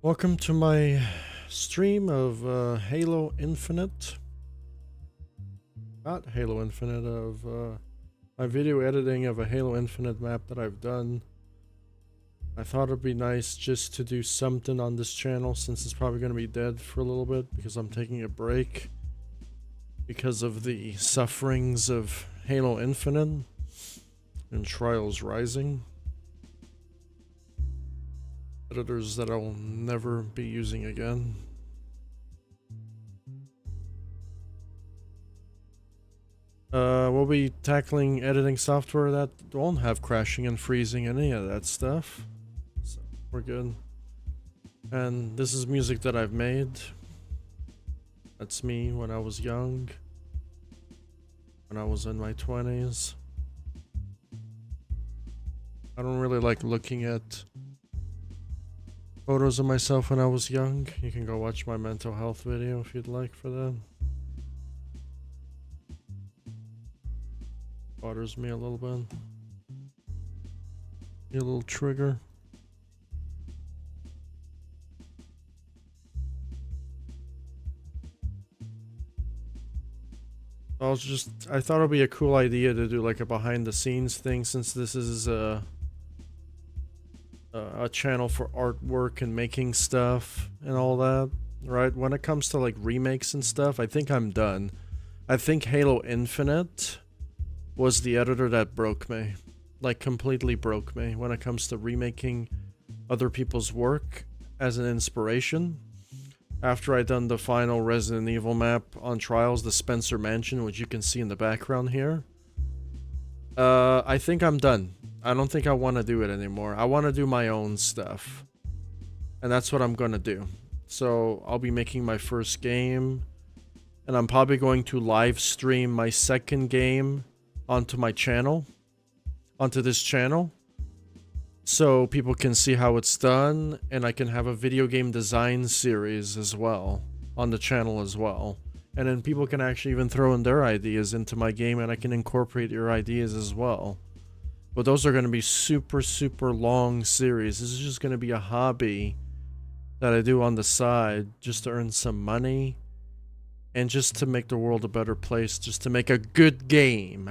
Welcome to my stream of Halo Infinite. Not Halo Infinite, of my video editing of a Halo Infinite map that I've done. I thought it'd be nice just to do something on this channel since it's probably going to be dead for a little bit because I'm taking a break because of the sufferings of Halo Infinite and Trials Rising. Editors that I'll never be using again. We'll be tackling editing software that won't have crashing and freezing, any of that stuff. So we're good. And this is music that I've made. That's me when I was young. When I was in my 20s. I don't really like looking at photos of myself when I was young. You can go watch my mental health video if you'd like for that. Bothers me a little bit. A little trigger. I thought it'd be a cool idea to do like a behind the scenes thing since this is a channel for artwork and making stuff and all that, right? When it comes to like remakes and stuff, I think I'm done. I think Halo Infinite was the editor that broke me. Like completely broke me when it comes to remaking other people's work as an inspiration. After I'd done the final Resident Evil map on Trials, the Spencer Mansion, which you can see in the background here. I think I'm done. I don't think I want to do it anymore. I want to do my own stuff. And that's what I'm going to do. So I'll be making my first game. And I'm probably going to live stream my second game onto my channel. Onto this channel. So people can see how it's done. And I can have a video game design series as well. On the channel as well. And then people can actually even throw in their ideas into my game. And I can incorporate your ideas as well. But those are going to be super, super long series. This is just going to be a hobby that I do on the side just to earn some money and just to make the world a better place, just to make a good game,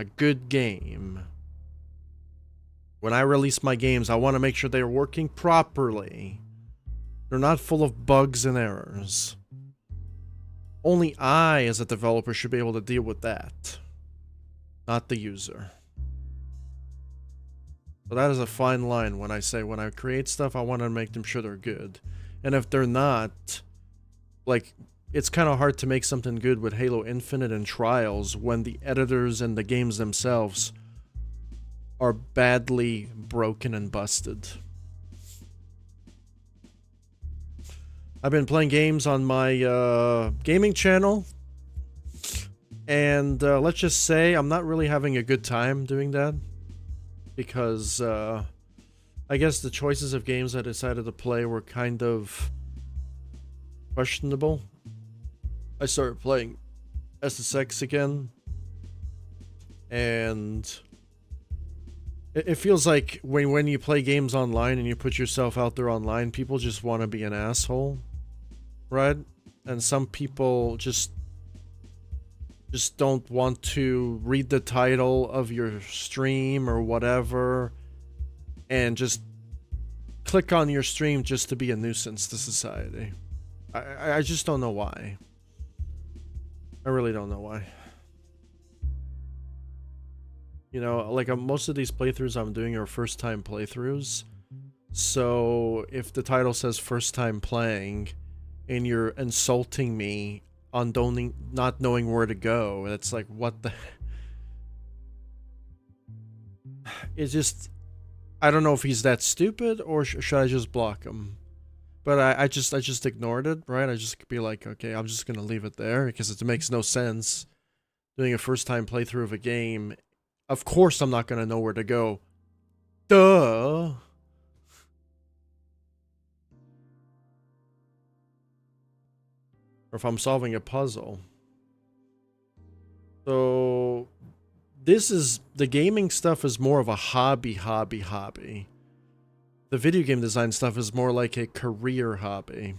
When I release my games, I want to make sure they're working properly. They're not full of bugs and errors. Only I, as a developer, should be able to deal with that, not the user. So that is a fine line when I say when I create stuff, I want to make them sure they're good. And if they're not, like, it's kind of hard to make something good with Halo Infinite and Trials when the editors and the games themselves are badly broken and busted. I've been playing games on my gaming channel. And let's just say I'm not really having a good time doing that. Because I guess the choices of games I decided to play were kind of questionable. I started playing SSX again, and it feels like when you play games online and you put yourself out there online, people just want to be an asshole, right? And some people just don't want to read the title of your stream or whatever and just click on your stream just to be a nuisance to society. I just don't know why. I really don't know why. You know, like most of these playthroughs I'm doing are first time playthroughs. So if the title says first time playing and you're insulting me on not knowing where to go, it's like, what the... It's just... I don't know if he's that stupid or should I just block him. But I just ignored it, right? I just be like, okay, I'm just gonna leave it there because it makes no sense doing a first time playthrough of a game. Of course I'm not gonna know where to go. Duh. Or if I'm solving a puzzle. So the gaming stuff is more of a hobby. The video game design stuff is more like a career hobby.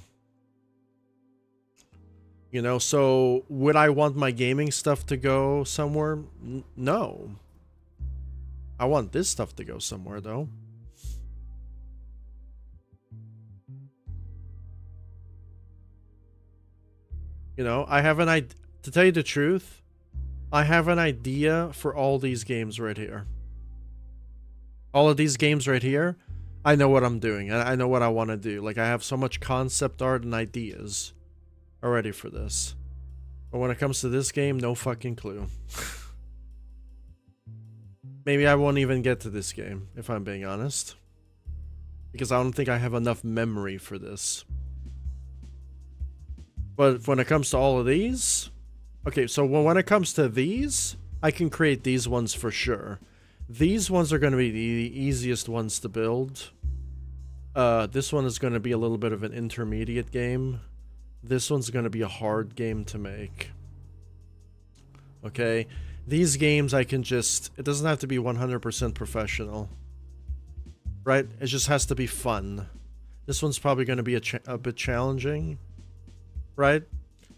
You know, so would I want my gaming stuff to go somewhere? No. I want this stuff to go somewhere, though. You know, I have an idea. To tell you the truth, I have an idea for all these games right here. All of these games right here, I know what I'm doing. I know what I want to do. Like, I have so much concept art and ideas already for this. But when it comes to this game, no fucking clue. Maybe I won't even get to this game, if I'm being honest. Because I don't think I have enough memory for this. But when it comes to all of these... Okay, so when it comes to these, I can create these ones for sure. These ones are going to be the easiest ones to build. This one is going to be a little bit of an intermediate game. This one's going to be a hard game to make. Okay, these games I can just... It doesn't have to be 100% professional. Right? It just has to be fun. This one's probably going to be a bit challenging. Right?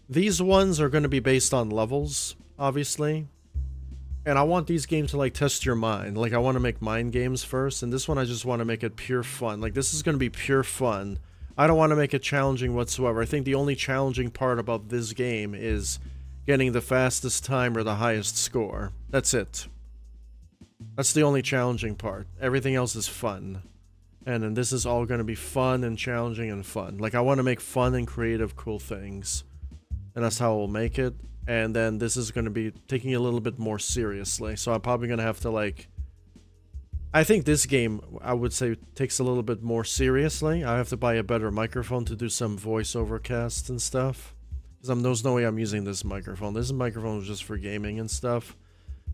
These ones are going to be based on levels, obviously. And I want these games to, like, test your mind. Like, I want to make mind games first. And this one, I just want to make it pure fun. Like, this is going to be pure fun. I don't want to make it challenging whatsoever. I think the only challenging part about this game is getting the fastest time or the highest score. That's it. That's the only challenging part. Everything else is fun. And then this is all going to be fun and challenging and fun. Like, I want to make fun and creative, cool things. And that's how we'll make it. And then this is going to be taking it a little bit more seriously. So I'm probably going to have to, like... I think this game, I would say, takes a little bit more seriously. I have to buy a better microphone to do some voiceover casts and stuff. Because there's no way I'm using this microphone. This microphone is just for gaming and stuff.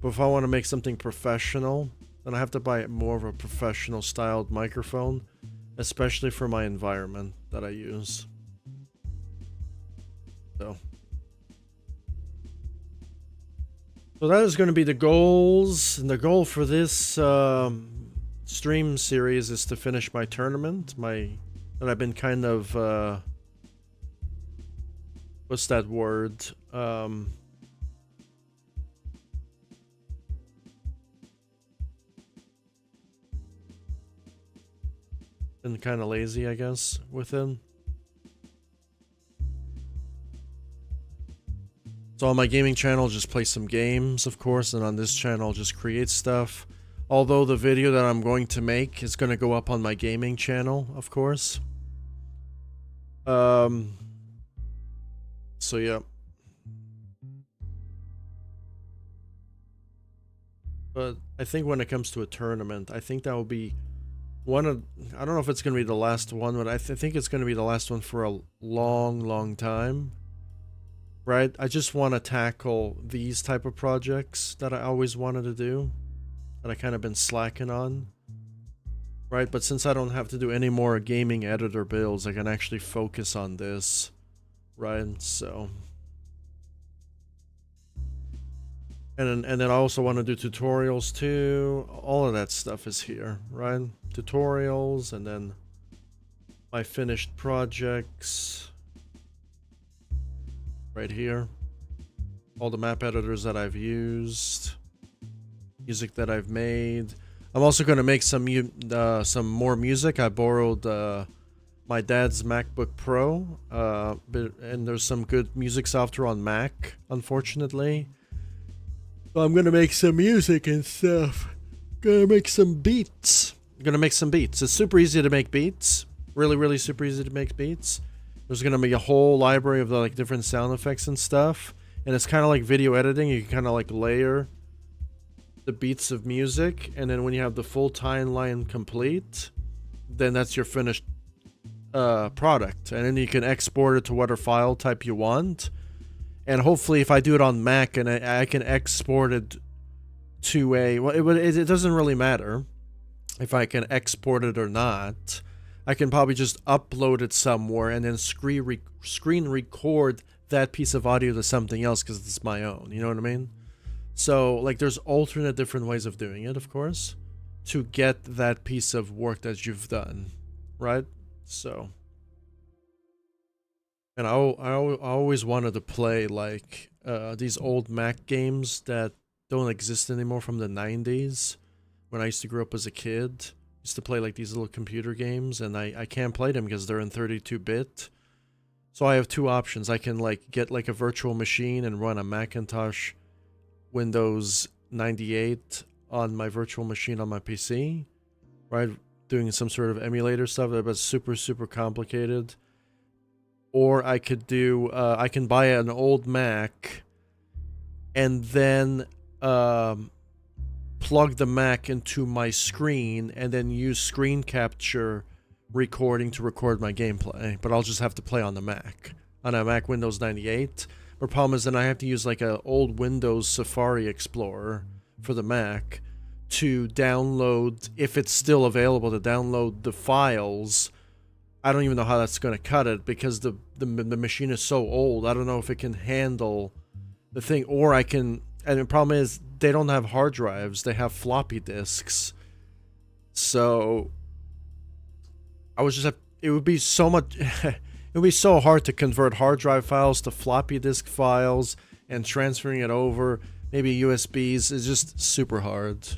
But if I want to make something professional, then I have to buy more of a professional styled microphone. Especially for my environment that I use. So that is going to be the goals, and the goal for this stream series is to finish my tournament, that I've been kind of, what's that word, been kind of lazy, I guess, with it. So on my gaming channel, just play some games, of course, and on this channel, just create stuff. Although the video that I'm going to make is going to go up on my gaming channel, of course. So yeah. But I think when it comes to a tournament, I think that will be one of... I don't know if it's going to be the last one, but I think it's going to be the last one for a long, long time. Right? I just want to tackle these type of projects that I always wanted to do. That I kind of been slacking on. Right? But since I don't have to do any more gaming editor builds, I can actually focus on this. Right? So... And then I also want to do tutorials too. All of that stuff is here, right? Tutorials, and then my finished projects. Right here. All the map editors that I've used. Music that I've made. I'm also going to make some more music. I borrowed my dad's MacBook Pro. And there's some good music software on Mac, unfortunately. So I'm going to make some music and stuff. Gonna make some beats. It's super easy to make beats. Really, really super easy to make beats. There's going to be a whole library of like different sound effects and stuff. And it's kind of like video editing. You can kind of like layer the beats of music. And then when you have the full timeline complete, then that's your finished product. And then you can export it to whatever file type you want. And hopefully if I do it on Mac and I can export it to a... Well, it doesn't really matter if I can export it or not. I can probably just upload it somewhere and then screen record that piece of audio to something else because it's my own. You know what I mean? So, like, there's alternate different ways of doing it, of course. to get that piece of work that you've done, right? So, and I always wanted to play like these old Mac games that don't exist anymore from the 90s when I used to grow up as a kid. Used to play like these little computer games, and I can't play them because they're in 32-bit. So I have two options. I can like get like a virtual machine and run a Macintosh Windows 98 on my virtual machine on my PC, right? Doing some sort of emulator stuff that's super, super complicated. Or I could do, I can buy an old Mac and then plug the Mac into my screen and then use screen capture recording to record my gameplay. But I'll just have to play on the Mac, on a Mac Windows 98. But problem is then I have to use like an old Windows Safari Explorer for the Mac to download, if it's still available, to download the files. I don't even know how that's going to cut it because the machine is so old. I don't know if it can handle the thing, or I can, and the problem is they don't have hard drives, they have floppy disks. So I was just, it would be so much, it would be so hard to convert hard drive files to floppy disk files and transferring it over, maybe USBs, is just super hard.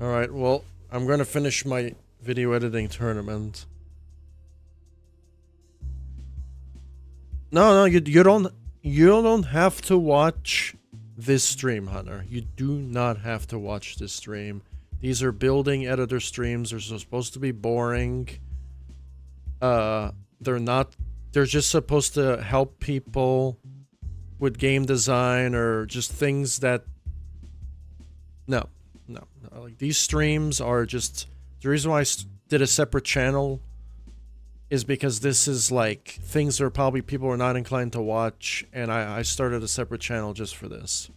Alright, well, I'm gonna finish my video editing tournament. No, you don't have to watch this stream, Hunter. You do not have to watch this stream. These are building editor streams. They're supposed to be boring. They're not. They're just supposed to help people with game design or just things that. No. Like these streams are just, the reason why I did a separate channel is because this is like things that probably people are not inclined to watch, and I started a separate channel just for this.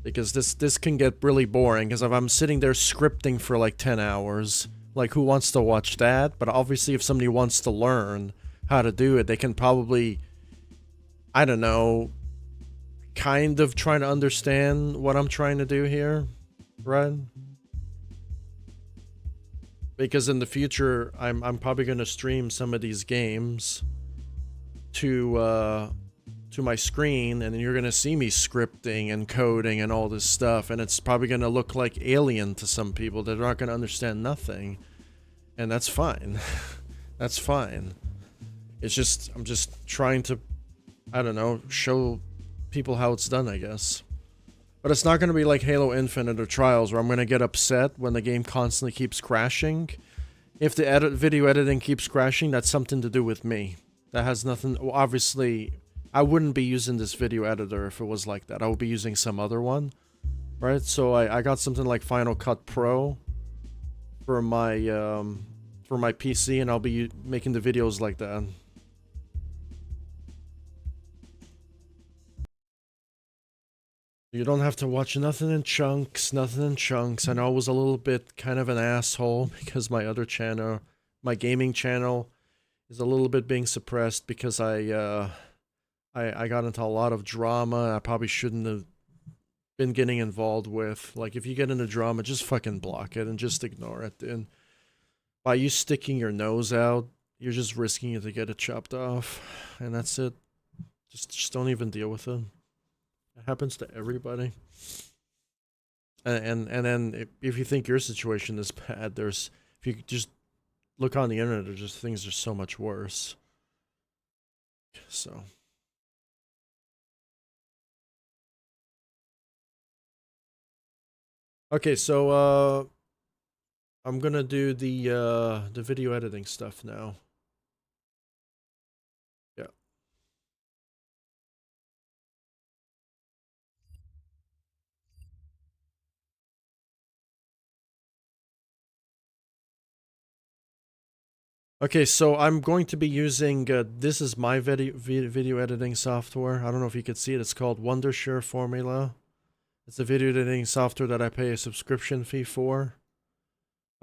Because this can get really boring, because if I'm sitting there scripting for like 10 hours, like who wants to watch that? But obviously if somebody wants to learn how to do it, they can probably, I don't know, kind of trying to understand what I'm trying to do here, right? Because in the future, I'm probably going to stream some of these games to my screen, and then you're going to see me scripting and coding and all this stuff, and it's probably going to look like alien to some people that aren't going to understand nothing, and that's fine. That's fine. It's just, I'm just trying to, I don't know, show people how it's done, I guess. But it's not going to be like Halo Infinite or Trials where I'm going to get upset when the game constantly keeps crashing. If the video editing keeps crashing, that's something to do with me. That has nothing, well, obviously, I wouldn't be using this video editor if it was like that. I would be using some other one, right? So I got something like Final Cut Pro for my PC, and I'll be making the videos like that. You don't have to watch nothing in chunks, I know I was a little bit kind of an asshole because my other channel, my gaming channel, is a little bit being suppressed because I got into a lot of drama I probably shouldn't have been getting involved with. Like, if you get into drama, just fucking block it and just ignore it. And by you sticking your nose out, you're just risking it to get it chopped off. And that's it. Just don't even deal with it. It happens to everybody. And then if you think your situation is bad, if you just look on the internet, there's just things are so much worse. So. Okay, so I'm gonna do the video editing stuff now. Yeah. Okay, so I'm going to be using, this is my video editing software. I don't know if you could see it. It's called Wondershare Formula. It's a video editing software that I pay a subscription fee for.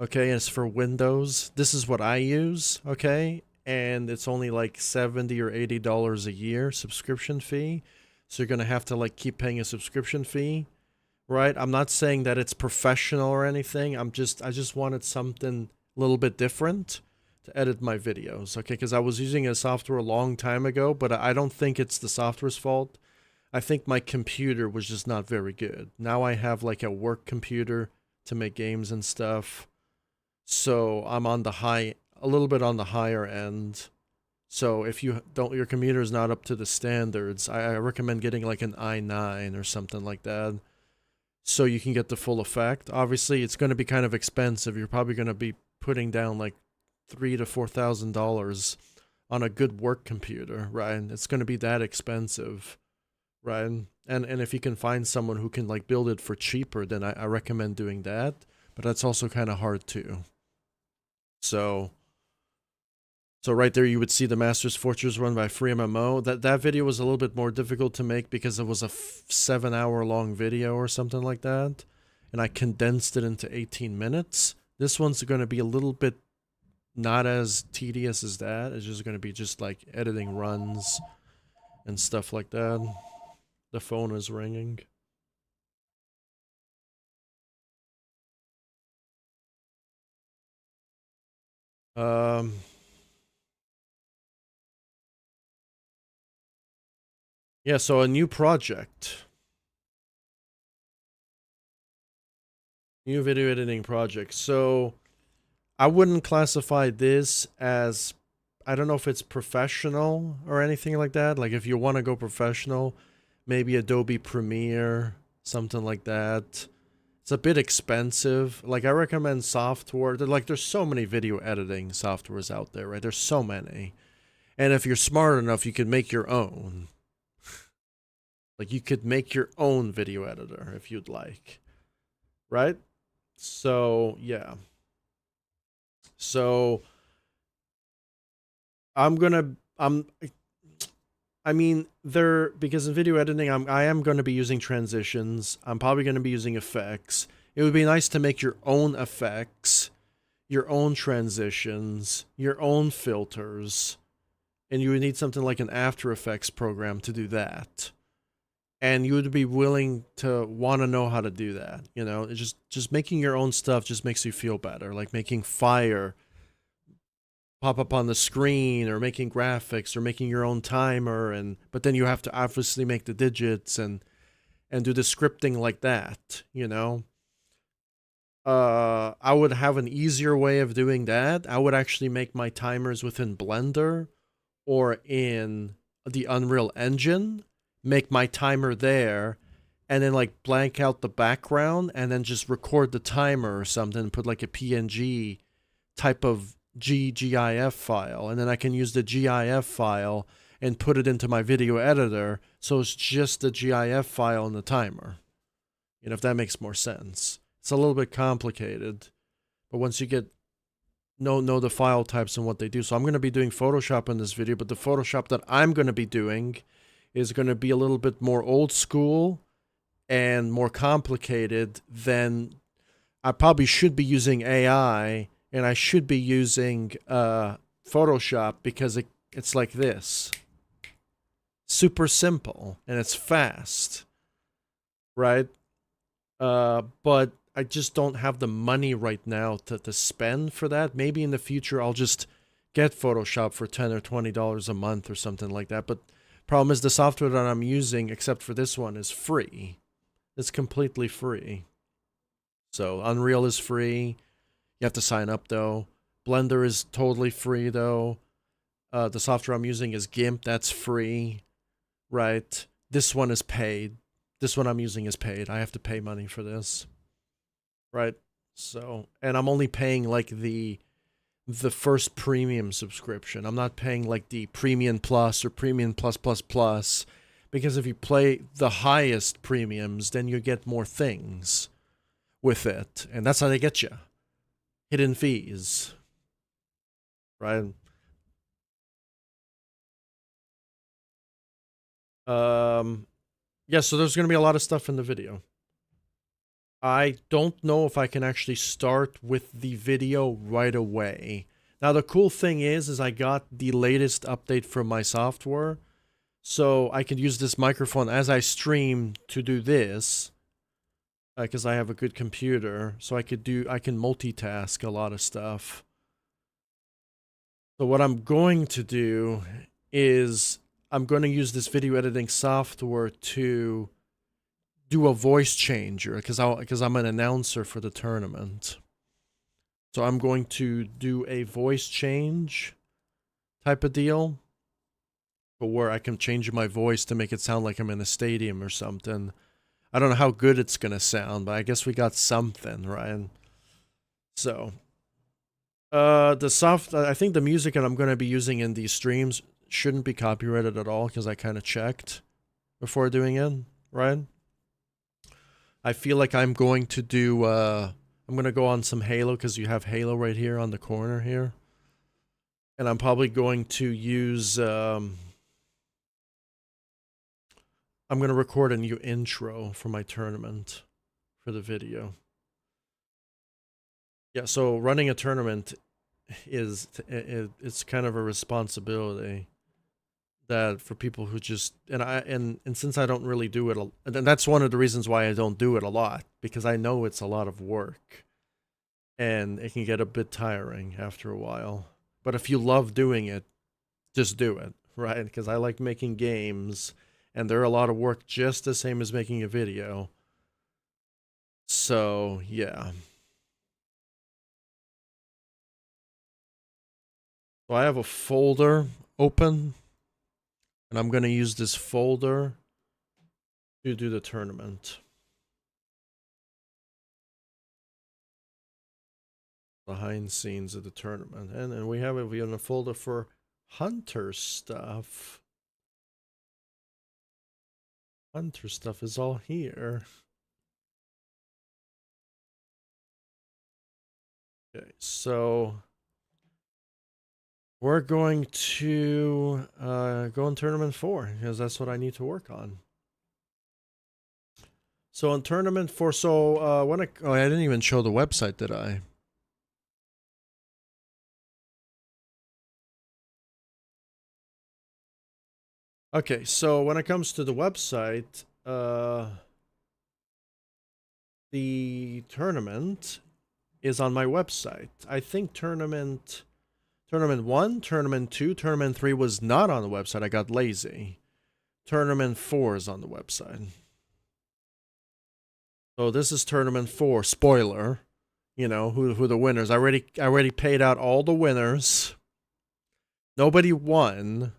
Okay, and it's for Windows. This is what I use, okay? and it's only like $70 or $80 a year subscription fee. So you're gonna have to like keep paying a subscription fee, right? I'm not saying that it's professional or anything. I just wanted something a little bit different to edit my videos, okay? Because I was using a software a long time ago, but I don't think it's the software's fault. I think my computer was just not very good. Now I have like a work computer to make games and stuff. So I'm on the a little bit on the higher end. So if you don't, your computer is not up to the standards, I recommend getting like an i9 or something like that, so you can get the full effect. Obviously, it's going to be kind of expensive. You're probably going to be putting down like $3,000 to $4,000 on a good work computer, right? It's going to be that expensive, right? And if you can find someone who can like build it for cheaper, then I recommend doing that. But that's also kind of hard too. So right there, you would see the Master's Fortress run by FreeMMO. That video was a little bit more difficult to make because it was a 7-hour long video or something like that, and I condensed it into 18 minutes. This one's going to be a little bit not as tedious as that. It's just going to be just like editing runs and stuff like that. The phone is ringing. Yeah, so a new project. New video editing project. So I wouldn't classify this as, I don't know if it's professional or anything like that. Like if you want to go professional, maybe Adobe Premiere, something like that. It's a bit expensive. Like I recommend software. Like there's so many video editing softwares out there, right? There's so many. And if you're smart enough, you could make your own. Like you could make your own video editor if you'd like, right? So yeah. So I mean, because in video editing, I am going to be using transitions. I'm probably going to be using effects. It would be nice to make your own effects, your own transitions, your own filters, and you would need something like an After Effects program to do that. And you would be willing to want to know how to do that. You know, it's just making your own stuff just makes you feel better. Like making fire pop up on the screen, or making graphics, or making your own timer, but then you have to obviously make the digits and do the scripting like that, you know. I would have an easier way of doing that. I would actually make my timers within Blender or in the Unreal Engine, make my timer there, and then like blank out the background and then just record the timer or something, put like a PNG type of GIF file, and then I can use the GIF file and put it into my video editor, so it's just the GIF file and the timer. You know, if that makes more sense. It's a little bit complicated, but once you get know the file types and what they do. So I'm going to be doing Photoshop in this video, but the Photoshop that I'm going to be doing is going to be a little bit more old school and more complicated than I probably should be using AI, and I should be using Photoshop, because it's like this. Super simple, and it's fast, right? But I just don't have the money right now to spend for that. Maybe in the future I'll just get Photoshop for $10 or $20 a month or something like that. But problem is the software that I'm using, except for this one, is free. It's completely free. So Unreal is free. You have to sign up though. Blender is totally free though. The software I'm using is GIMP. That's free, right? This one is paid. This one I'm using is paid. I have to pay money for this, right? So, and I'm only paying like the first premium subscription. I'm not paying like the Premium Plus or Premium Plus Plus Plus, because if you play the highest premiums, then you get more things with it, and that's how they get you. Hidden fees, right? Yeah, so there's going to be a lot of stuff in the video. I don't know if I can actually start with the video right away. Now the cool thing is I got the latest update from my software, so I can use this microphone as I stream to do this, because I have a good computer, so I can multitask a lot of stuff. So what I'm going to do is I'm going to use this video editing software to do a voice changer, because I'm an announcer for the tournament. So I'm going to do a voice change type of deal, but where I can change my voice to make it sound like I'm in a stadium or something. I don't know how good it's going to sound, but I guess we got something, right? So, I think the music that I'm going to be using in these streams shouldn't be copyrighted at all, because I kind of checked before doing it, right? I feel like I'm going to do, I'm going to go on some Halo, because you have Halo right here on the corner here. And I'm probably going to use, I'm going to record a new intro for my tournament for the video. Yeah, so running a tournament it's kind of a responsibility that for people who just, and since I don't really do it, and that's one of the reasons why I don't do it a lot, because I know it's a lot of work and it can get a bit tiring after a while. But if you love doing it, just do it, right? Because I like making games, and they're a lot of work, just the same as making a video. So, yeah. So I have a folder open, and I'm going to use this folder to do the tournament. Behind scenes of the tournament. And then we have it in a folder for Hunter stuff. Hunter stuff is all here. Okay, so we're going to go in Tournament 4, because that's what I need to work on. So in Tournament 4, so I didn't even show the website, did I? Okay, so when it comes to the website, the tournament is on my website. I think Tournament 1, Tournament 2, Tournament 3 was not on the website. I got lazy. Tournament 4 is on the website. So this is Tournament 4. Spoiler. You know, who the winners. I already paid out all the winners. Nobody won,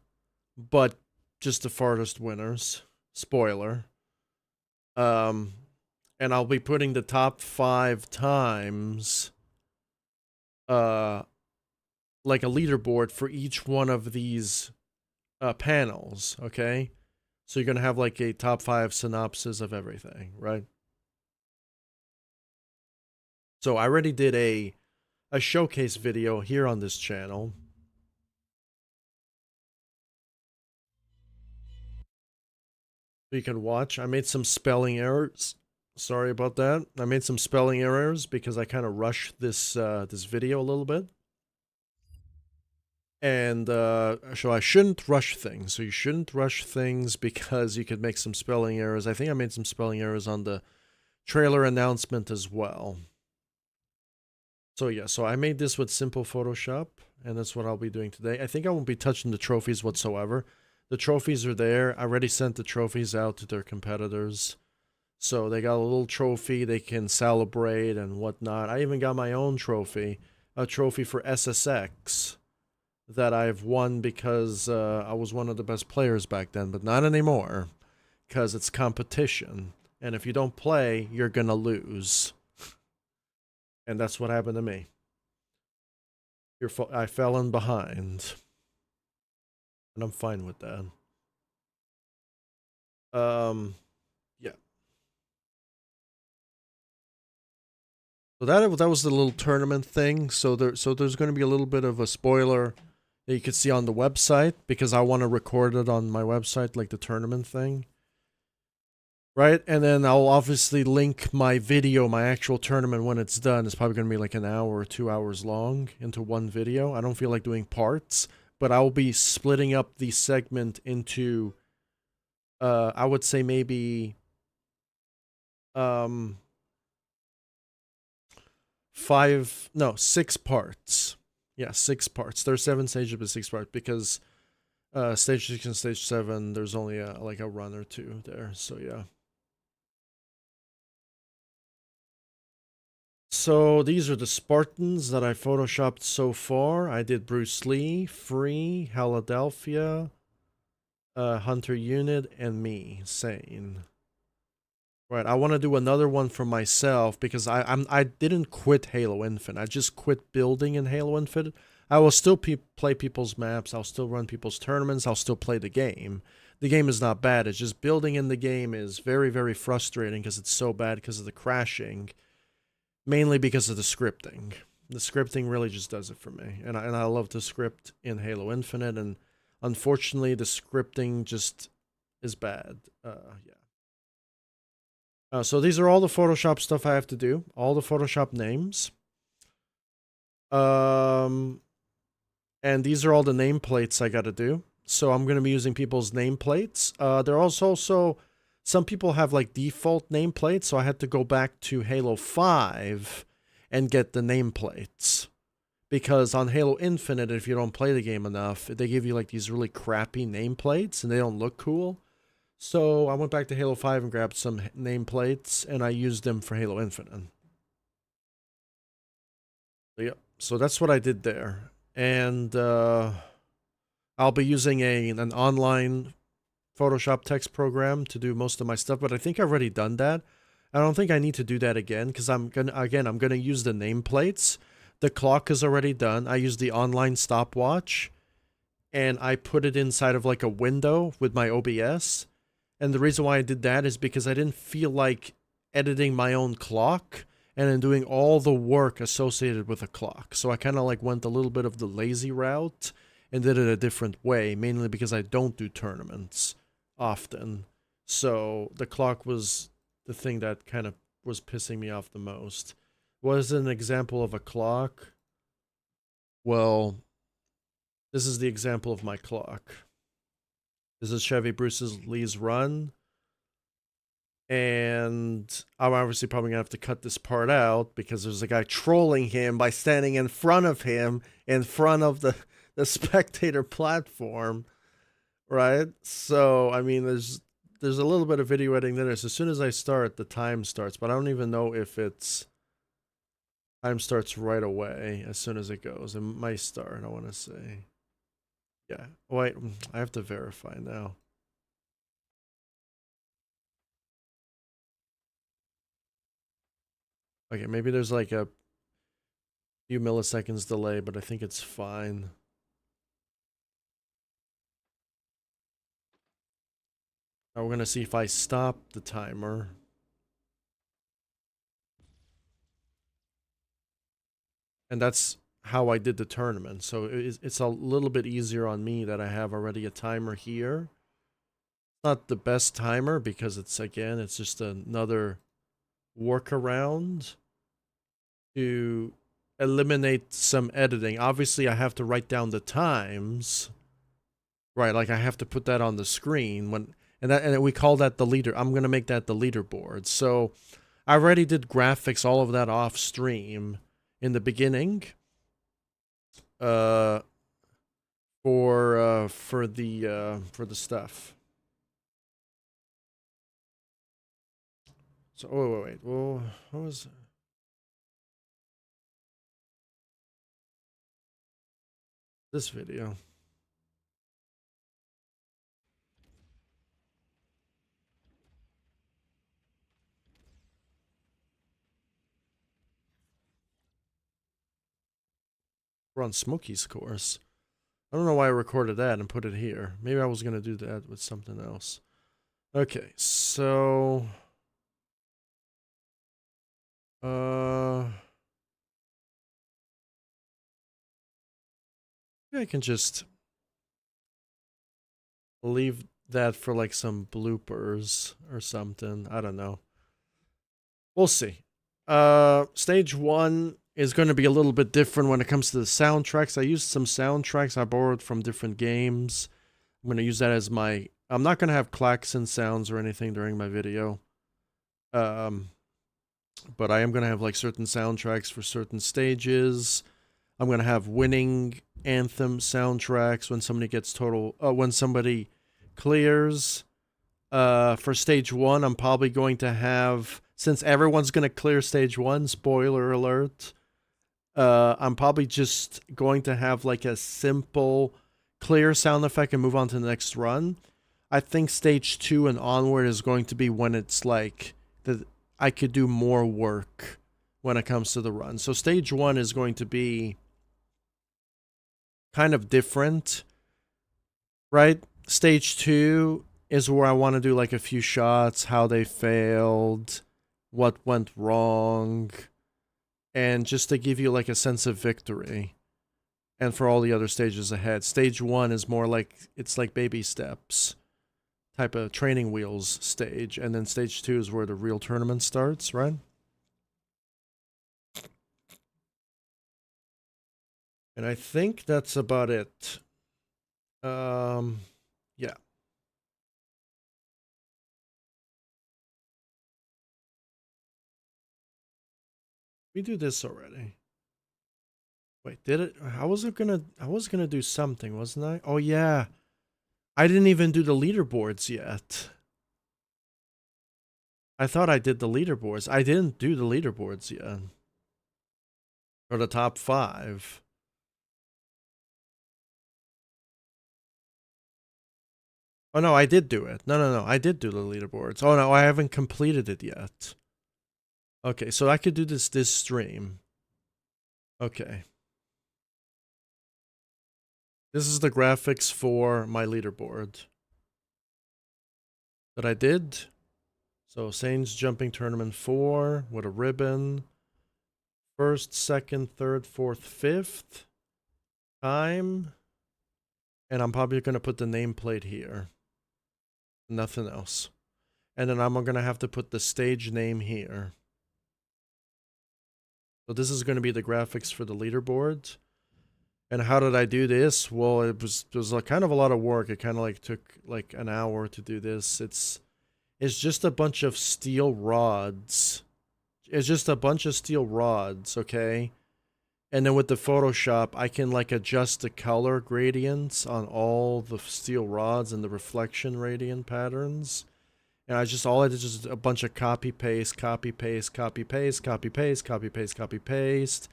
but just the farthest winners. Spoiler. And I'll be putting the top 5 times like a leaderboard for each one of these panels, okay? So you're going to have like a top 5 synopsis of everything, right? So I already did a showcase video here on this channel. You can watch. I made some spelling errors. Sorry about that. I made some spelling errors because I kind of rushed this this video a little bit. And so I shouldn't rush things. So you shouldn't rush things because you could make some spelling errors. I think I made some spelling errors on the trailer announcement as well. So yeah, so I made this with simple Photoshop, and that's what I'll be doing today. I think I won't be touching the trophies whatsoever. The trophies are there. I already sent the trophies out to their competitors. So they got a little trophy they can celebrate and whatnot. I even got my own trophy, a trophy for SSX that I've won because I was one of the best players back then, but not anymore because it's competition. And if you don't play, you're going to lose. And that's what happened to me. I fell in behind. And I'm fine with that. Yeah. So that was the little tournament thing. So there's going to be a little bit of a spoiler that you could see on the website because I want to record it on my website, like the tournament thing. right? And then I'll obviously link my video, my actual tournament when it's done. It's probably going to be like an hour or 2 hours long into one video. I don't feel like doing parts, but I'll be splitting up the segment into, I would say maybe, um, 6 parts. Yeah, 6 parts. There's 7 stages, but 6 parts because stage 6 and stage 7, there's only like a run or two there. So yeah. So these are the Spartans that I photoshopped so far. I did Bruce Lee, Free, Philadelphia, Hunter Unit, and me, Sane. Right, I want to do another one for myself because I didn't quit Halo Infinite. I just quit building in Halo Infinite. I will still play people's maps. I'll still run people's tournaments. I'll still play the game. The game is not bad. It's just building in the game is very, very frustrating because it's so bad because of the crashing. Mainly because of the scripting. The scripting really just does it for me. And I love to script in Halo Infinite, and unfortunately the scripting just is bad. Yeah. So these are all the Photoshop stuff I have to do. All the Photoshop names. And these are all the nameplates I gotta do. So I'm gonna be using people's nameplates. There are also some people have like default nameplates, so I had to go back to Halo 5 and get the nameplates. Because on Halo Infinite, if you don't play the game enough, they give you like these really crappy nameplates and they don't look cool. So I went back to Halo 5 and grabbed some nameplates and I used them for Halo Infinite. Yep. So that's what I did there. And I'll be using an online Photoshop text program to do most of my stuff, but I think I've already done that. I don't think I need to do that again because I'm gonna use the nameplates. The clock is already done. I use the online stopwatch and I put it inside of like a window with my OBS. And the reason why I did that is because I didn't feel like editing my own clock and then doing all the work associated with a clock. So I kind of like went a little bit of the lazy route and did it a different way, mainly because I don't do tournaments often. So the clock was the thing that kind of was pissing me off the most. What is an example of a clock? Well, this is the example of my clock. This is Chevy Bruce's Lee's run. And I'm obviously probably gonna have to cut this part out because there's a guy trolling him by standing in front of him, in front of the spectator platform, right? So I mean, there's a little bit of video editing there. So as soon as I start, the time starts, but I don't even know if it's time starts right away as soon as it goes. It might start. I want to say, yeah. Wait, I have to verify now. Okay, maybe there's like a few milliseconds delay, but I think it's fine. Now we're gonna see if I stop the timer. And that's how I did the tournament. So it's a little bit easier on me that I have already a timer here. Not the best timer because it's just another workaround to eliminate some editing. Obviously, I have to write down the times. Right, like I have to put that on the screen and we call that the leader. I'm going to make that the leaderboard. So, I already did graphics, all of that off stream in the beginning. For the stuff. So, wait. Well, what was this video? We're on Smokey's course. I don't know why I recorded that and put it here. Maybe I was going to do that with something else. Okay, so I can just leave that for like some bloopers or something. I don't know. We'll see. Stage 1 is going to be a little bit different when it comes to the soundtracks. I used some soundtracks I borrowed from different games. I'm going to use that as my... I'm not going to have klaxon sounds or anything during my video. But I am going to have like certain soundtracks for certain stages. I'm going to have winning anthem soundtracks when somebody gets when somebody clears. For stage 1, I'm probably going to have, since everyone's going to clear stage 1, spoiler alert, I'm probably just going to have like a simple clear sound effect and move on to the next run. I think stage 2 and onward is going to be when it's like I could do more work when it comes to the run. So stage 1 is going to be kind of different, right? Stage 2 is where I want to do like a few shots, how they failed, what went wrong, and just to give you like a sense of victory. And for all the other stages ahead. Stage 1 is more like, it's like baby steps type of training wheels stage. And then stage 2 is where the real tournament starts, right? And I think that's about it. Yeah. We do this already. Wait, did it? I was gonna do something, wasn't I? Oh yeah. I didn't even do the leaderboards yet. I thought I did the leaderboards. I didn't do the leaderboards yet. Or the top 5. Oh no, I did do it. No. I did do the leaderboards. Oh no, I haven't completed it yet. Okay, so I could do this stream. Okay. This is the graphics for my leaderboard that I did. So Saints Jumping Tournament 4 with a ribbon. 1st, 2nd, 3rd, 4th, 5th. Time. And I'm probably going to put the nameplate here. Nothing else. And then I'm going to have to put the stage name here. So this is going to be the graphics for the leaderboard. And how did I do this? Well, it was like kind of a lot of work. It kind of like took like an hour to do this. It's just a bunch of steel rods. It's just a bunch of steel rods, okay? And then with the Photoshop, I can like adjust the color gradients on all the steel rods and the reflection gradient patterns. And all I did is just a bunch of copy paste, copy paste, copy paste, copy paste, copy paste, copy paste.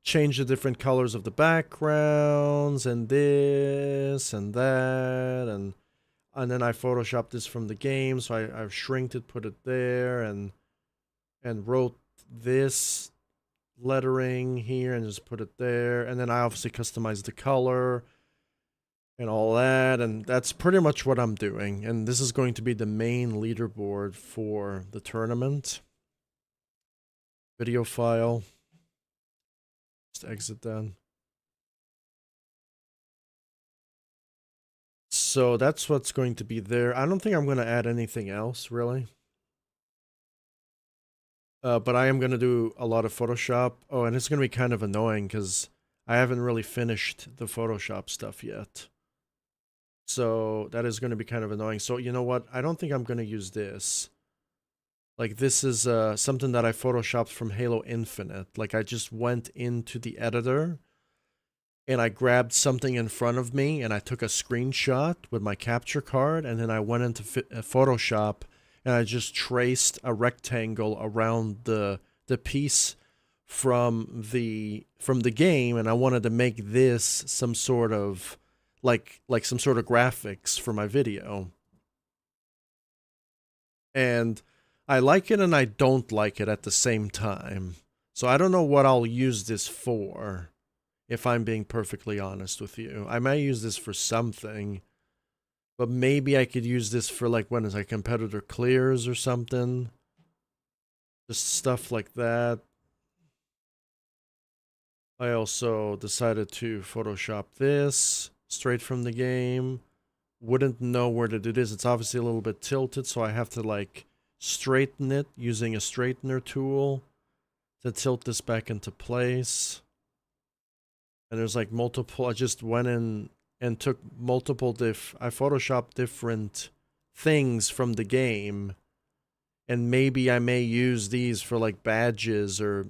Change the different colors of the backgrounds and this and that, and then I photoshopped this from the game, so I've shrinked it, put it there, and wrote this lettering here and just put it there, and then I obviously customized the color and all that, and that's pretty much what I'm doing. And this is going to be the main leaderboard for the tournament. Video file. Just exit that. So that's what's going to be there. I don't think I'm going to add anything else, really. But I am going to do a lot of Photoshop. Oh, and it's going to be kind of annoying because I haven't really finished the Photoshop stuff yet. So that is going to be kind of annoying. So you know what? I don't think I'm going to use this. Like this is something that I Photoshopped from Halo Infinite. Like I just went into the editor and I grabbed something in front of me and I took a screenshot with my capture card, and then I went into Photoshop and I just traced a rectangle around the piece from the game, and I wanted to make this some sort of like some sort of graphics for my video. And I like it and I don't like it at the same time. So I don't know what I'll use this for, if I'm being perfectly honest with you. I might use this for something, but maybe I could use this for like when it's like competitor clears or something. Just stuff like that. I also decided to Photoshop this straight from the game wouldn't know where to do this. It's obviously a little bit tilted, so I have to like straighten it using a straightener tool to tilt this back into place. And there's like multiple, I just went in and took multiple I photoshopped different things from the game, and maybe I may use these for like badges or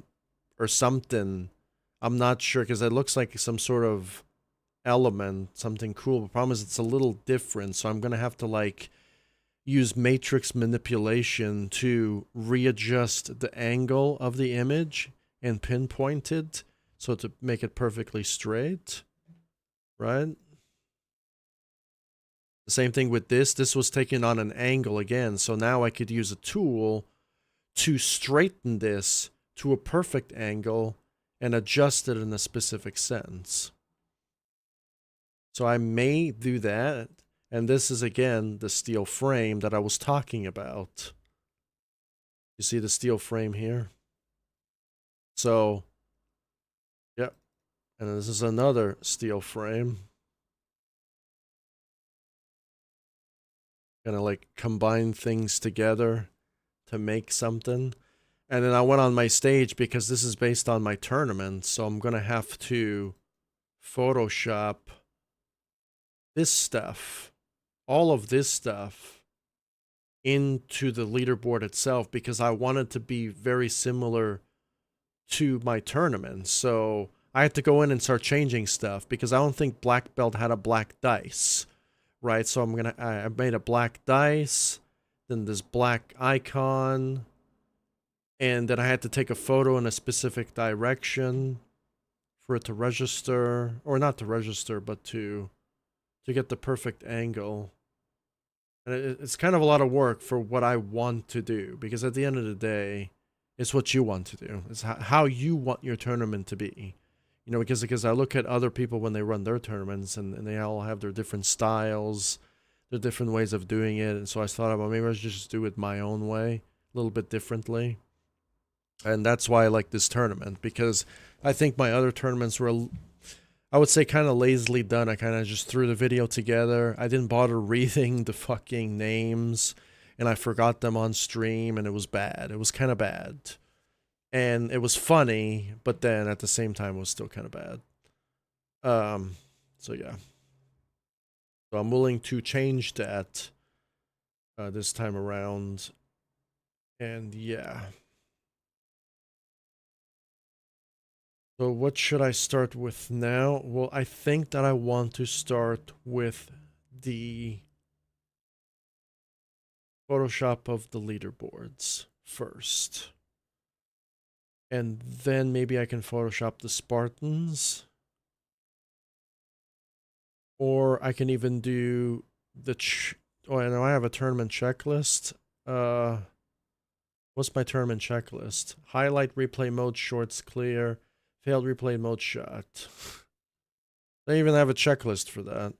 something. I'm not sure, because it looks like some sort of element, something cool. The problem is it's a little different, so I'm gonna have to like use matrix manipulation to readjust the angle of the image and pinpoint it so to make it perfectly straight, right? The same thing with this. This was taken on an angle again, so now I could use a tool to straighten this to a perfect angle and adjust it in a specific sense. So I may do that. And this is, again, the steel frame that I was talking about. You see the steel frame here? So, yep. And this is another steel frame. Gonna like combine things together to make something. And then I went on my stage because this is based on my tournament. So I'm gonna have to Photoshop this stuff, all of this stuff, into the leaderboard itself, because I want it to be very similar to my tournament. So I had to go in and start changing stuff because I don't think Black Belt had a black dice, right? So I made a black dice, then this black icon, and then I had to take a photo in a specific direction for it to register, or not to register, but to get the perfect angle. And it's kind of a lot of work for what I want to do, because at the end of the day, it's what you want to do. It's how you want your tournament to be. You know, because I look at other people when they run their tournaments, and they all have their different styles, their different ways of doing it. And so I thought about, maybe I should just do it my own way, a little bit differently. And that's why I like this tournament, because I think my other tournaments were, I would say, kind of lazily done. I kind of just threw the video together. I didn't bother reading the fucking names, and I forgot them on stream, and it was bad. It was kind of bad. And it was funny, but then at the same time, it was still kind of bad. So yeah. So I'm willing to change that this time around. And yeah. So what should I start with now? Well, I think that I want to start with the Photoshop of the leaderboards first. And then maybe I can Photoshop the Spartans. Or I can even do the... oh, I know I have a tournament checklist. What's my tournament checklist? Highlight replay mode, shorts clear. Failed replay mode shot. They even have a checklist for that.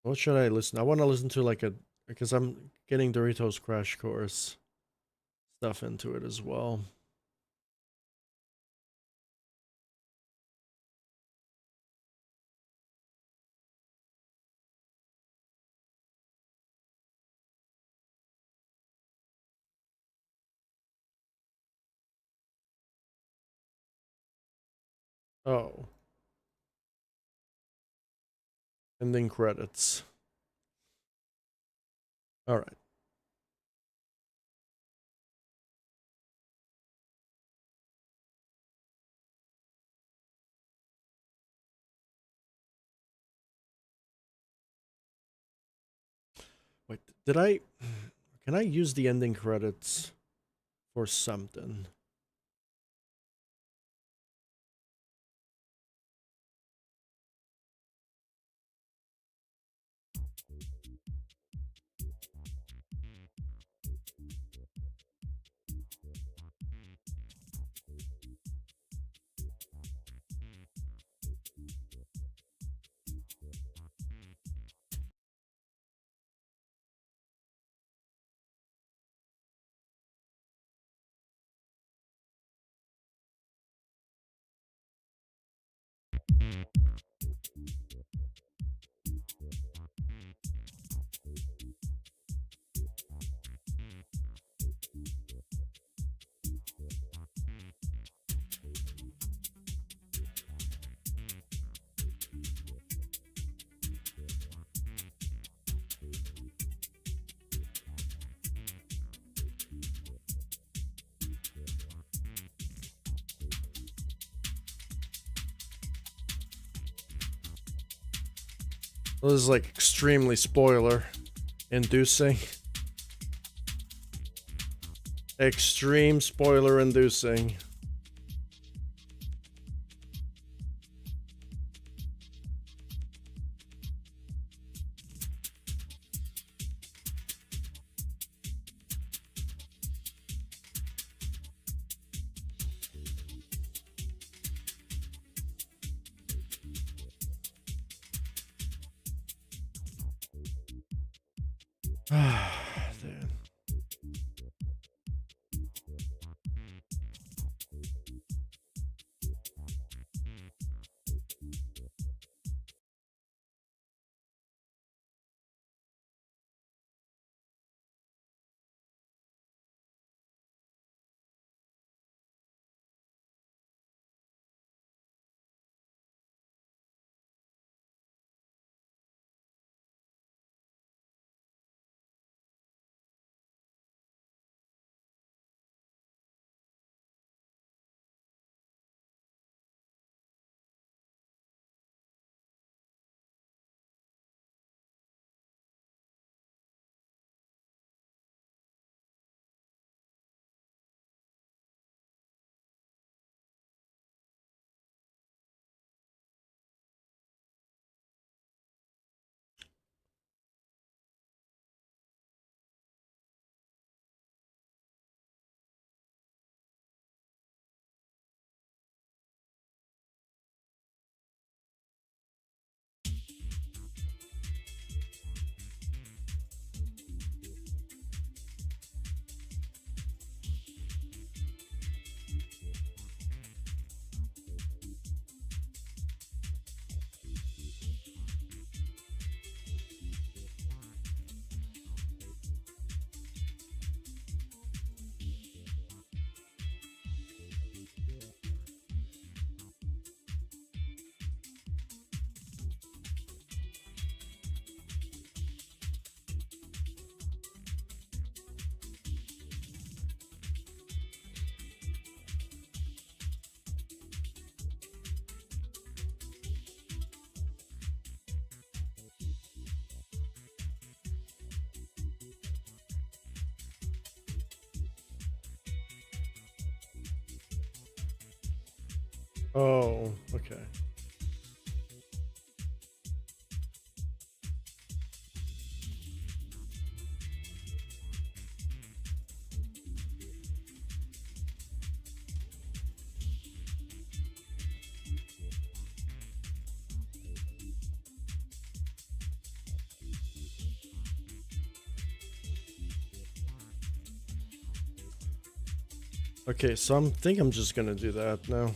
What should I listen? I want to listen to like because I'm getting Doritos Crash Course stuff into it as well. Oh. Ending credits. All right. Wait, can I use the ending credits for something? This is like extremely spoiler inducing. Extreme spoiler inducing. Dude. Oh, okay. Okay, so I think I'm just gonna do that now.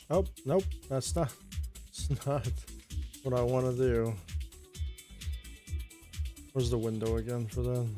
Oh, nope, that's not what I want to do. Where's the window again for that?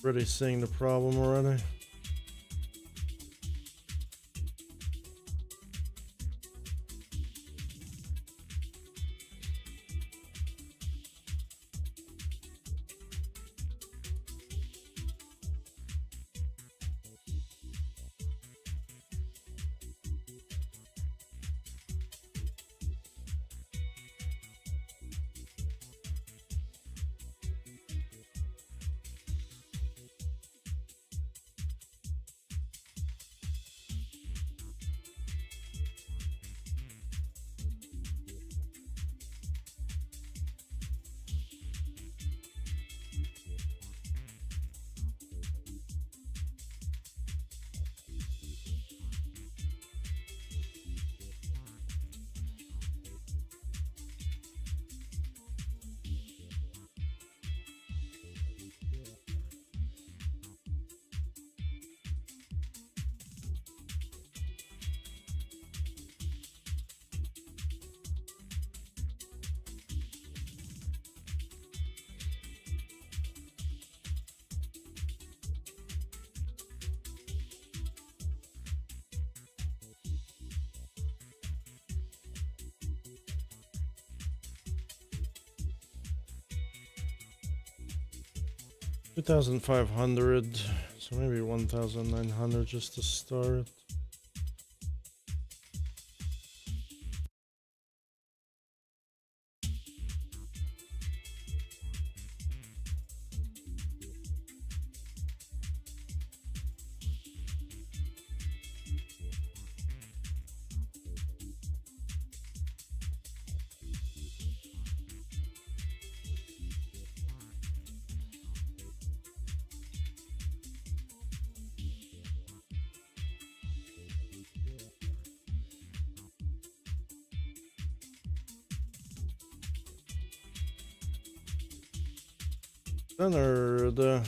Really seeing the problem already. $2,500, so maybe 1,900 just to start. Leonard.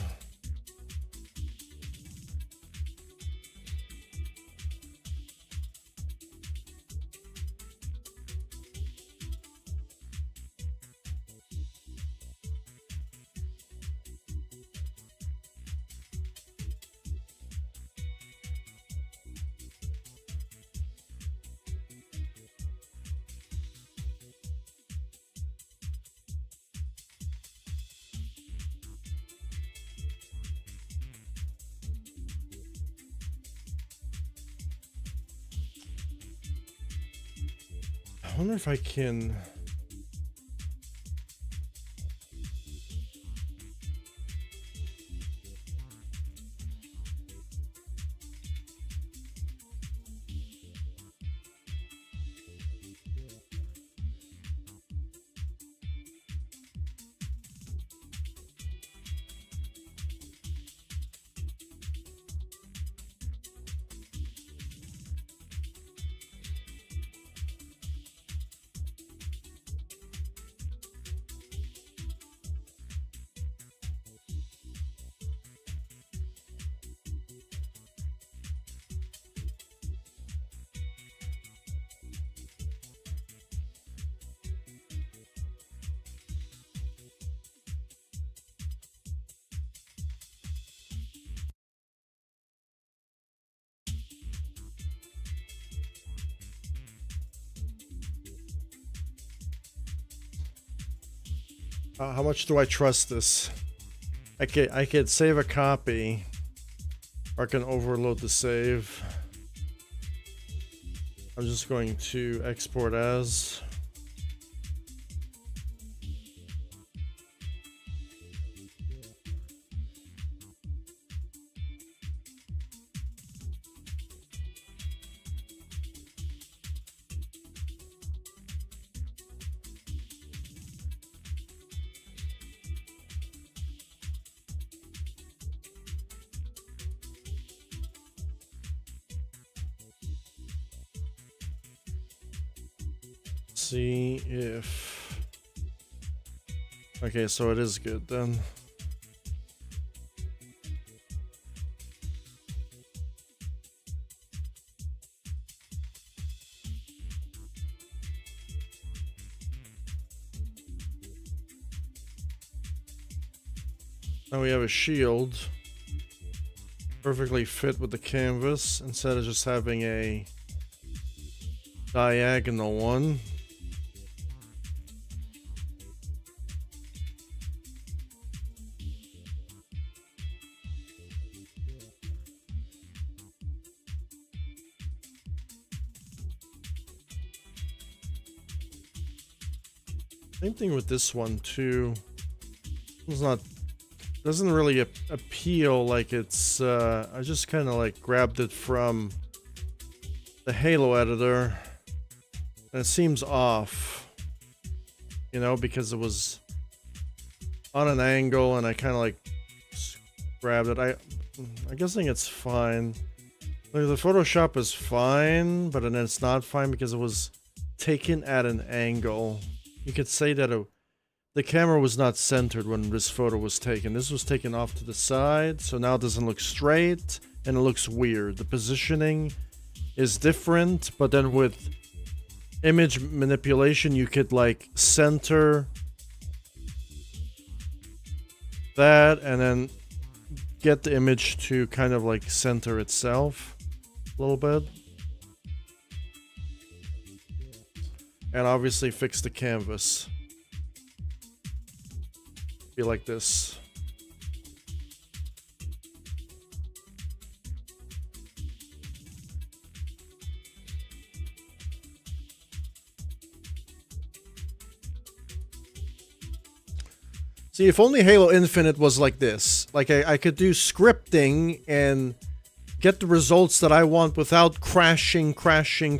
wonder if I can... how much do I trust this? I could save a copy, or I can overload the save. I'm just going to export as. See if... Okay, so it is good then. Now we have a shield. Perfectly fit with the canvas instead of just having a diagonal one. Same thing with this one too. It's not, doesn't really appeal like it's, I just kind of like grabbed it from the Halo editor and it seems off, you know, because it was on an angle and I kind of like grabbed it. I'm guessing it's fine. Like the Photoshop is fine, but then it's not fine because it was taken at an angle. You could say that the camera was not centered when this photo was taken. This was taken off to the side, so now it doesn't look straight, and it looks weird. The positioning is different, but then with image manipulation, you could like center that, and then get the image to kind of like center itself a little bit. And obviously fix the canvas. Be like this. See, if only Halo Infinite was like this. Like I could do scripting and get the results that I want without crashing, freezing.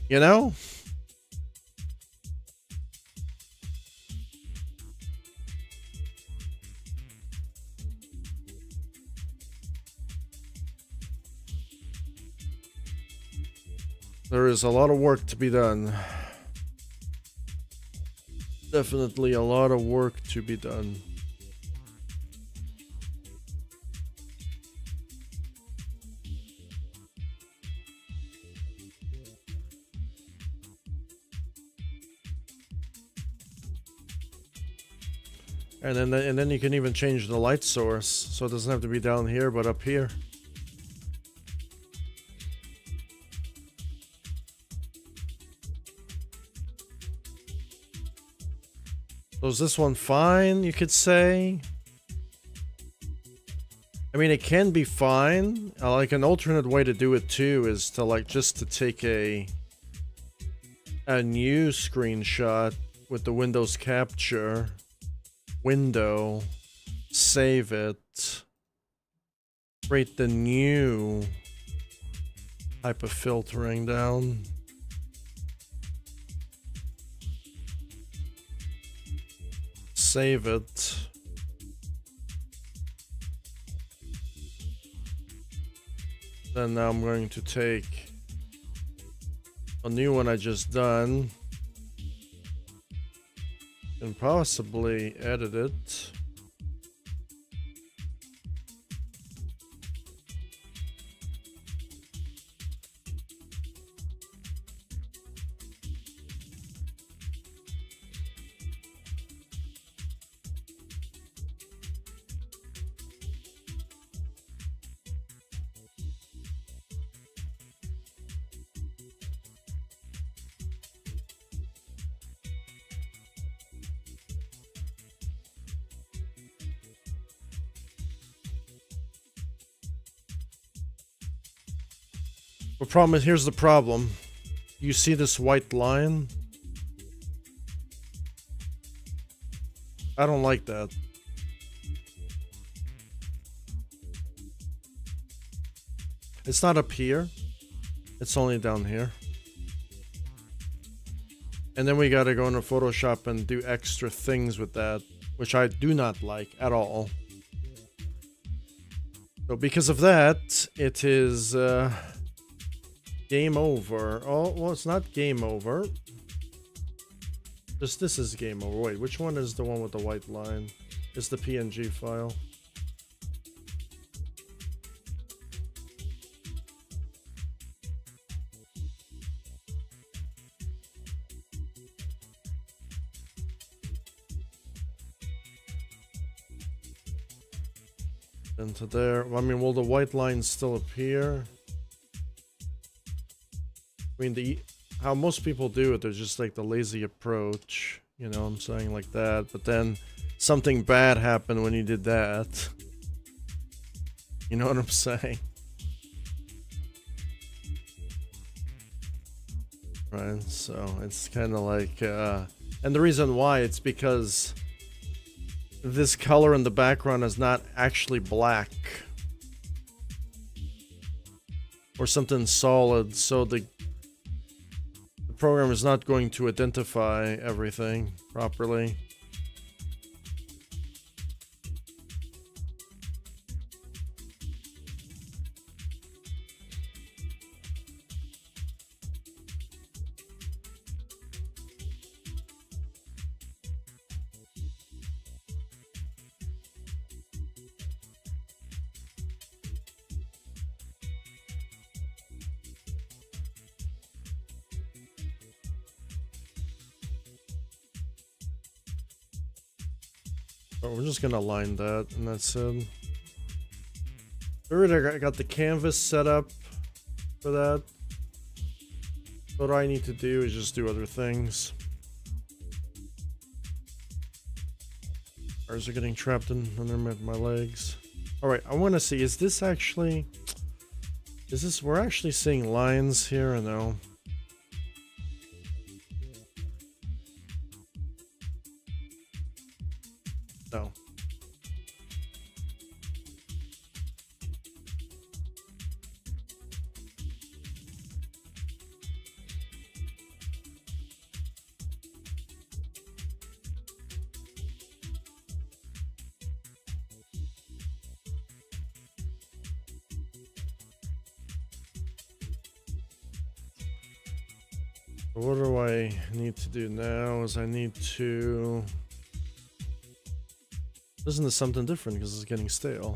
You know? There is a lot of work to be done. Definitely a lot of work to be done. And then you can even change the light source, so it doesn't have to be down here, but up here. So is this one fine, you could say? I mean, it can be fine. Like an alternate way to do it too is to like just to take a new screenshot with the Windows Capture window, save it, create the new type of filtering down. Save it. Then now I'm going to take a new one I just done and possibly edit it. The problem is, here's the problem. You see this white line? I don't like that. It's not up here. It's only down here. And then we gotta go into Photoshop and do extra things with that, which I do not like at all. So because of that, it is game over. Oh, well, it's not game over. Just this is game over. Wait, which one is the one with the white line? It's the PNG file. Into there. I mean, will the white line still appear? I mean, how most people do it, they're just like the lazy approach, you know what I'm saying, like that. But then something bad happened when you did that. You know what I'm saying? Right, so it's kind of like, and the reason why, it's because this color in the background is not actually black. Or something solid, so the program is not going to identify everything properly. We're just gonna align that, and that's it. Already got the canvas set up for that. What I need to do is just do other things. Cars are getting trapped under my legs. Alright, I want to see, is this actually... we're actually seeing lines here or no? No. What do I need to do now is I need to... Isn't this something different because it's getting stale?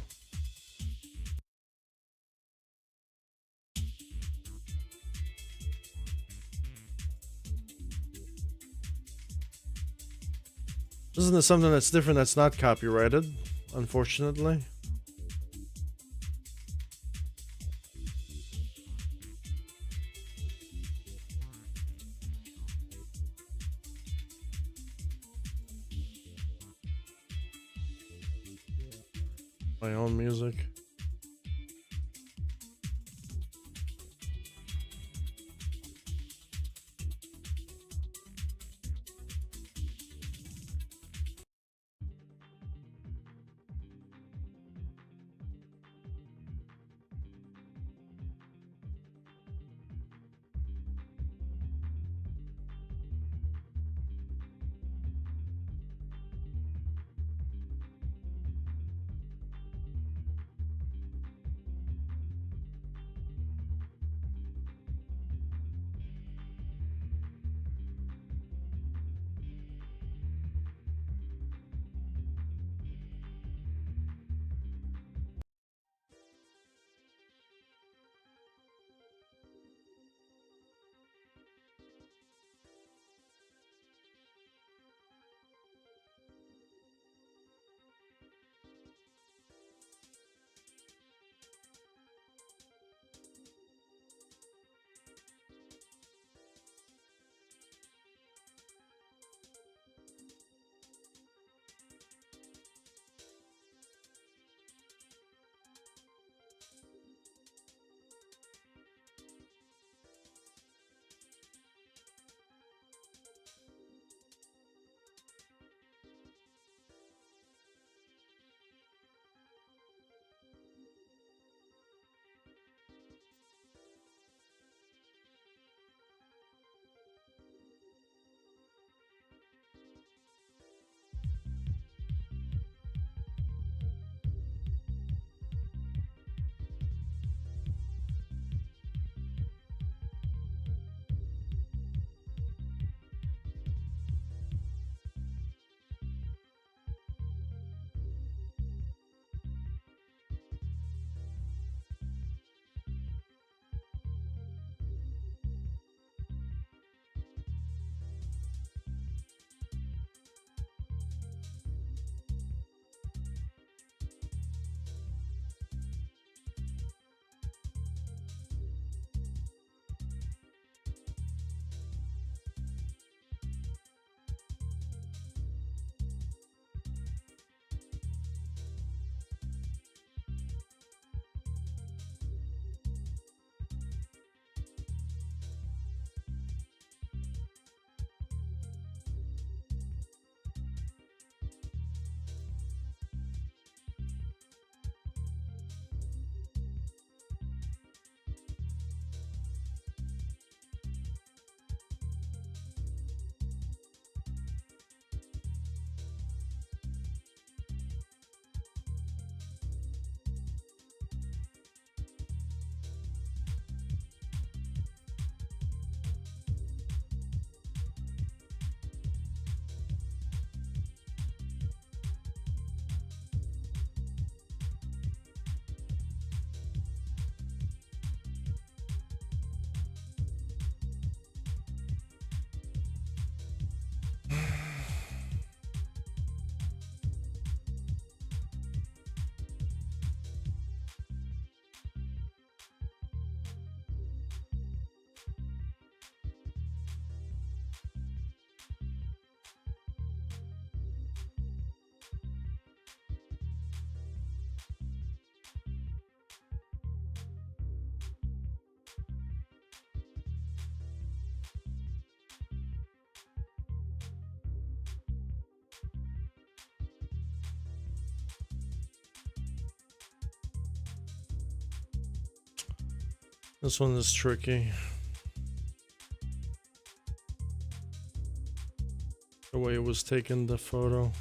Isn't this something that's different that's not copyrighted, unfortunately? My own music. This one is tricky. The way it was taken, the photo.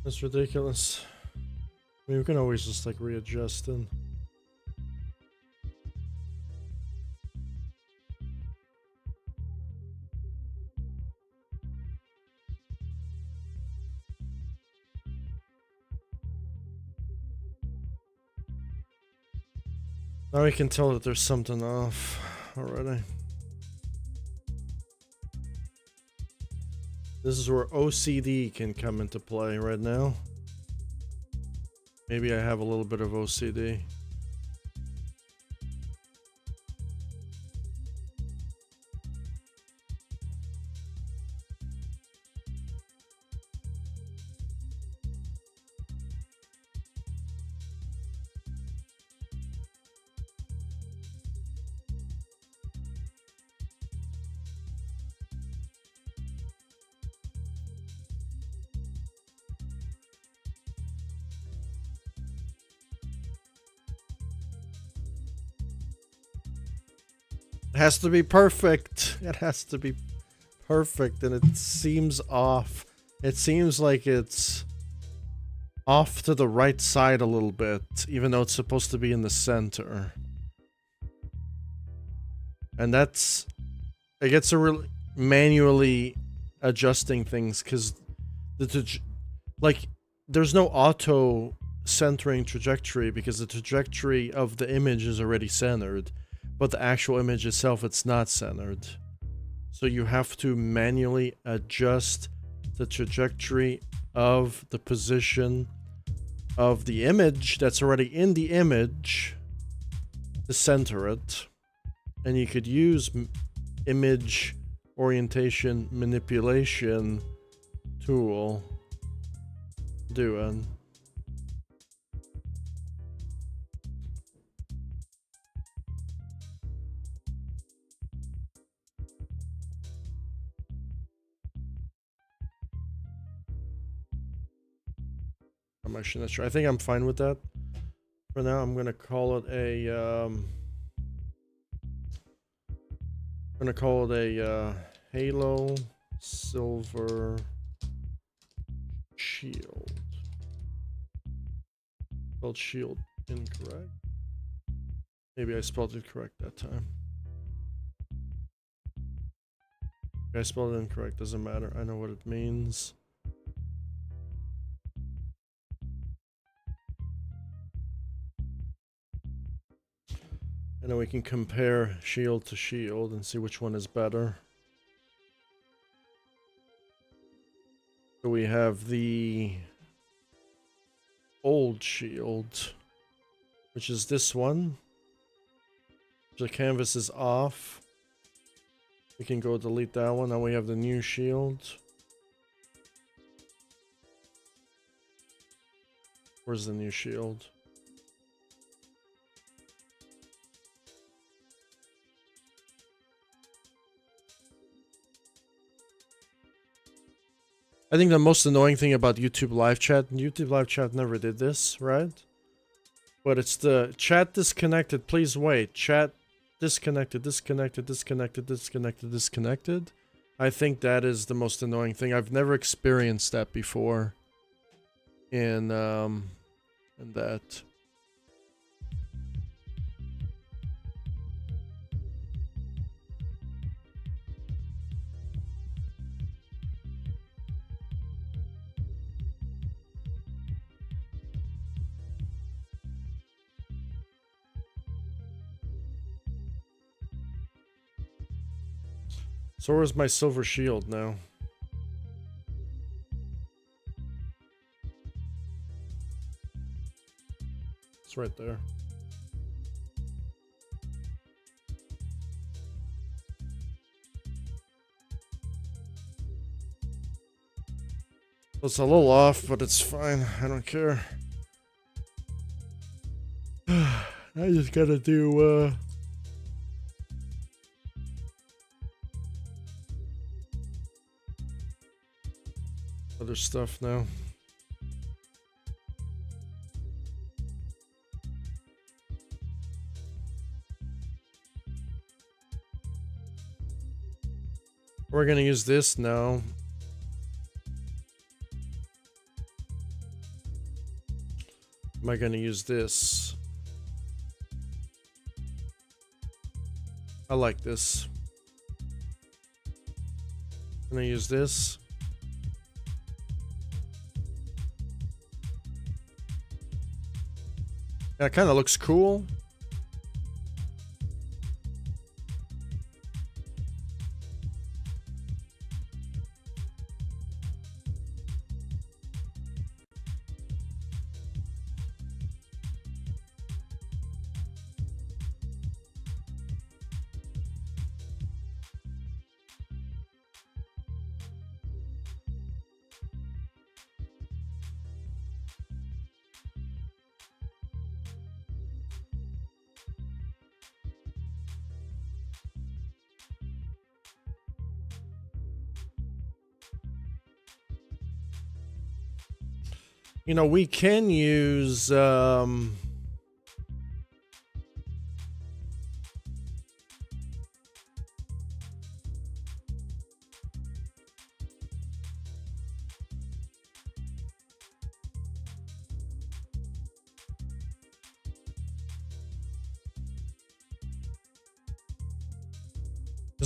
That's ridiculous. I mean, we can always just like readjust and. Now we can tell that there's something off already. This is where OCD can come into play right now. Maybe I have a little bit of OCD. It has to be perfect. It has to be perfect, and it seems off. It seems like it's off to the right side a little bit, even though it's supposed to be in the center. And that's... It gets a really manually adjusting things, because like there's no auto centering trajectory because the trajectory of the image is already centered, but the actual image itself, it's not centered. So you have to manually adjust the trajectory of the position of the image that's already in the image to center it. And you could use image orientation manipulation tool doing. I'm actually not sure. I think I'm fine with that. For now, I'm gonna call it a Halo Silver Shield. Spelled shield incorrect. Maybe I spelled it correct that time. If I spelled it incorrect, doesn't matter. I know what it means. And then we can compare shield to shield and see which one is better. So we have the old shield, which is this one. The canvas is off. We can go delete that one. Now we have the new shield. Where's the new shield? I think the most annoying thing about YouTube live chat, YouTube live chat never did this, right? But it's the chat disconnected, please wait. Chat disconnected, disconnected, disconnected, disconnected, disconnected. I think that is the most annoying thing. I've never experienced that before in that. So where's my silver shield now? It's right there. It's a little off, but it's fine. I don't care. I just gotta do, other stuff now. We're gonna use this now. Am I gonna use this? I like this. I'm gonna use this. That kind of looks cool. You know, we can use because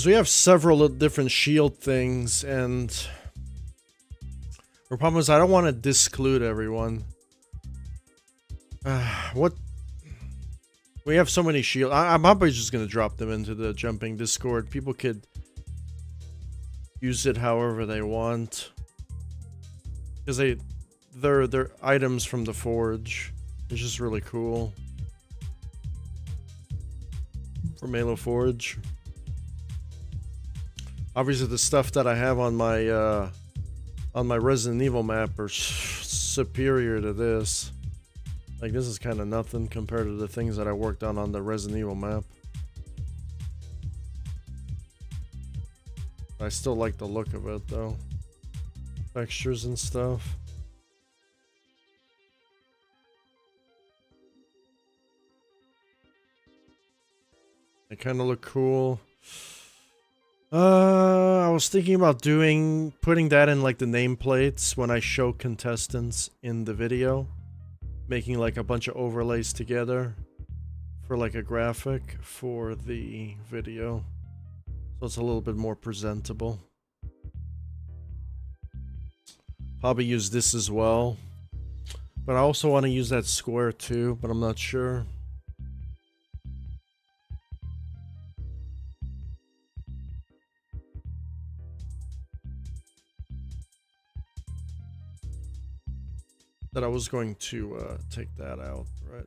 we have several different shield things, and the problem is I don't want to disclude everyone. What? We have so many shields. I'm probably just gonna drop them into the jumping Discord. People could use it however they want, because they're items from the forge. It's just really cool. From Halo Forge. Obviously, the stuff that I have on my Resident Evil map are superior to this. Like, this is kind of nothing compared to the things that I worked on the Resident Evil map. I still like the look of it, though. Textures and stuff. They kind of look cool. I was thinking about putting that in like the nameplates when I show contestants in the video. Making like a bunch of overlays together for like a graphic for the video. So it's a little bit more presentable. Probably use this as well. But I also want to use that square too, but I'm not sure. That I was going to take that out, right?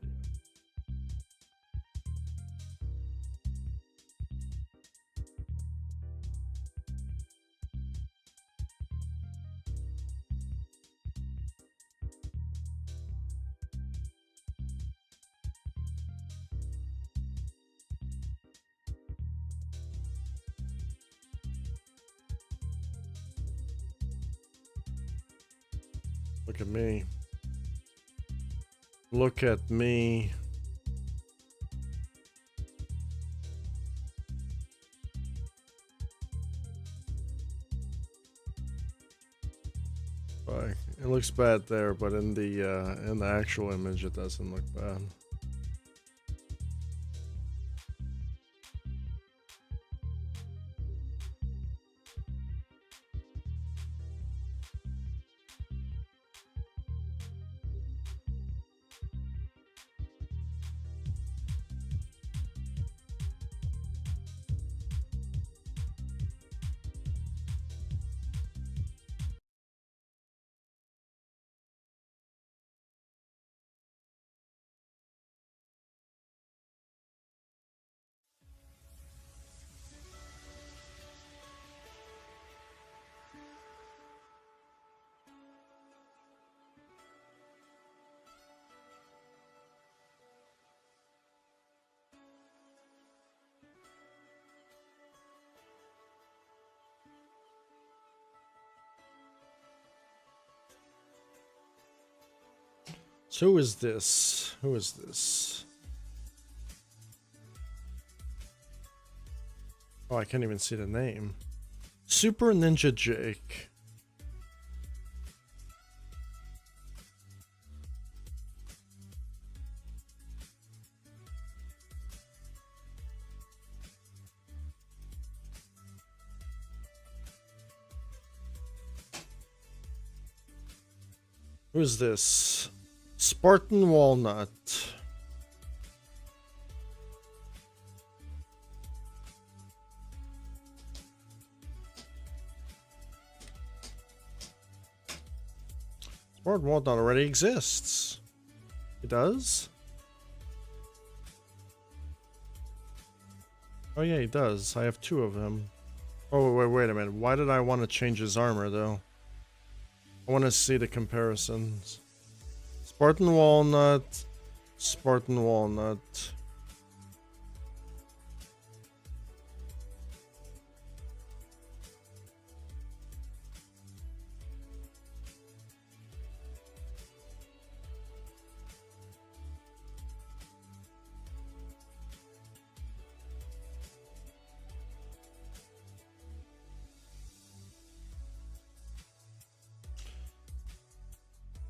Look at me. Look at me. It looks bad there, but in the actual image it doesn't look bad. So who is this? Who is this? Oh, I can't even see the name. Super Ninja Jake. Who's this? Spartan Walnut. Spartan Walnut already exists. It does? Oh yeah, he does. I have two of them. Oh, wait a minute. Why did I want to change his armor, though? I want to see the comparisons. Spartan Walnut, Spartan Walnut.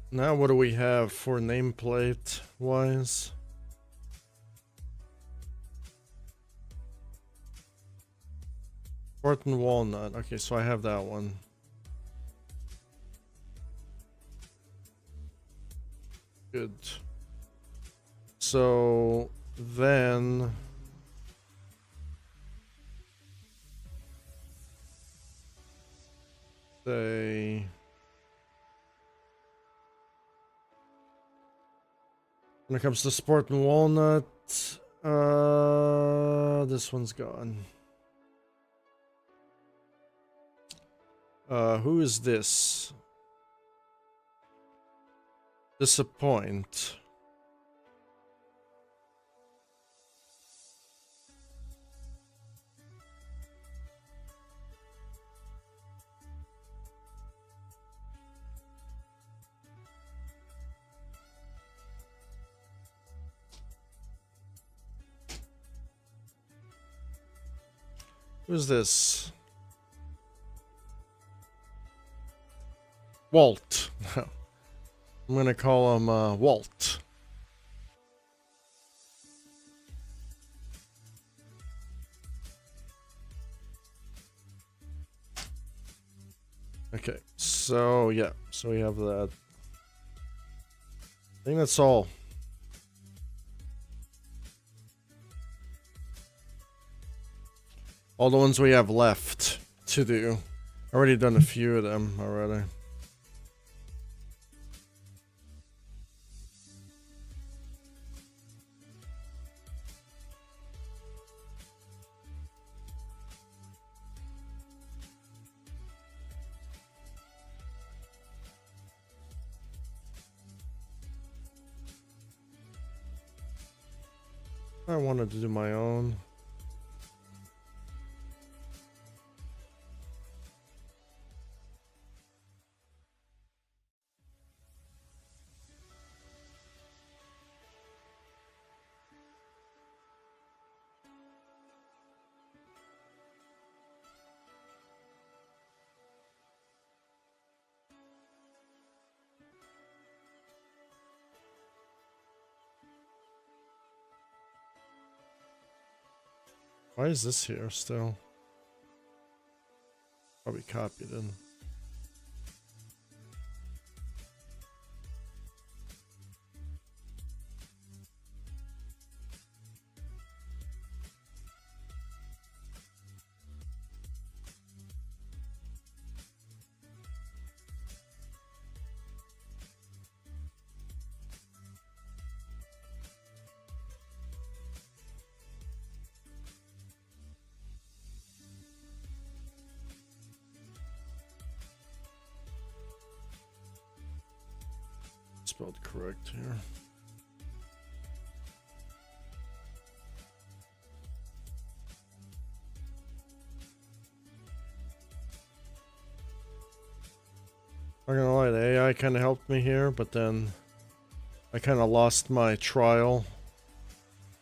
Now what do we have for nameplate wise? Spartan Walnut. Okay, so I have that one. Good. So then say when it comes to Sport and Walnut, this one's gone. Who is this? Disappoint. Who's this? Walt. I'm gonna call him Walt. Okay, so yeah, so we have that. I think that's all. All the ones we have left to do. Already done a few of them already. I wanted to do my own. Why is this here still? Probably copied in. Spelled correct here. I'm not gonna lie, the AI kind of helped me here, but then I kind of lost my trial.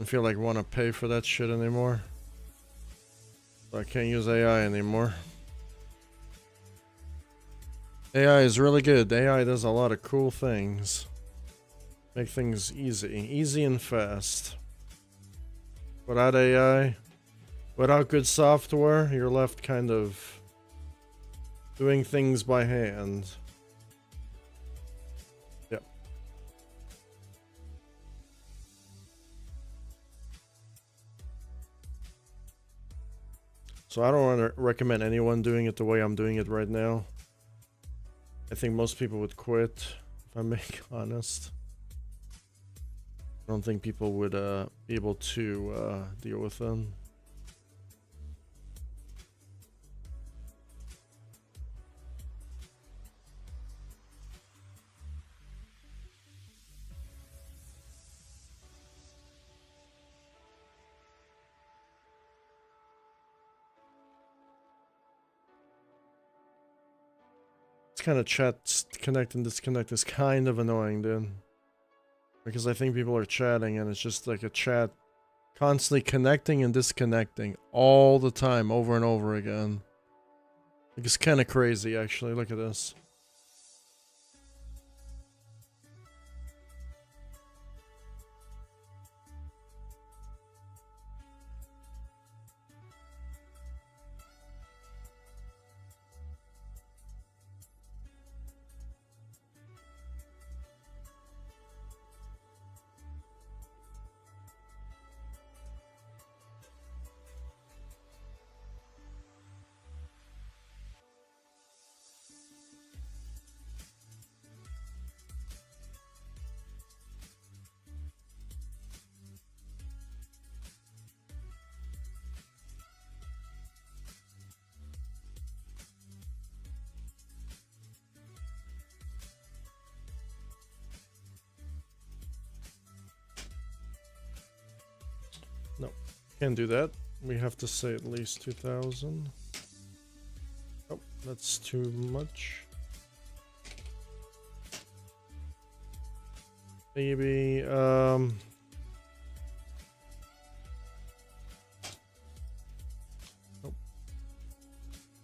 I feel like I want to pay for that shit anymore. So I can't use AI anymore. AI is really good. AI does a lot of cool things. Make things easy and fast. Without AI, without good software, you're left kind of doing things by hand. Yep. So I don't want to recommend anyone doing it the way I'm doing it right now. I think most people would quit, if I'm being honest. I don't think people would be able to deal with them. Kind of chat connect and disconnect is kind of annoying, dude. Because I think people are chatting and it's just like a chat constantly connecting and disconnecting all the time, over and over again. Like, it's kind of crazy, actually. Look at this. No, can't do that. We have to say at least 2,000. Oh, that's too much. Maybe, nope.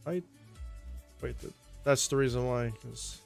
Wait, that's the reason why, because...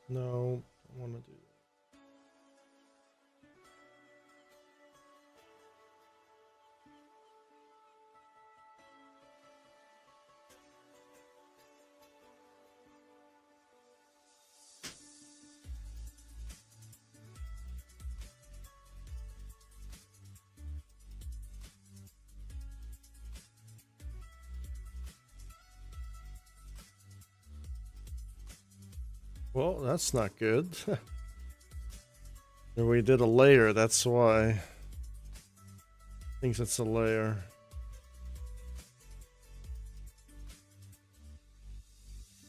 No, I want to do that. Well, that's not good. We did a layer, that's why. Thinks it's a layer.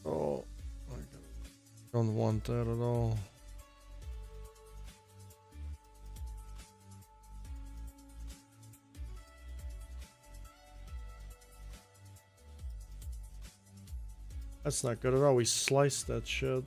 Oh my god. Don't want that at all. That's not good at all. We sliced that shit.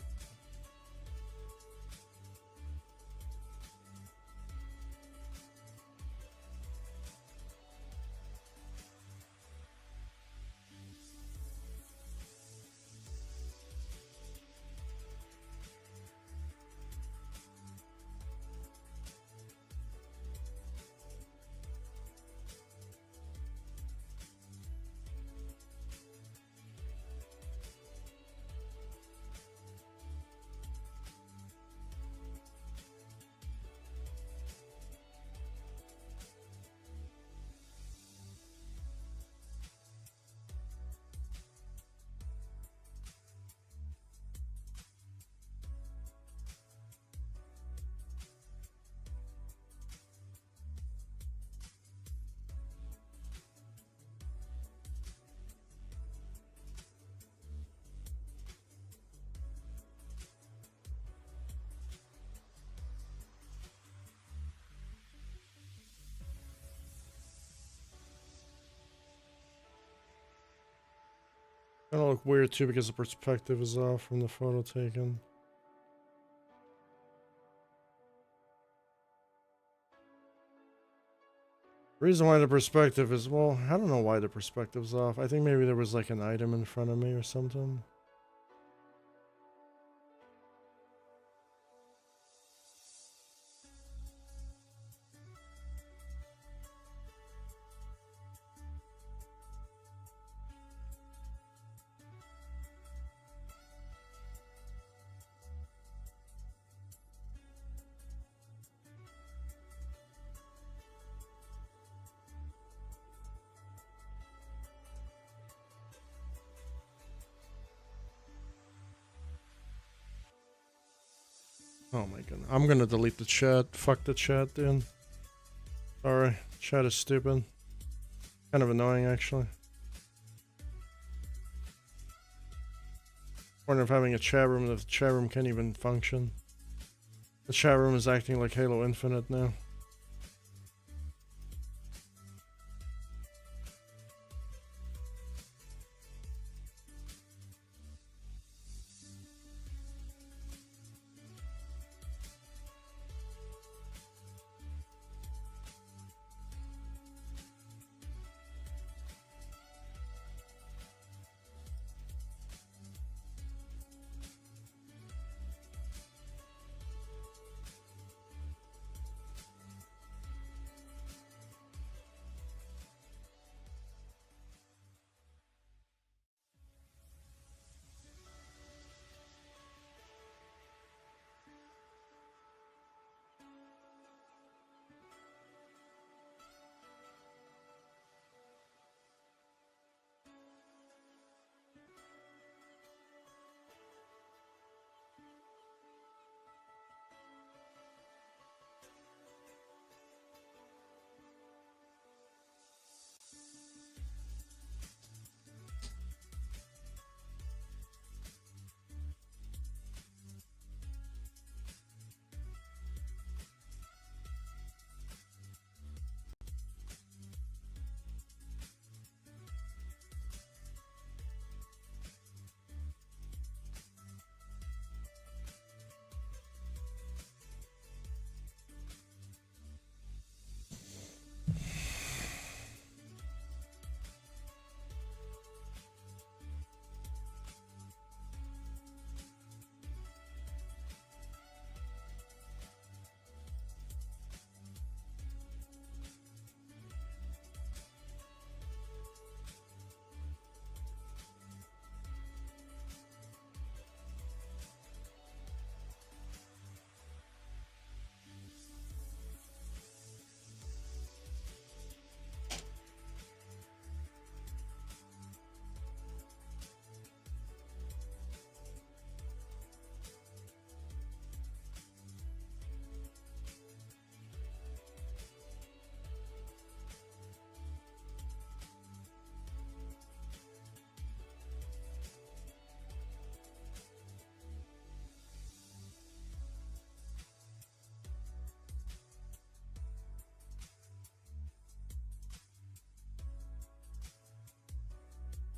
Gonna look weird too because the perspective is off from the photo taken. The reason why the perspective is, well, I don't know why the perspective's off. I think maybe there was like an item in front of me or something. Oh my goodness. I'm gonna delete the chat. Fuck the chat, dude. Sorry. Chat is stupid. Kind of annoying, actually. Point of having a chat room that the chat room can't even function. The chat room is acting like Halo Infinite now.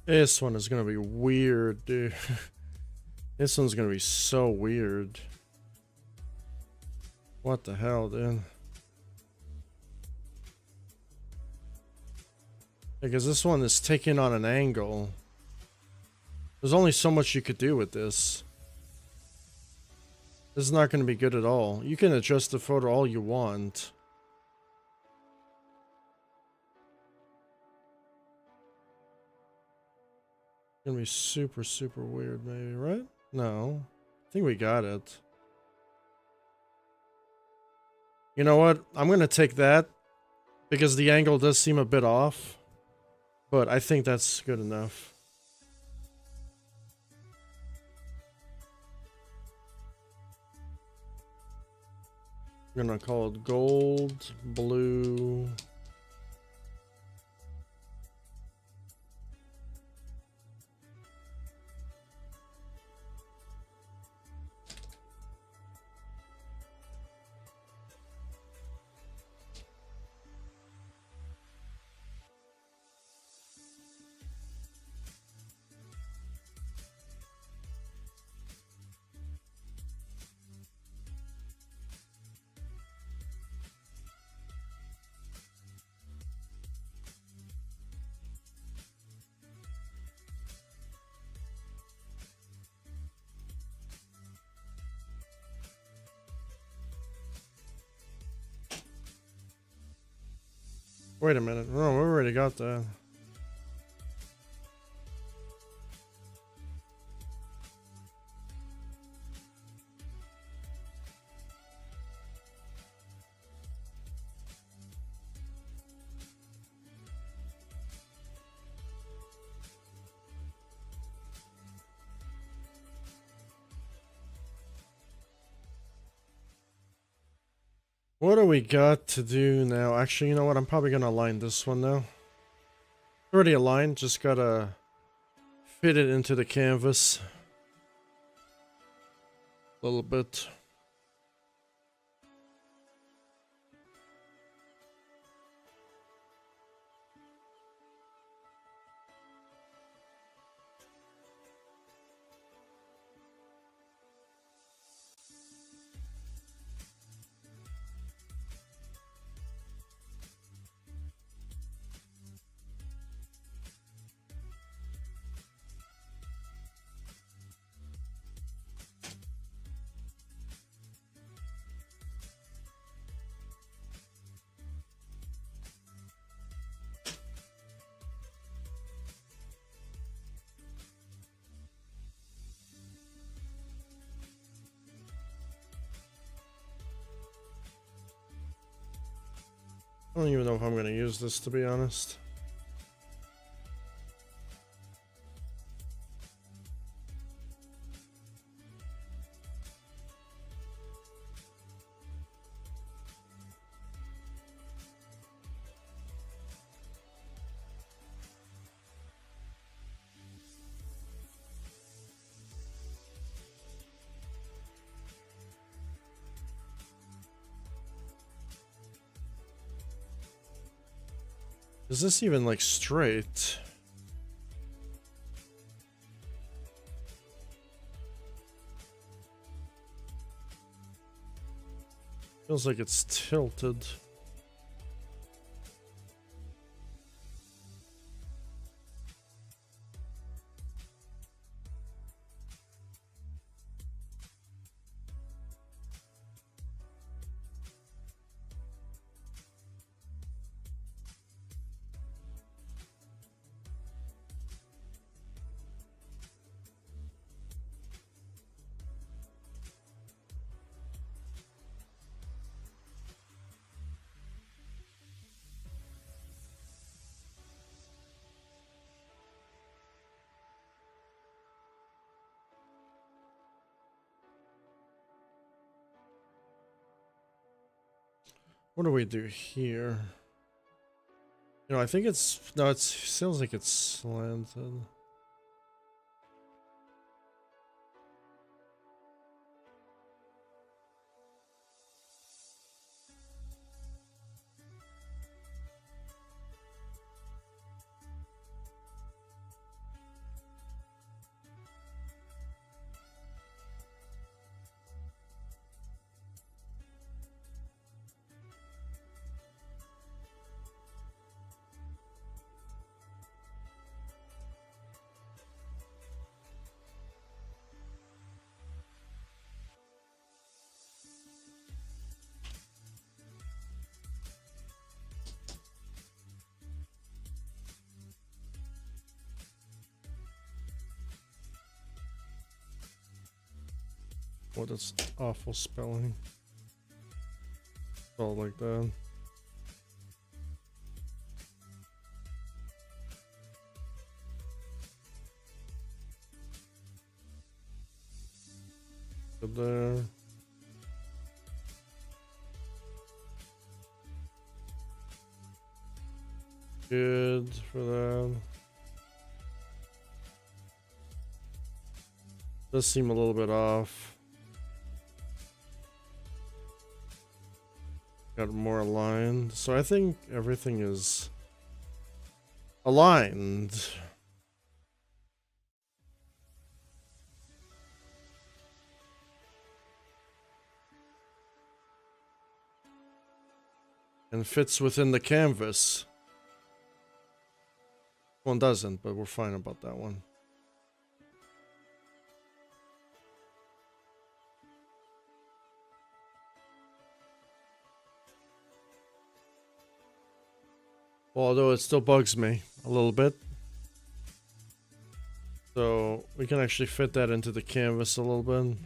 This one is gonna be weird, dude. This one's gonna be so weird. What the hell, dude? Because this one is taking on an angle. There's only so much you could do with this. This is not going to be good at all. You can adjust the photo all you want. It's going to be super, super weird maybe, right? No. I think we got it. You know what? I'm going to take that because the angle does seem a bit off. But I think that's good enough. I'm gonna call it gold, blue. Wait a minute. No, we already got that. What do we got to do now? Actually, you know what? I'm probably gonna align this one now. Already aligned, just gotta fit it into the canvas a little bit. I don't even know if I'm gonna use this, to be honest. Is this even like straight? Feels like it's tilted. What do we do here? You know, I think it's... No, it feels like it's slanted. Oh, that's awful spelling. Spelled like that. Good there. Good for that. Does seem a little bit off. Got more aligned. So I think everything is aligned. And fits within the canvas. One doesn't, but we're fine about that one. Well, although it still bugs me a little bit. So we can actually fit that into the canvas a little bit.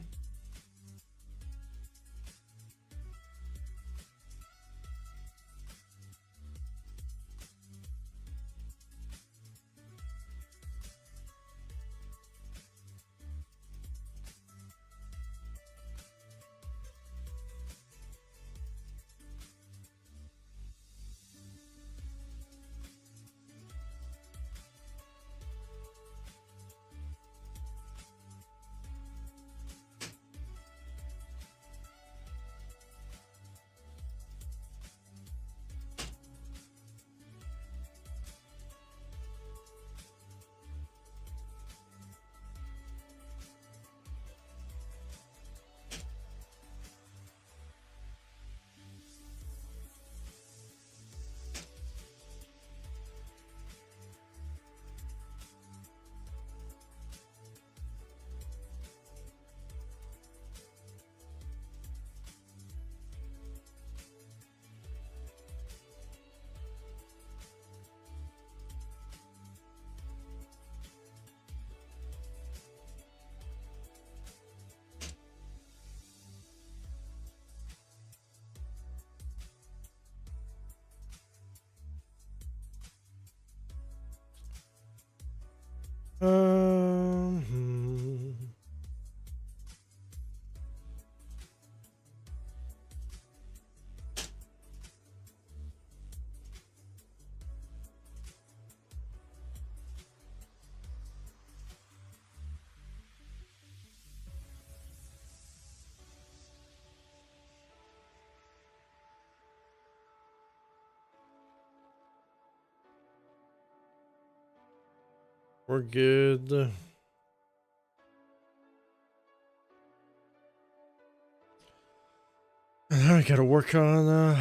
Hmm. We're good. And now I gotta work on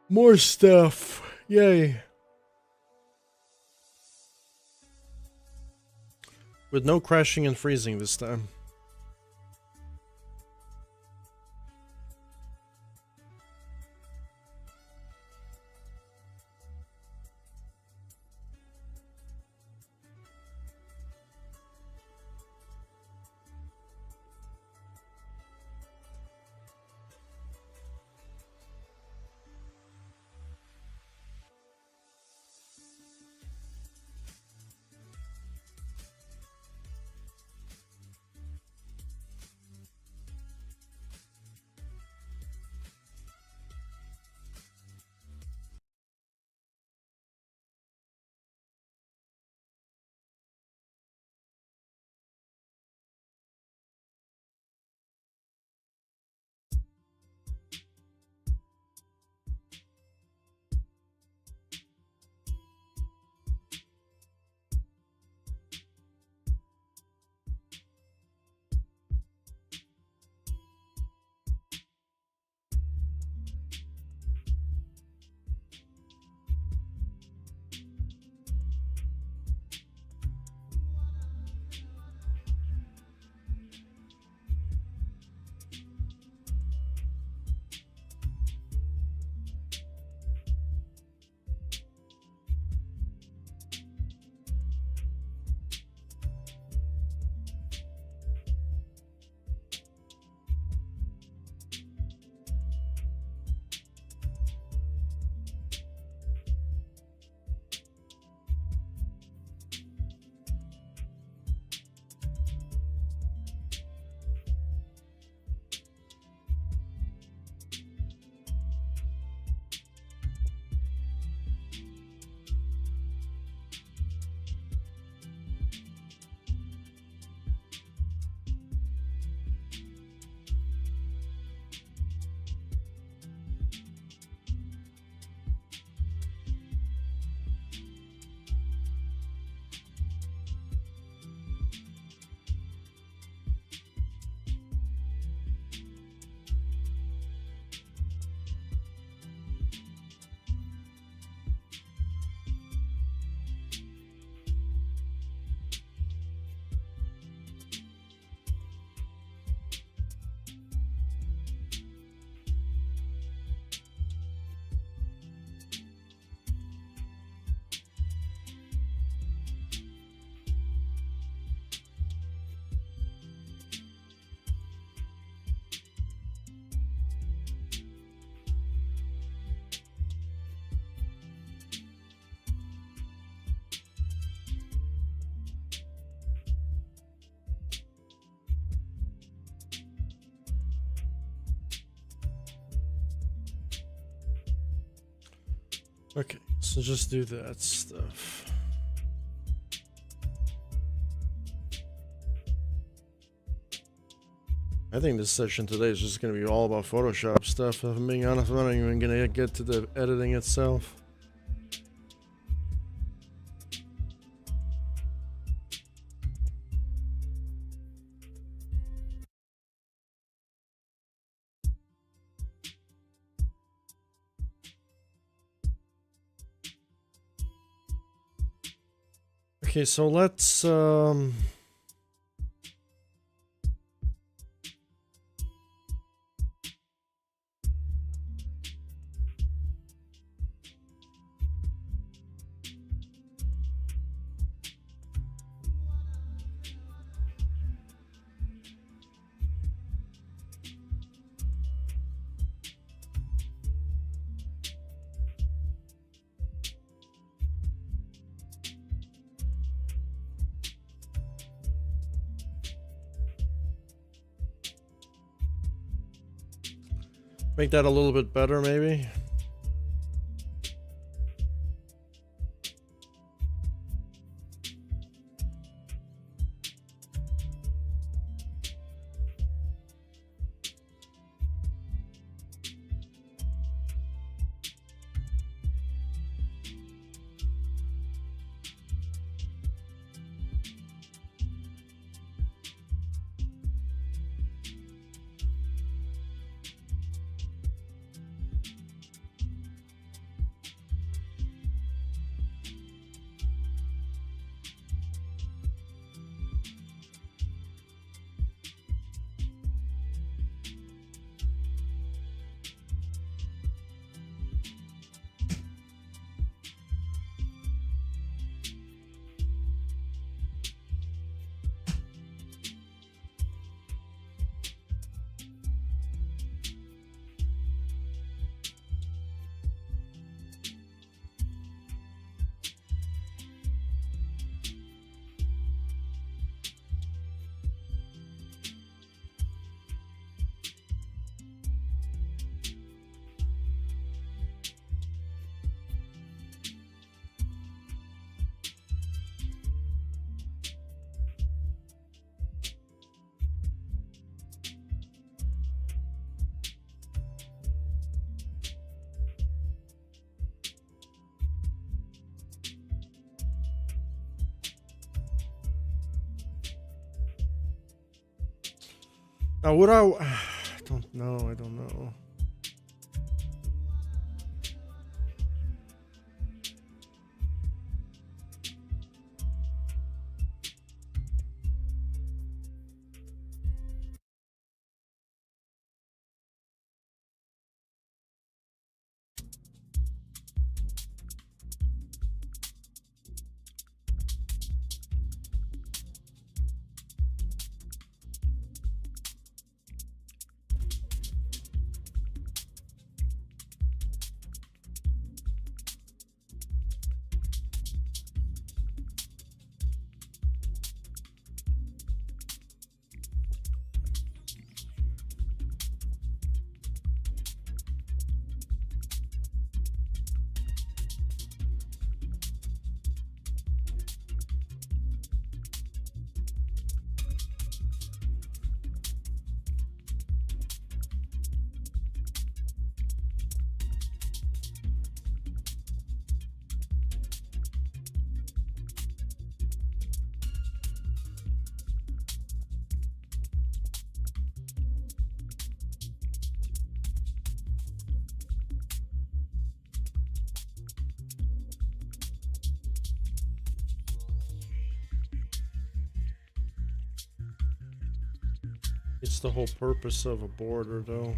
more stuff. Yay. With no crashing and freezing this time. Okay, so just do that stuff. I think this session today is just going to be all about Photoshop stuff. If I'm being honest, I'm not even going to get to the editing itself. Okay, so let's make that a little bit better, maybe. Now, would I don't know. I don't know. It's the whole purpose of a border, though.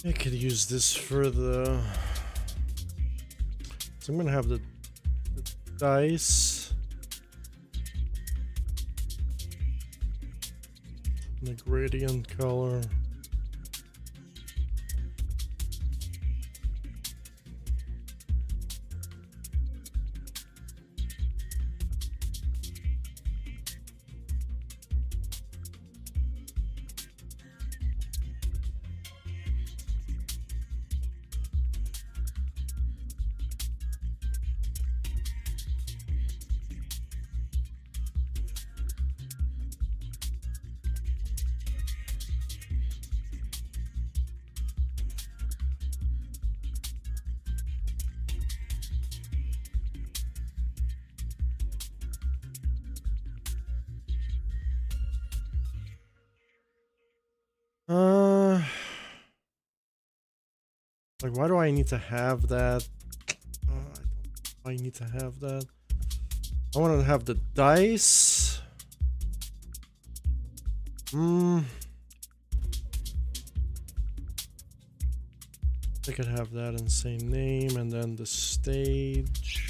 I could use this for the... So I'm gonna have the dice. The gradient color. Like, why do I need to have that? I need to have that. I want to have the dice. I could have that in the same name, and then the stage.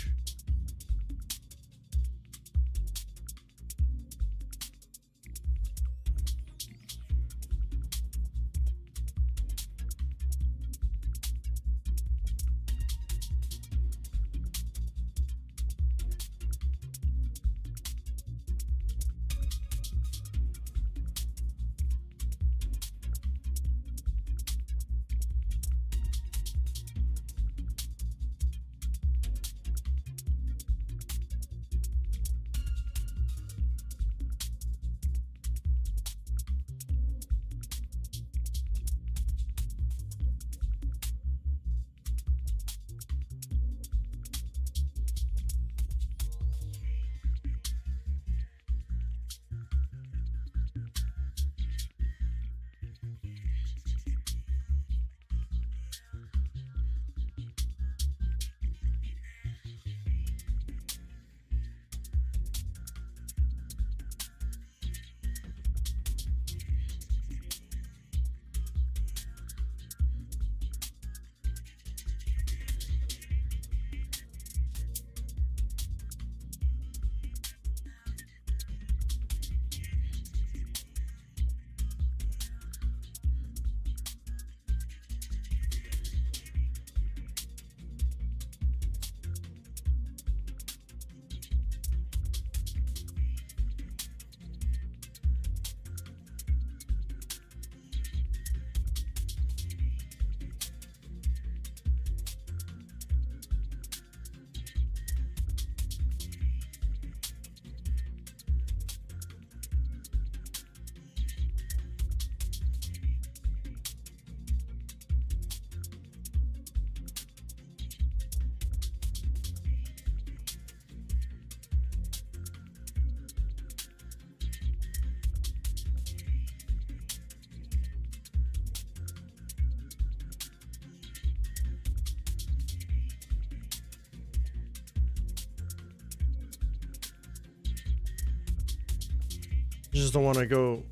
I just don't want to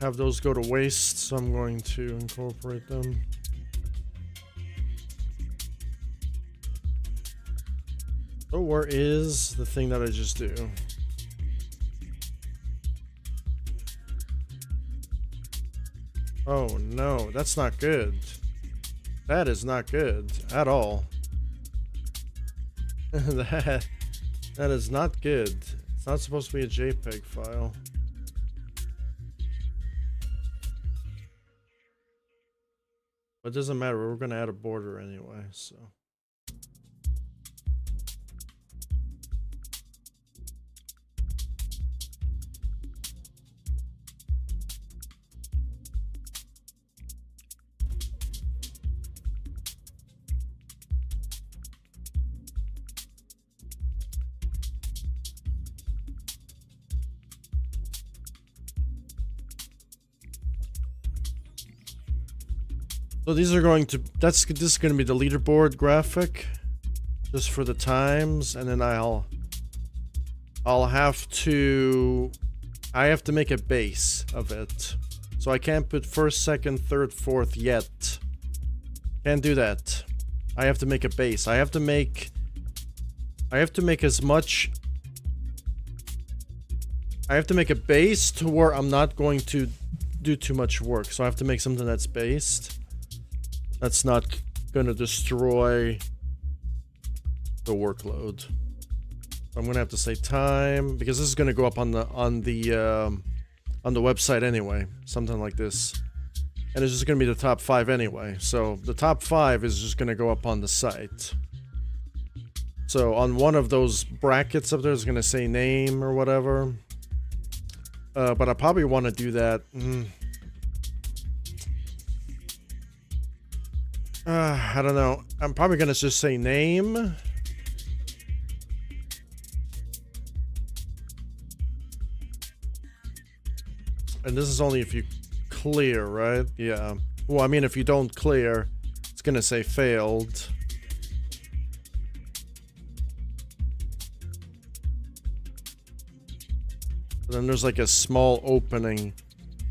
have those go to waste, so I'm going to incorporate them. So where is the thing that I just do? Oh no, that's not good. That is not good at all. that is not good. It's not supposed to be a JPEG file. It doesn't matter, we're gonna add a border anyway, so. So these are going to, this is going to be the leaderboard graphic, just for the times, and then I have to make a base of it. So I can't put first, second, third, fourth yet. Can't do that. I have to make a base. I have to make as much. I have to make a base to where I'm not going to do too much work. So I have to make something that's based. That's not gonna destroy the workload. I'm gonna have to say time, because this is gonna go up on the website anyway. Something like this. And it's just gonna be the top 5 anyway. So the top 5 is just gonna go up on the site. So on one of those brackets up there is gonna say name or whatever. But I probably want to do that. I don't know. I'm probably gonna just say name. And this is only if you clear, right? Yeah. Well, I mean, if you don't clear, it's gonna say failed. And then there's like a small opening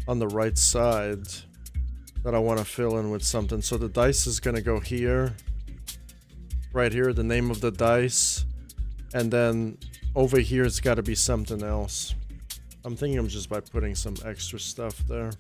on the right side that I want to fill in with something. So the dice is gonna go here. Right here, the name of the dice. And then over here, it's got to be something else. I'm thinking I'm just by putting some extra stuff there.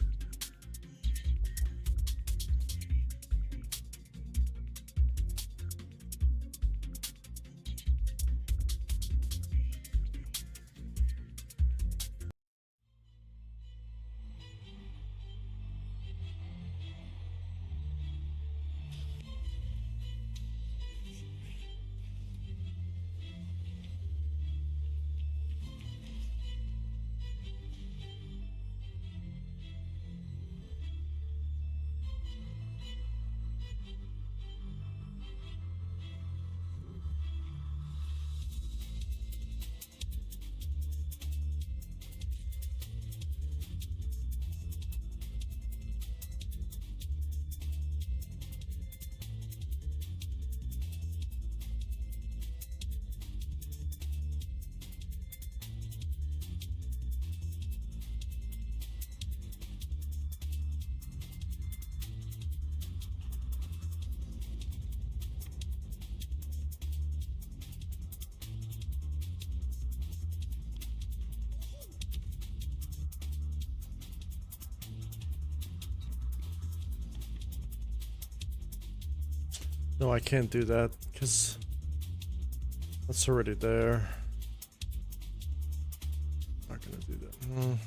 No, I can't do that because that's already there. Not gonna do that.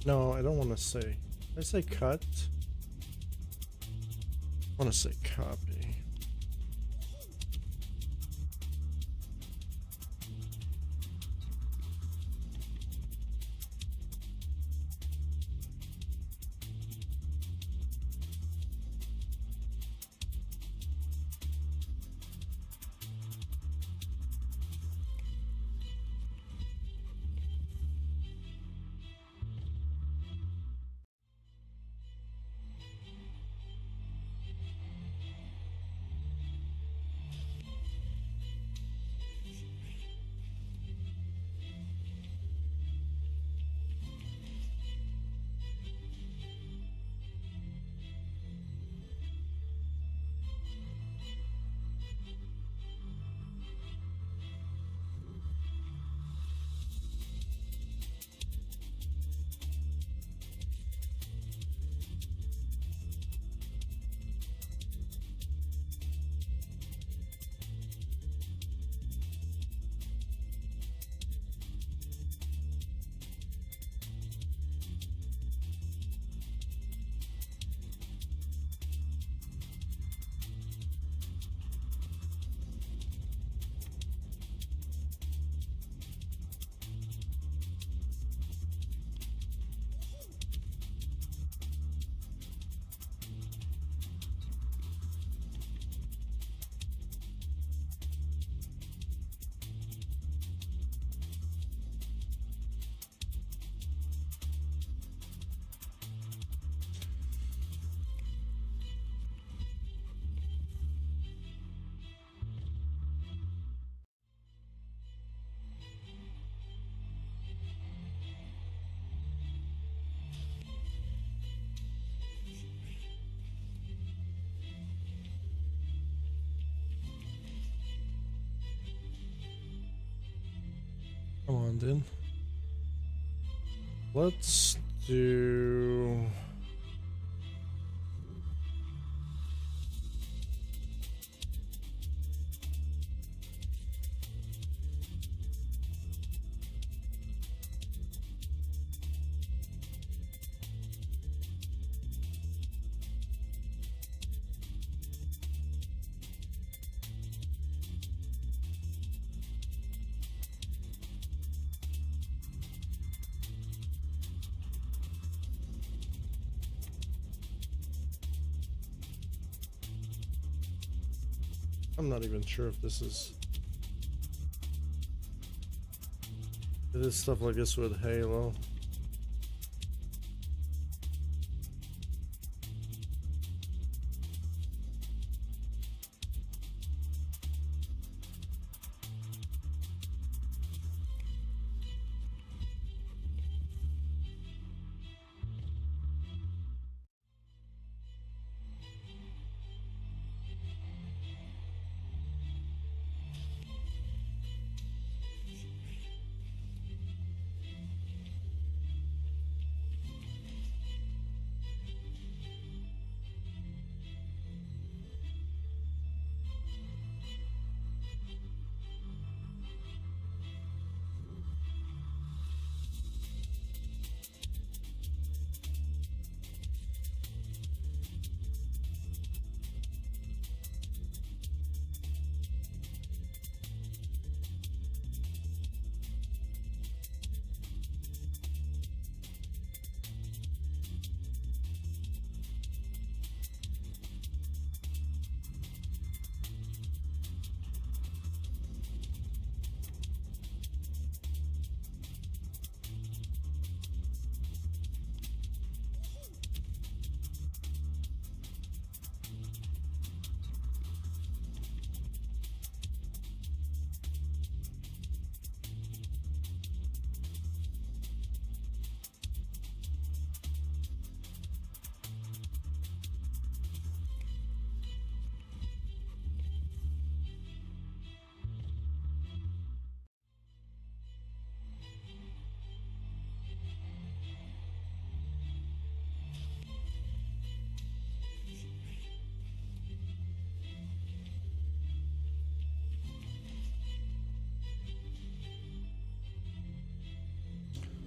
No, I don't want to say. Did I say cut? I want to say copy. Come on, then. Let's do... I'm not even sure if this is... It is stuff like this with Halo.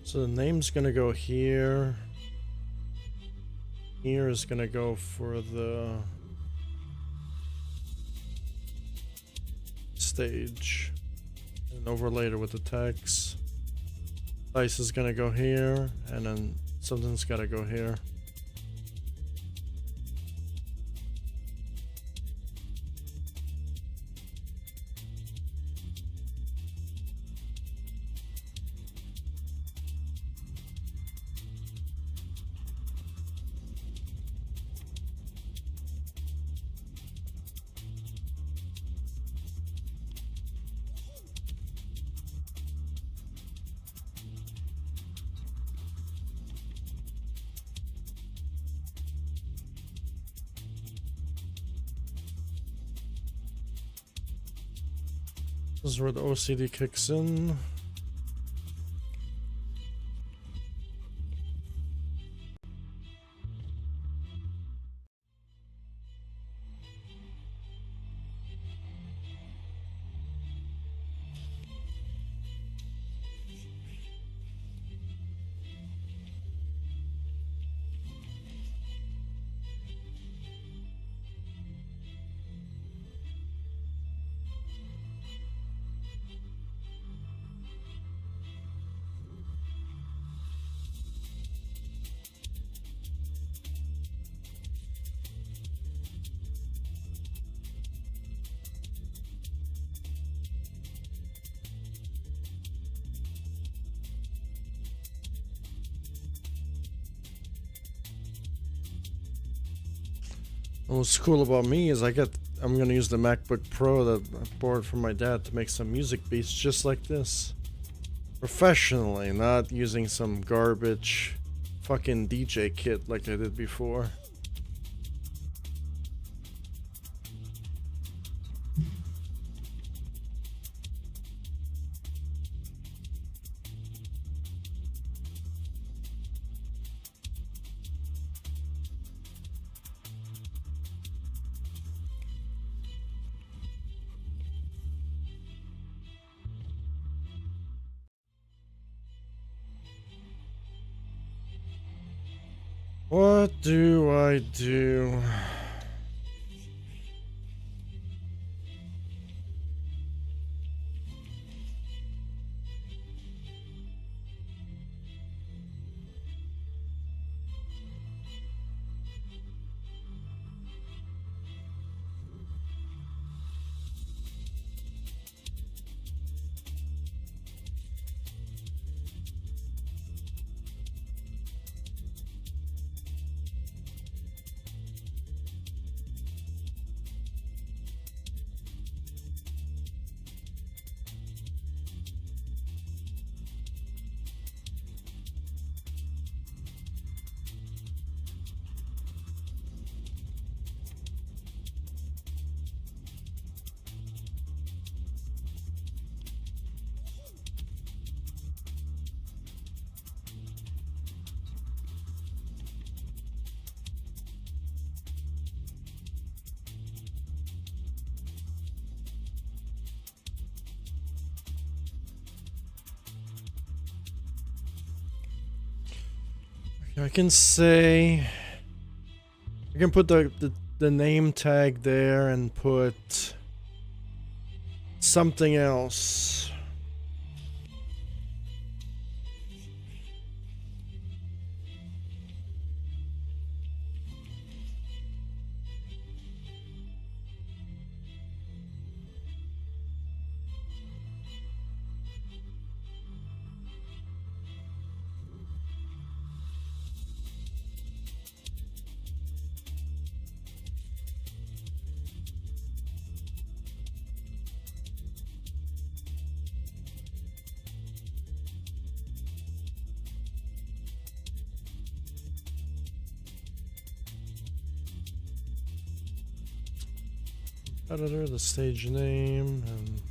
So the name's gonna go here. Here is gonna go for the stage. And overlay it with the text. Dice is gonna go here, and then something's gotta go here. This is where the OCD kicks in. And what's cool about me is I'm gonna use the MacBook Pro that I borrowed from my dad to make some music beats just like this. Professionally, not using some garbage fucking DJ kit like I did before. What do I do? I can say I can put the name tag there and put something else. Editor, the stage name, and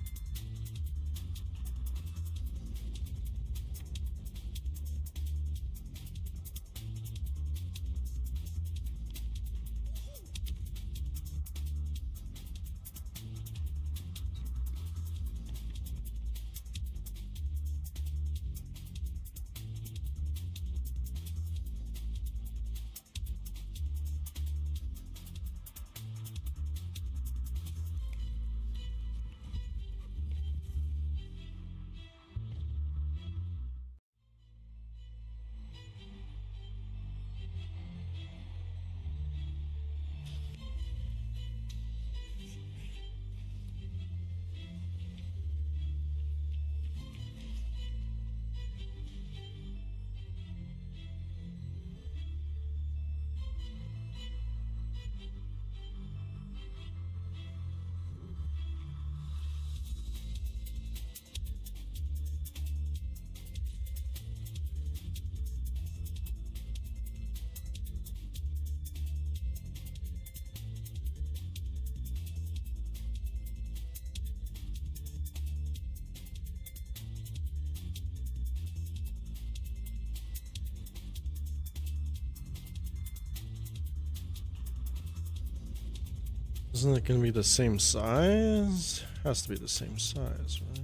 isn't it going to be the same size? Has to be the same size, right?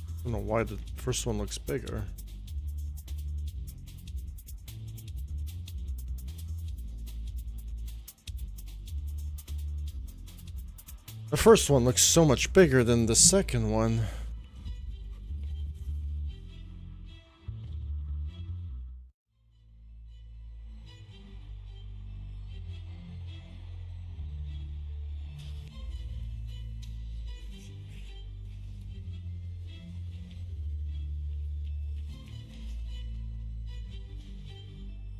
I don't know why the first one looks bigger. The first one looks so much bigger than the second one.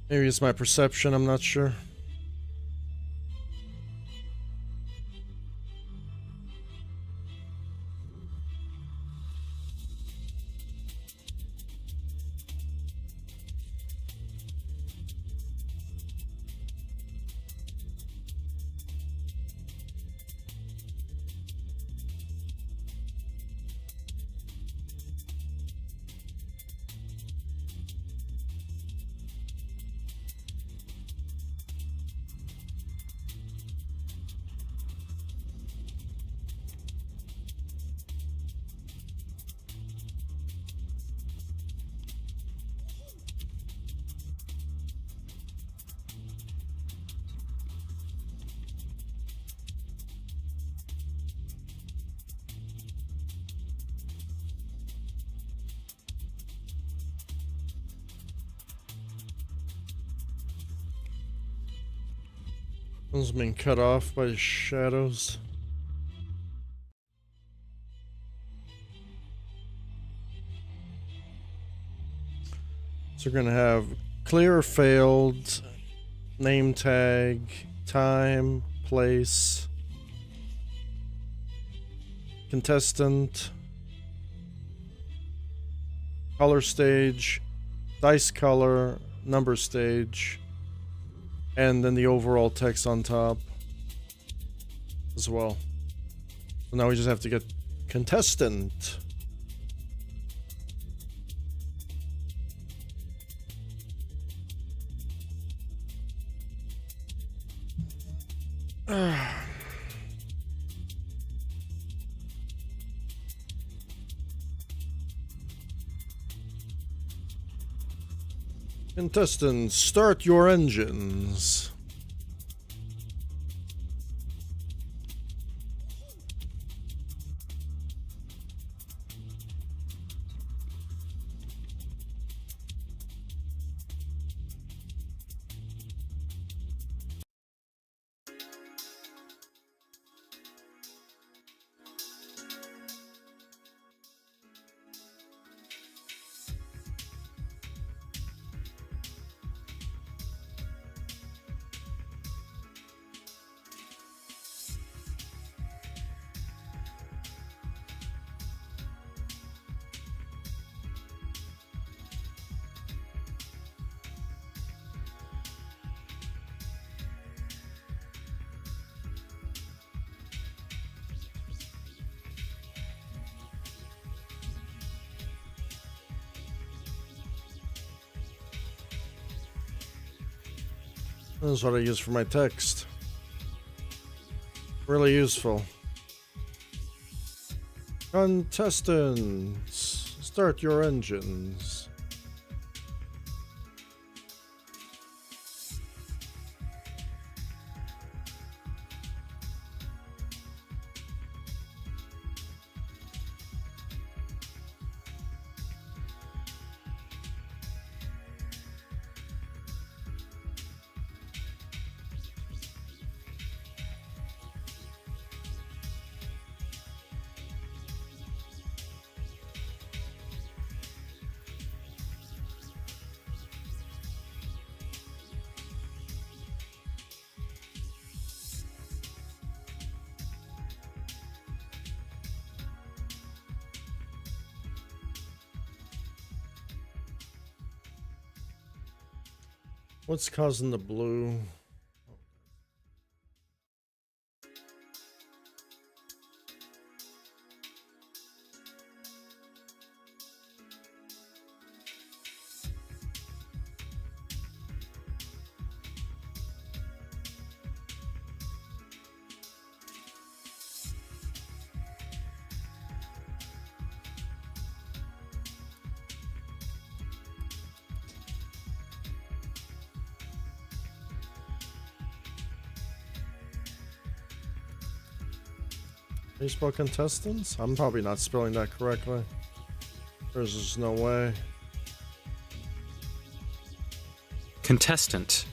Maybe it's my perception, I'm not sure. One's been cut off by the shadows. So we're gonna have clear or failed, name tag, time, place, contestant, color stage, dice color, number stage, and then the overall text on top as well. So now we just have to get contestant. Contestants, start your engines. This is what I use for my text. Really useful. Contestants, start your engines. What's causing the blue? Baseball contestants? I'm probably not spelling that correctly. There's just no way. Contestant.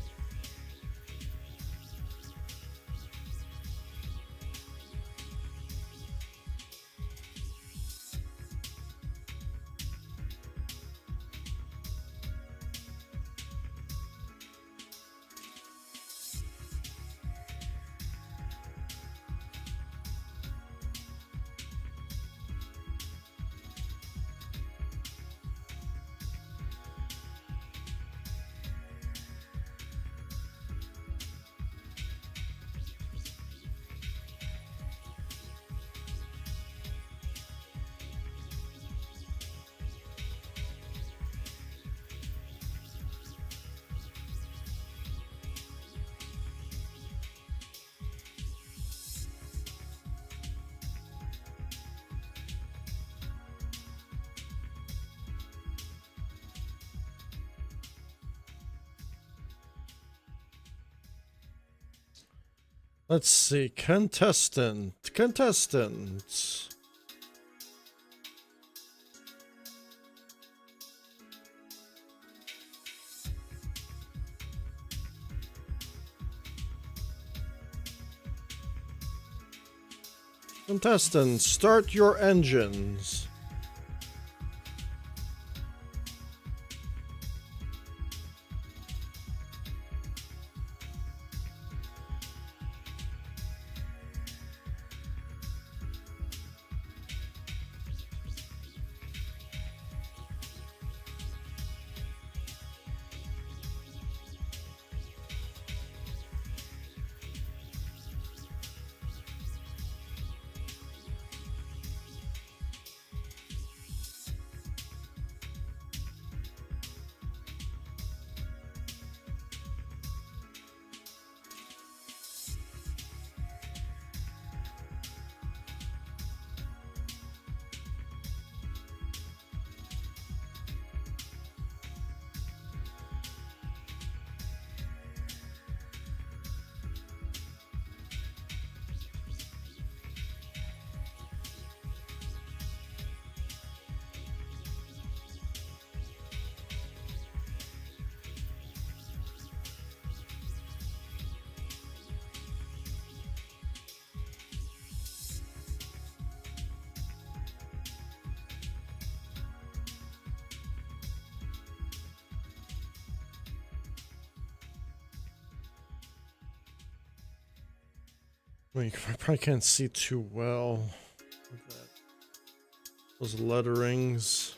Let's see. Contestants. Contestants, start your engines. Wait, I probably can't see too well with that. Those letterings.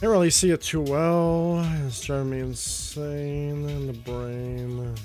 Can't really see it too well. It's driving me insane in the brain.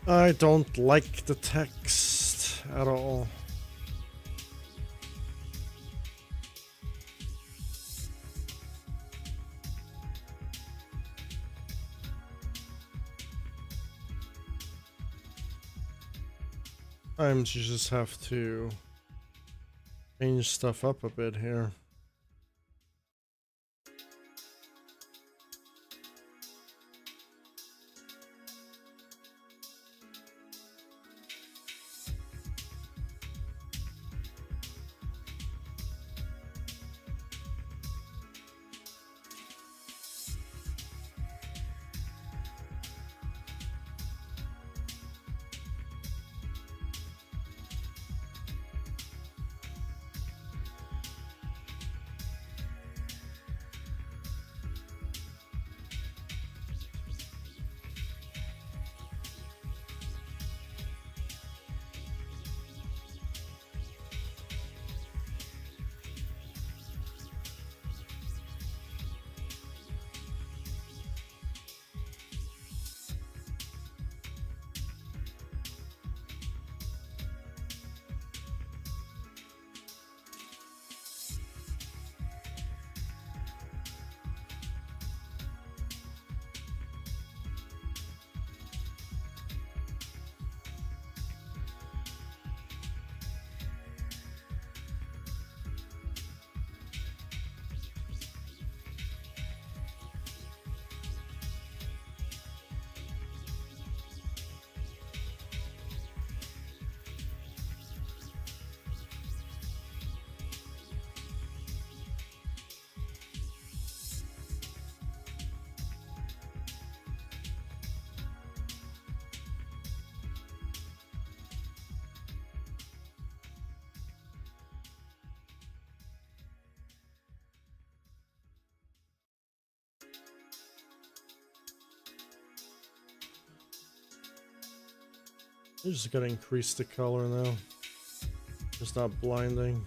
I don't like the text at all. Sometimes you just have to change stuff up a bit here. You just gotta increase the color now. It's not blinding.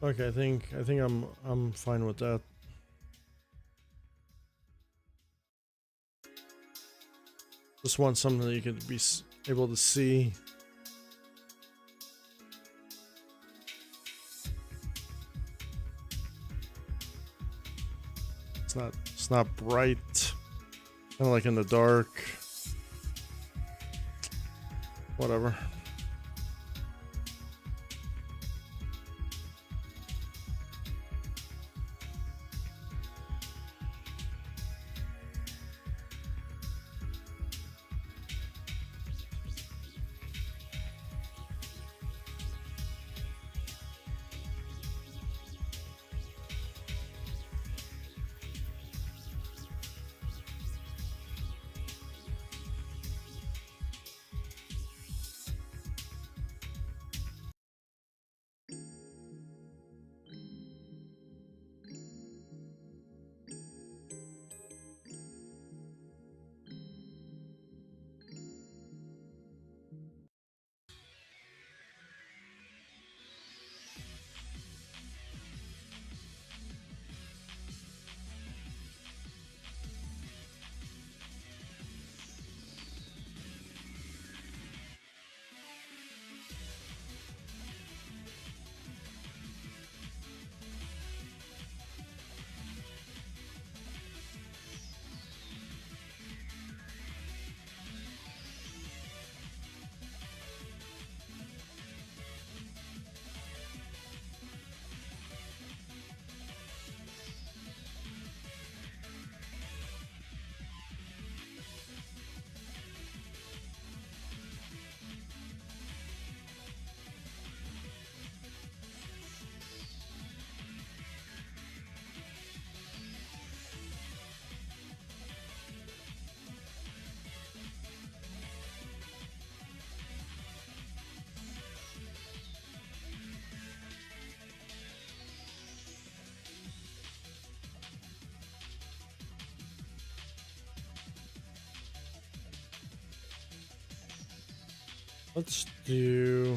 Okay, I think I'm fine with that. Just want something that you could be able to see. It's not bright. Kind of like in the dark. Whatever. Let's do...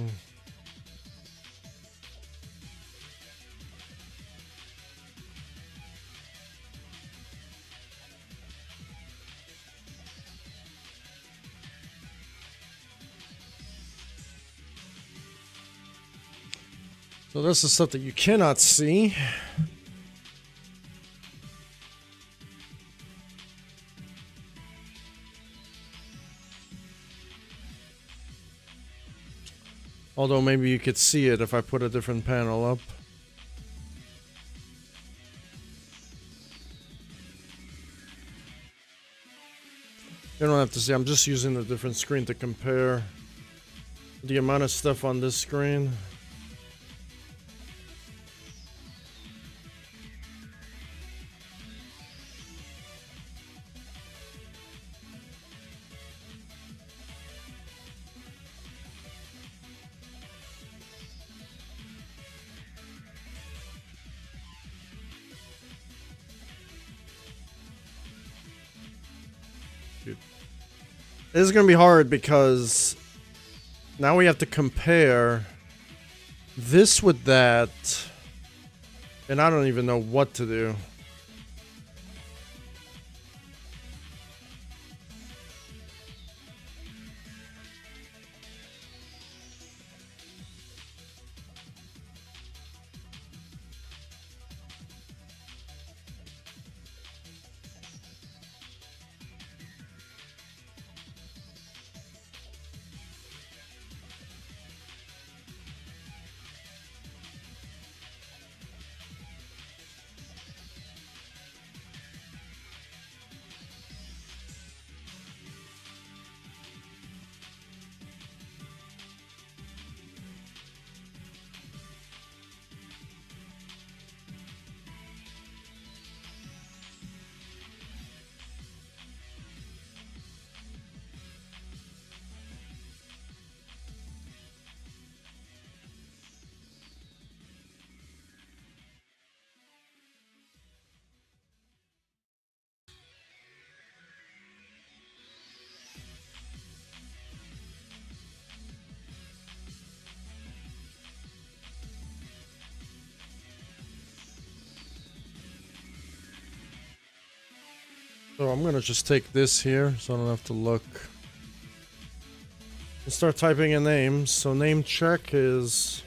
So this is stuff that you cannot see. Although maybe you could see it if I put a different panel up. You don't have to see, I'm just using a different screen to compare the amount of stuff on this screen. dude. This is gonna be hard because now we have to compare this with that, and I don't even know what to do. So I'm gonna just take this here so I don't have to look. And start typing in names. So name check is...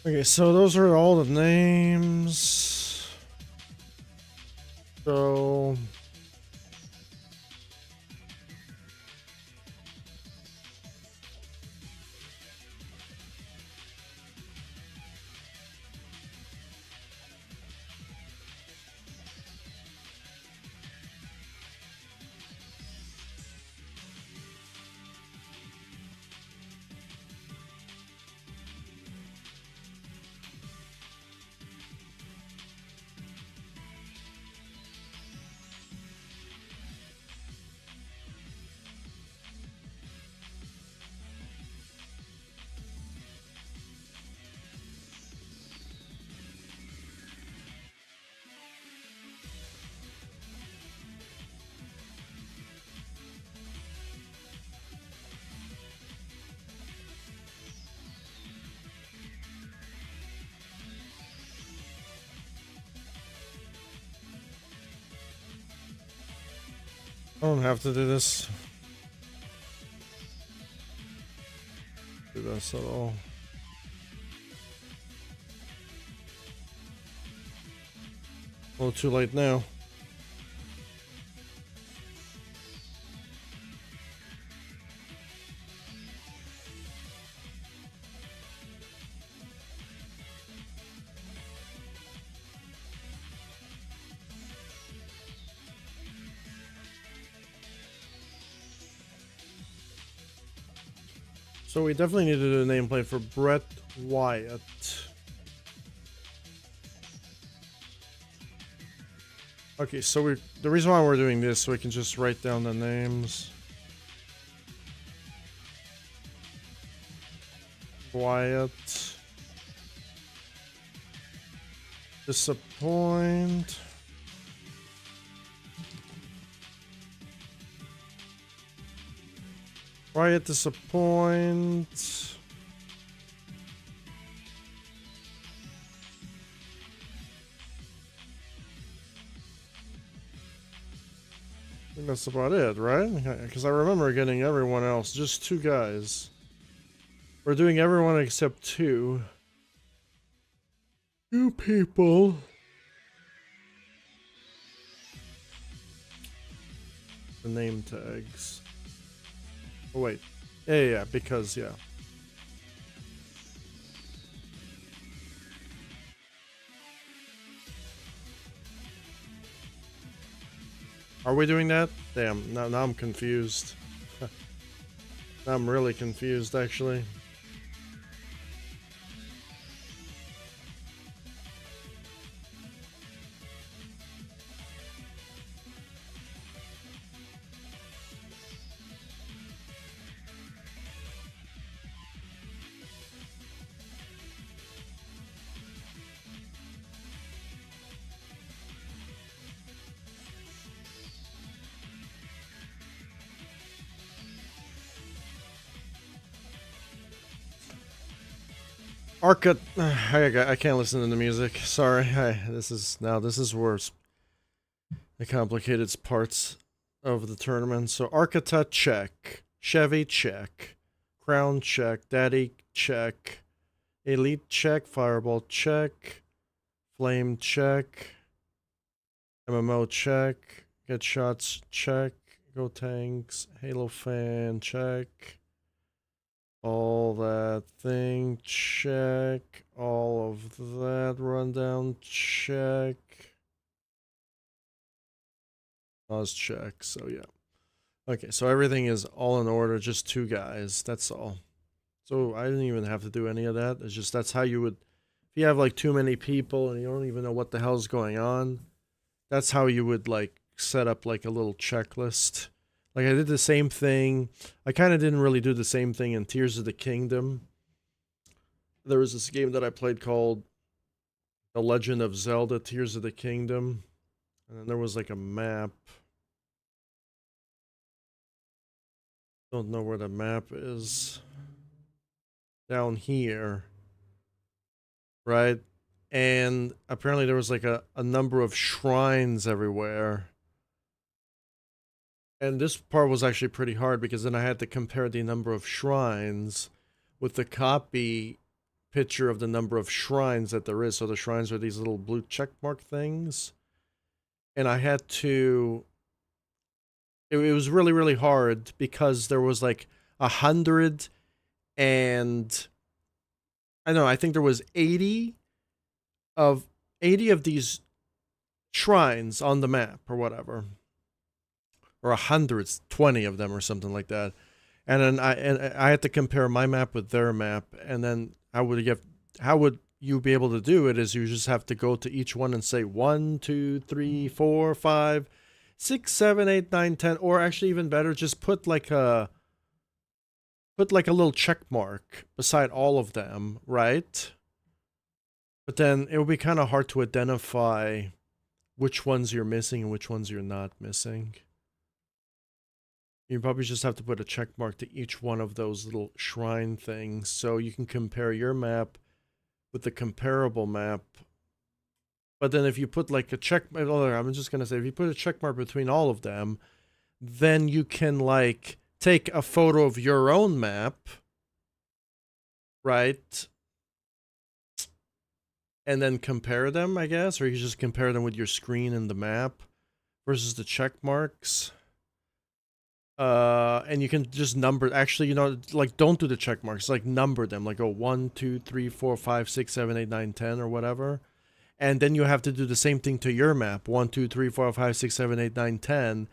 Okay, so those are all the names. So I don't have to do this. Do this at all. A little too late now. So we definitely need to do a nameplate for Brett Wyatt. Okay, so the reason why we're doing this, so we can just write down the names. Wyatt. Disappoint. Wyatt disappoint. I think that's about it, right? Because I remember getting everyone else, just 2 guys. We're doing everyone except 2. 2 people. The name tags. Oh wait. Yeah, because yeah. Are we doing that? Damn, now I'm confused. Now I'm really confused, actually. Arca, I can't listen to the music. Sorry, this is worse. The complicated parts of the tournament. So Arcata check, Chevy check, Crown check, Daddy check, Elite check, Fireball check, Flame check, MMO check, Get Shots check, Go Tanks, Halo Fan check. All that thing, check. All of that rundown, check. Pause check, so yeah. Okay, so everything is all in order, just 2 guys, that's all. So I didn't even have to do any of that. It's just that's how you would, if you have like too many people and you don't even know what the hell's going on, that's how you would like set up like a little checklist. Like I did the same thing. I kind of didn't really do the same thing in Tears of the Kingdom. There was this game that I played called The Legend of Zelda Tears of the Kingdom. And then there was like a map. Don't know where the map is. Down here. Right? And apparently there was like a number of shrines everywhere. And this part was actually pretty hard because then I had to compare the number of shrines with the copy picture of the number of shrines that there is. So the shrines are these little blue check mark things. And I had to... It was really, really hard because there was like 100 and... I don't know, I think there was 80 of these shrines on the map or whatever. Or 120 of them or something like that. And then I had to compare my map with their map, and then how would you be able to do it is you just have to go to each one and say 1, 2, 3, 4, 5, 6, 7, 8, 9, 10, or actually even better, just put like a little check mark beside all of them, right? But then it would be kind of hard to identify which ones you're missing and which ones you're not missing. You probably just have to put a check mark to each one of those little shrine things so you can compare your map with the comparable map. But then if you put like a check, I'm just going to say, if you put a check mark between all of them, then you can like take a photo of your own map, right? And then compare them, I guess, or you just compare them with your screen and the map versus the check marks. And you can just number, actually, you know, like don't do the check marks, like number them, like go 1, 2, 3, 4, 5, 6, 7, 8, 9, 10 or whatever. And then you have to do the same thing to your map, 1, 2, 3, 4, 5, 6, 7, 8, 9, 10.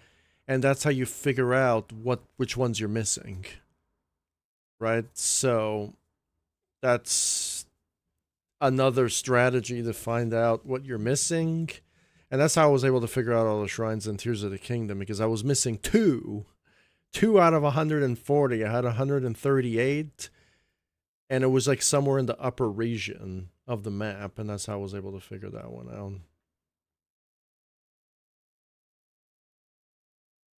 And that's how you figure out which ones you're missing. Right? So that's another strategy to find out what you're missing. And that's how I was able to figure out all the shrines in Tears of the Kingdom, because I was missing 2 out of 140. I had 138, and it was like somewhere in the upper region of the map, and that's how I was able to figure that one out.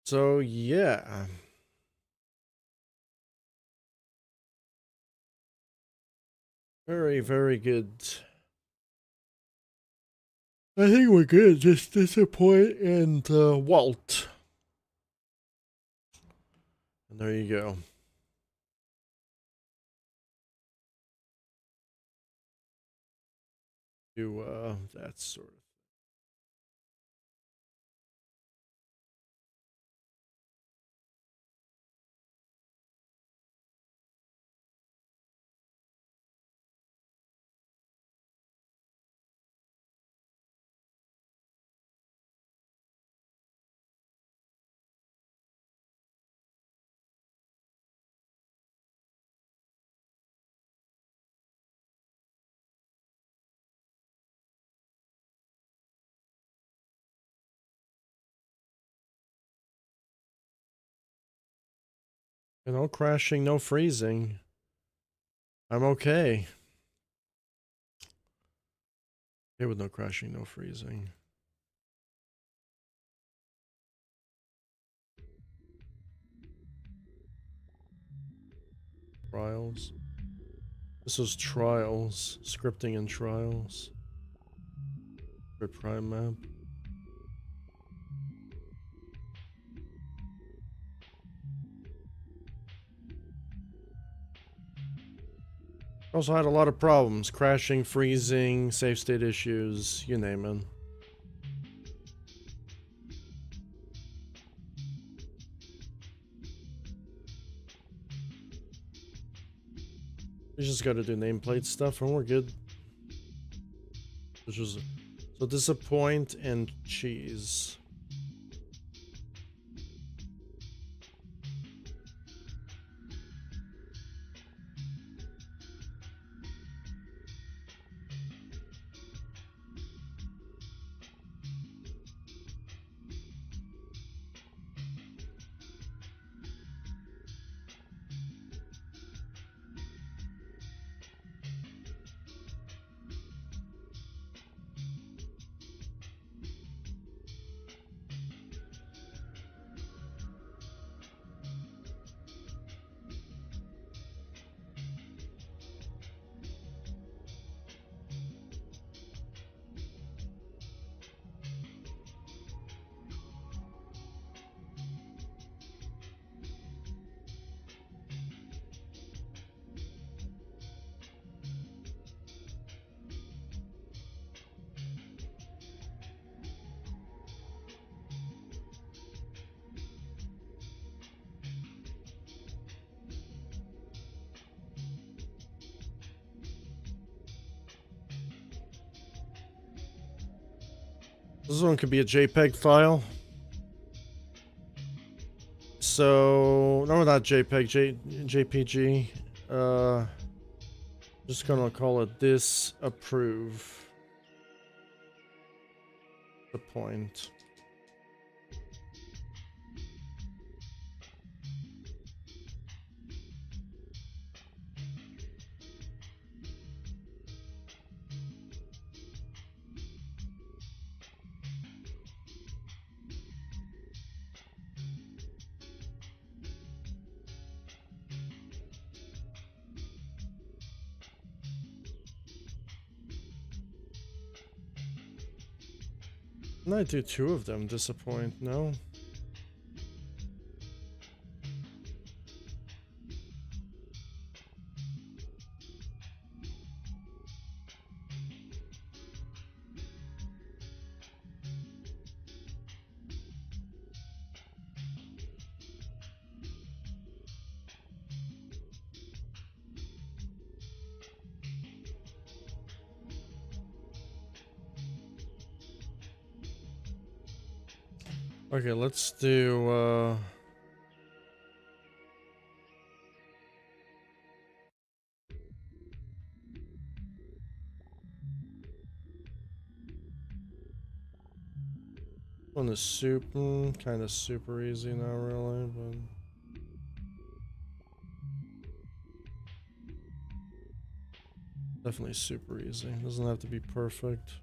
So yeah, very, very good. I think we're good. Just Disappoint and Walt. And there you go. Do that sort of. You know, crashing, no freezing. I'm okay. Okay with no crashing, no freezing. Trials. This was Trials. Scripting and Trials. For Prime map. Also had a lot of problems. Crashing, freezing, save state issues, you name it. We just gotta do nameplate stuff and we're good. Which was... So Disappoint and Cheese. This one could be a JPEG file. So, no, not JPEG, JPG. Just gonna call it disapprove. The point. Can I do two of them? Disappoint? No? Okay, let's do, one is kind of super easy now, really, but... Definitely super easy. Doesn't have to be perfect.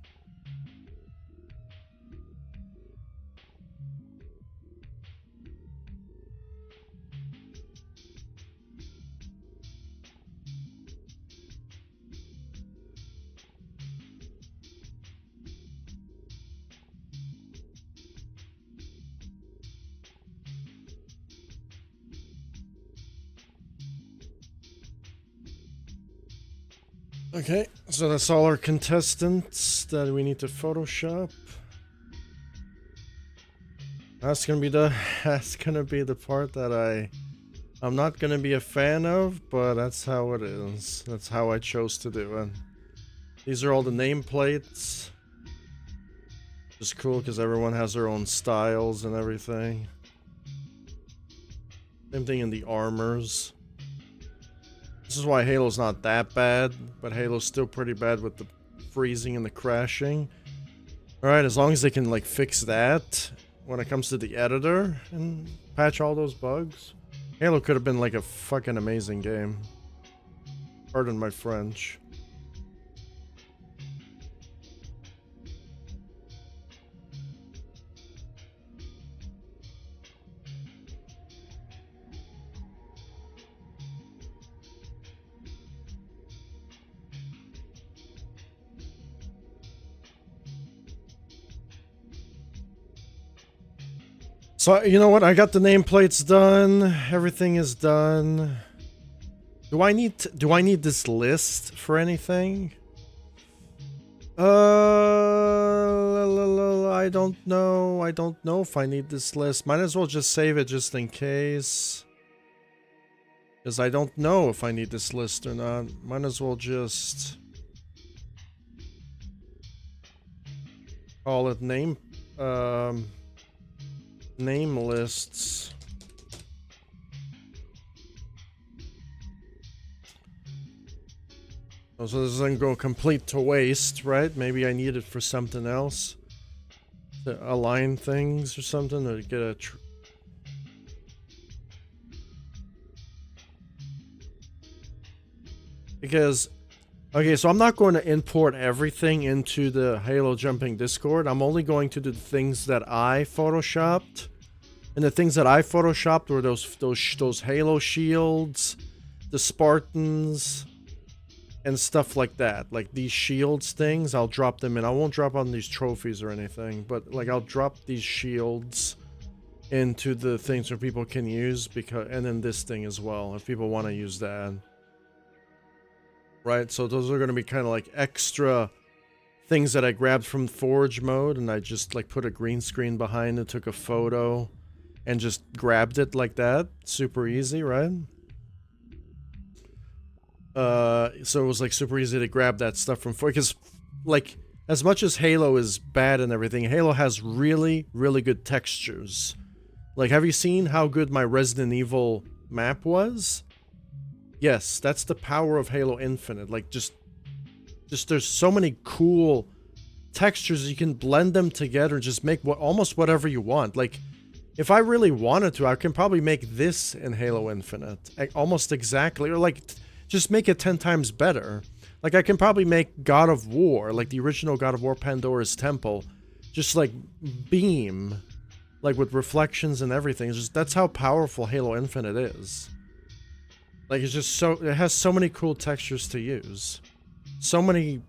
Okay, so that's all our contestants that we need to Photoshop. That's gonna be the part that I'm not gonna be a fan of, but that's how it is. That's how I chose to do it. These are all the nameplates. Just cool because everyone has their own styles and everything. Same thing in the armors. This is why Halo's not that bad, but Halo's still pretty bad with the freezing and the crashing. Alright, as long as they can like fix that when it comes to the editor and patch all those bugs, Halo could have been like a fucking amazing game. Pardon my French. So, you know what? I got the nameplates done. Everything is done. Do I need this list for anything? I don't know. I don't know if I need this list. Might as well just save it just in case. Because I don't know if I need this list or not. Might as well just call it name lists. Oh, so this doesn't go complete to waste, right? Maybe I need it for something else. To align things or something, or get a... Because... Okay, so I'm not going to import everything into the Halo Jumping Discord. I'm only going to do the things that I photoshopped. And the things that I photoshopped were those Halo shields, the Spartans, and stuff like that. Like these shields things, I'll drop them in. I won't drop on these trophies or anything, but like I'll drop these shields into the things where people can use, because, and then this thing as well, if people want to use that. Right, so those are going to be kind of like extra things that I grabbed from Forge mode, and I just like put a green screen behind it, took a photo, and just grabbed it like that. Super easy, right? So it was like super easy to grab that stuff from Forge, because like as much as Halo is bad and everything, Halo has really, really good textures. Like, have you seen how good my Resident Evil map was? Yes, that's the power of Halo Infinite. Like, just there's so many cool textures, you can blend them together and just make almost whatever you want. Like, if I really wanted to, I can probably make this in Halo Infinite. Almost exactly. Or, like, just make it 10 times better. Like, I can probably make God of War, like the original God of War Pandora's Temple, just, like, beam. Like, with reflections and everything. It's just, that's how powerful Halo Infinite is. Like, it's just so... It has so many cool textures to use. So many...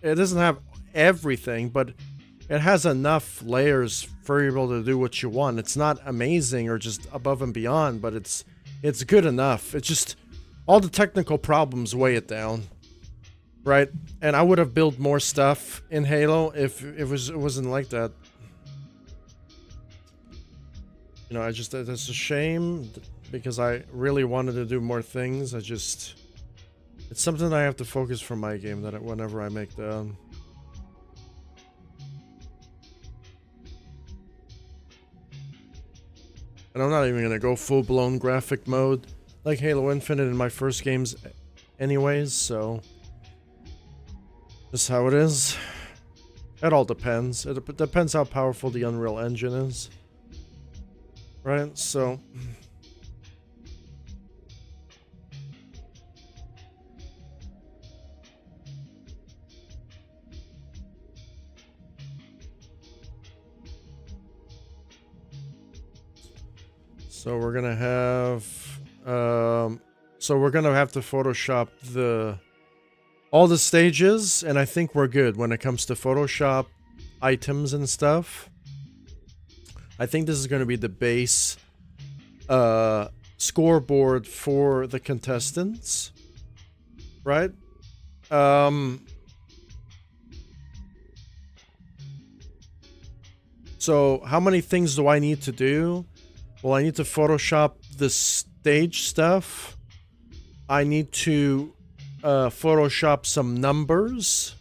It doesn't have everything, but it has enough layers for you able to do what you want. It's not amazing or just above and beyond, but it's good enough. It's just... All the technical problems weigh it down. Right? And I would have built more stuff in Halo if it wasn't like that. You know, that's a shame because I really wanted to do more things. It's something I have to focus for my game that whenever I make the... And I'm not even gonna go full-blown graphic mode like Halo Infinite in my first games anyways, so... That's how it is. It all depends. It depends how powerful the Unreal Engine is. Right, so... So we're gonna have... So we're gonna have to Photoshop all the stages, and I think we're good when it comes to Photoshop items and stuff. I think this is going to be the base scoreboard for the contestants, right? So how many things do I need to do? Well, I need to Photoshop the stage stuff. I need to Photoshop some numbers,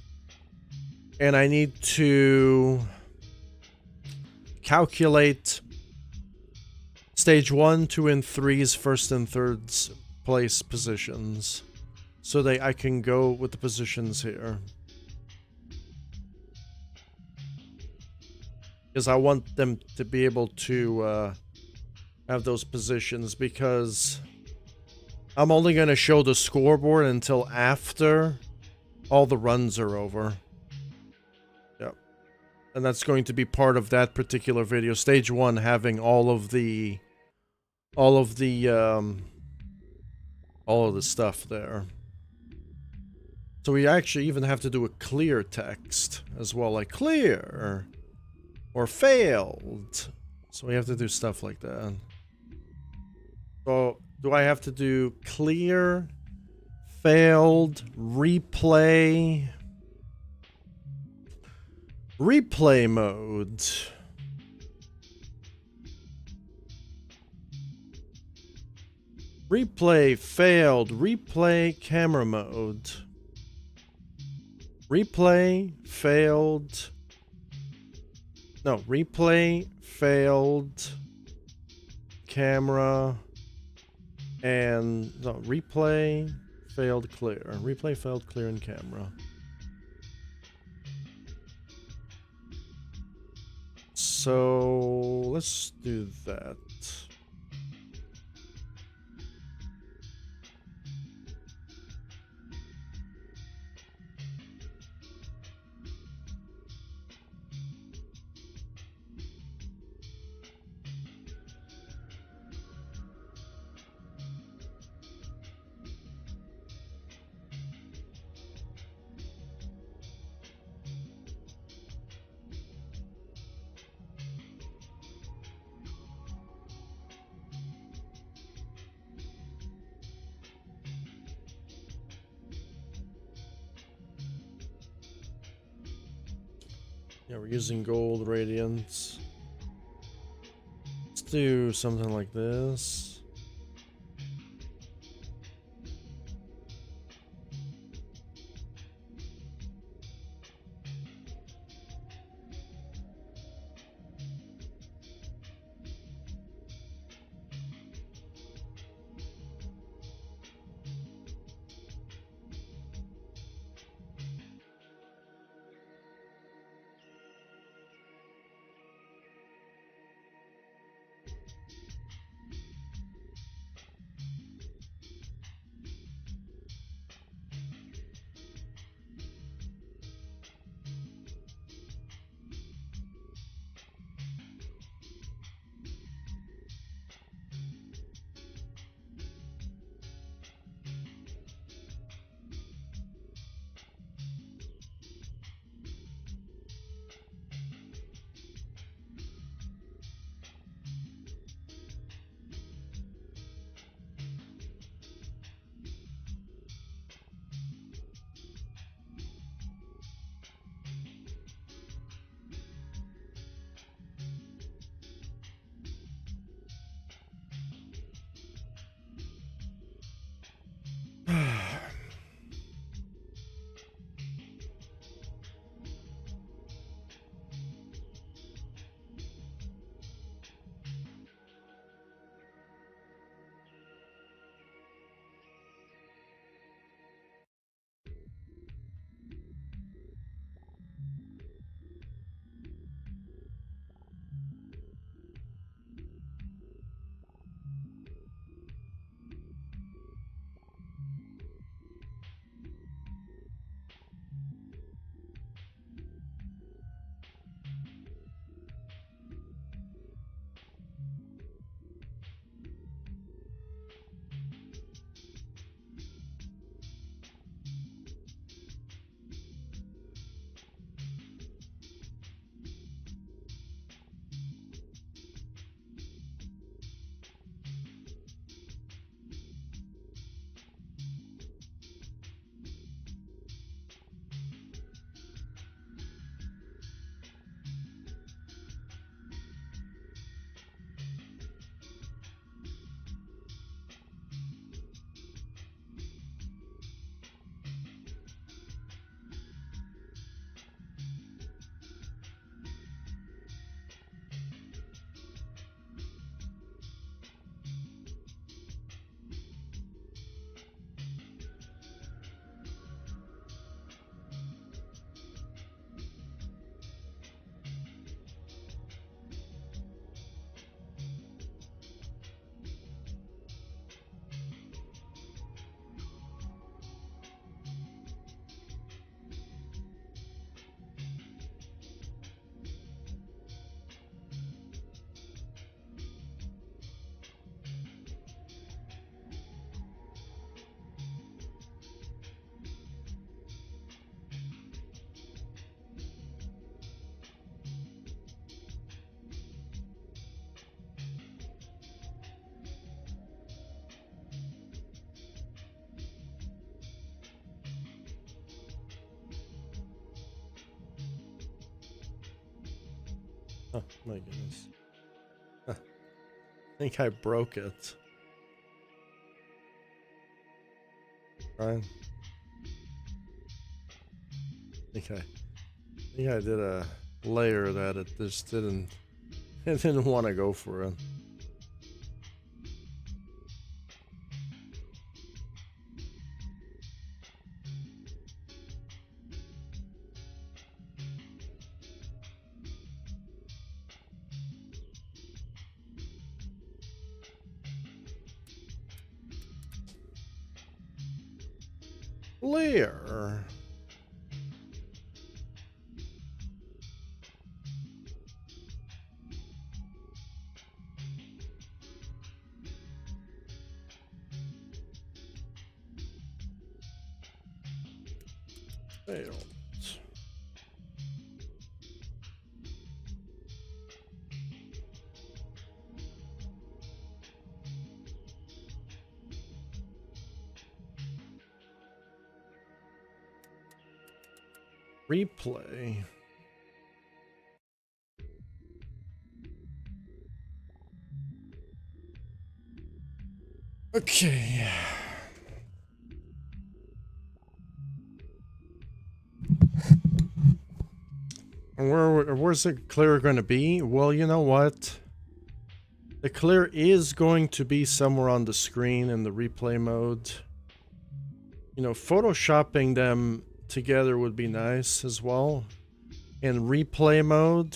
and I need to calculate stage 1, 2, and 3's first and third place positions, so that I can go with the positions here. Because I want them to be able to have those positions, because I'm only going to show the scoreboard until after all the runs are over. Yep. And that's going to be part of that particular video. Stage 1 having all of the stuff there. So we actually even have to do a clear text as well, like clear or failed. So we have to do stuff like that. So do I have to do clear, failed, replay mode? Replay, failed, replay, camera mode. Replay, failed. No, replay, failed, camera, and no, replay, failed, clear. Replay, failed, clear, and camera. So let's do that. Yeah, we're using gold radiance. Let's do something like this. Oh my goodness. I think I broke it. Right. I think I did a layer that it just didn't it didn't want to go for it. Layer. Failed. Replay. Okay. Where's the clear going to be? Well, you know what? The clear is going to be somewhere on the screen in the replay mode. You know, photoshopping them together would be nice as well. In replay mode,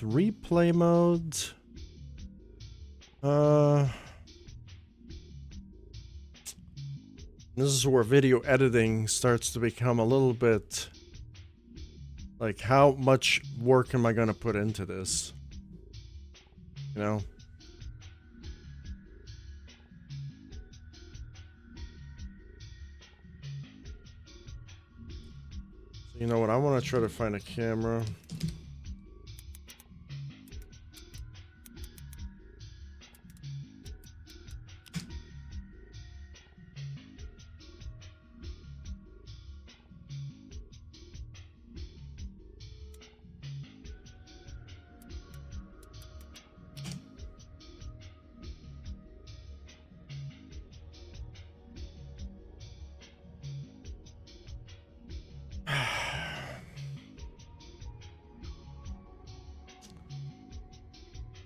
this is where video editing starts to become a little bit like, how much work am I going to put into this? You know? So you know what? I want to try to find a camera.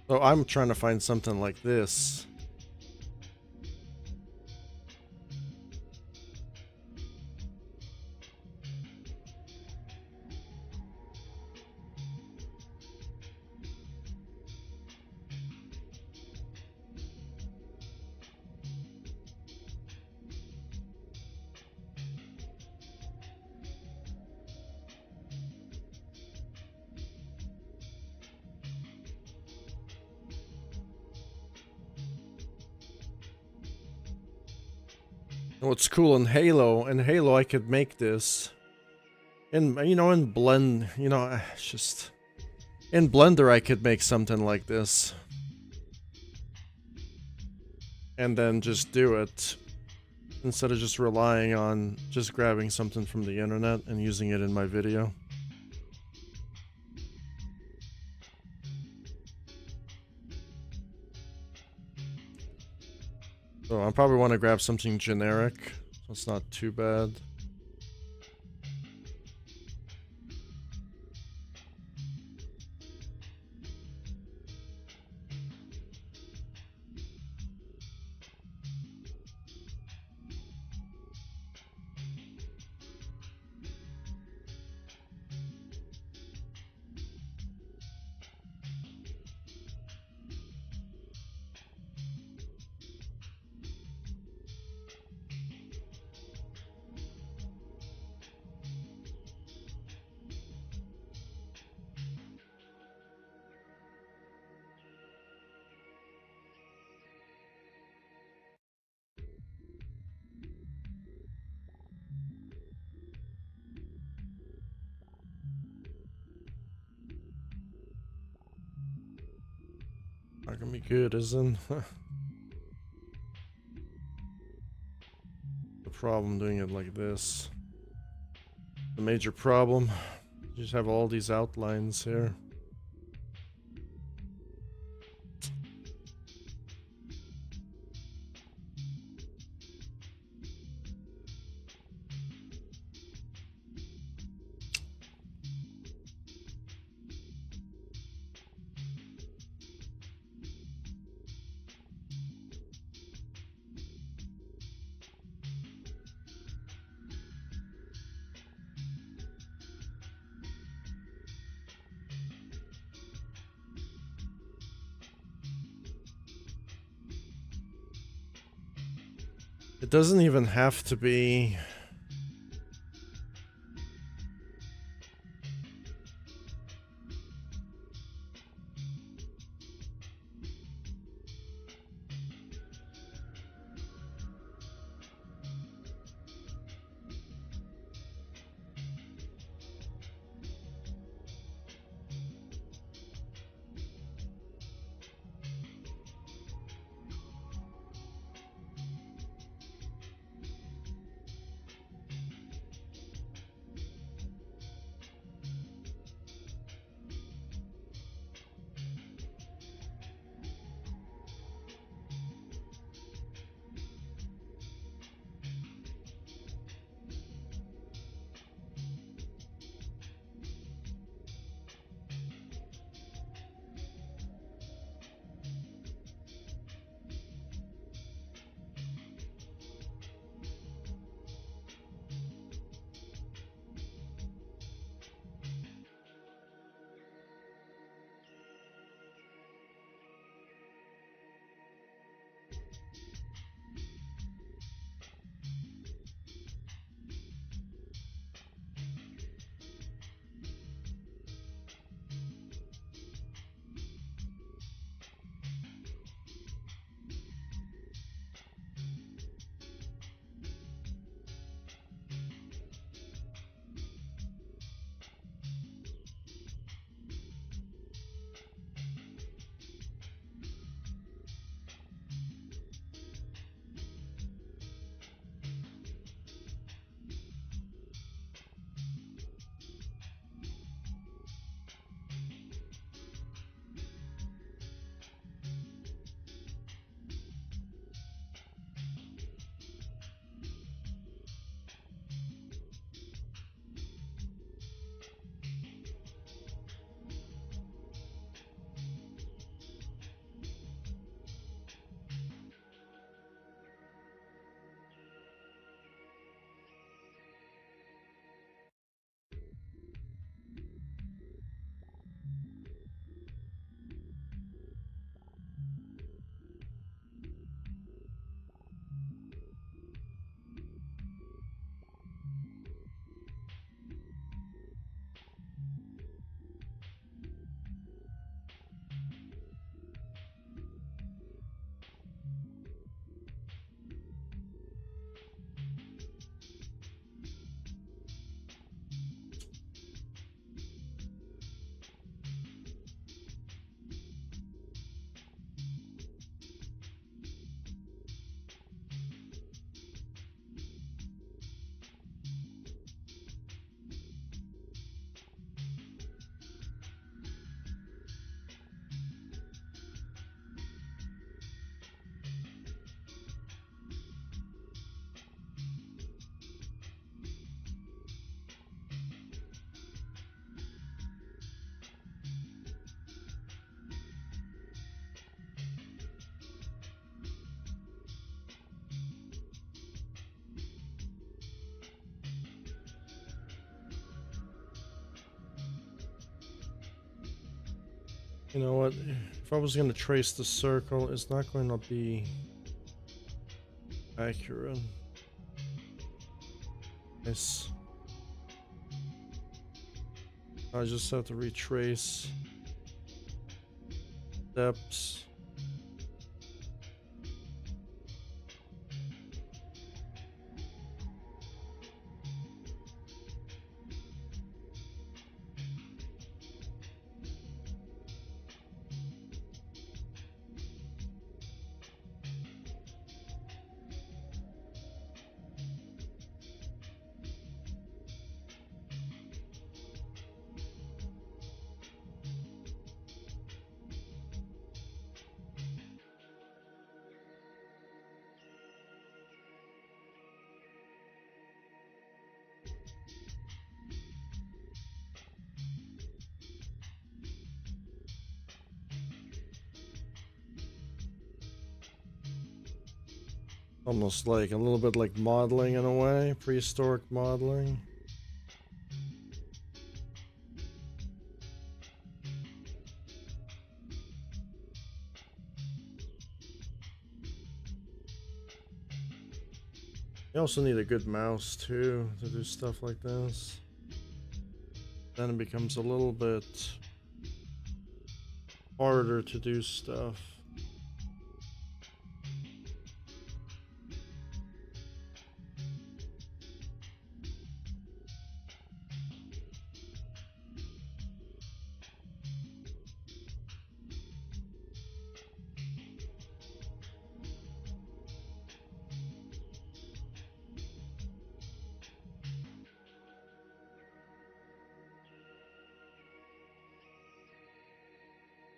So I'm trying to find something like this. What's cool in Halo I could make this. In, you know, in Blend, you know, it's just... In Blender, I could make something like this. And then just do it. Instead of just relying on just grabbing something from the internet and using it in my video. So I probably want to grab something generic, so it's not too bad. Not gonna be good, isn't it? The problem doing it like this. The major problem. You just have all these outlines here. It doesn't even have to be. You know what? If I was going to trace the circle, it's not going to be accurate. Nice. I just have to retrace depths. Almost like a little bit like modeling in a way, prehistoric modeling. You also need a good mouse too to do stuff like this. Then it becomes a little bit harder to do stuff.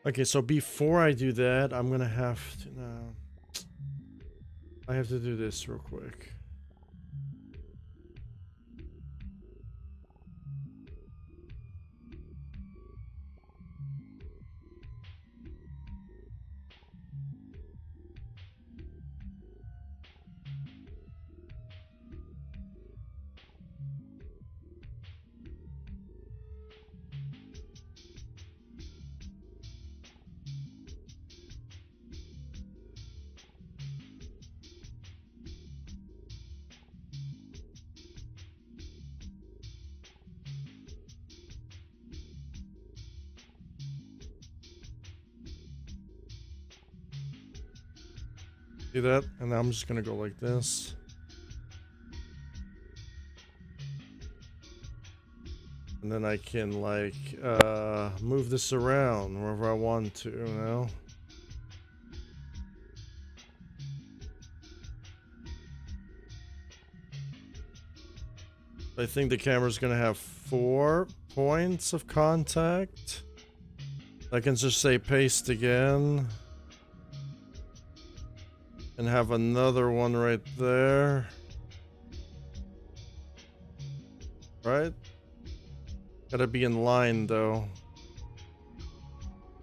Okay, so before I do that, I'm gonna have to now. I have to do this real quick. See that? And now I'm just gonna go like this. And then I can like move this around wherever I want to, you know? I think the camera's gonna have 4 points of contact. I can just say paste again. And have another one right there. Right? Gotta be in line though.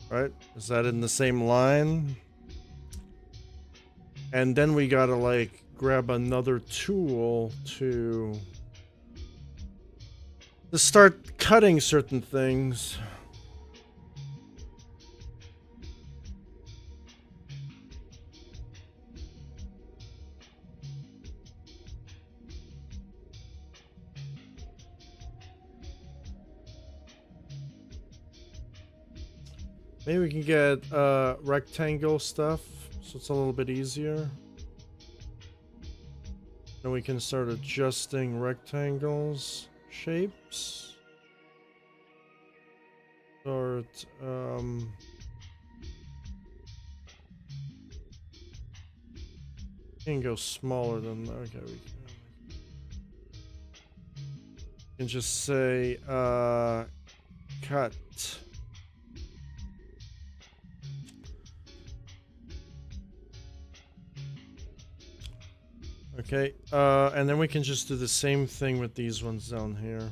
Right? Is that in the same line? And then we gotta like grab another tool to start cutting certain things. Maybe we can get rectangle stuff so it's a little bit easier. Then we can start adjusting rectangles, shapes. Start can go smaller than that. Okay, we can just say cut. Okay, and then we can just do the same thing with these ones down here.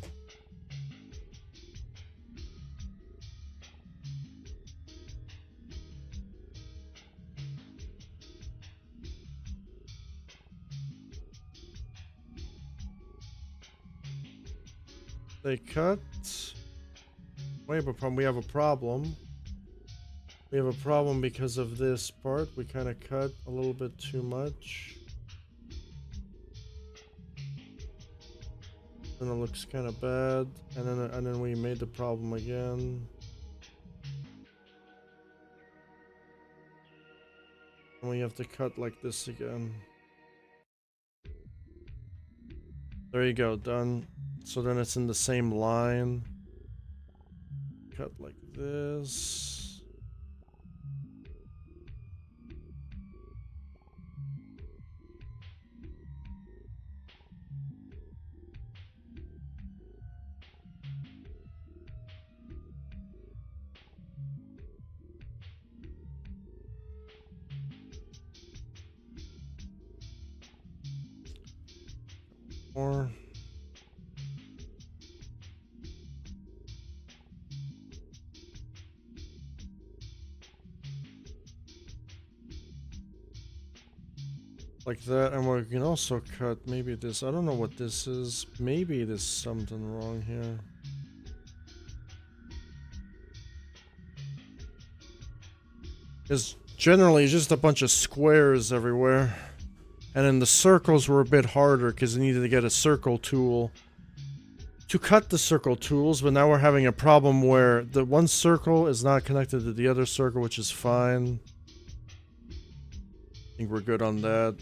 They cut. Wait, but we have a problem. We have a problem because of this part. We kind of cut a little bit too much. And it looks kind of bad, and then we made the problem again. And we have to cut like this again. There you go, done. So then it's in the same line. Cut like this. More. Like that, and we can also cut maybe this. I don't know what this is. Maybe there's something wrong here. It's generally just a bunch of squares everywhere. And then the circles were a bit harder because I needed to get a circle tool to cut the circle tools, but now we're having a problem where the one circle is not connected to the other circle, which is fine. I think we're good on that.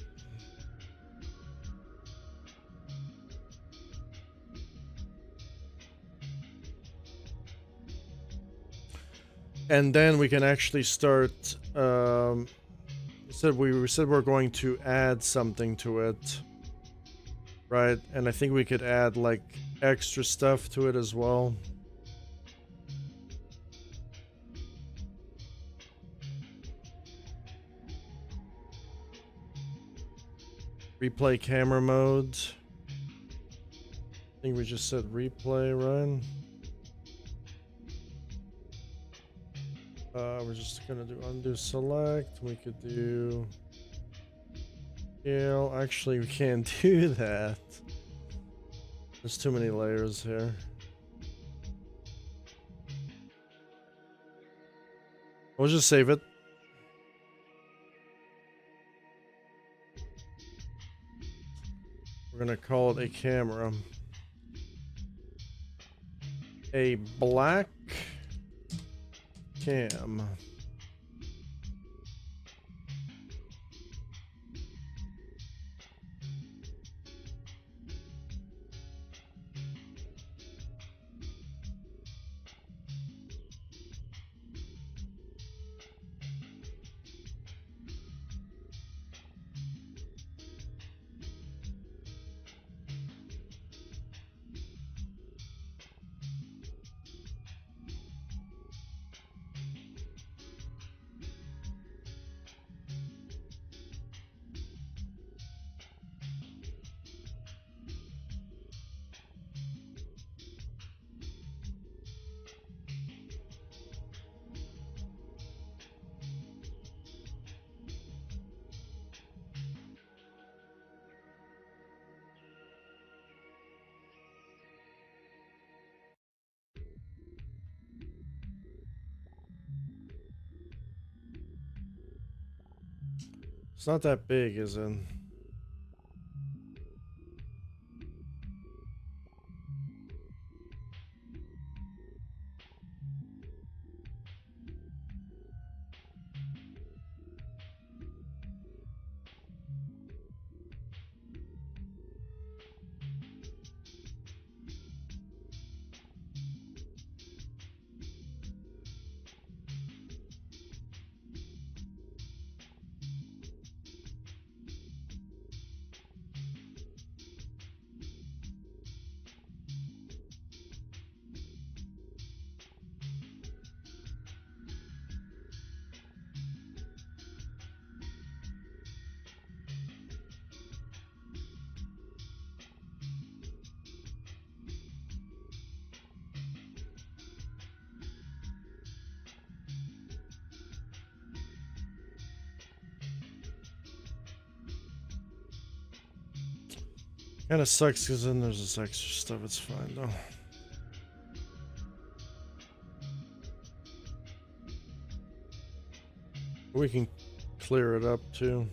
And then we can actually start, we said we're going to add something to it. Right, and I think we could add like extra stuff to it as well. Replay camera mode. I think we just said replay, right? We're just gonna do undo select. We could do scale. Actually, we can't do that. There's too many layers here. We'll just save it. We're gonna call it a camera. A black cam. It's not that big, is it? Kind of sucks because then there's this extra stuff. It's fine though. We can clear it up too.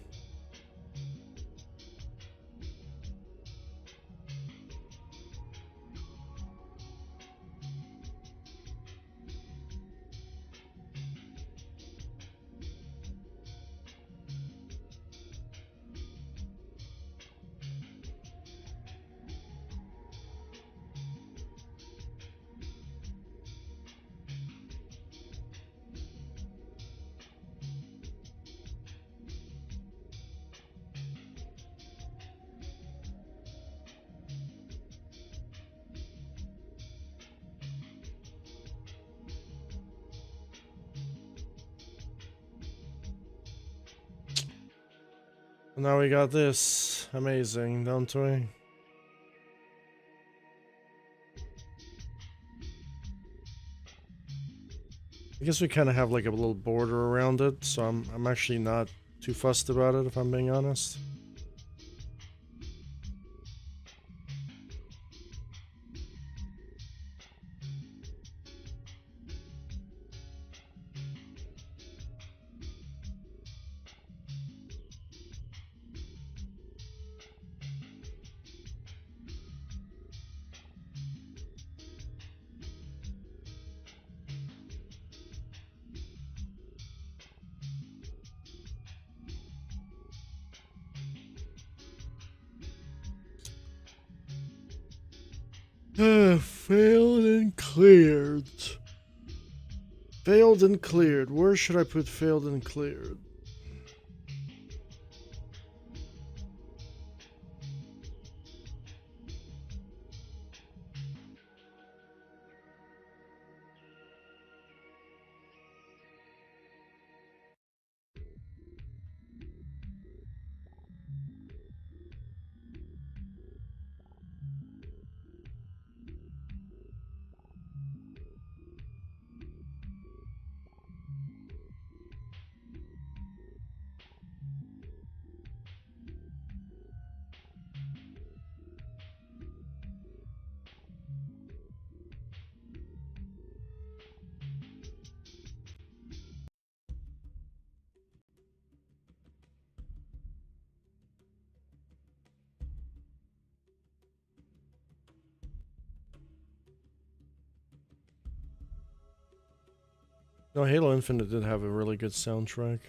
Now we got this. Amazing, don't we? I guess we kind of have like a little border around it, so I'm actually not too fussed about it if I'm being honest. Failed and cleared. Failed and cleared. Where should I put failed and cleared? No, Halo Infinite did have a really good soundtrack.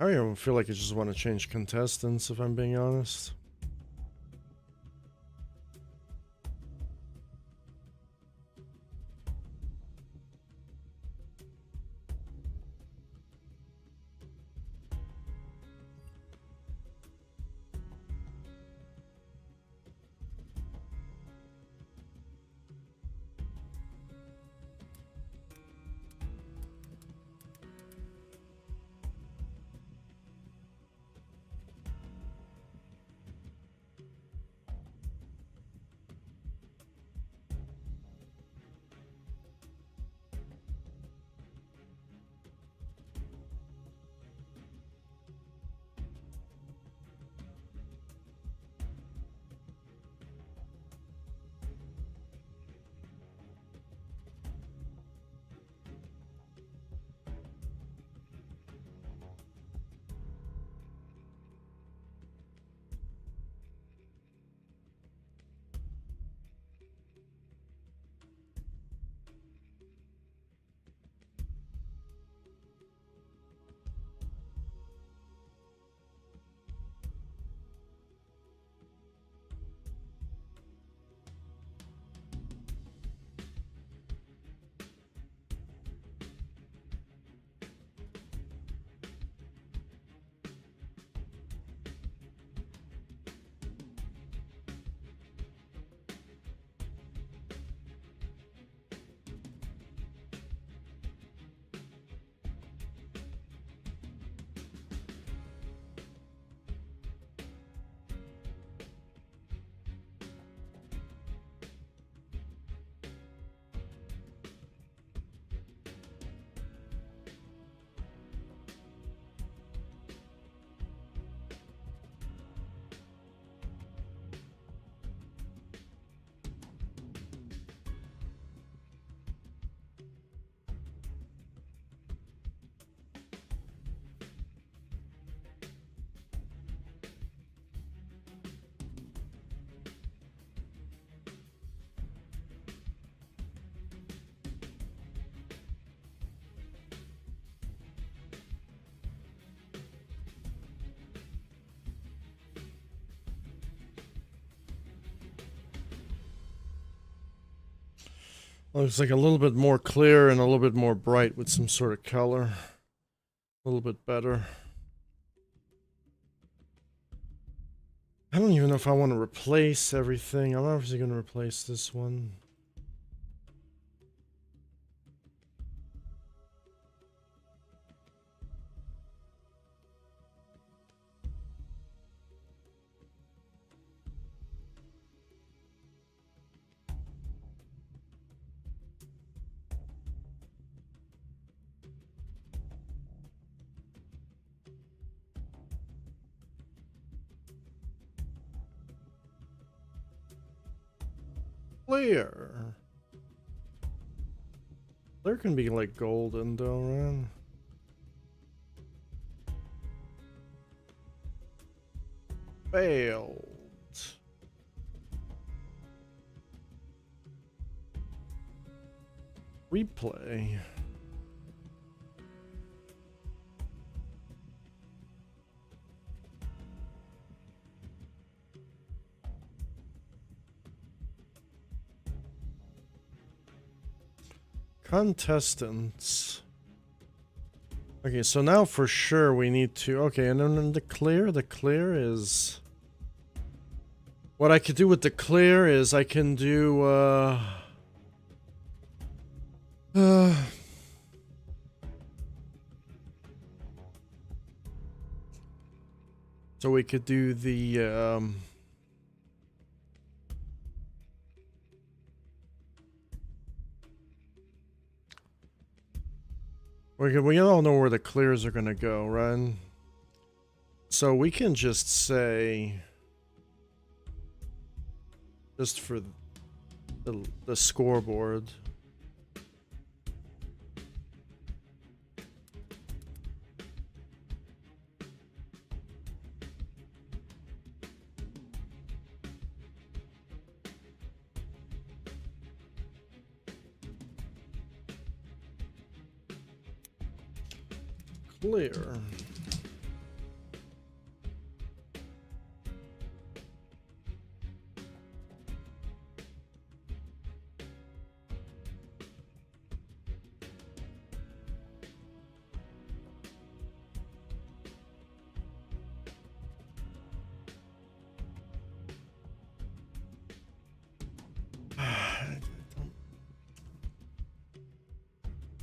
I don't even feel like I just want to change contestants, if I'm being honest. Looks like a little bit more clear and a little bit more bright with some sort of color. A little bit better. I don't even know if I want to replace everything. I'm obviously going to replace this one. Clear. There can be like golden though, man. Failed. Replay. Contestants. Okay, so now for sure we need to... Okay, and then the clear is... What I could do with the clear is I can do, so we could do the, we all know where the clears are gonna go, right? So we can just say, just for the scoreboard. Clear.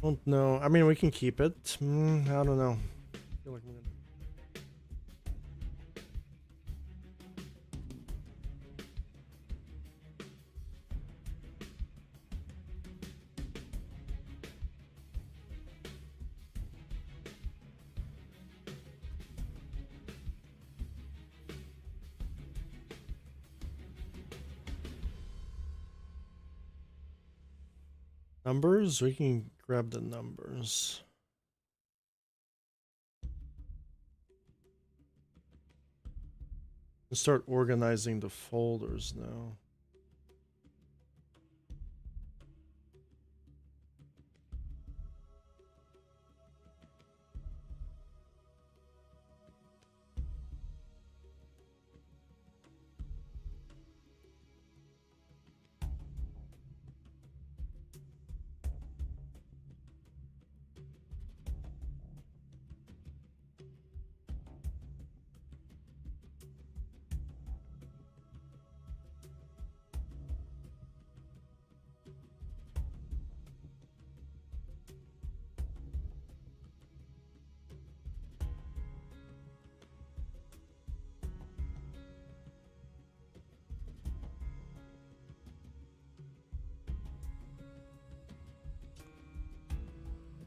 Don't know. I mean, we can keep it. I don't know. I feel like I'm gonna... Numbers? We can grab the numbers. Let's start organizing the folders now.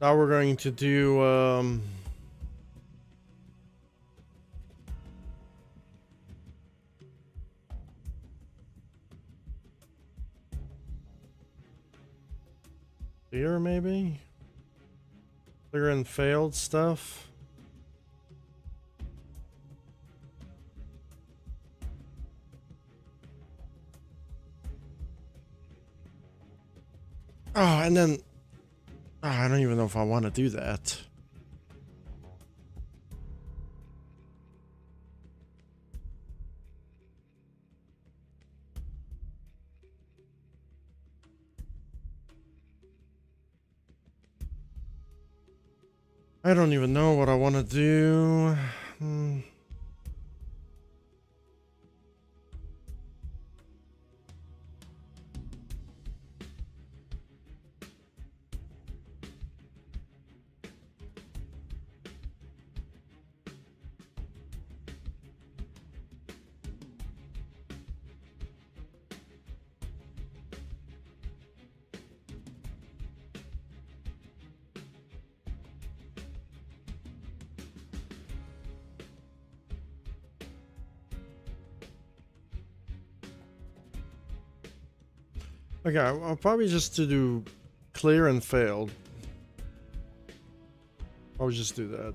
Now we're going to do, clear maybe? Clear and failed stuff. Oh, and then... Oh, I don't even know if I want to do that. I don't even know what I want to do. Okay, I'll probably just to do clear and failed. I'll just do that.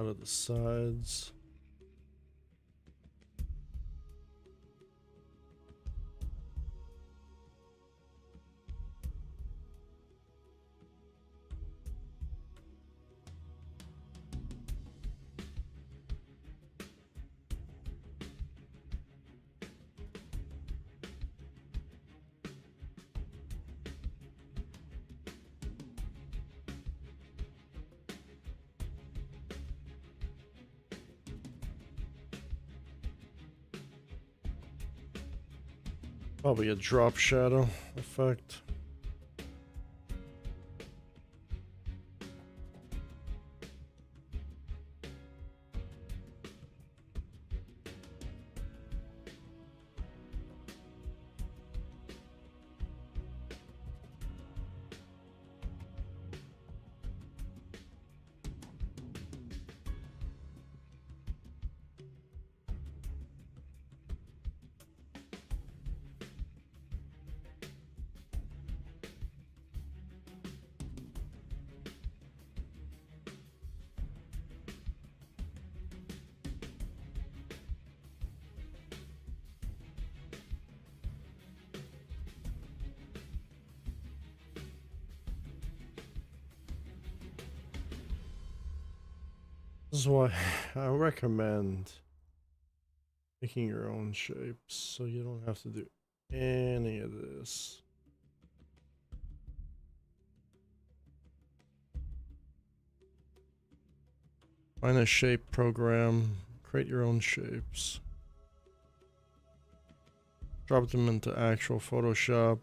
out of the sides. Probably a drop shadow effect. This is why I recommend making your own shapes so you don't have to do any of this. Find a shape program, create your own shapes. Drop them into actual Photoshop.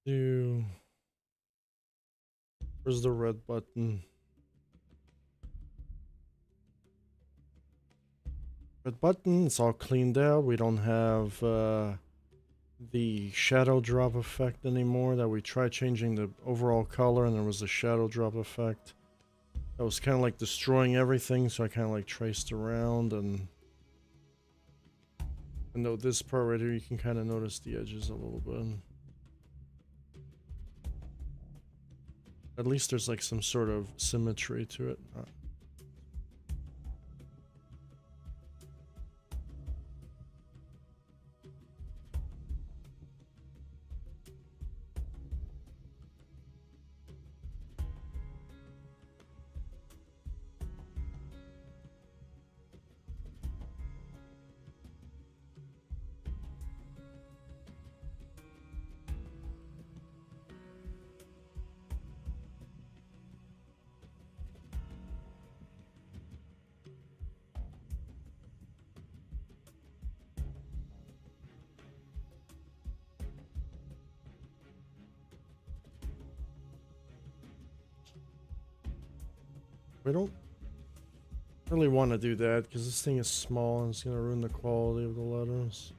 Do where's the red button? Red button, it's all cleaned out. We don't have the shadow drop effect anymore that we tried changing the overall color and there was a shadow drop effect. That was kind of like destroying everything, so I kind of like traced around and though this part right here, you can kind of notice the edges a little bit. At least there's like some sort of symmetry to it. We don't really want to do that because this thing is small and it's going to ruin the quality of the letters.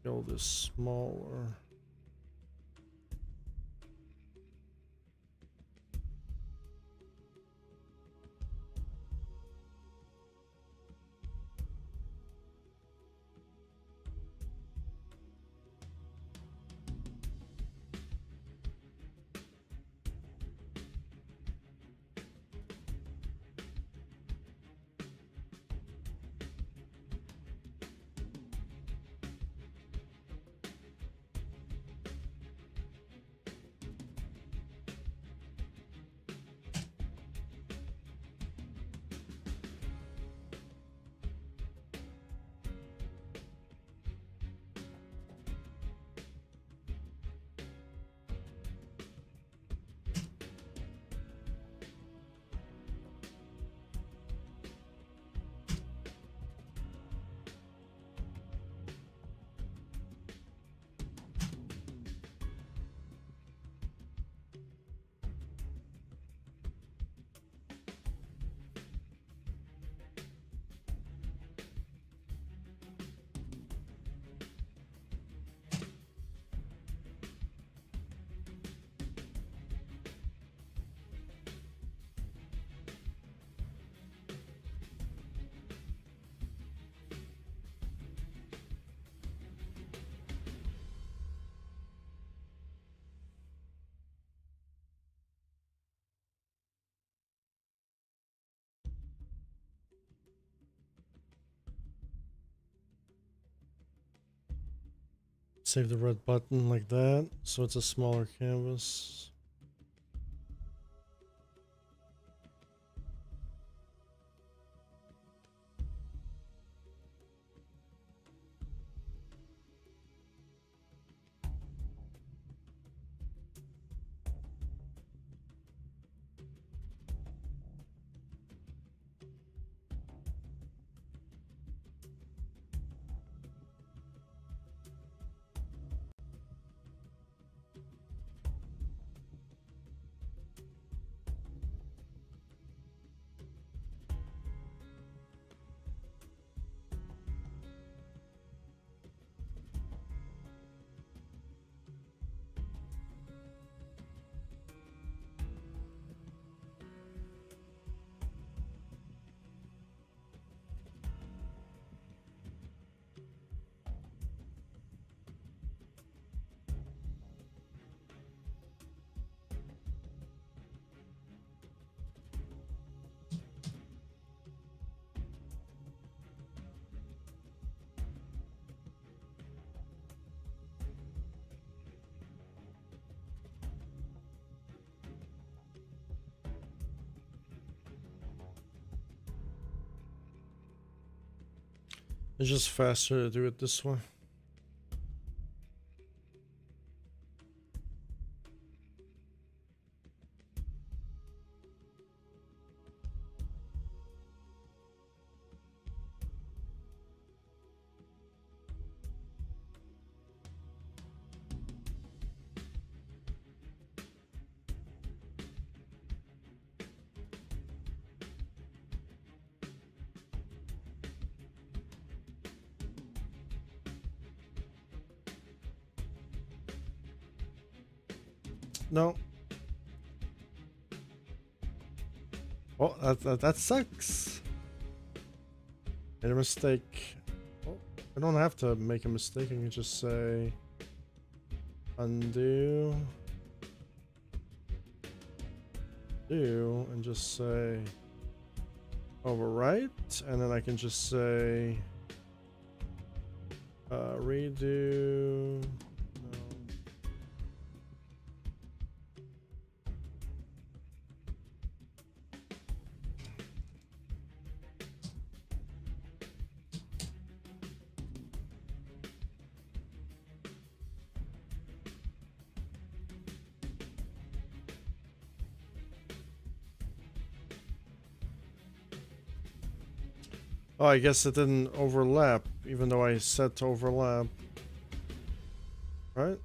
Go this smaller. Save the red button like that, so it's a smaller canvas. It's just faster to do it this way. no. Oh, that sucks. Made a mistake. Oh, I don't have to make a mistake. I can just say undo. Do and just say overwrite, and then I can just say redo. No. Oh, I guess it didn't overlap, even though I set to overlap. Right?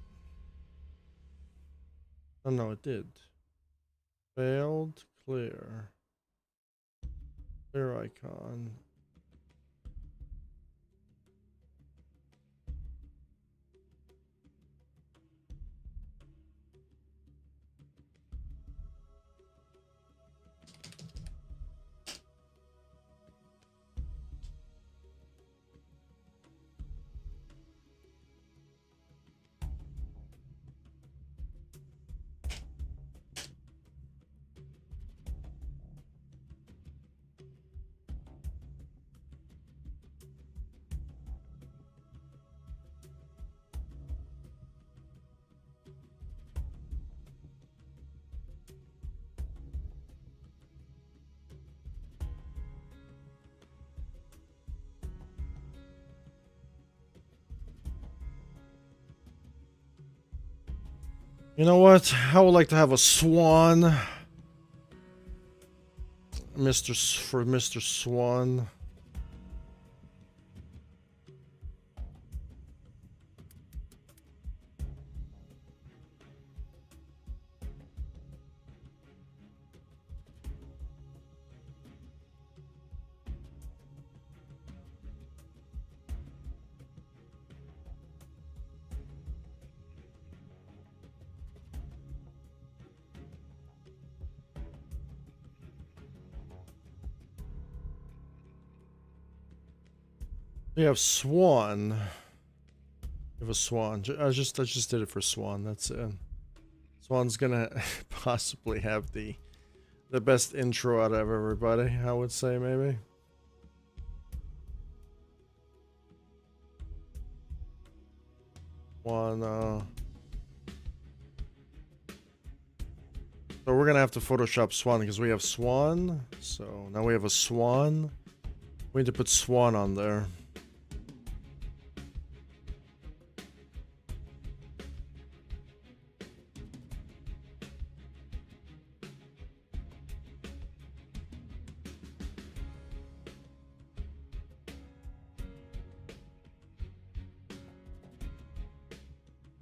Oh no, it did. Failed, clear. Clear icon. You know what? I would like to have a swan. For Mr. Swan. We have Swan. We have a Swan. I just did it for Swan. That's it. Swan's gonna possibly have the best intro out of everybody, I would say, maybe. One, so we're gonna have to Photoshop Swan because we have Swan. So now we have a Swan. We need to put Swan on there.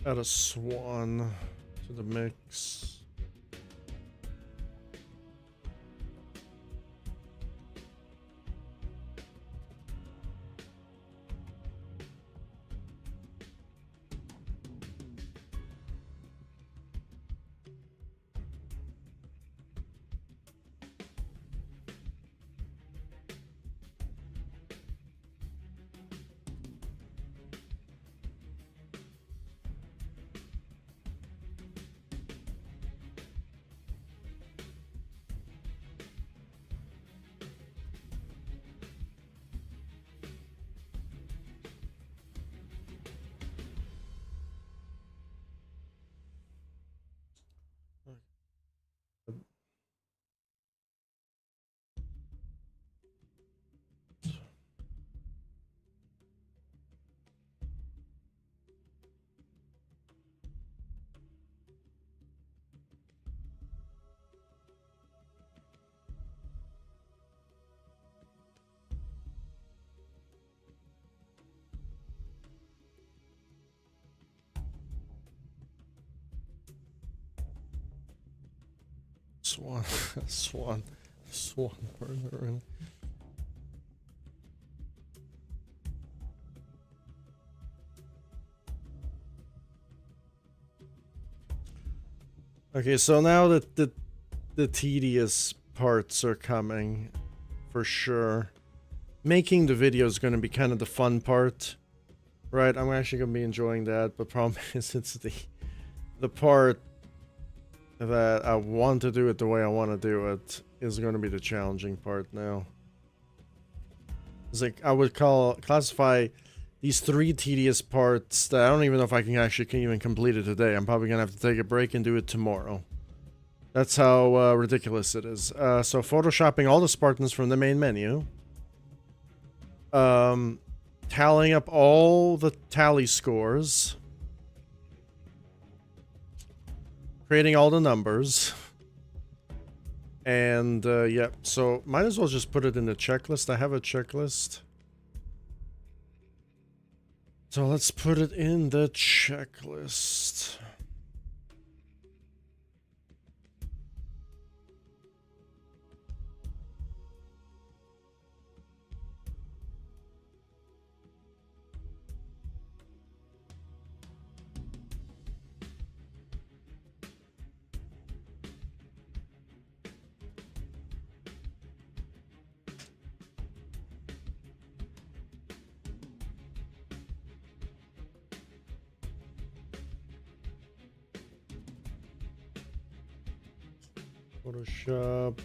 Add a Swan to the mix. Swan, Swan burner. Okay, so now that the tedious parts are coming, for sure. Making the video is going to be kind of the fun part, right? I'm actually going to be enjoying that, but problem is it's the part that I want to do it the way I want to do it is going to be the challenging part now. It's like I would classify these 3 tedious parts that I don't even know if I can even complete it today. I'm probably going to have to take a break and do it tomorrow. That's how ridiculous it is. So photoshopping all the Spartans from the main menu. Tallying up all the tally scores. Creating all the numbers. And, yeah, so might as well just put it in the checklist. I have a checklist. So let's put it in the checklist. Photoshop.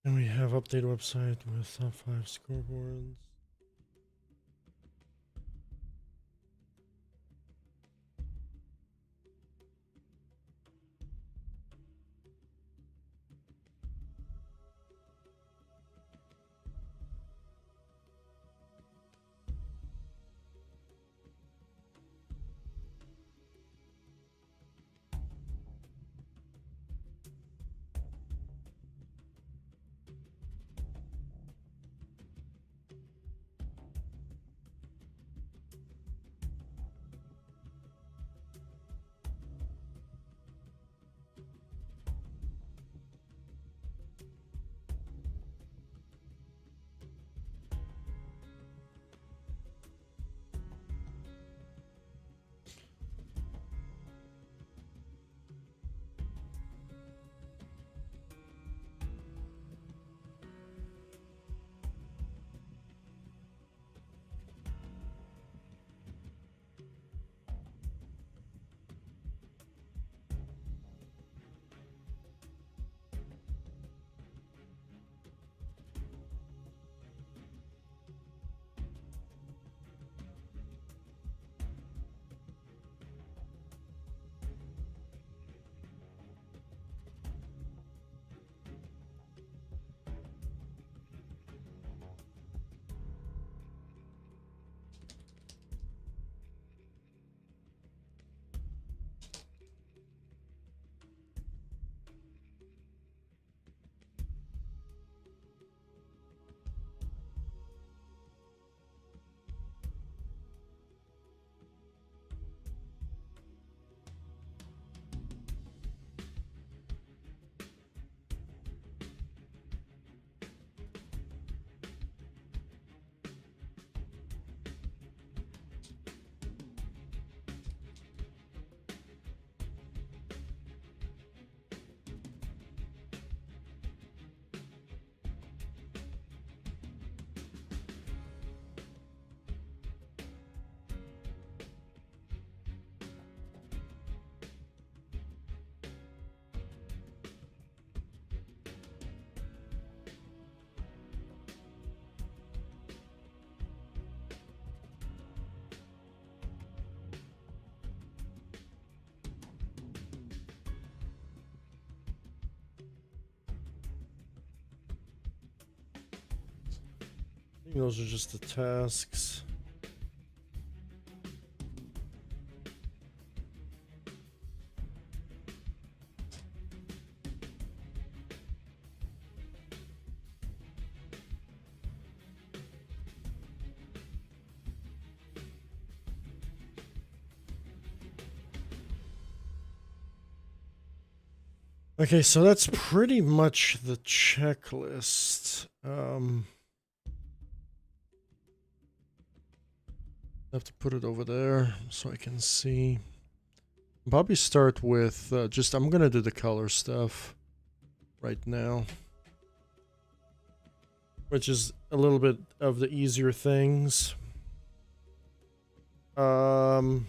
And we have update website with top 5 scoreboards. I think those are just the tasks. Okay, so that's pretty much the checklist. I have to put it over there so I can see. Probably start with I'm gonna do the color stuff right now, which is a little bit of the easier things. And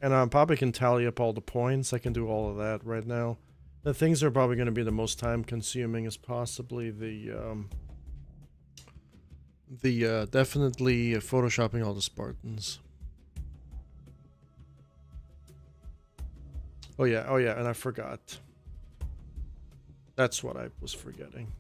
I probably can tally up all the points. I can do all of that right now. The things that are probably going to be the most time consuming is possibly the definitely photoshopping all the Spartans. Oh yeah, and I forgot. That's what I was forgetting.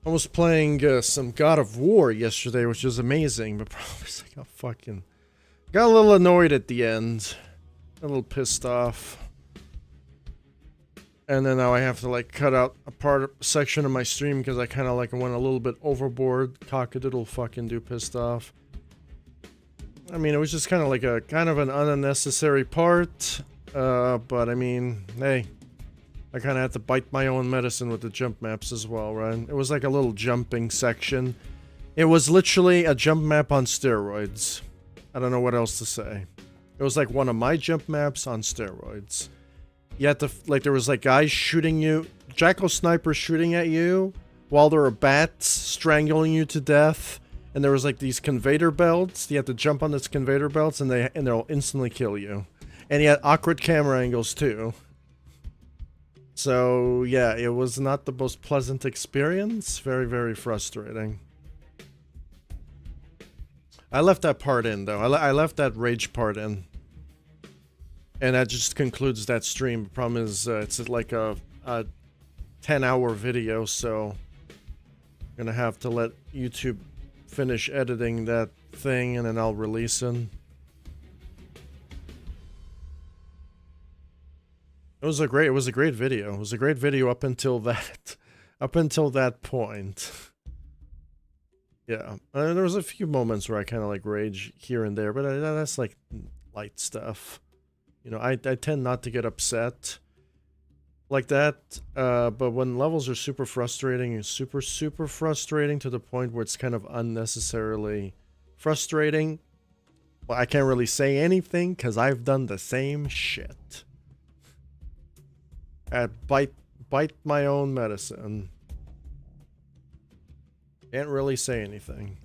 I was playing some God of War yesterday, which was amazing, but probably I got a little annoyed at the end, a little pissed off, and then now I have to like cut out a section of my stream because I kind of like went a little bit overboard, cock-a-doodle fucking do pissed off. I mean, it was just kind of like a kind of an unnecessary part, but I mean, hey. I kind of had to bite my own medicine with the jump maps as well, right? It was like a little jumping section. It was literally a jump map on steroids. I don't know what else to say. It was like one of my jump maps on steroids. You had to, like, there was like guys shooting you, Jackal snipers shooting at you, while there were bats strangling you to death. And there was like these conveyor belts. You had to jump on these conveyor belts and they'll instantly kill you. And you had awkward camera angles too. So, yeah, it was not the most pleasant experience. Very, very frustrating. I left that part in, though. I left that rage part in. And that just concludes that stream. The problem is, it's like a 10-hour video, so I'm gonna have to let YouTube finish editing that thing, and then I'll release it. It was a great video. It was a great video up until that point. Yeah, there was a few moments where I kind of like rage here and there, but that's like light stuff. You know, I tend not to get upset like that, but when levels are super frustrating and super frustrating to the point where it's kind of unnecessarily frustrating, well, I can't really say anything because I've done the same shit. I bite my own medicine. Can't really say anything.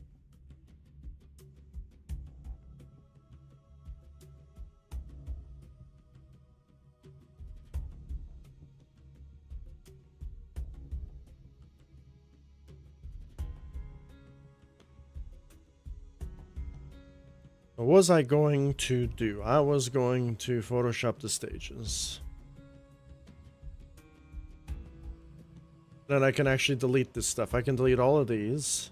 What was I going to do? I was going to Photoshop the stages. Then I can actually delete this stuff. I can delete all of these.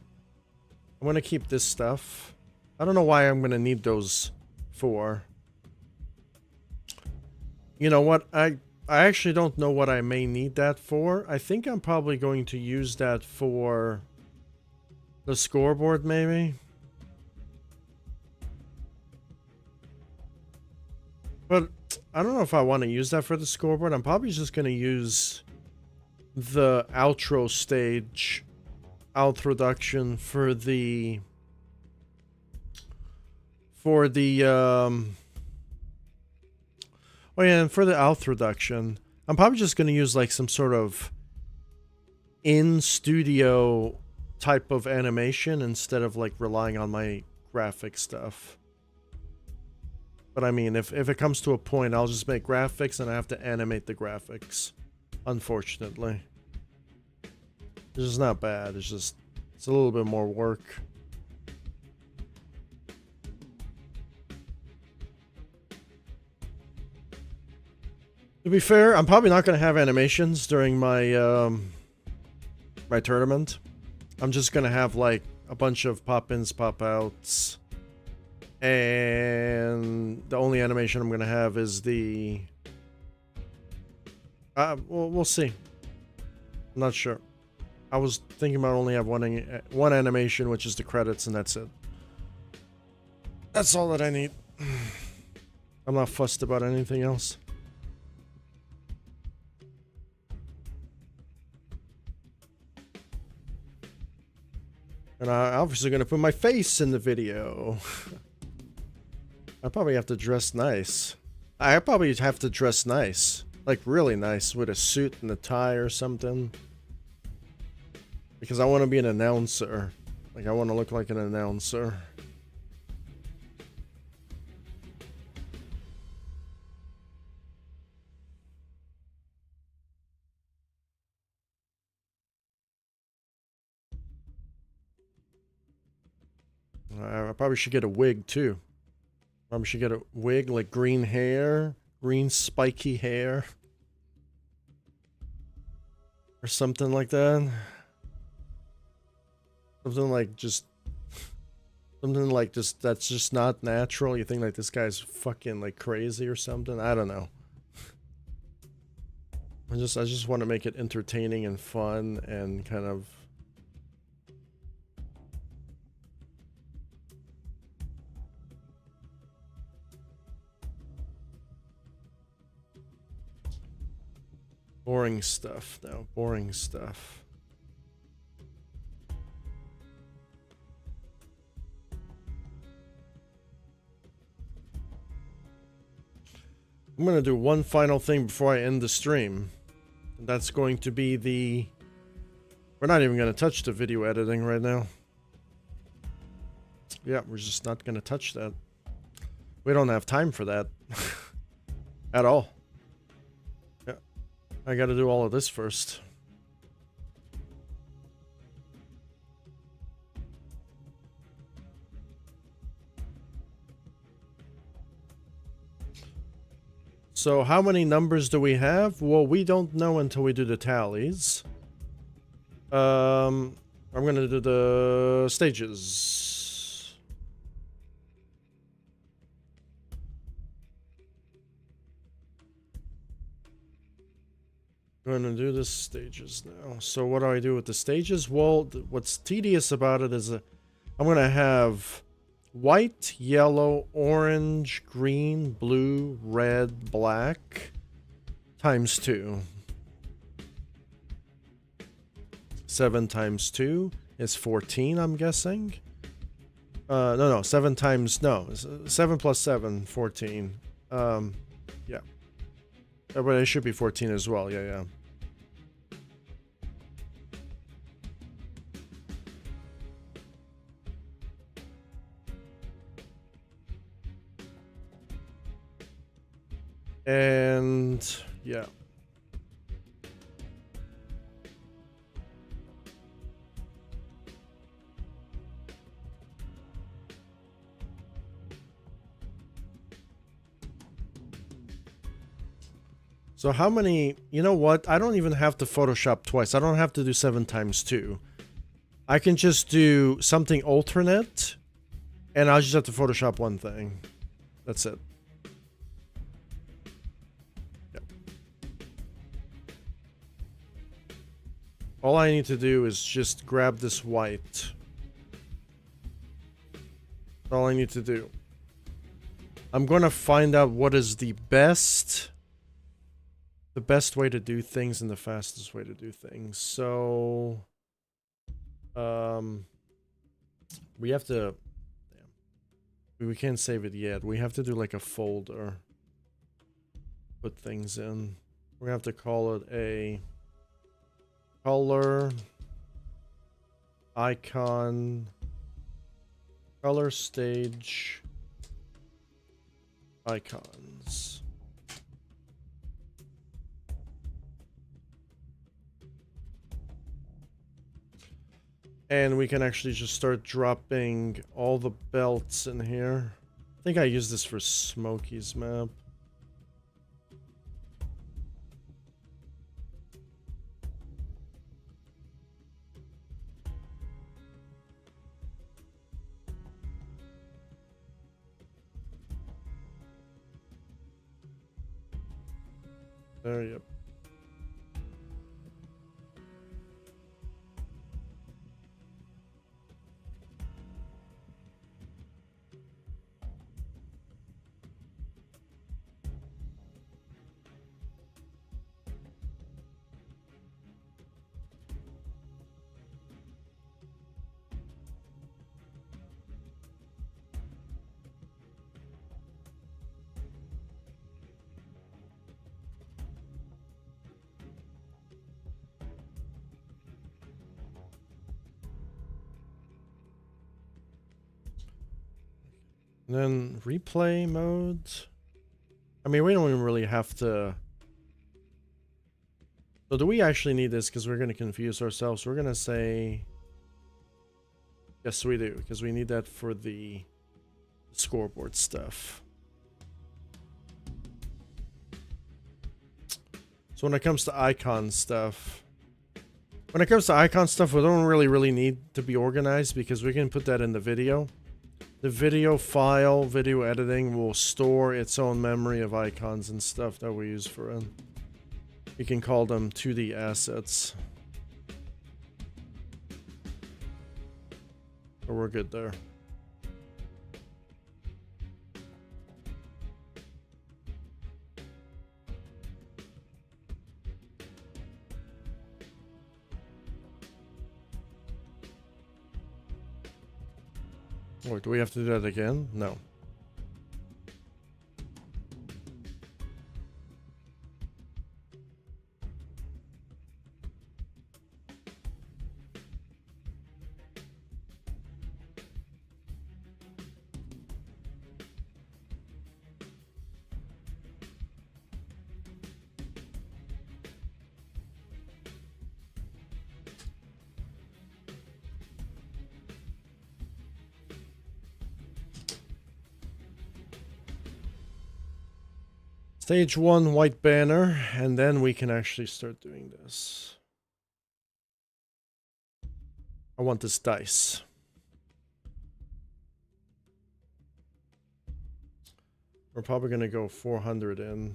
I'm going to keep this stuff. I don't know why I'm going to need those for. You know what? I actually don't know what I may need that for. I think I'm probably going to use that for the scoreboard, maybe. But I don't know if I want to use that for the scoreboard. I'm probably just going to use the outro stage introduction for the oh yeah, and for the introduction I'm probably just going to use like some sort of in studio type of animation instead of like relying on my graphic stuff. But I mean, if it comes to a point, I'll just make graphics and I have to animate the graphics. Unfortunately. It's just not bad. It's just, it's a little bit more work. To be fair, I'm probably not going to have animations during my my tournament. I'm just going to have like a bunch of pop-ins, pop-outs. And the only animation I'm going to have is the we'll see. I'm not sure. I was thinking about only have one animation, which is the credits, and that's it. That's all that I need. I'm not fussed about anything else. And I'm obviously going to put my face in the video. I probably have to dress nice. I probably have to dress nice. Like, really nice, with a suit and a tie or something. Because I want to be an announcer. Like, I want to look like an announcer. I probably should get a wig, too. Probably should get a wig, like green hair. Green spiky hair. Or something like that. Something like just something like just that's just not natural. You think like this guy's fucking like crazy or something. I don't know. I just want to make it entertaining and fun and kind of boring stuff now. Boring stuff. I'm going to do one final thing before I end the stream. And that's going to be the... We're not even going to touch the video editing right now. Yeah, we're just not going to touch that. We don't have time for that. At all. Yeah. I got to do all of this first. So how many numbers do we have? Well, we don't know until we do the tallies. I'm gonna do the stages. I'm gonna do the stages now. So what do I do with the stages? Well, what's tedious about it is I'm gonna have white, yellow, orange, green, blue, red, black, times 2. 7 times 2 is 14, I'm guessing. No, 7 times, no, 7 plus 7, 14. Yeah. But it should be 14 as well, yeah. And yeah. So how many, you know what? I don't even have to Photoshop twice. I don't have to do 7 times 2. I can just do something alternate and I'll just have to Photoshop one thing. That's it. All I need to do is just grab this white. That's all I need to do. I'm going to find out what is the best way to do things and the fastest way to do things. So, we have to, damn, we can't save it yet. We have to do like a folder, put things in. We're gonna have to call it a color icon color stage icons. And we can actually just start dropping all the belts in here. I think I used this for Smokey's map. There, yep. And then replay mode. I mean, we don't even really have to. So do we actually need this? Because we're going to confuse ourselves. We're going to say, yes, we do. Because we need that for the scoreboard stuff. So when it comes to icon stuff, When it comes to icon stuff, we don't really need to be organized because we can put that in the video. The video file, video editing, will store its own memory of icons and stuff that we use for it. You can call them 2D assets. So we're good there. Wait, do we have to do that again? No. Stage 1 white banner, and then we can actually start doing this. I want this dice. We're probably gonna go 400 in.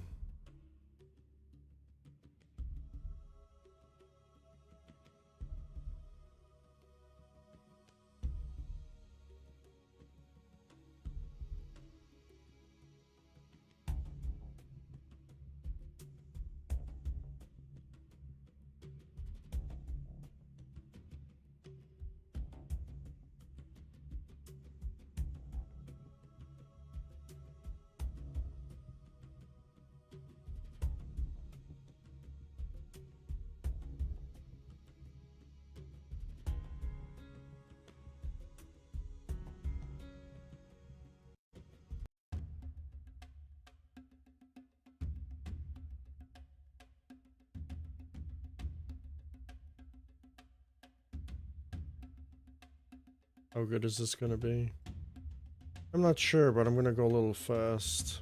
How good is this gonna be? I'm not sure, but I'm gonna go a little fast.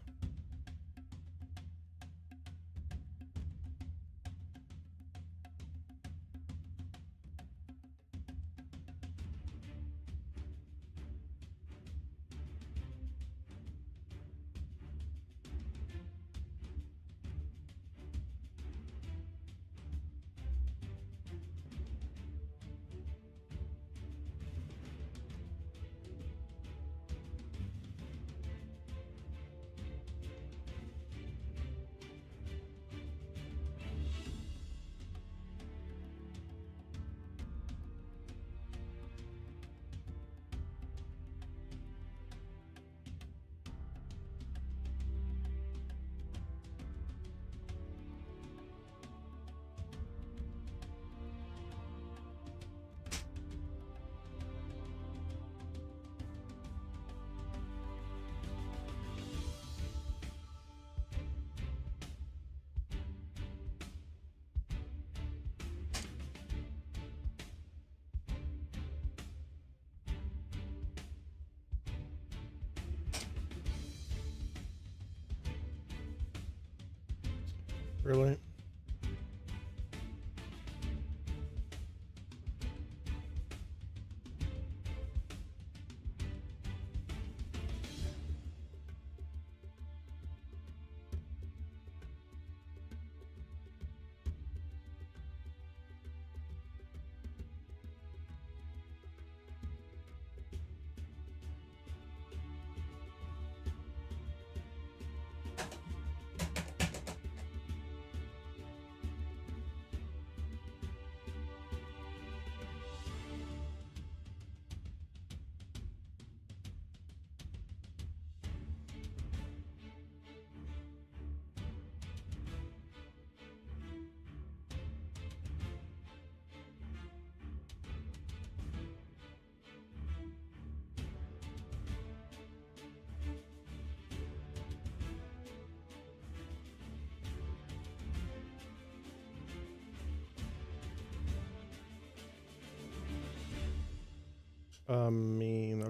Really?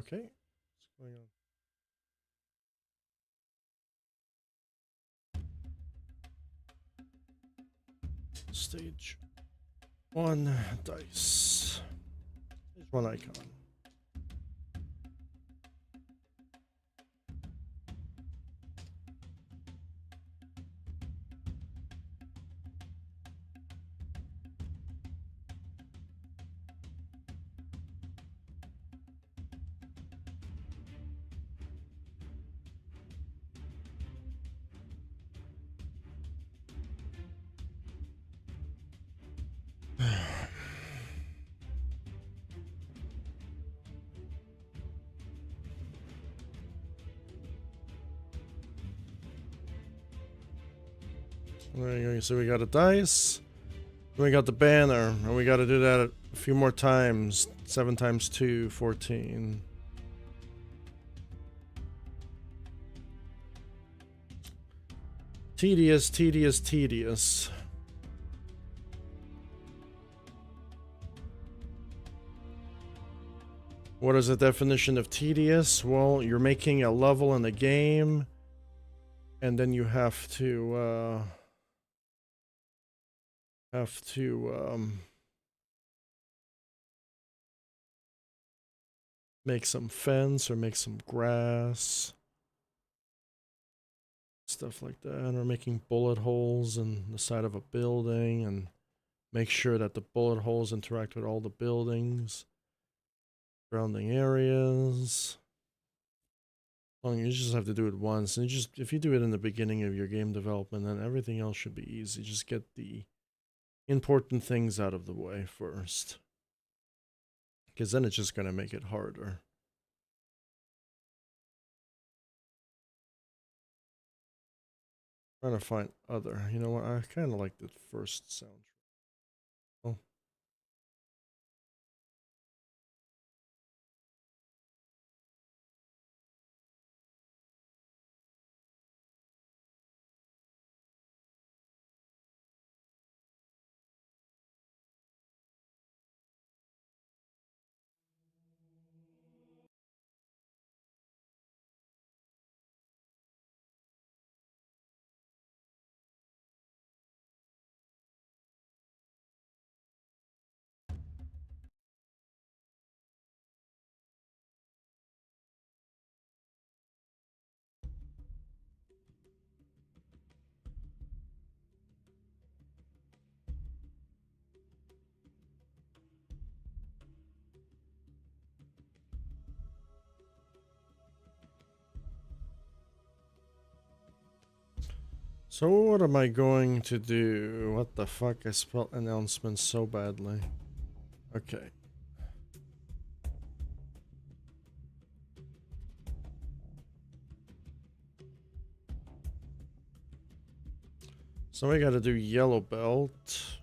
Okay. What's going on? Stage One dice. There's one icon. There you go. So we got a dice. We got the banner, and we got to do that a few more times. 7 times 2, 14. Tedious, tedious, tedious. What is the definition of tedious? Well, you're making a level in the game, and then you have to make some fence or make some grass, stuff like that, or making bullet holes in the side of a building and make sure that the bullet holes interact with all the buildings, surrounding areas. Well, you just have to do it once, and if you do it in the beginning of your game development, then everything else should be easy. Just get the important things out of the way first, because then it's just going to make it harder. Trying to find other. You know what? I kind of like the first soundtrack. Oh. So what am I going to do? What the fuck? I spelled announcement so badly. Okay. So we gotta do yellow belt.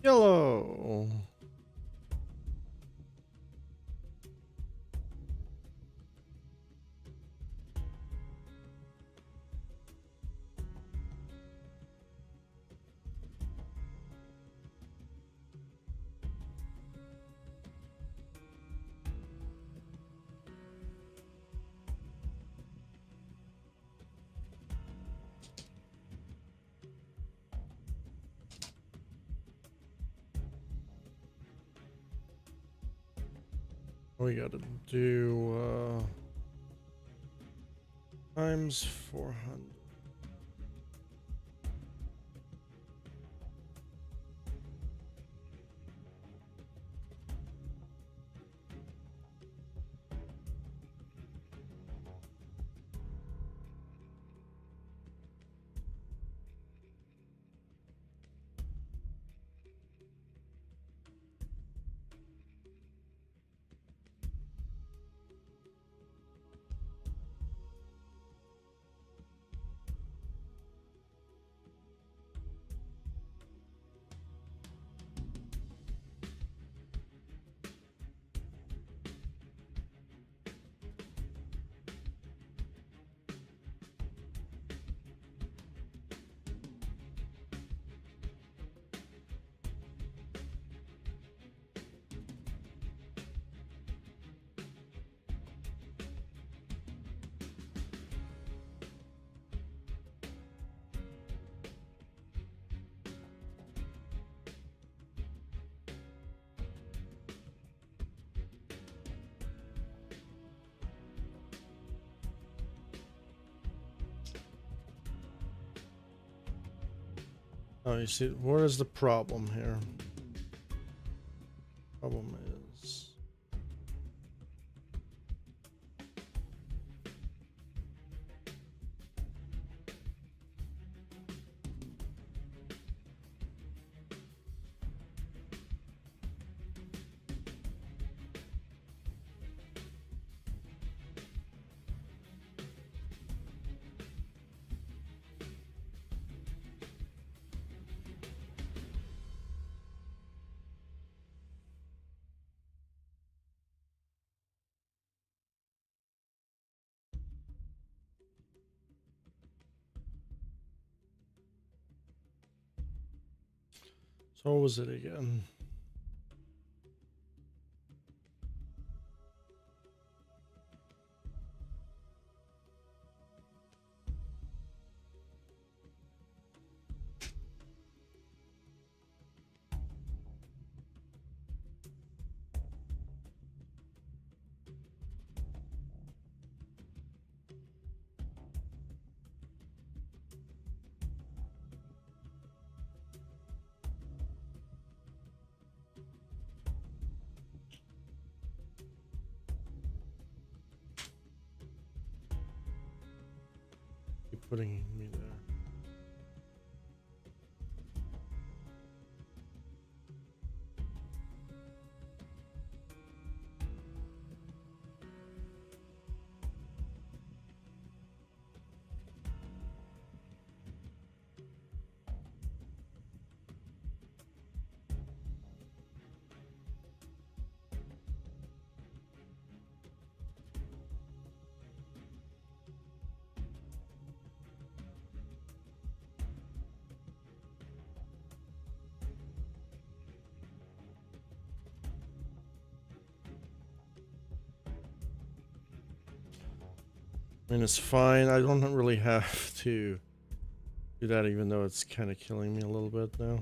Yellow. We gotta do times 400. Oh, you see, where is the problem here? Problem is... So what was it again? Keep putting me there. I mean, it's fine. I don't really have to do that, even though it's kind of killing me a little bit now.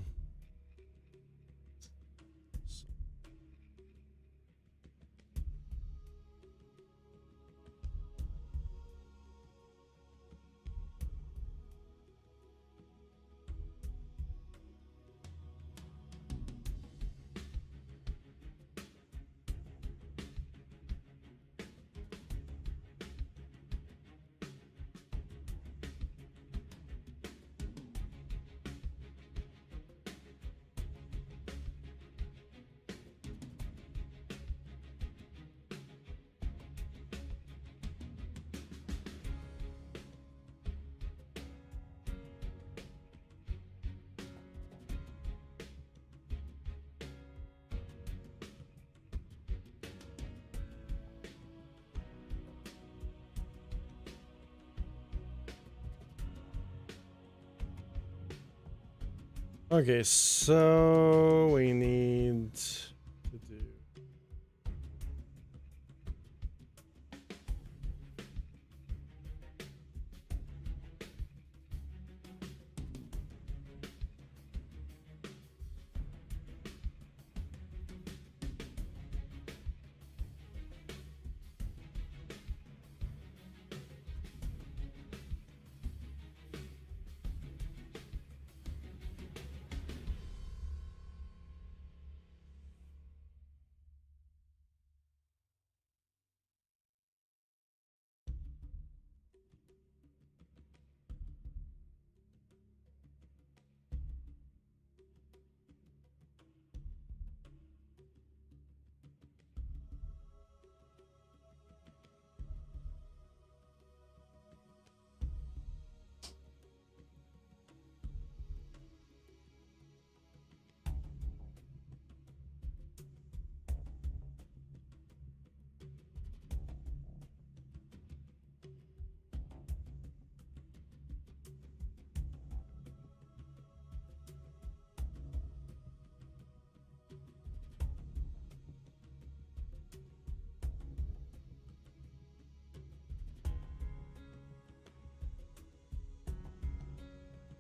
Okay, so we need to do...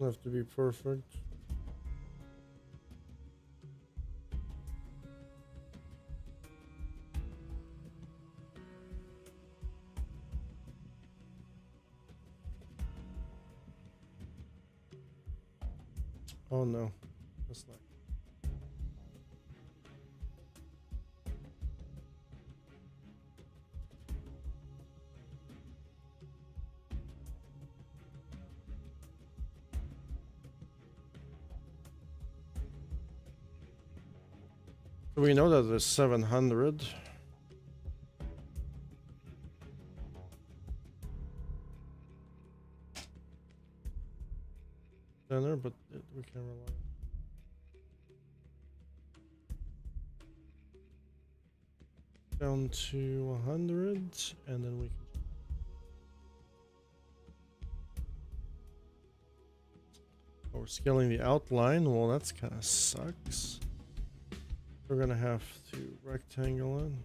Have to be perfect. Oh no, that's not. Do we know that there's 700? Center, but we can rely. Down to 100, and then we can. Oh, we're scaling the outline. Well, that's kind of sucks. We're gonna have to rectangle in.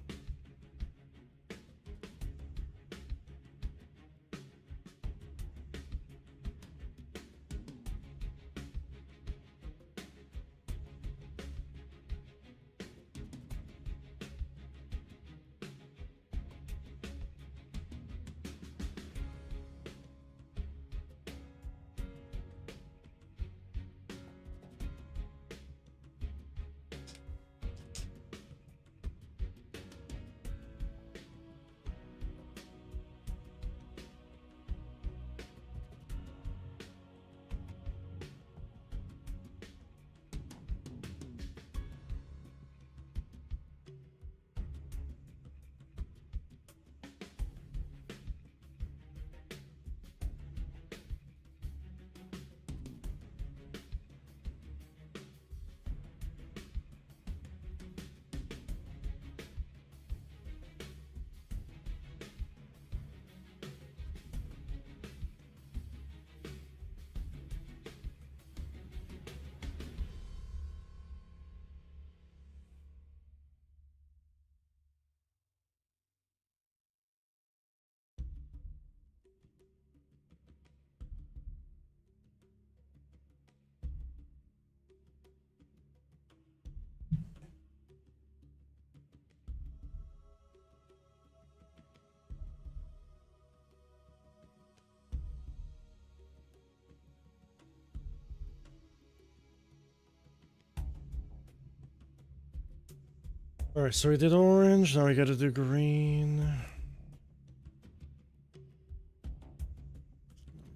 Alright, so we did orange, now we gotta do green.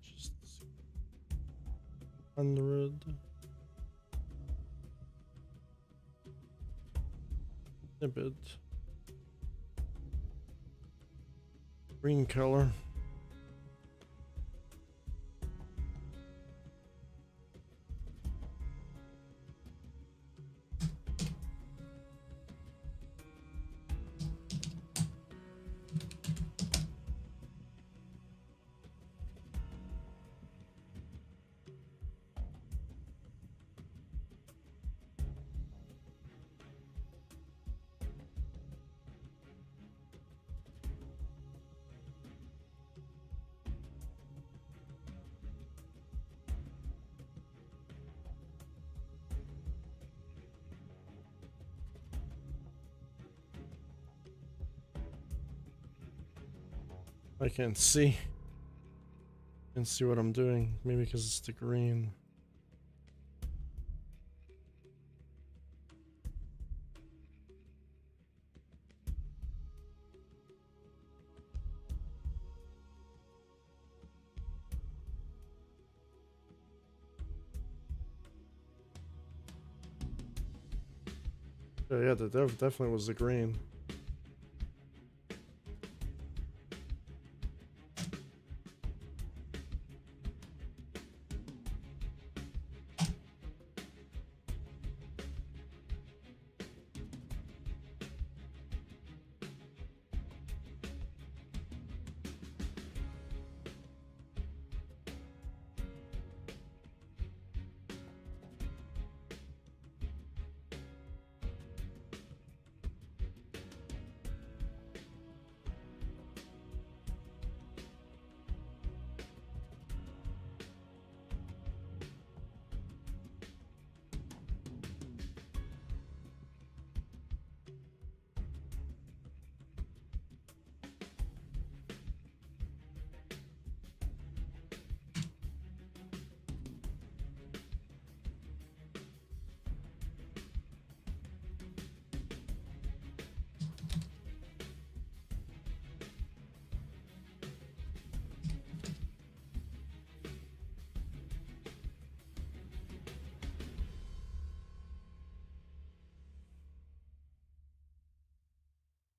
Just 100. A bit. Green color. I can't see. Can't see what I'm doing. Maybe because it's the green. Yeah, that definitely was the green.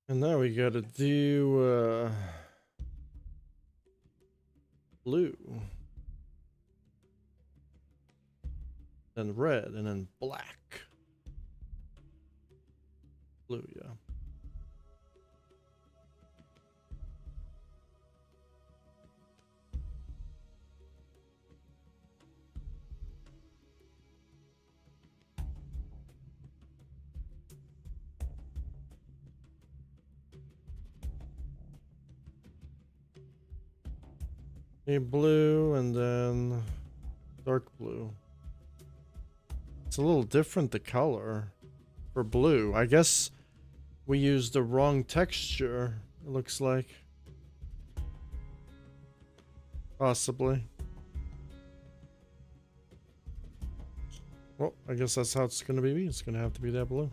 And now we gotta do blue. Then red, and then black. Blue, yeah. A blue and then dark blue. It's a little different, the color for blue. I guess we used the wrong texture, it looks like. Possibly. Well, I guess that's how it's gonna be. It's gonna have to be that blue.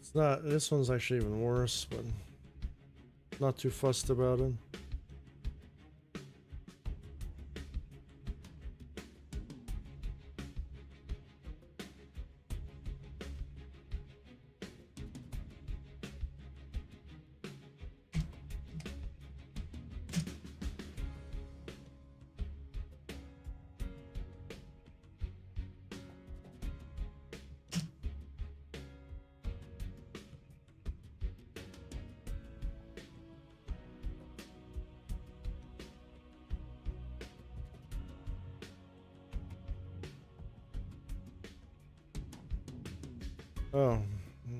It's not, this one's actually even worse, but not too fussed about it. Oh,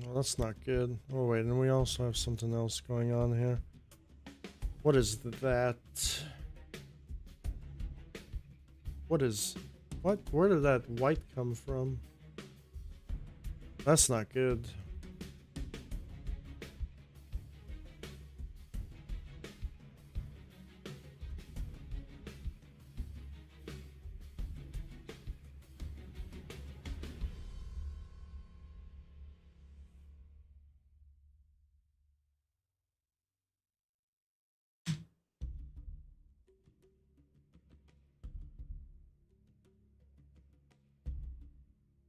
well, that's not good. Oh wait, and we also have something else going on here. What is that? What is... What? Where did that white come from? That's not good.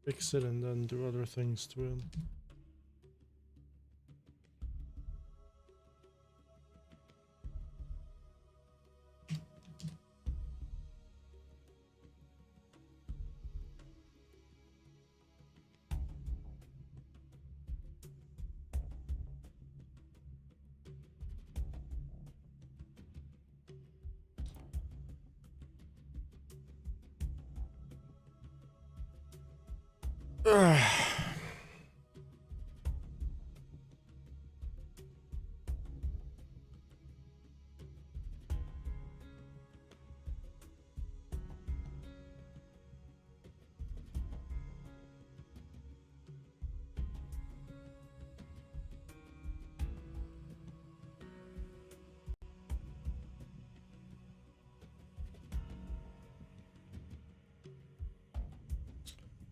Fix it and then do other things to it.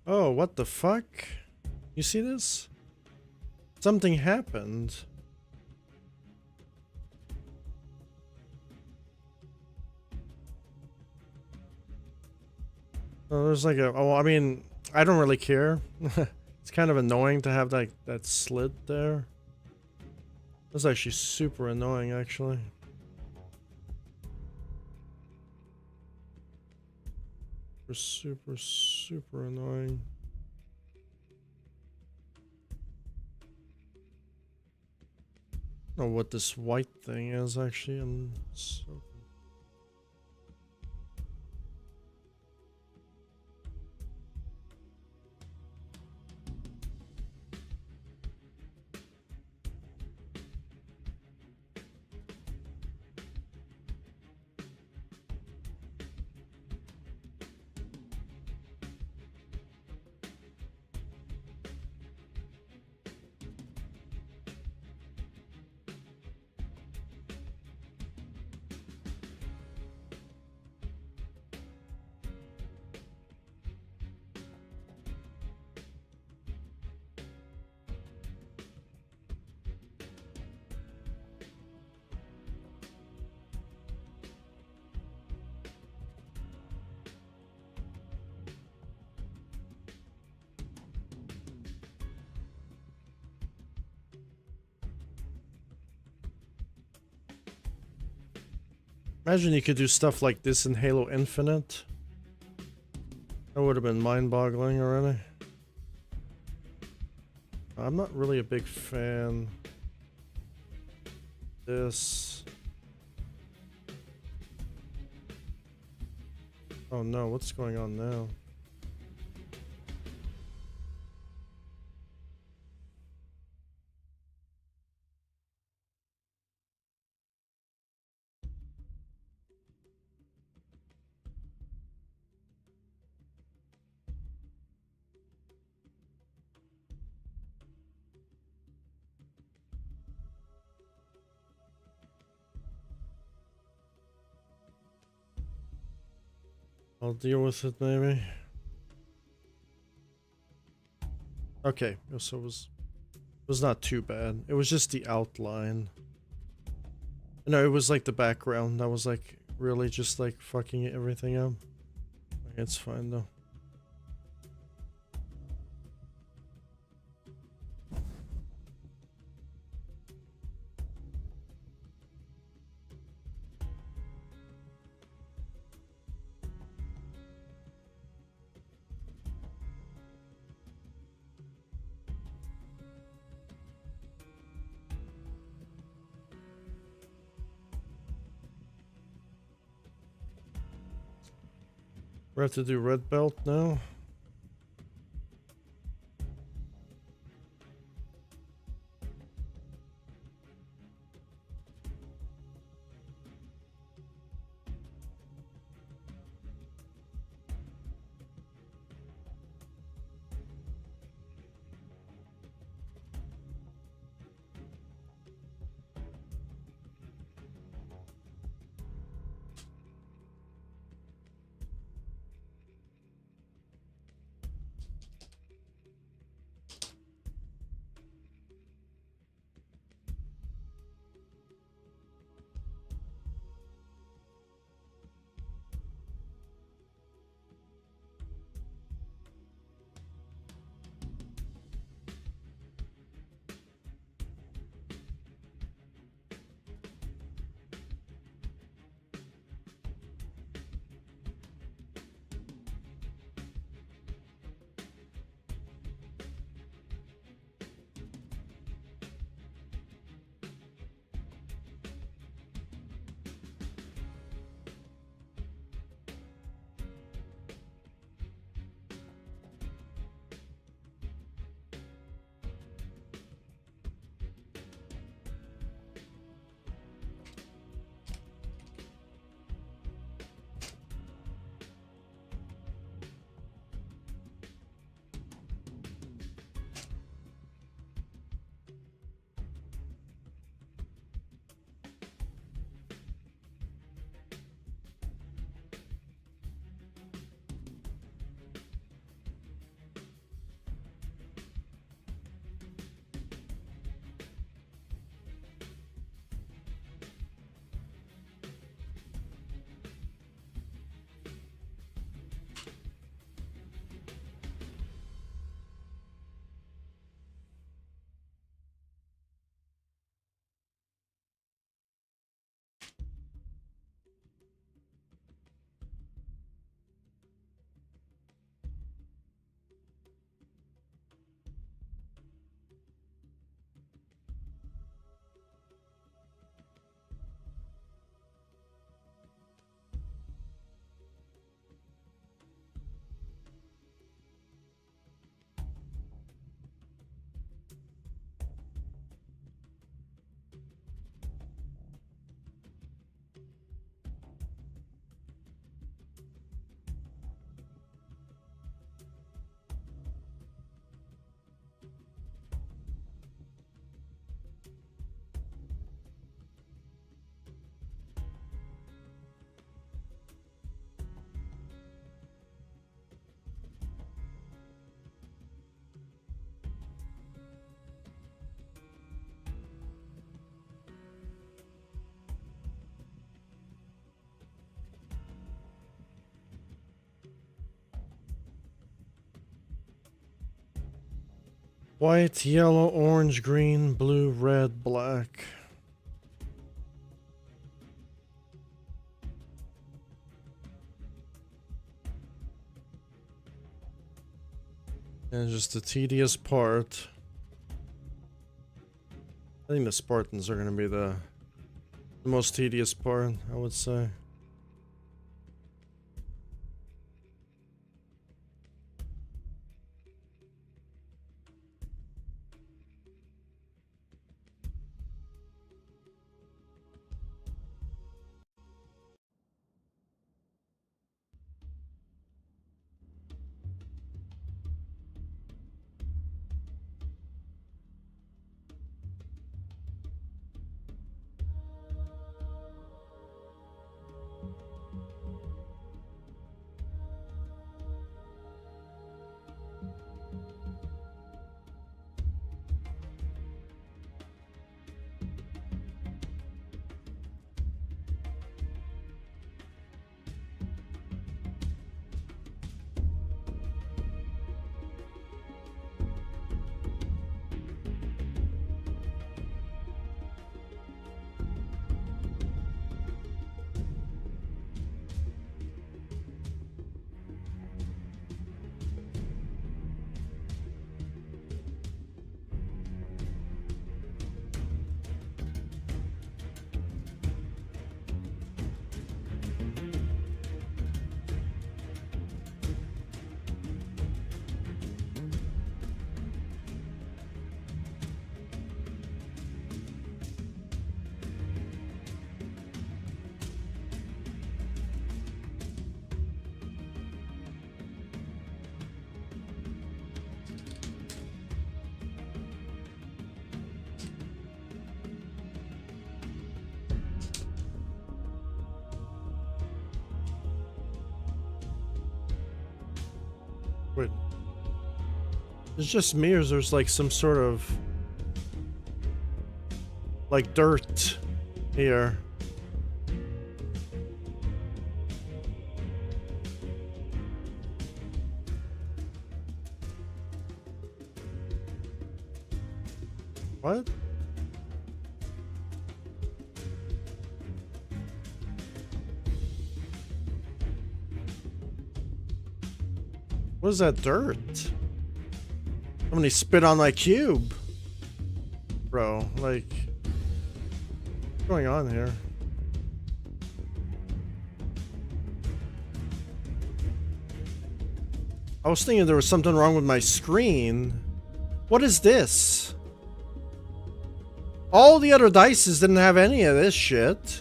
Oh, what the fuck? You see this? Something happened. Oh, there's like a... Oh, I mean, I don't really care. It's kind of annoying to have that slit there. That's actually super annoying, actually. Super, super annoying. don't know what this white thing is actually. Imagine you could do stuff like this in Halo Infinite. That would have been mind-boggling already. I'm not really a big fan. This. Oh no, what's going on now? I'll deal with it maybe. Okay, so it was not too bad. It was just the outline. No, it was like the background that was like really just like fucking everything up. It's fine though. We have to do red belt now. White, yellow, orange, green, blue, red, black. And just the tedious part. I think the Spartans are going to be the most tedious part, I would say. Wait. It's just me, or is there's like some sort of like dirt here? What? What is that dirt? Somebody spit on my cube. Bro, like, what's going on here? I was thinking there was something wrong with my screen. What is this? All the other dices didn't have any of this shit.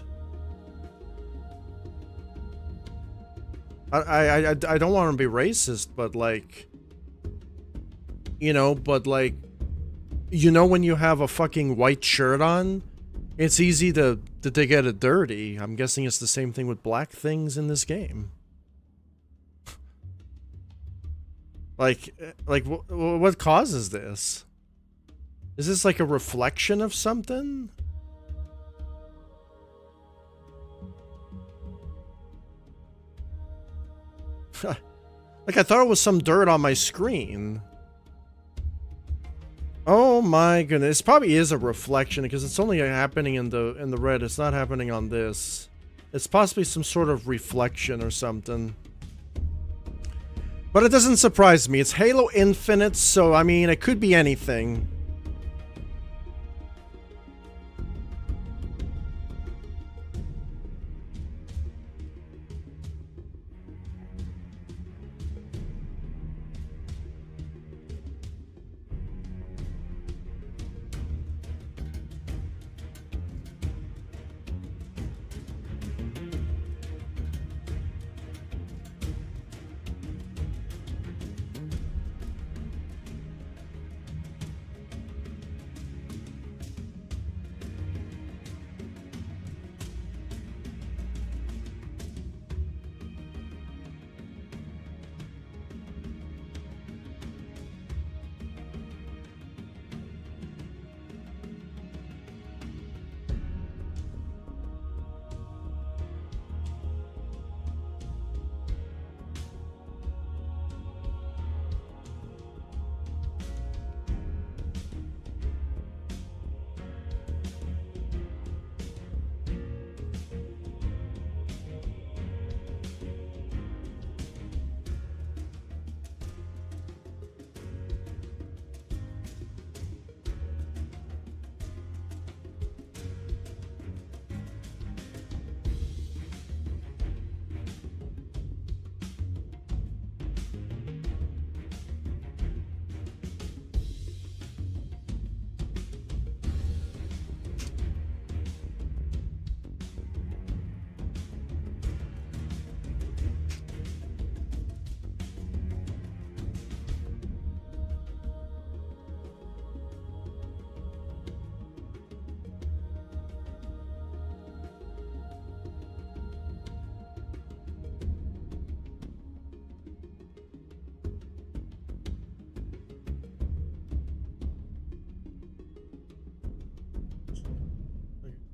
I don't want to be racist, but like, you know, when you have a fucking white shirt on, it's easy to get it dirty. I'm guessing it's the same thing with black things in this game. like what causes this? Is this like a reflection of something? Like, I thought it was some dirt on my screen. Oh my goodness. It probably is a reflection because it's only happening in the red. It's not happening on this. It's possibly some sort of reflection or something. But it doesn't surprise me. It's Halo Infinite, so I mean, it could be anything.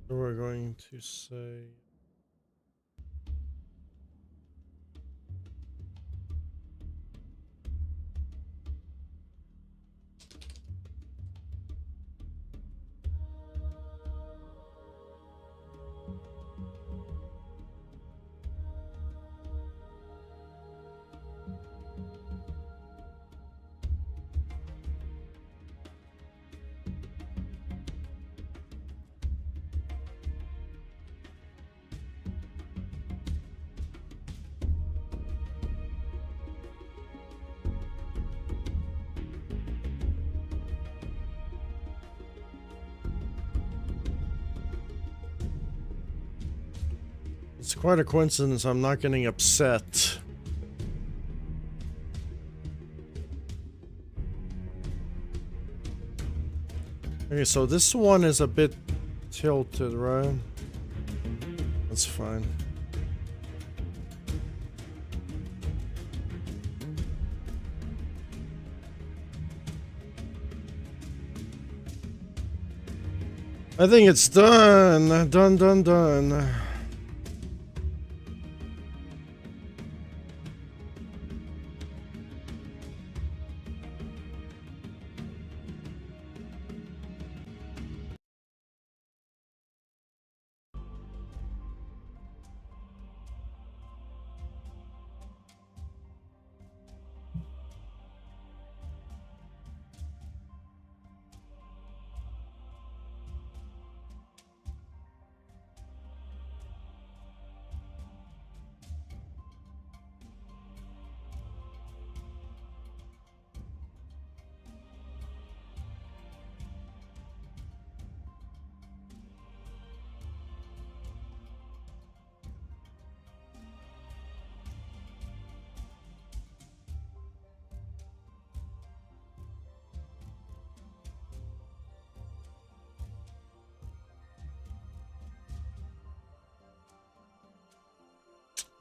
So we're going to say it's quite a coincidence I'm not getting upset. Okay, so this one is a bit tilted, right? That's fine. I think it's done. Done.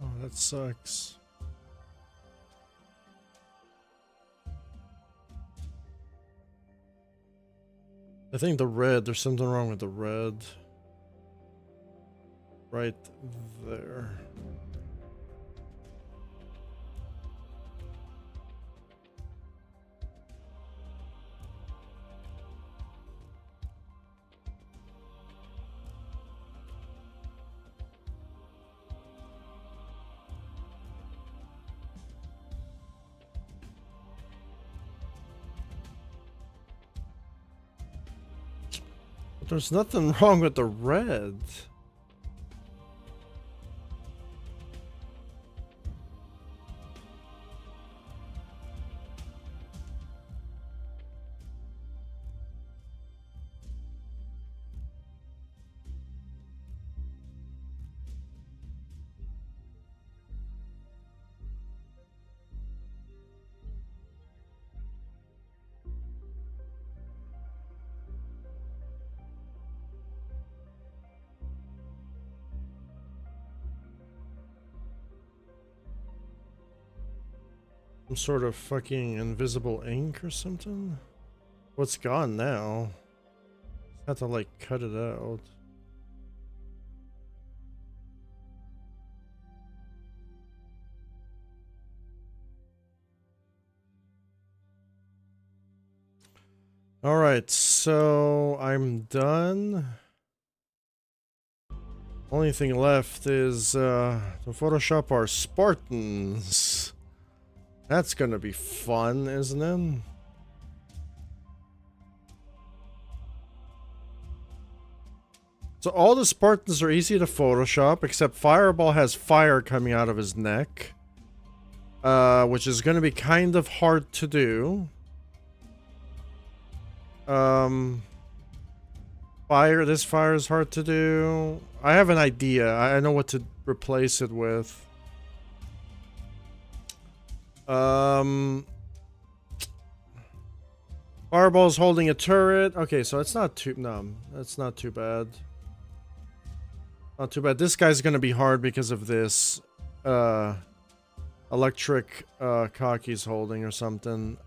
Oh, that sucks. I think the red, there's something wrong with the red. Right there. But there's nothing wrong with the red. Some sort of fucking invisible ink or something? What's gone now? Have to like cut it out. Alright, so I'm done. Only thing left is to Photoshop our Spartans. That's gonna be fun, isn't it? So all the Spartans are easy to Photoshop, except Fireball has fire coming out of his neck. Which is gonna be kind of hard to do. This fire is hard to do. I have an idea. I know what to replace it with. Fireball's holding a turret. Okay, so it's not too... No, that's not too bad. Not too bad. This guy's gonna be hard because of this. Electric, cock he's holding or something.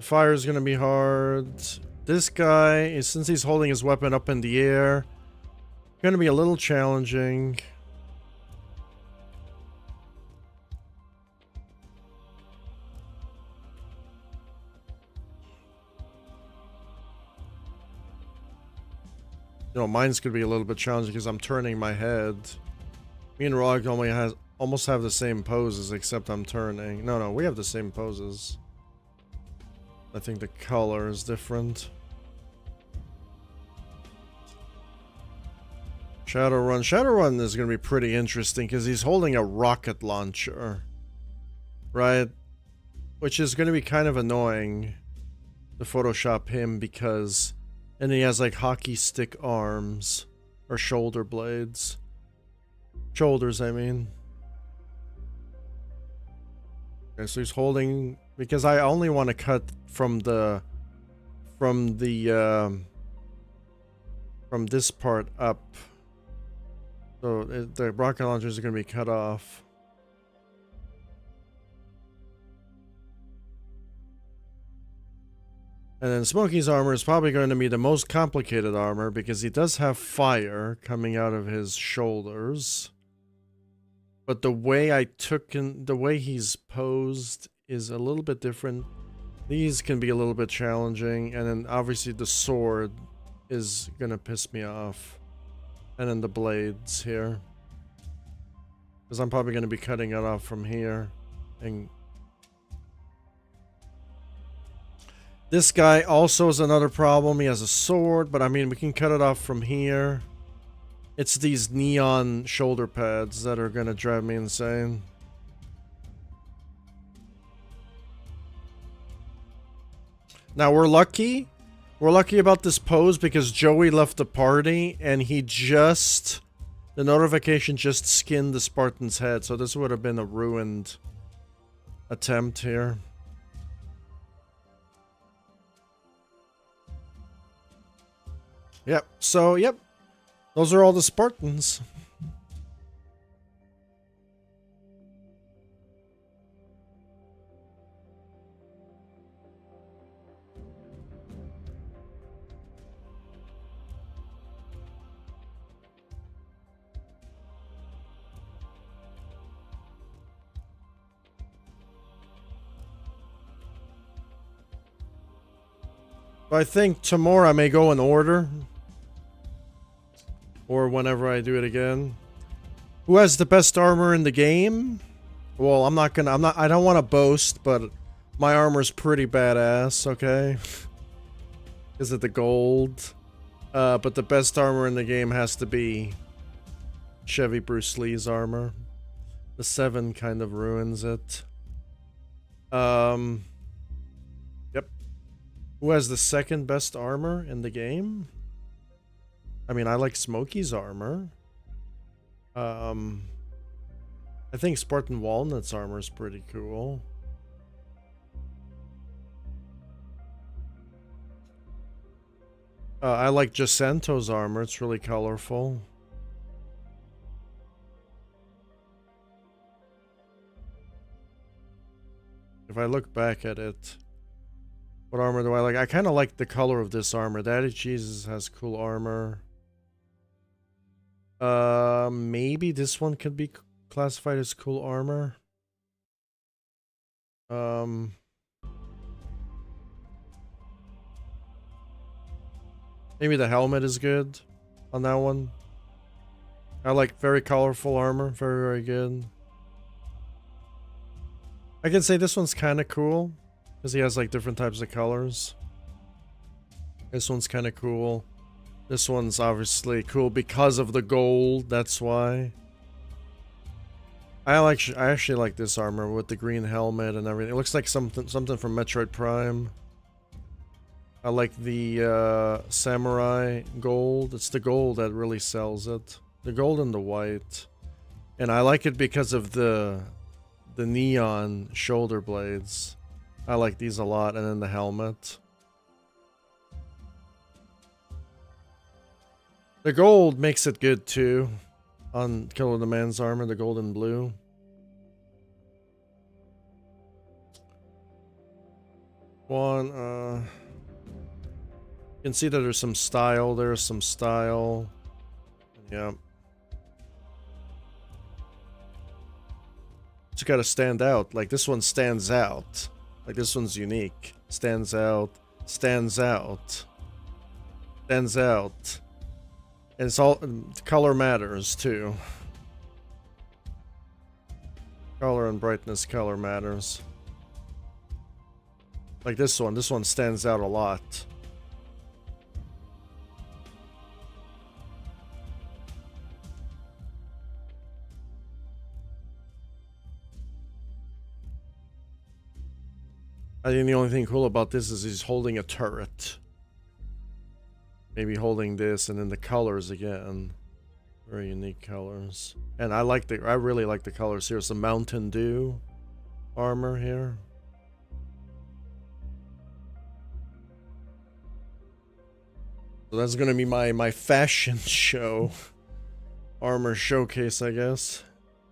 The fire is gonna be hard. This guy, since he's holding his weapon up in the air, gonna be a little challenging. You know, mine's gonna be a little bit challenging because I'm turning my head. Me and Rog almost have the same poses, except I'm turning. No, we have the same poses. I think the color is different. Shadowrun. Shadowrun is gonna be pretty interesting because he's holding a rocket launcher, right? Which is gonna be kind of annoying to Photoshop him because. And he has like hockey stick arms. Or shoulder blades. Shoulders, I mean. Okay, so he's holding... Because I only want to cut from this part up. So the rocket launchers are going to be cut off. And then Smokey's armor is probably going to be the most complicated armor because he does have fire coming out of his shoulders. But the way the way he's posed is a little bit different. These can be a little bit challenging, and then obviously the sword is gonna piss me off. And then the blades here. Because I'm probably gonna be cutting it off from here. And this guy also is another problem. He has a sword, but I mean, we can cut it off from here. It's these neon shoulder pads that are gonna drive me insane. Now, we're lucky. We're lucky about this pose because Joey left the party and he just... The notification just skinned the Spartan's head, so this would have been a ruined attempt here. Yep, so, yep. Those are all the Spartans. I think tomorrow I may go in order. Or whenever I do it again. Who has the best armor in the game? Well, I don't want to boast, but my armor's pretty badass, okay? Is it the gold? But the best armor in the game has to be Chevy Bruce Lee's armor. The 7 kind of ruins it. Yep. Who has the second best armor in the game? I mean, I like Smokey's armor. I think Spartan Walnut's armor is pretty cool. I like Jacinto's armor. It's really colorful. If I look back at it, what armor do I like? I kind of like the color of this armor. Daddy Jesus has cool armor. Maybe this one could be classified as cool armor. Maybe the helmet is good on that one. I like very colorful armor. Very, very good. I can say this one's kind of cool because he has like different types of colors. This one's kind of cool. This one's obviously cool because of the gold, that's why. I actually like this armor with the green helmet and everything. It looks like something from Metroid Prime. I like the samurai gold. It's the gold that really sells it. The gold and the white. And I like it because of the neon shoulder blades. I like these a lot, and then the helmet. The gold makes it good too. On Killer the Man's armor, the gold and blue. One, you can see that there's some style. There's some style. Yeah. Just gotta stand out. Like this one stands out. Like this one's unique. Stands out. Stands out. Stands out. And it's all color matters too. Color and brightness, color matters. Like this one stands out a lot. I think the only thing cool about this is he's holding a turret. Maybe holding this and then the colors again. Very unique colors. And I really like the colors here. Some Mountain Dew armor here. So that's gonna be my fashion show. Armor showcase, I guess.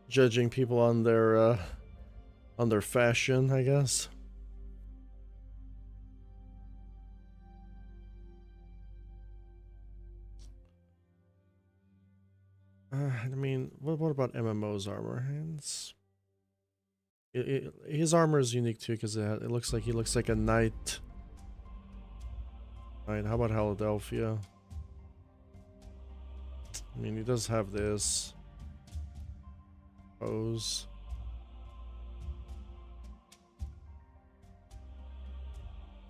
Judging people on their fashion, I guess. I mean, what about MMO's armor? His armor is unique too because it looks like he looks like a knight. Right, how about Philadelphia? I mean, he does have this pose.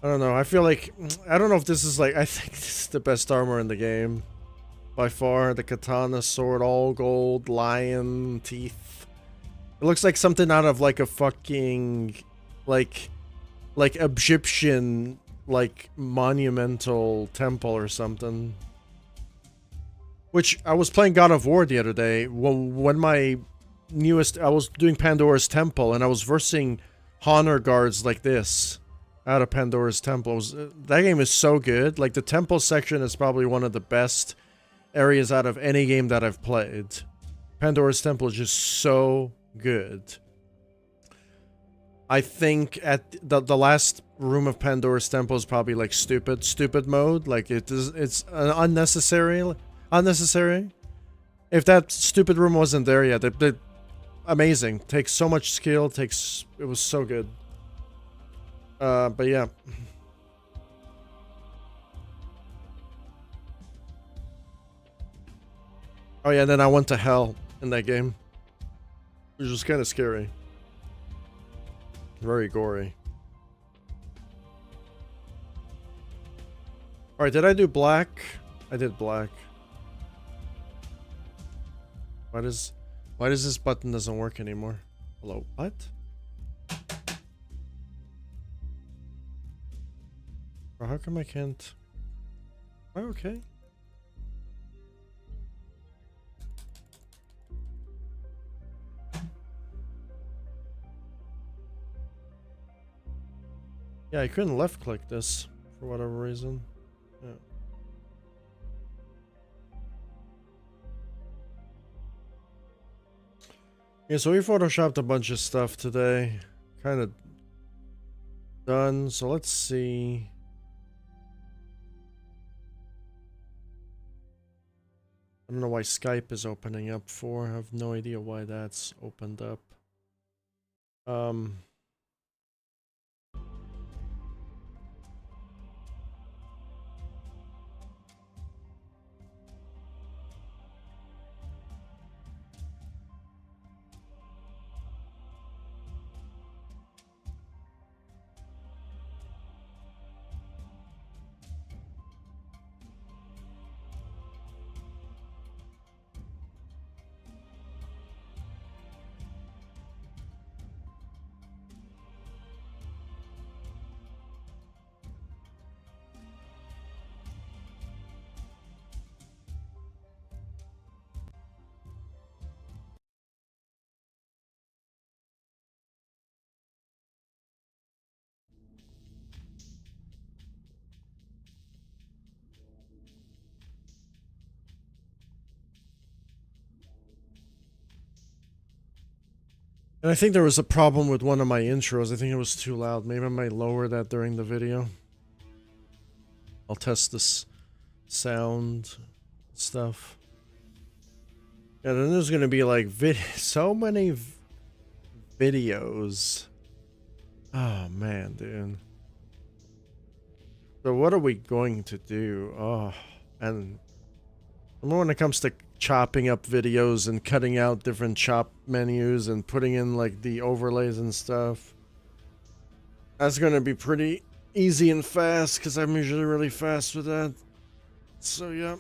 I don't know. I feel like I don't know if this is like I think this is the best armor in the game. By far, the katana sword, all gold, lion teeth. It looks like something out of like a fucking like Egyptian like monumental temple or something. Which I was playing God of War the other day when my newest I was doing Pandora's Temple and I was versing honor guards like this out of Pandora's Temple. That game is so good. Like the temple section is probably one of the best areas out of any game that I've played. Pandora's Temple is just so good. I think at the last room of Pandora's Temple is probably like stupid mode. Like it's unnecessary. If that stupid room wasn't there yet, amazing. Takes so much skill. It was so good. But yeah. Oh yeah, and then I went to hell in that game. Which was kind of scary. Very gory. Alright, did I do black? I did black. Why does this button doesn't work anymore? Hello, what? Bro, how come I can't? Oh, okay. Yeah, I couldn't left click this for whatever reason. Yeah. Yeah, so we photoshopped a bunch of stuff today. Kind of done. So let's see. I don't know why Skype is opening up for. I have no idea why that's opened up. And I think there was a problem with one of my intros. I think it was too loud. Maybe I might lower that during the video. I'll test this sound stuff. Yeah, then there's gonna be like so many videos. Oh man, dude. So what are we going to do? Oh, and when it comes to chopping up videos and cutting out different chop menus and putting in like the overlays and stuff, that's gonna be pretty easy and fast because I'm usually really fast with that. So yeah.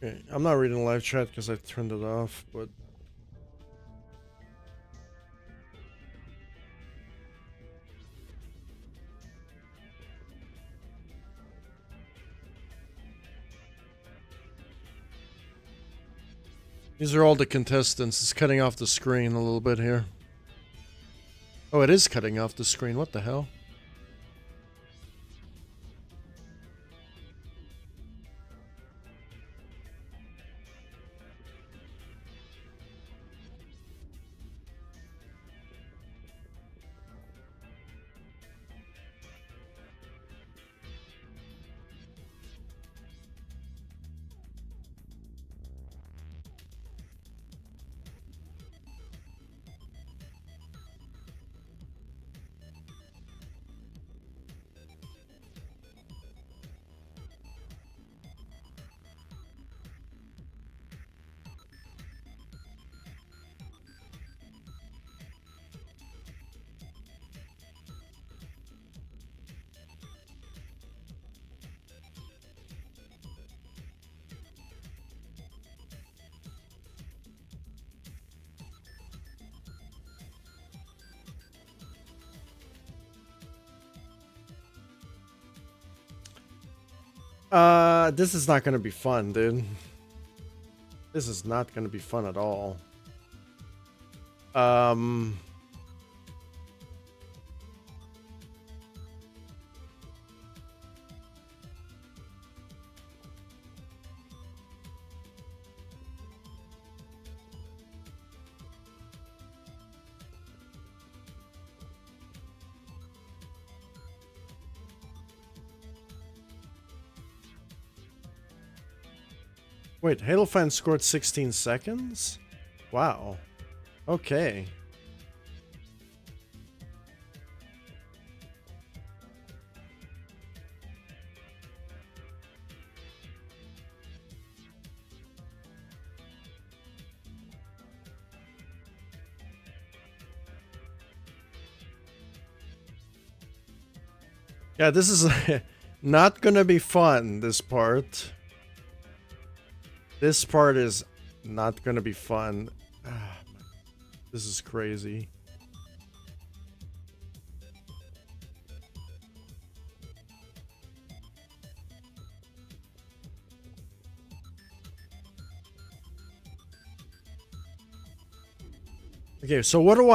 Okay, I'm not reading live chat because I turned it off, but these are all the contestants. It's cutting off the screen a little bit here. Oh, it is cutting off the screen. What the hell? This is not gonna be fun, dude. This is not gonna be fun at all. Wait, Halo fan scored 16 seconds? Wow. Okay. Yeah, this is not gonna be fun, this part. This part is not gonna be fun. This is crazy. Okay, so what do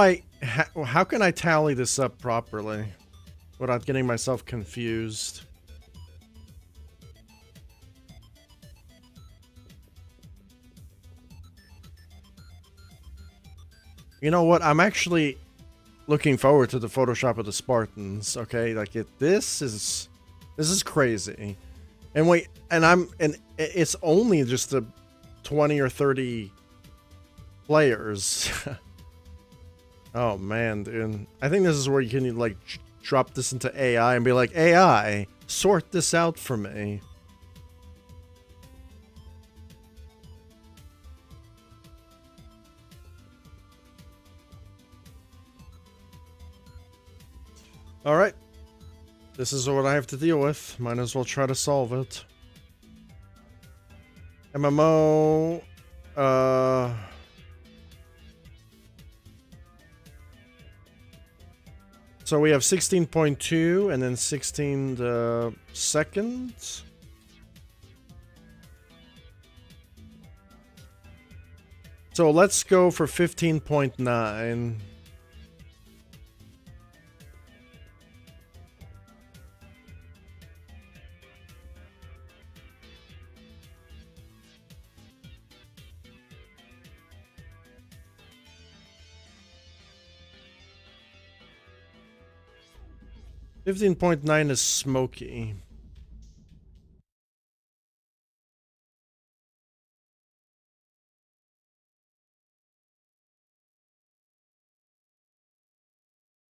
how can I tally this up properly without getting myself confused? You know what? I'm actually looking forward to the Photoshop of the Spartans. Okay, like this is crazy. And wait, and it's only just the 20 or 30 players. Oh man, dude. I think this is where you can like drop this into AI and be like, AI, sort this out for me. Alright. This is what I have to deal with. Might as well try to solve it. MMO. So we have 16.2 and then 16 seconds. So let's go for 15.9. $15.9 is smoky.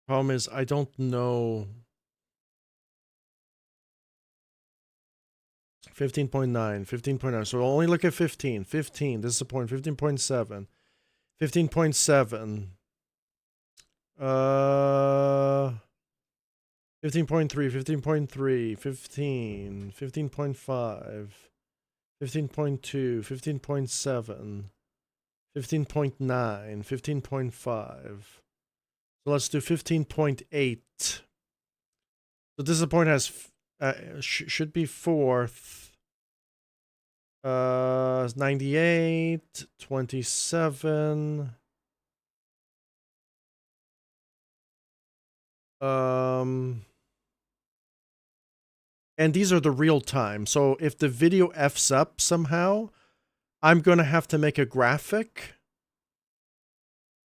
Problem is, I don't know. 15.9, 15.9. So we'll only look at 15. 15, this is the point. 15.7. 15.7. 15.3, 15.3, 15, 15.5, 15.2, 15.7, 15.9, 15.5. So let's do 15.8. So this point has should be fourth. 98, 27. And these are the real time. So if the video F's up somehow, I'm going to have to make a graphic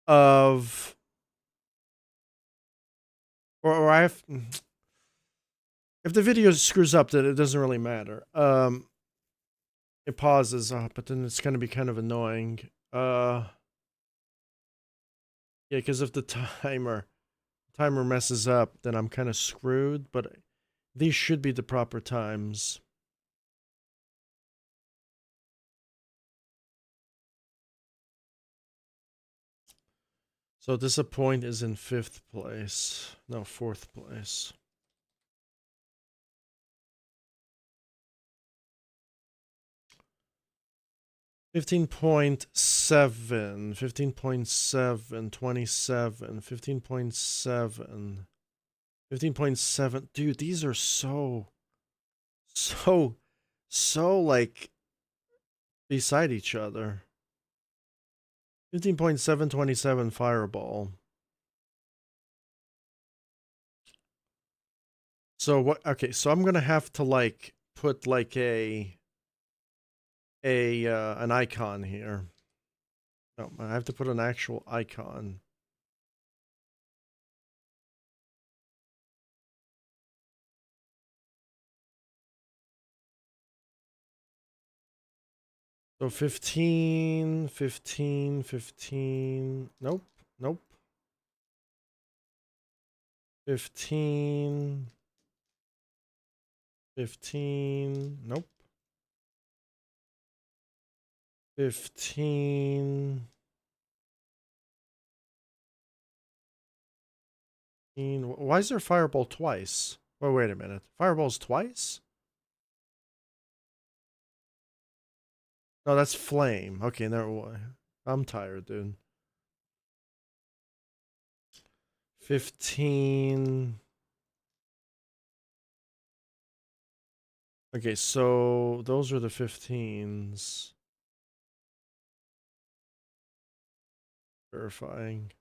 of, or I have, if the video screws up, then it doesn't really matter. It pauses, but then it's going to be kind of annoying. Yeah, because if the timer messes up, then I'm kind of screwed, but these should be the proper times. So Disappoint is in 5th place. No, 4th place. $15.7, 15.7, 27, 15.7, 15.7. Dude, these are so like beside each other. 15.727 Fireball. So what? Okay, so I'm gonna have to like put like an icon here. No, I have to put an actual icon. So 15, 15, 15. Nope, nope. 15, 15. Nope. 15. Why is there Fireball twice? Well, wait a minute. Fireball's twice? No, that's Flame. Okay, never. I'm tired, dude. 15. Okay, so those are the 15s. Verifying.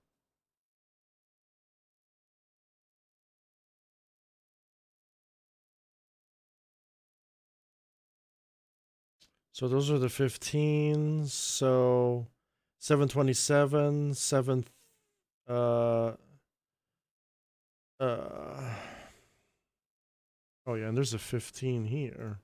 So those are the 15s. So 727, 7th. Oh yeah, and there's a 15 here.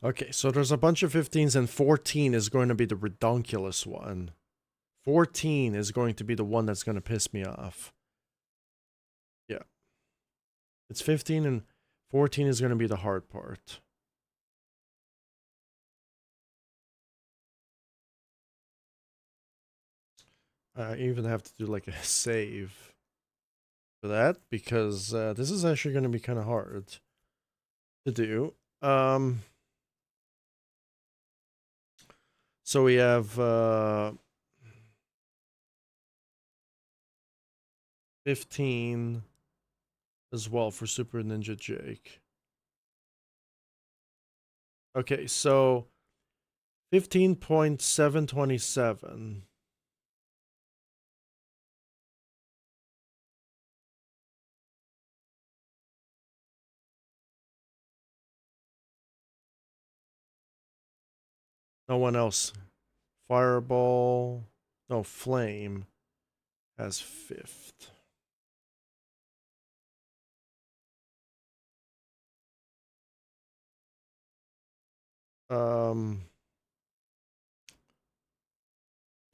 Okay, so there's a bunch of 15s, and 14 is going to be the redonkulous one. 14 is going to be the one that's going to piss me off. Yeah. It's 15 and 14 is going to be the hard part. I even have to do like a save for that because this is actually going to be kind of hard to do. So we have 15 as well for Super Ninja Jake. Okay, so 15.727. No one else. Fireball. No, Flame has 5th. Um,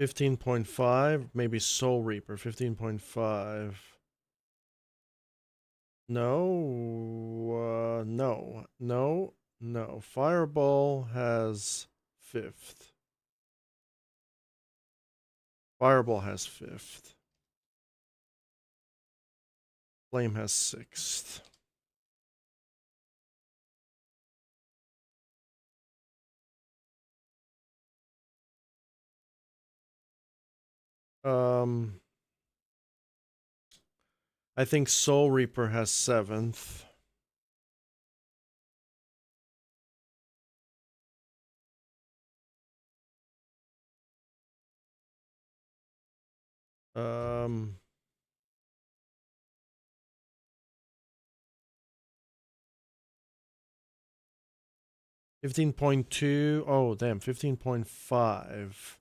15.5, maybe Soul Reaper, 15.5. No, no. Fireball has 5th. Fireball has 5th. Flame has 6th. I think Soul Reaper has 7th. Um, $15.2. Oh, damn. 15.5.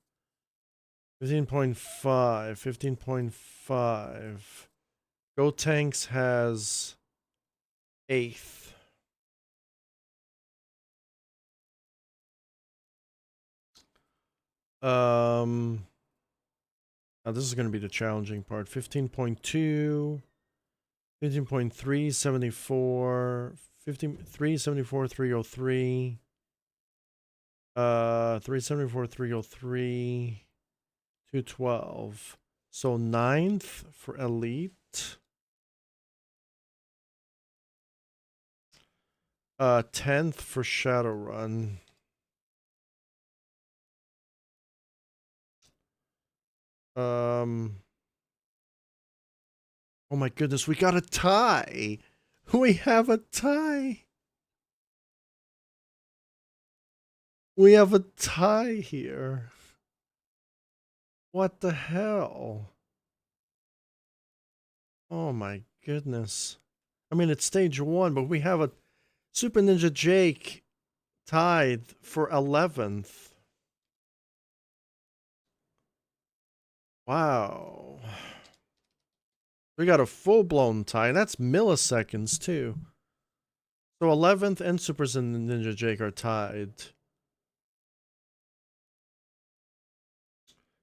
15.5. 15.5. Go Tanks has 8th. Now this is going to be the challenging part. 15.2. 15.3, 74. 3, 74, 303. 374, 303. 212. So 9th for Elite. 10th for Shadowrun. Oh my goodness, we got a tie. We have a tie. We have a tie here. What the hell? Oh my goodness. I mean, it's stage 1, but we have a Super Ninja Jake tied for 11th. Wow. We got a full-blown tie, and that's milliseconds, too. So 11th and Super Ninja Jake are tied.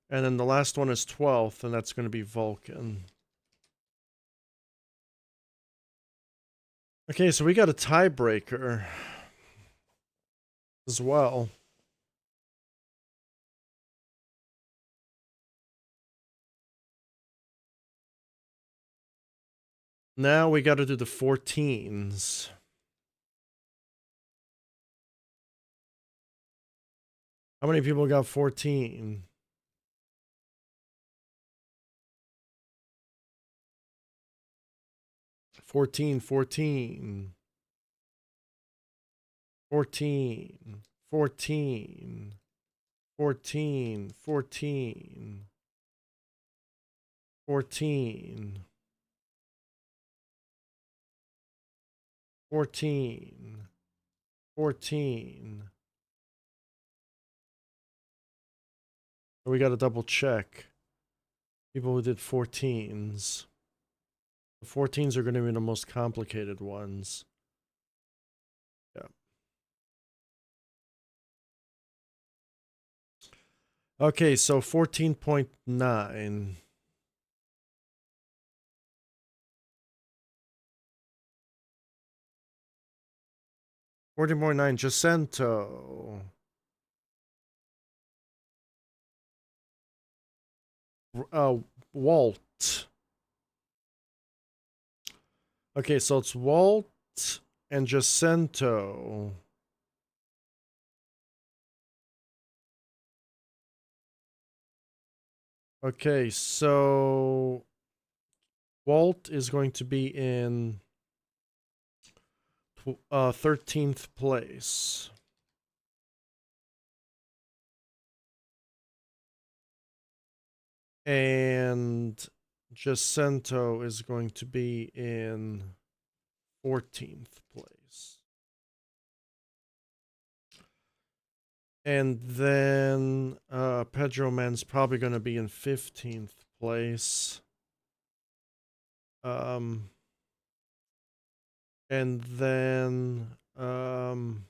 And then the last one is 12th, and that's going to be Vulcan. Okay, so we got a tiebreaker as well. Now we got to do the 14s. How many people got 14? Fourteen. 14. 14. 14. 14. 14. 14. 14. 14. We got to double check. People who did 14s. The 14s are going to be the most complicated ones. Yeah. Okay, so 14.9. 14.9 Jacinto. Walt. Okay, so it's Walt and Jacinto. Okay, so Walt is going to be in 13th place. And Jacinto is going to be in 14th place. And then Pedro Man's probably going to be in 15th place. And then ump.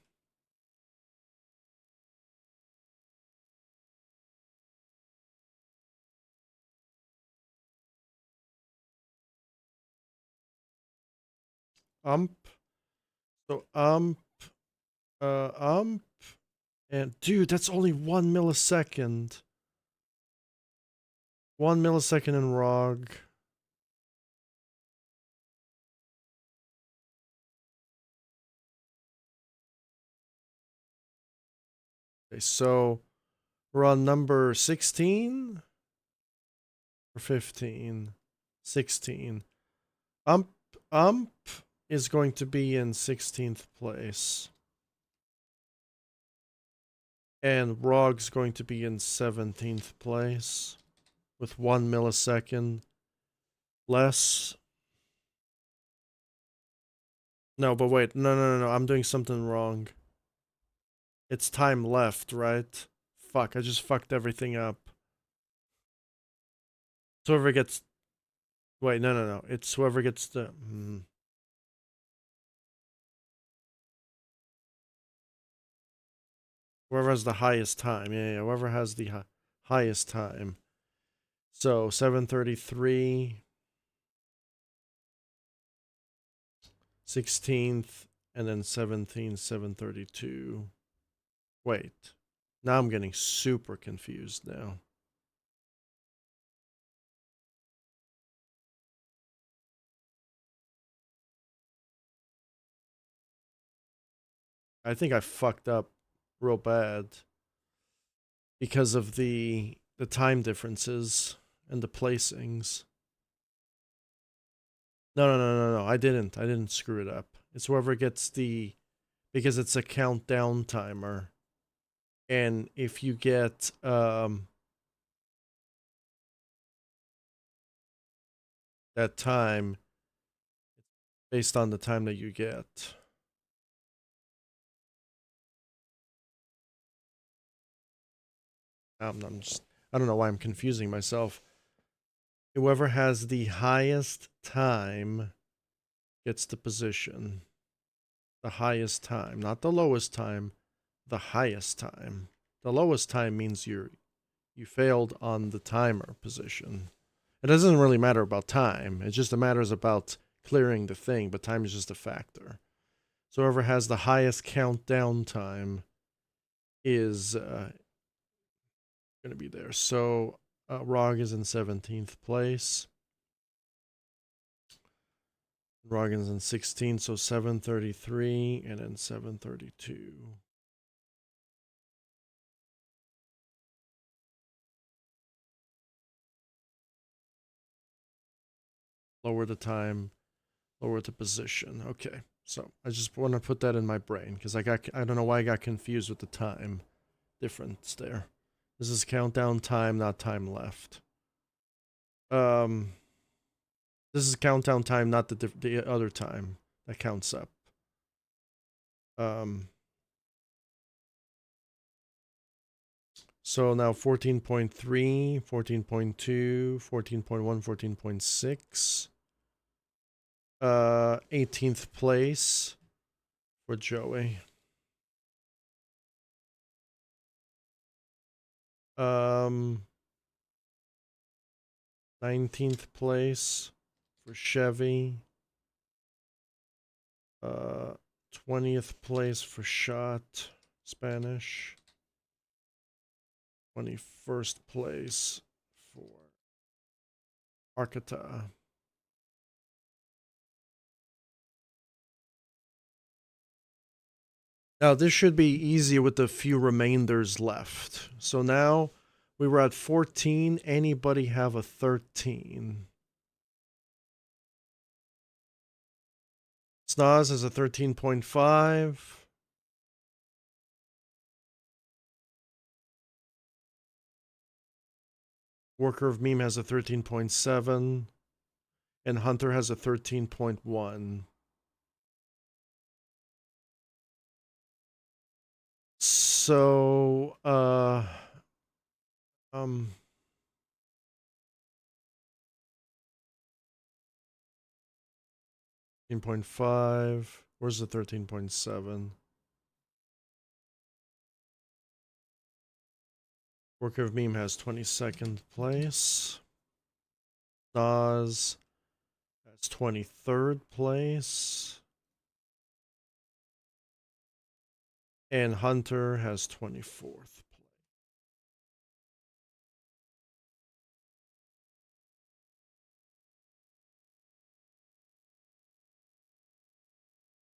So ump, and dude, that's only 1 millisecond. 1 millisecond in ROG. Okay, so we're on number 16 or 15? 16. Ump is going to be in 16th place. And ROG's going to be in 17th place with 1 millisecond less. No, but wait. No. I'm doing something wrong. It's time left, right? Fuck, I just fucked everything up. So whoever gets... Wait, no. It's whoever gets the... Whoever has the highest time. Yeah, whoever has the highest time. So, 7:33... 16th, and then 17th, 7:32. Wait. Now I'm getting super confused now. I think I fucked up real bad because of the time differences and the placings. No. I didn't screw it up. It's whoever gets the, because it's a countdown timer. And if you get that time, based on the time that you get. I don't know why I'm confusing myself. Whoever has the highest time gets the position. The highest time, not the lowest time, the highest time. The lowest time means you failed on the timer position. It doesn't really matter about time. It just matters about clearing the thing, but time is just a factor. So whoever has the highest countdown time is going to be there. So ROG is in 17th place. ROG is in 16th, so 7:33 and then 7:32. Lower the time, lower the position. Okay, so I just want to put that in my brain because I don't know why I got confused with the time difference there. This is countdown time, not time left. This is countdown time, not the other time that counts up. So now 14.3, 14.2, 14.1, 14.6. 18th place for Joey. 19th place for Chevy. 20th place for shot, Spanish. 21st place for Arcata. Now, this should be easy with the few remainders left. So now we were at 14. Anybody have a 13? Snoz has a 13.5. Worker of Meme has a 13.7. And Hunter has a 13.1. So, 13.5. Where's the 13.7? Worker of Meme has 22nd place. Nas has 23rd place. And Hunter has 24th place.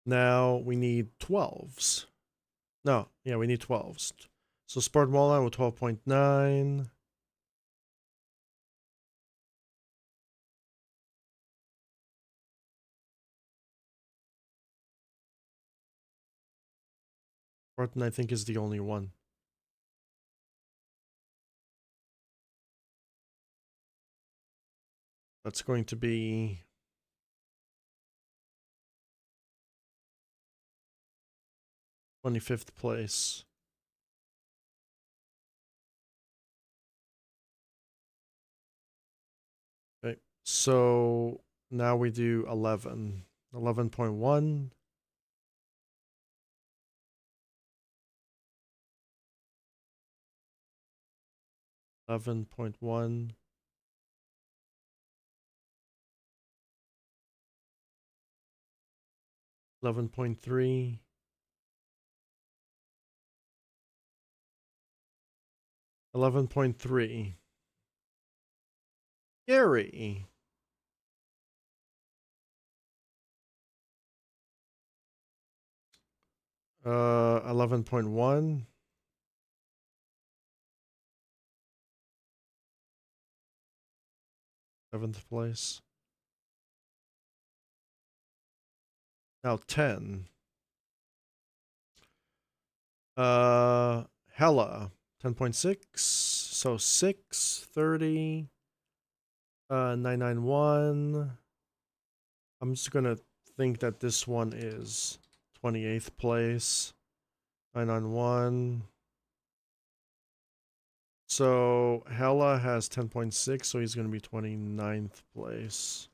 Now we need 12s. No, yeah, we need 12s. So Spartan Walleye with 12.9. Spartan, I think, is the only one. That's going to be 25th place. Okay, so now we do 11. 11.1. $11.1. 11.3. 11.3. Gary. 11.1. 7th place. Now 10. Hella 10.6. So 6, 30, 991. I'm just gonna think that this one is 28th place. 991. So Hella has 10.6, so he's gonna be 29th place.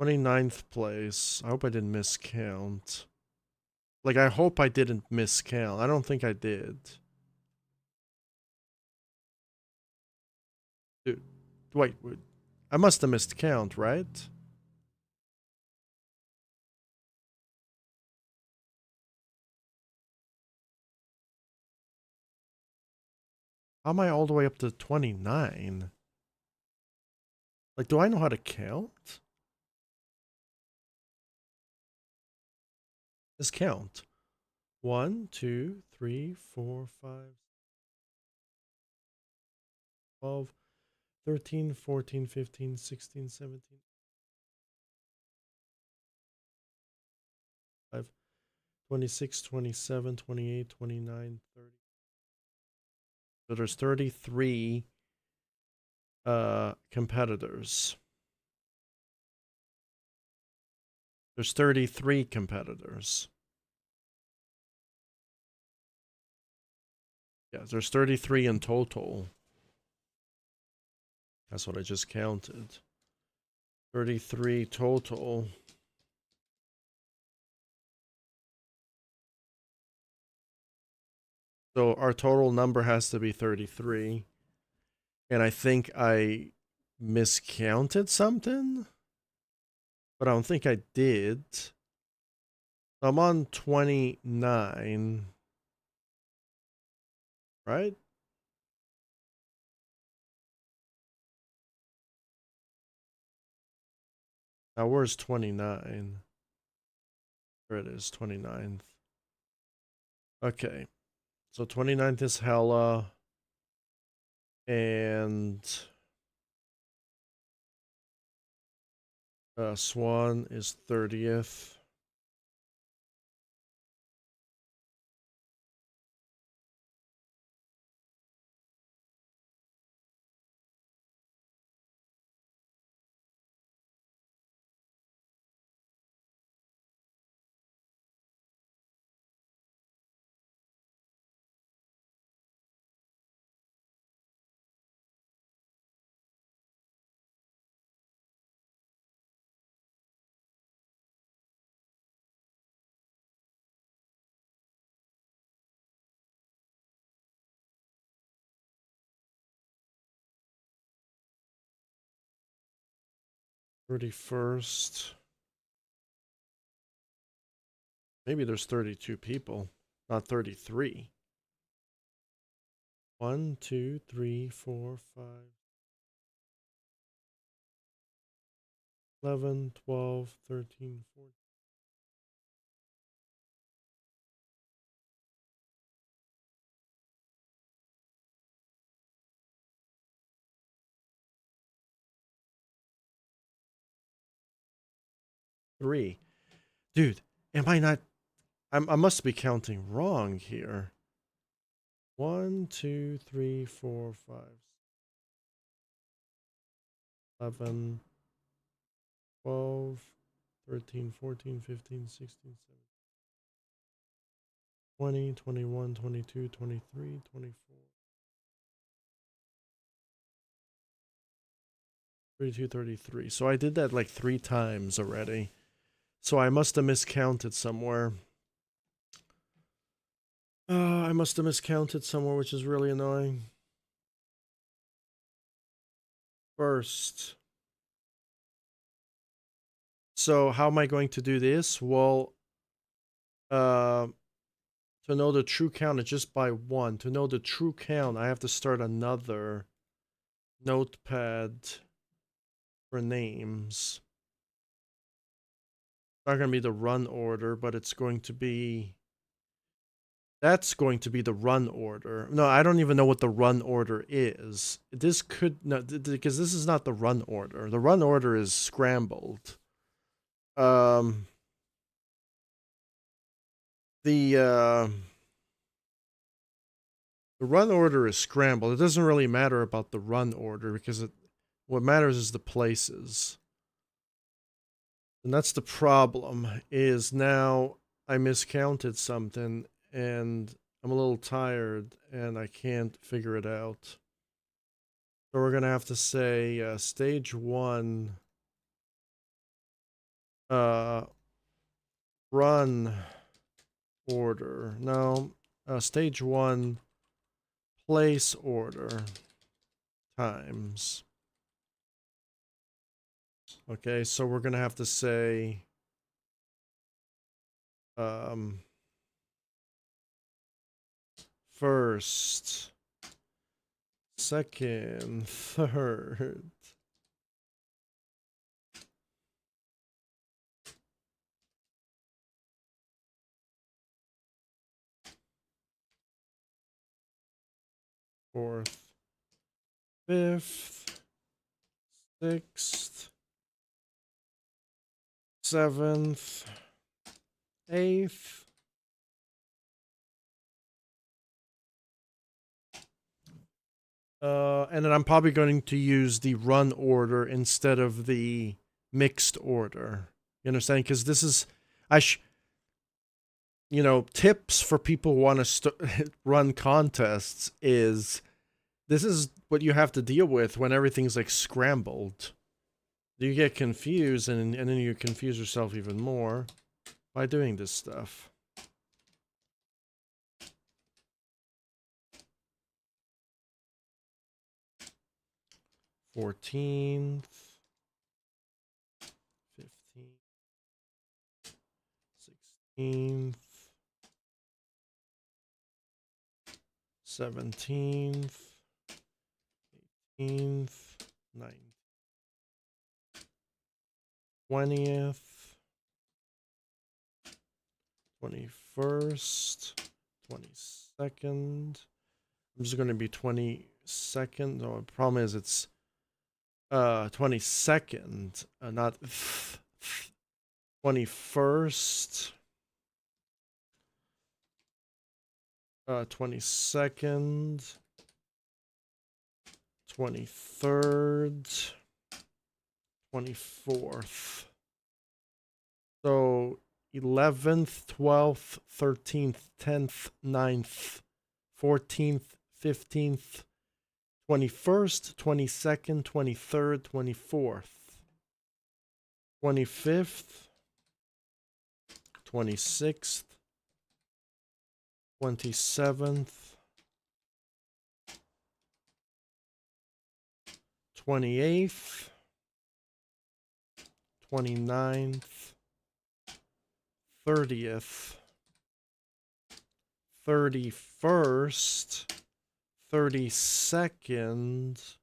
29th place. I hope I didn't miscount. Like, I hope I didn't miscount. I don't think I did. Dude, wait. I must have missed count, right? How am I all the way up to 29? Like, do I know how to count? Let's count. 1, 2, 3, 4, 5, 12, 13, 14, 15, 16, 17, 26, 27, 28, 29, 30. So there's 33 competitors. There's 33 competitors. Yeah, there's 33 in total. That's what I just counted. 33 total. So our total number has to be 33. And I think I miscounted something, but I don't think I did. I'm on 29. Right? Now where's 29? There it is, 29th. Okay. So 29th is Hella. And Swan is 30th. '31st. Maybe there's 32 people, not 33. 1, 2, 3, 4, 5, 11, 12, 13, 14. Three. Dude, am I not? I must be counting wrong here. 1, 2, 3, 4, 5, 11, 12, 13, 14, 15, 16, 17, 20, 21, 22, 23, 24, 32, 33. So I did that like 3 times already. So I must have miscounted somewhere. I must have miscounted somewhere, which is really annoying. First. So how am I going to do this? Well, to know the true count, it's just by 1. To know the true count, I have to start another notepad for names. It's not going to be the run order, but it's going to be... That's going to be the run order. No, I don't even know what the run order is. This could... No, because this is not the run order. The run order is scrambled. The run order is scrambled. It doesn't really matter about the run order because what matters is the places. And that's the problem, is now I miscounted something and I'm a little tired and I can't figure it out. So we're going to have to say stage 1 run order. No, stage 1 place order times. Okay, so we're going to have to say first, second, third. Fourth, fifth, sixth, seventh, eighth, and then I'm probably going to use the run order instead of the mixed order. You understand? Because this is, tips for people who want to run contests is, this is what you have to deal with when everything's like scrambled. You get confused, and then you confuse yourself even more by doing this stuff. $14th, 15th, 16th, 18th, 17th, 18th, 19th, 20th, 21st, 22nd. I'm just going to be 22nd. Oh, the problem is it's 22nd, not 21st, 22nd, 23rd, 24th. So 11th, 12th, 13th, 10th, 9th, 14th, 15th, 21st, 22nd, 23rd, 24th, 25th, 26th, 27th, 28th, 29th, 30th, 31st, 32nd,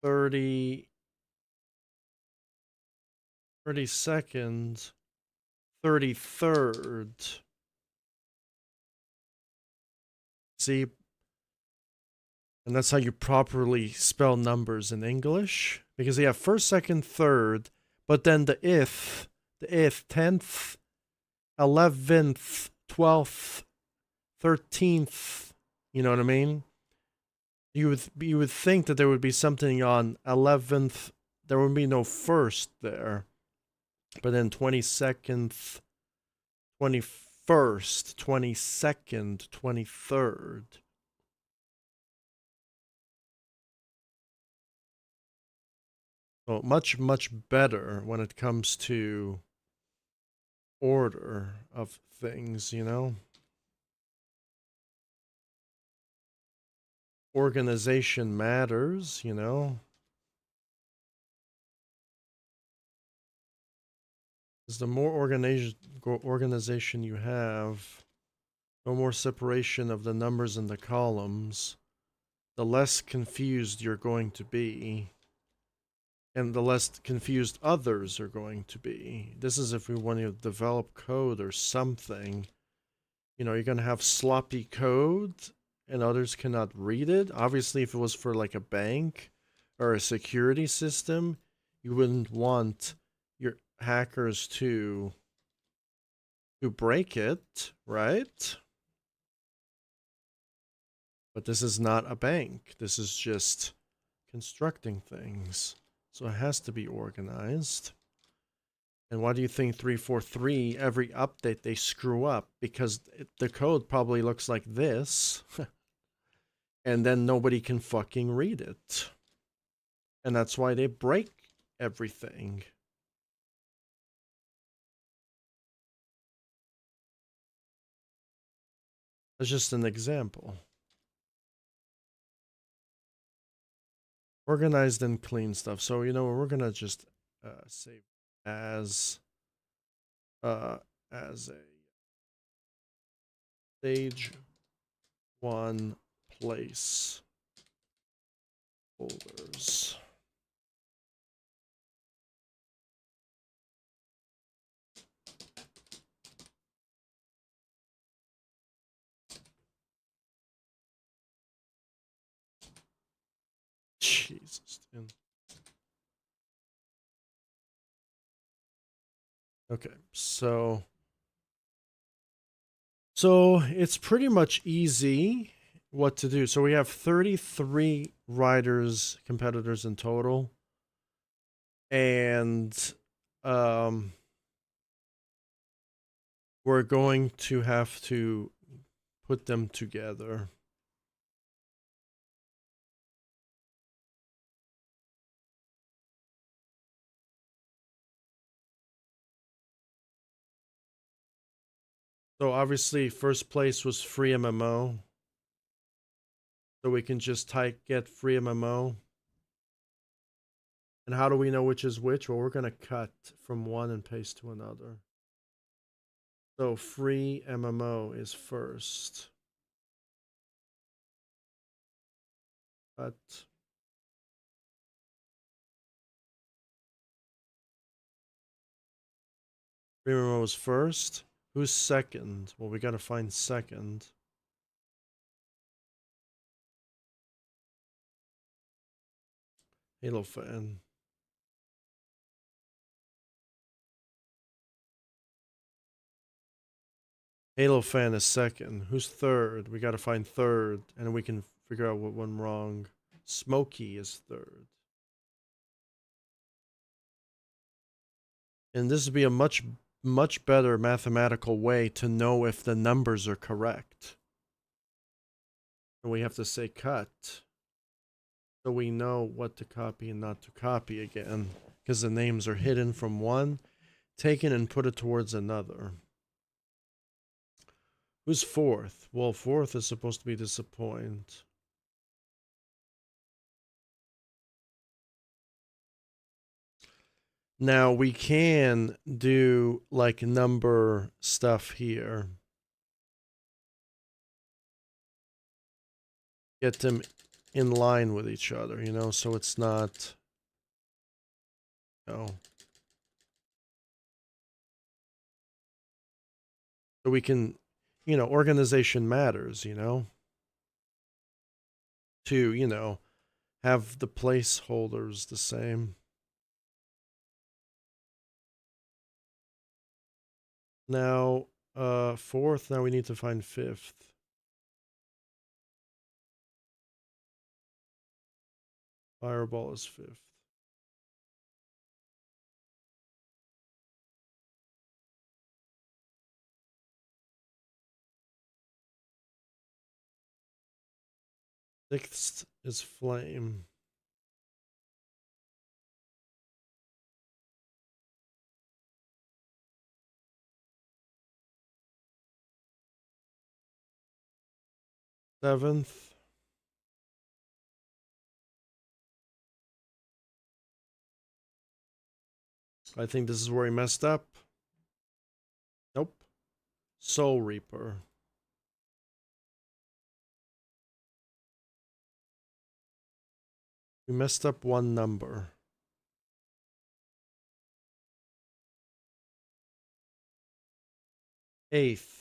32nd, 33rd. See? And that's how you properly spell numbers in English. Because you have first, second, third, but then the 10th, 11th, 12th, 13th, you know what I mean? You would think that there would be something on 11th, there would be no first there. But then 22nd, 21st, 22nd, 23rd. So much, much better when it comes to order of things, you know? Organization matters, you know? Because the more organization you have, no more separation of the numbers in the columns, the less confused you're going to be. And the less confused others are going to be. This is if we want to develop code or something. You know, you're going to have sloppy code and others cannot read it. Obviously, if it was for like a bank or a security system, you wouldn't want your hackers to break it, right? But this is not a bank. This is just constructing things. So it has to be organized. And why do you think 343, every update they screw up? Because the code probably looks like this. And then nobody can fucking read it. And that's why they break everything. That's just an example. Organized and clean stuff. So, you know, we're gonna just save as a stage 1 place folders. Jesus, dude. Okay, so it's pretty much easy what to do. So we have 33 riders, competitors in total. And we're going to have to put them together. So obviously first place was free MMO. So we can just type get free MMO. And how do we know which is which? Well, we're going to cut from one and paste to another. So free MMO is first. Cut. Free MMO is first. Who's second? Well, we got to find second. Halo fan. Halo fan is second. Who's third? We got to find third, and we can figure out what went wrong. Smokey is third. And this would be a much better mathematical way to know if the numbers are correct. And we have to say cut, so we know what to copy and not to copy again, because the names are hidden from one, taken and put it towards another. Who's fourth? Well, fourth is supposed to be disappoint. Now we can do like number stuff here. Get them in line with each other, you know, so it's not, no. So we can, you know, organization matters, you know, to, you know, have the placeholders the same. Now, fourth, now we need to find fifth. Fireball is fifth. Sixth is flame. Seventh. I think this is where he messed up. Nope. Soul Reaper. We messed up one number. Eighth.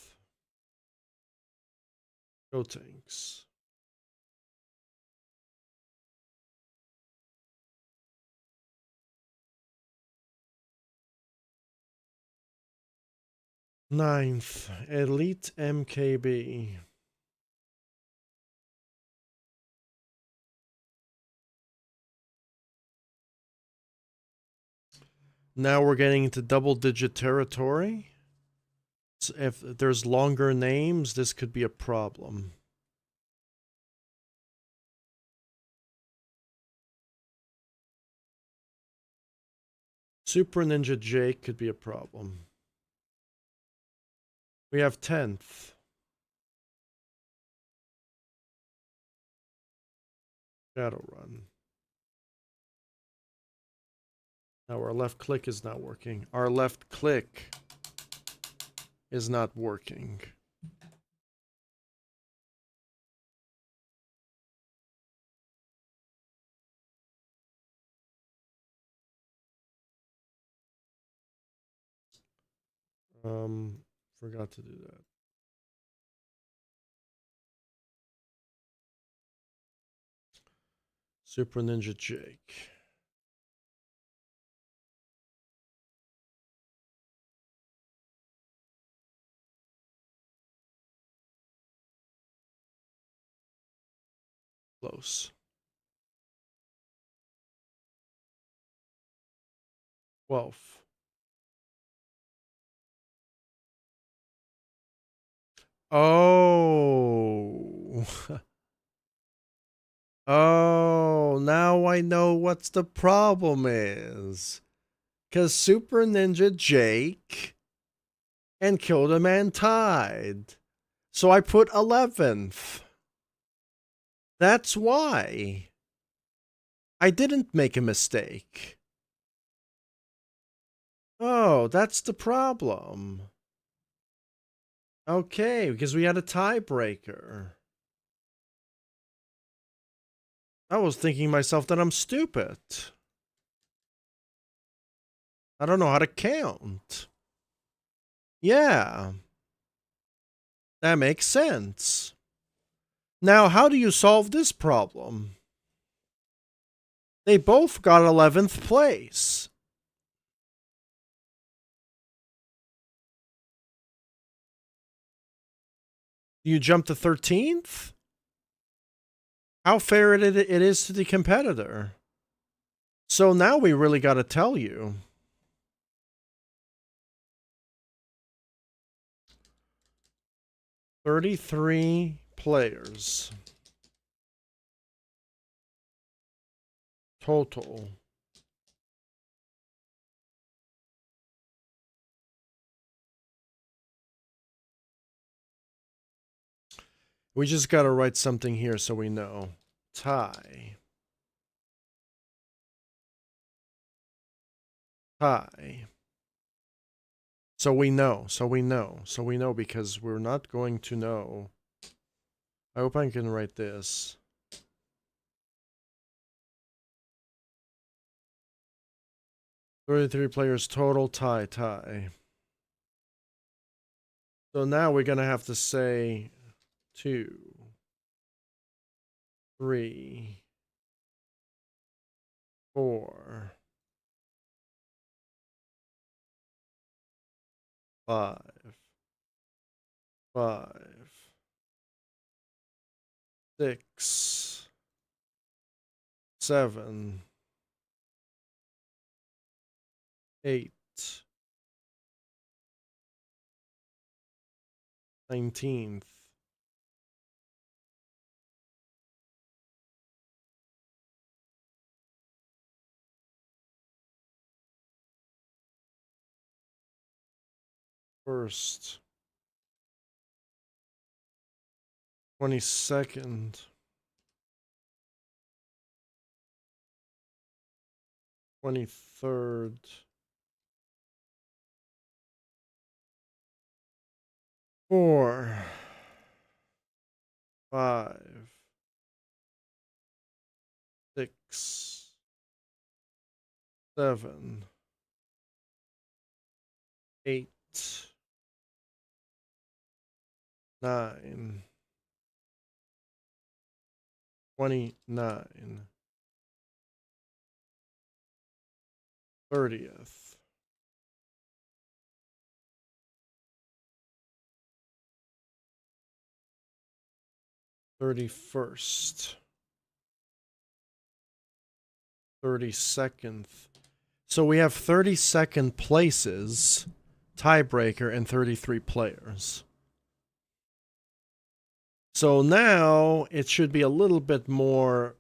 Go tanks. Ninth. Elite MKB. Now we're getting into double-digit territory. So if there's longer names, this could be a problem. Super Ninja Jake could be a problem. We have 10th. Shadowrun. Now our left click is not working. Our left click is not working. Forgot to do that. Super Ninja Jake. Close. 12th. Oh. Oh, now I know what's the problem is. Because Super Ninja Jake and Kill the Man tied. So I put 11th. That's why. I didn't make a mistake. Oh, that's the problem. Okay, because we had a tiebreaker. I was thinking myself that I'm stupid. I don't know how to count. Yeah. That makes sense. Now, how do you solve this problem? They both got 11th place. You jump to 13th? How fair it is to the competitor. So now we really got to tell you. "33 players. Total. We just got to write something here so we know. Tie. Tie. So we know. So we know because we're not going to know. I hope I can write this. "33 players total, tie. So now we're going to have to say 2, 3, 4, 5, 6, 7, 8, 19th, 1st, 22nd, 23rd, 4, 5, 6, 7, 8, 9, 29, 30th, 31st, 32nd. So we have 32nd places, tiebreaker, and 33 players. So now it should be a little bit more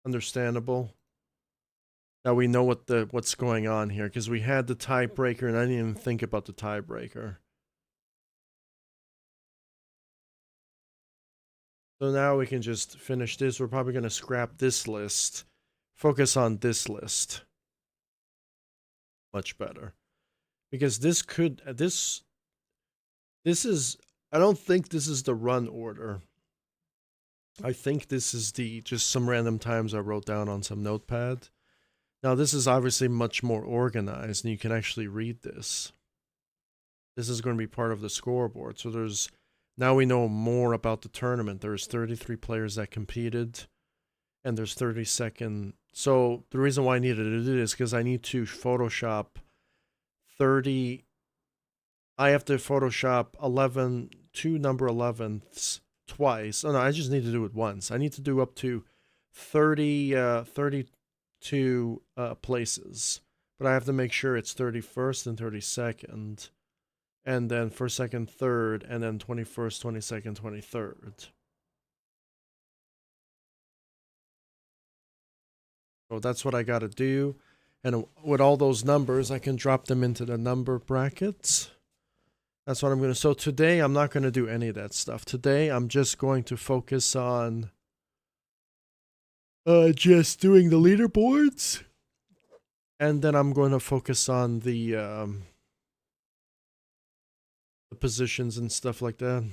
understandable. Now we know what's going on here, because we had the tiebreaker and I didn't even think about the tiebreaker. So now we can just finish this. We're probably going to scrap this list. Focus on this list. Much better. Because this is, I don't think this is the run order. I think this is just some random times I wrote down on some notepad. Now this is obviously much more organized and you can actually read this. This is going to be part of the scoreboard. So now we know more about the tournament. There's 33 players that competed and there's 32nd. So the reason why I needed to do this is because I need to Photoshop 30. I have to Photoshop 2 number 11ths twice. Oh no, I just need to do it once. I need to do up to 32 places. But I have to make sure it's 31st and 32nd. And then 1st, 2nd, 3rd, and then 21st, 22nd, 23rd. So that's what I got to do. And with all those numbers, I can drop them into the number brackets. That's what I'm going to. So today, I'm not going to do any of that stuff. Today, I'm just going to focus on just doing the leaderboards. And then I'm going to focus on the positions and stuff like that.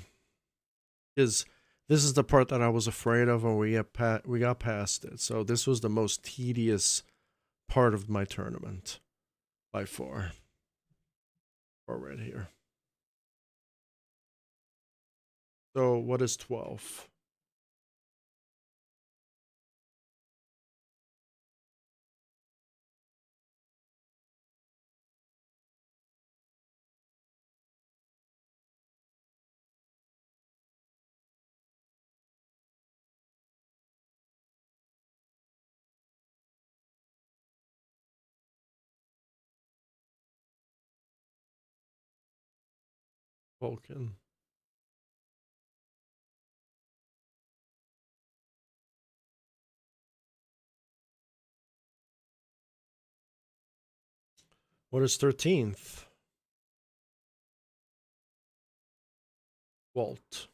Because this is the part that I was afraid of, and we got past it. So this was the most tedious part of my tournament by far. Or right here. So what is 12? Vulcan. What is 13th? Walt.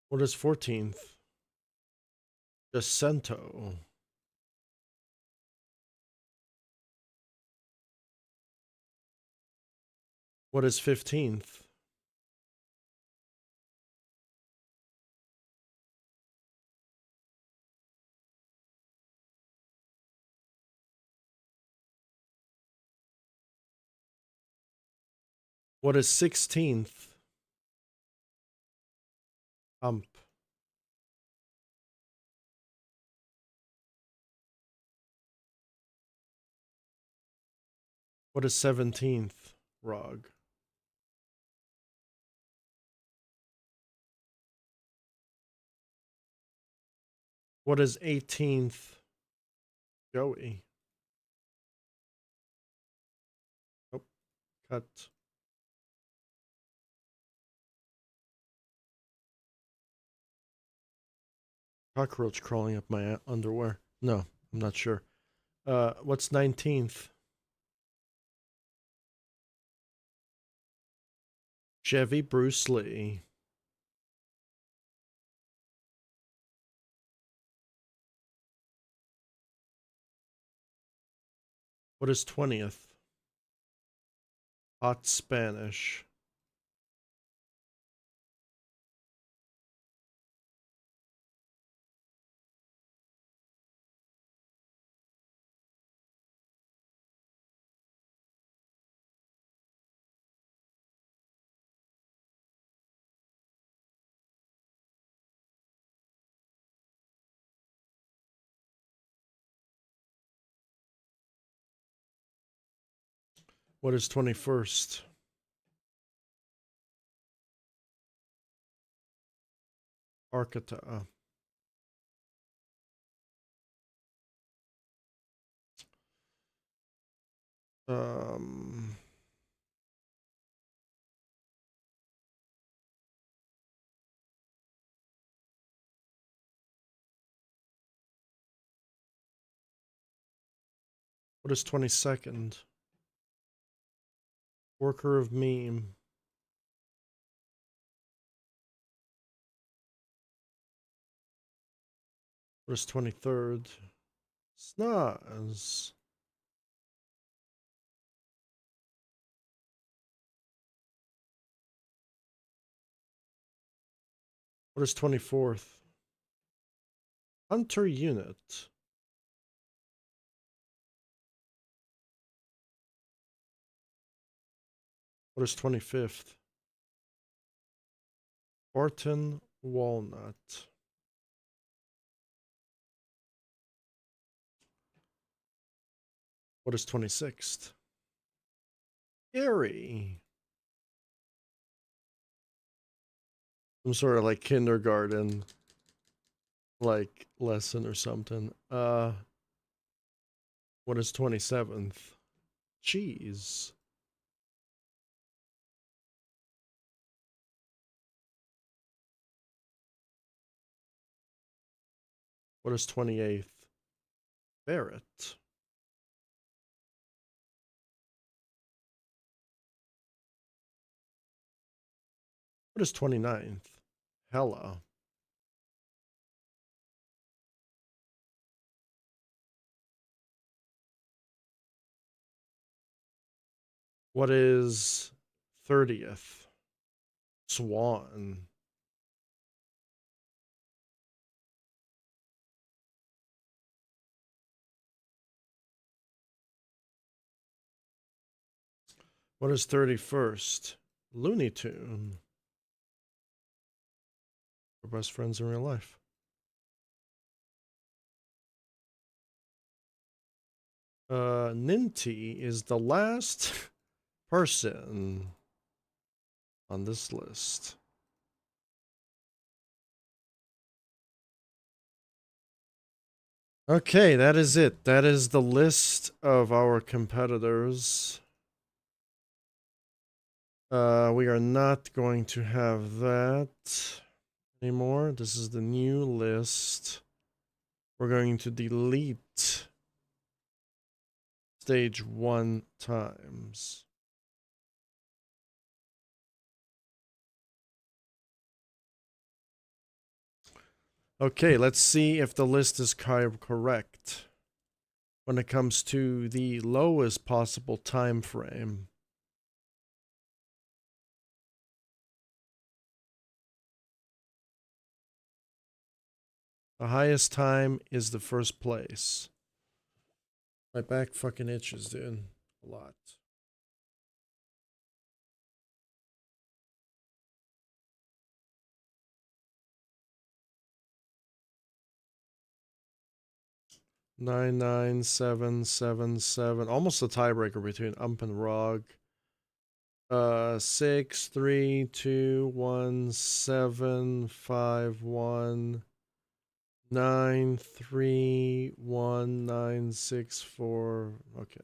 What is 14th? Jacinto. What is 15th? What is 16th? Hump. What is 17th? Rog. What is 18th? Joey. Oh, cut. Cockroach crawling up my underwear. No, I'm not sure. What's 19th? Chevy Bruce Lee. What is 20th? Hot Spanish. What is 21st? Arcata. Um, what is 22nd? Worker of meme. What is 23rd? Snaz. What is 24th? Hunter unit. What is 25th? Barton Walnut. What is 26th? Gary. Some sort of like kindergarten like lesson or something. What is 27th? Cheese. What is 28th? Barrett. What is 29th? Hella. What is 30th? Swan. What is 31st? Looney Tune. We're best friends in real life. Ninty is the last person on this list. Okay, that is it. That is the list of our competitors. We are not going to have that anymore. This is the new list. We're going to delete stage 1 times. Okay, let's see if the list is correct when it comes to the lowest possible time frame. The highest time is the first place. My back fucking itches, dude. A lot. Nine, 7, 7, 7. Almost a tiebreaker between Ump and Rog. 6, 3, 2, 1, 7, 5, 1. 9, 3, 1, 9, 6, 4. Okay.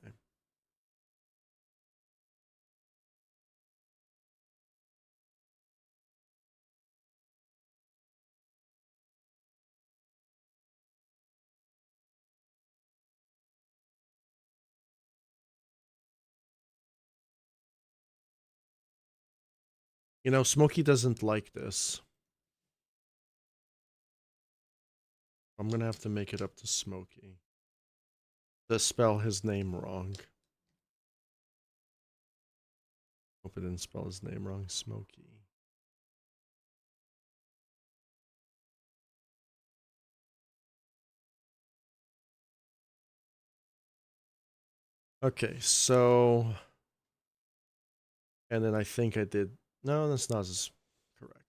You know, Smokey doesn't like this. I'm gonna have to make it up to Smokey to spell his name wrong. Hope I didn't spell his name wrong. Smokey. Okay, so... And then I think I did... No, that's not as correct.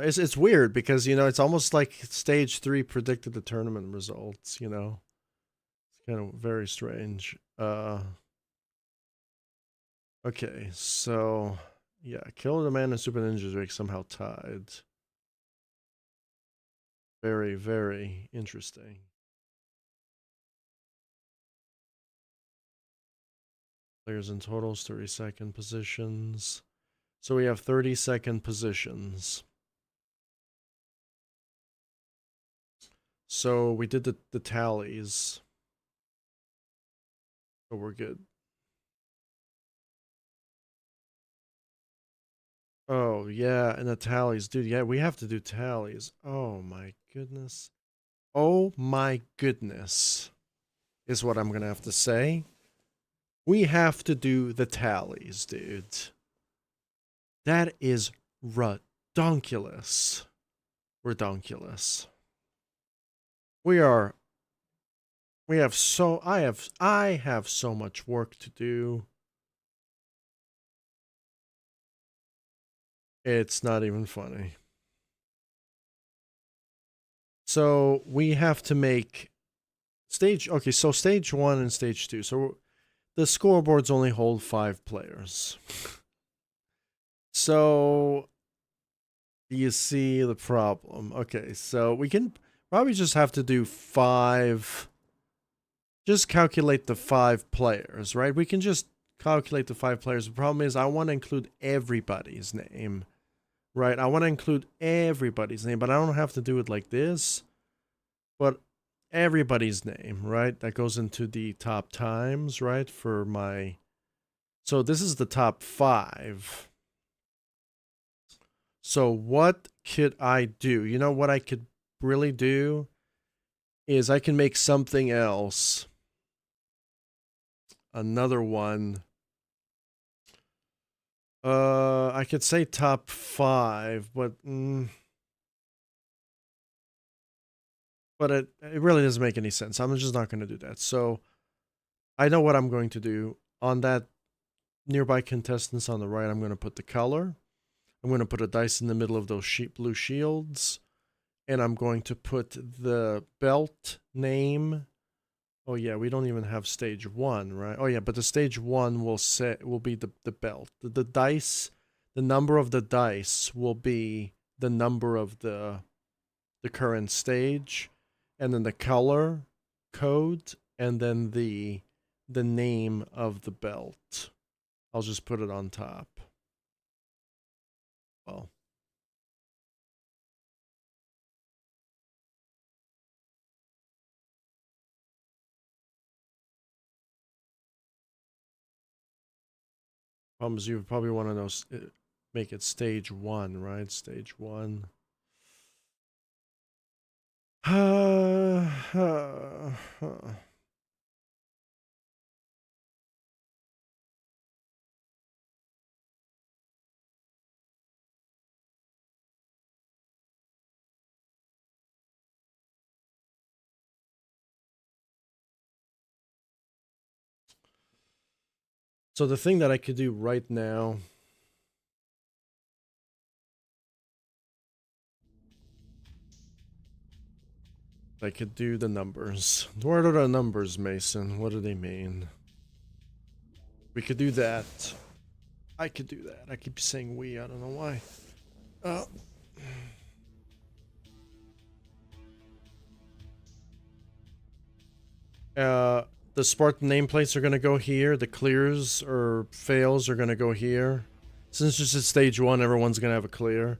It's weird because, you know, it's almost like stage 3 predicted the tournament results, you know? It's kind of very strange. Okay, so... Yeah, Kill the Man and Super Ninja Drake somehow tied. Very, very interesting. Players in totals, 30-second positions. So we have 30-second positions. So we did the tallies. So we're good. Oh, yeah, and the tallies. Dude, yeah, we have to do tallies. Oh my goodness. Oh my goodness, is what I'm gonna have to say. We have to do the tallies, dude. That is redonkulous. Redonkulous. We have so I have so much work to do. It's not even funny. So we have to make stage okay, so stage 1 and stage 2. So the scoreboards only hold 5 players. So you see the problem. Okay, so we can probably just have to do 5. Just calculate the 5 players, right? We can just calculate the 5 players. The problem is I want to include everybody's name, right? I want to include everybody's name, but I don't have to do it like this. But everybody's name, right? That goes into the top times, right? For my So this is the top 5. So what could I do? You know what I could really do is I can make something else. Another one. I could say top 5, but it really doesn't make any sense. I'm just not going to do that. So I know what I'm going to do. On that nearby contestants on the right, I'm going to put the color. I'm going to put a dice in the middle of those blue shields. And I'm going to put the belt name. Oh yeah, we don't even have stage 1, right? Oh yeah, but the stage 1 will be the belt. The dice, the number of the dice will be the number of the current stage, and then the color code, and then the name of the belt. I'll just put it on top. Well, problems you probably want to know, make it stage 1, right? Stage 1. So the thing that I could do right now, I could do the numbers. What are the numbers, Mason? What do they mean? We could do that. I could do that. I keep saying we, I don't know why. The Spartan nameplates are going to go here. The clears or fails are going to go here. Since this is stage 1, everyone's going to have a clear.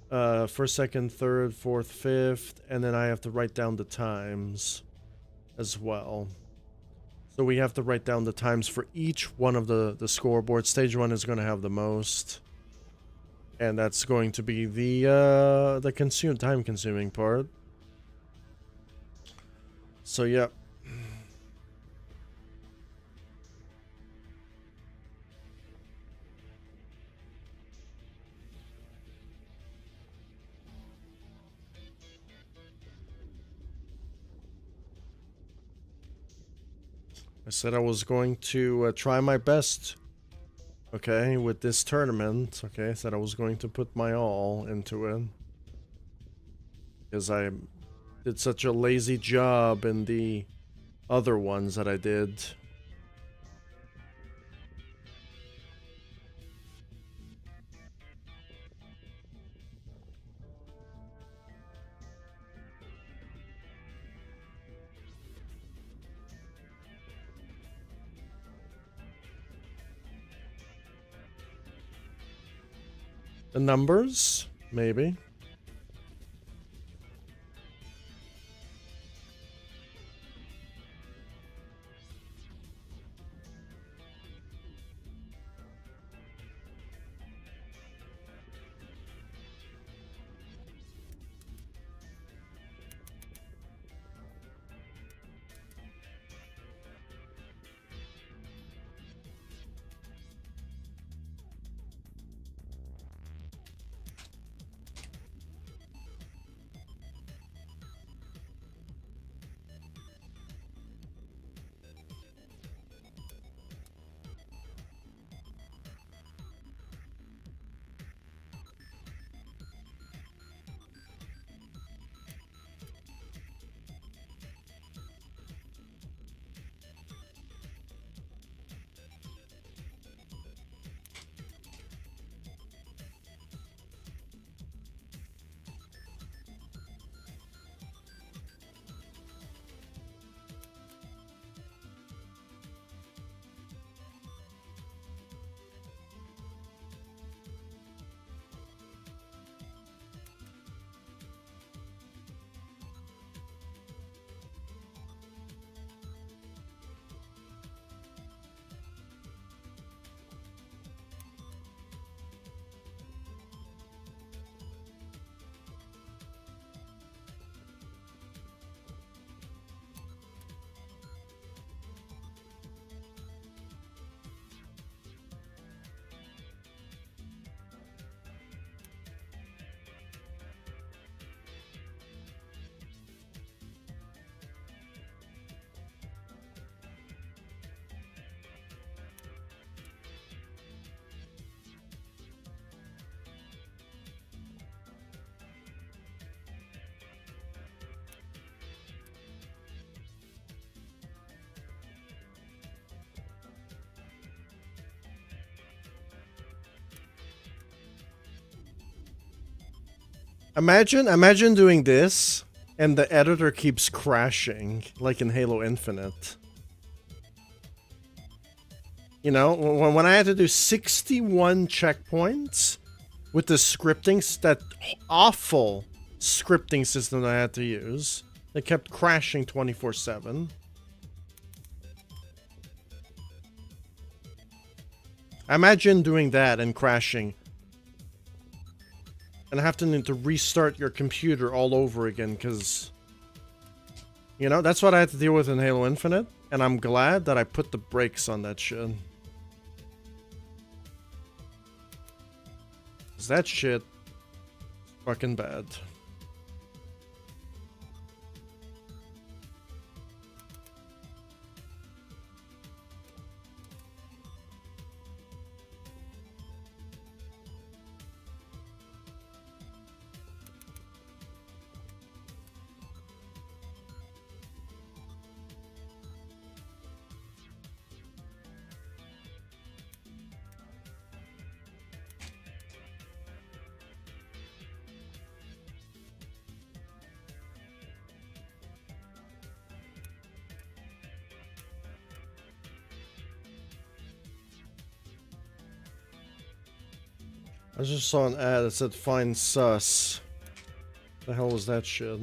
First, second, third, fourth, fifth, and then I have to write down the times as well. So we have to write down the times for each one of the scoreboards. Stage 1 is going to have the most. And that's going to be the time-consuming part. So, yeah. I said I was going to try my best, okay, with this tournament, okay? I said I was going to put my all into it. Because I did such a lazy job in the other ones that I did. The numbers, maybe. Imagine doing this and the editor keeps crashing like in Halo Infinite. You know, when I had to do 61 checkpoints with the scripting, that awful scripting system that I had to use, that kept crashing 24/7. Imagine doing that and crashing. And have to need to restart your computer all over again, because... You know, that's what I had to deal with in Halo Infinite, and I'm glad that I put the brakes on that shit. That shit is fucking bad. I just saw an ad that said find sus. The hell was that shit?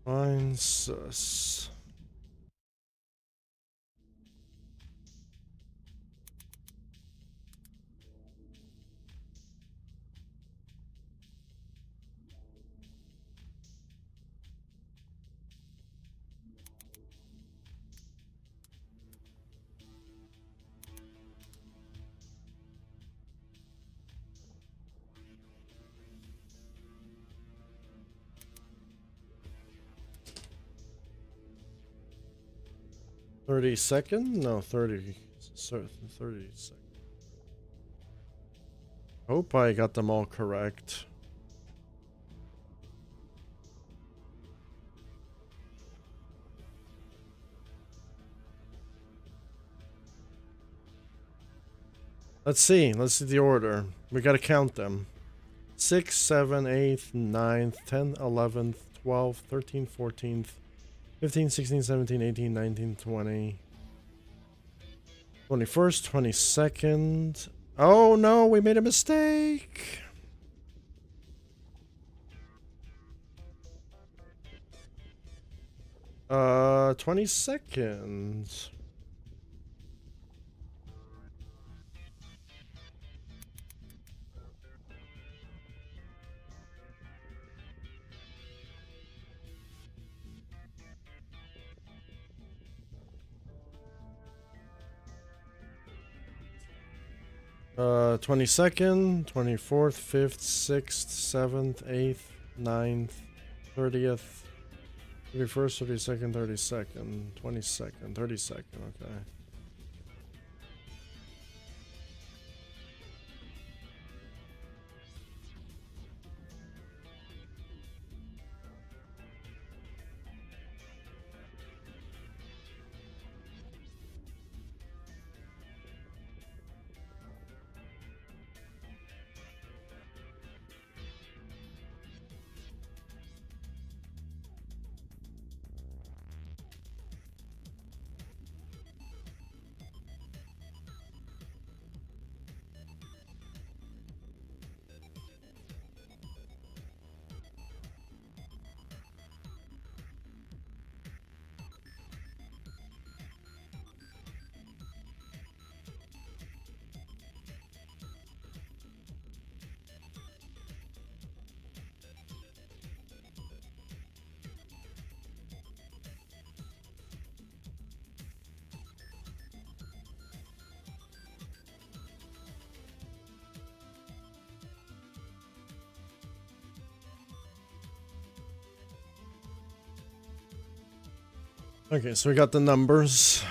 Find sus. $30? No, 30. 30 seconds. Hope I got them all correct. Let's see the order. We gotta count them. 6, 7, 8, 9, 10, 11, 12, 13, 14, 15, 16, 17, 18, 19, 20. 21st, 22nd. Oh no, we made a mistake. Uh, 22nd. Uh, 22nd, 24th, 5th, 6th, 7th, 8th, 9th, 30th, 31st, 32nd, 32nd, 22nd, 32nd, okay. Okay, so we got the numbers.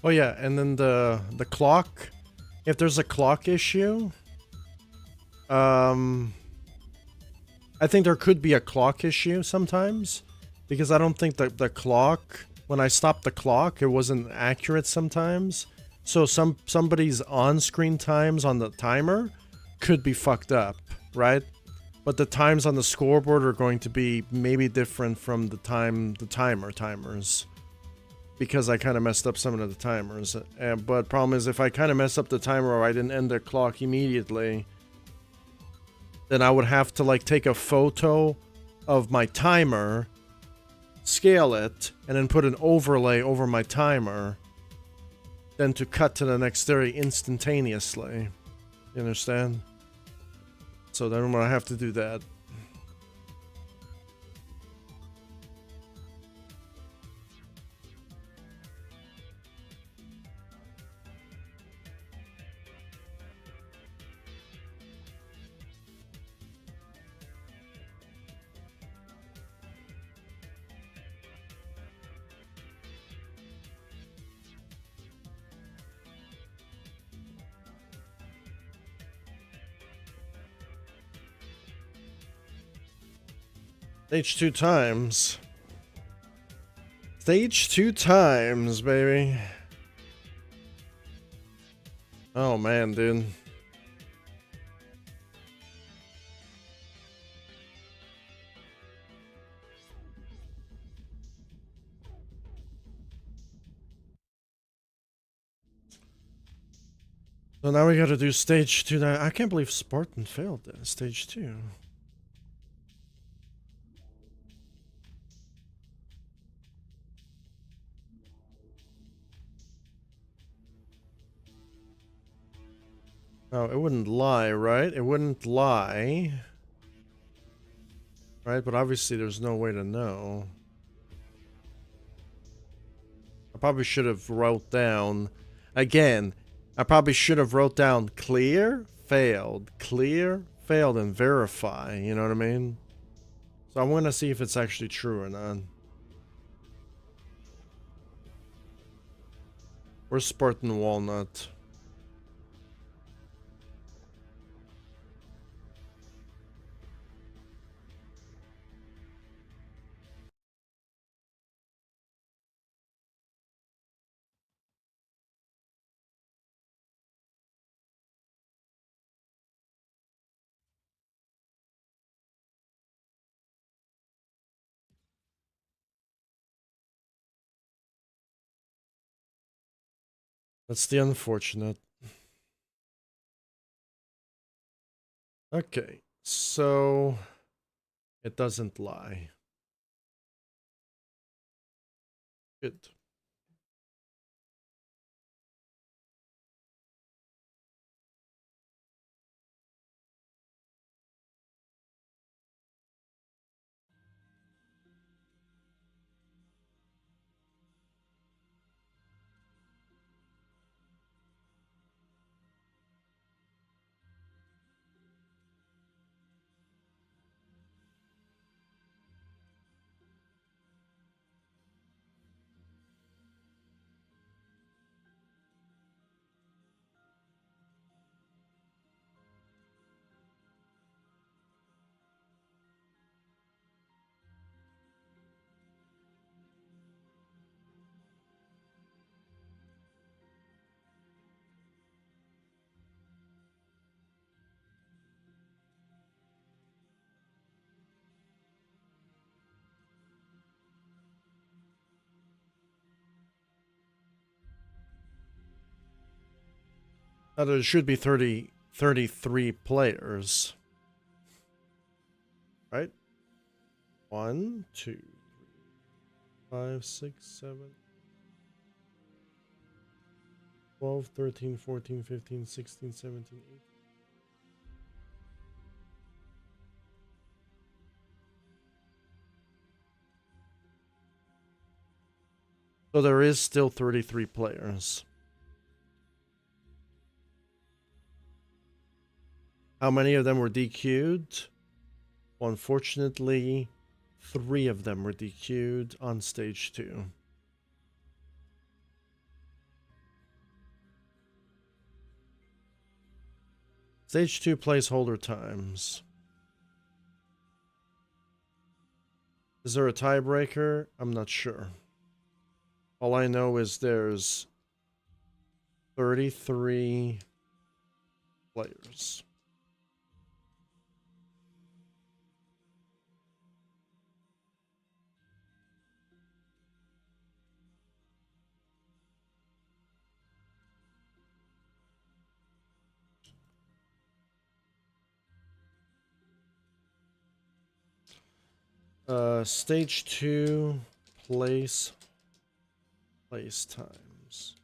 Oh yeah, and then the clock. If there's a clock issue, I think there could be a clock issue sometimes, because I don't think that the clock, when I stopped the clock, it wasn't accurate sometimes. So somebody's on-screen times on the timer could be fucked up, right? But the times on the scoreboard are going to be maybe different from the timers. Because I kind of messed up some of the timers. But problem is, if I kind of mess up the timer or I didn't end the clock immediately, then I would have to like take a photo of my timer, scale it, and then put an overlay over my timer, then to cut to the next area instantaneously. You understand? So then I'm gonna have to do that. Stage 2 times. Stage 2 times, baby. Oh man, dude. So now we gotta do stage 2. I can't believe Spartan failed that. Stage 2. Oh, it wouldn't lie, right? It wouldn't lie. Right, but obviously there's no way to know. I probably should have wrote down... Again, I probably should have wrote down clear, failed, and verify. You know what I mean? So I'm gonna see if it's actually true or not. Where's Spartan Walnut? That's the unfortunate. Okay, so it doesn't lie. Good. Now there should be 33 players. Right? 1, 2, 5, 6, 7, 12, 13, 14, 15, 16, 17, 18. So there is still 33 players. How many of them were DQ'd? Well, unfortunately, 3 of them were DQ'd on stage 2. Stage 2 placeholder times. Is there a tiebreaker? I'm not sure. All I know is there's 33 players. Stage 2 place times.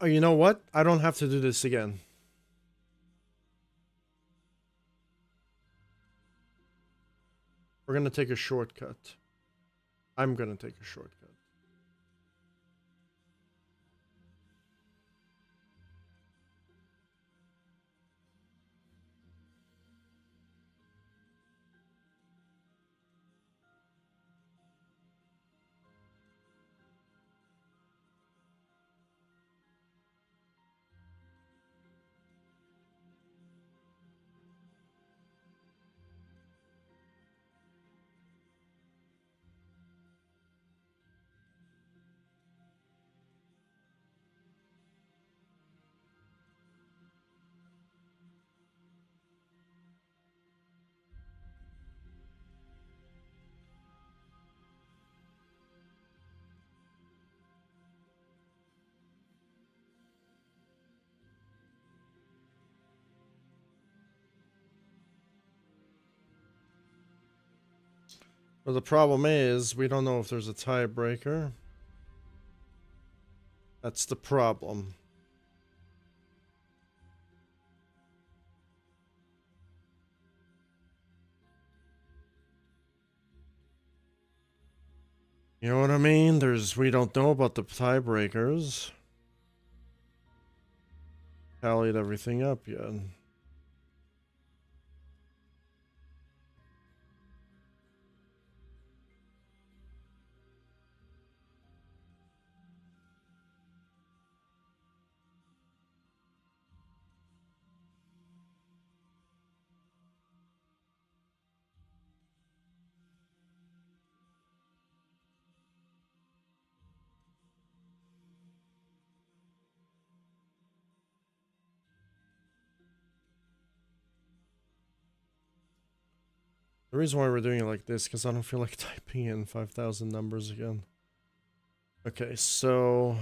You know what? I don't have to do this again. We're gonna take a shortcut. I'm gonna take a shortcut. But the problem is, we don't know if there's a tiebreaker. That's the problem. You know what I mean? We don't know about the tiebreakers. Tallied everything up yet. The reason why we're doing it like this, because I don't feel like typing in 5,000 numbers again. Okay, so...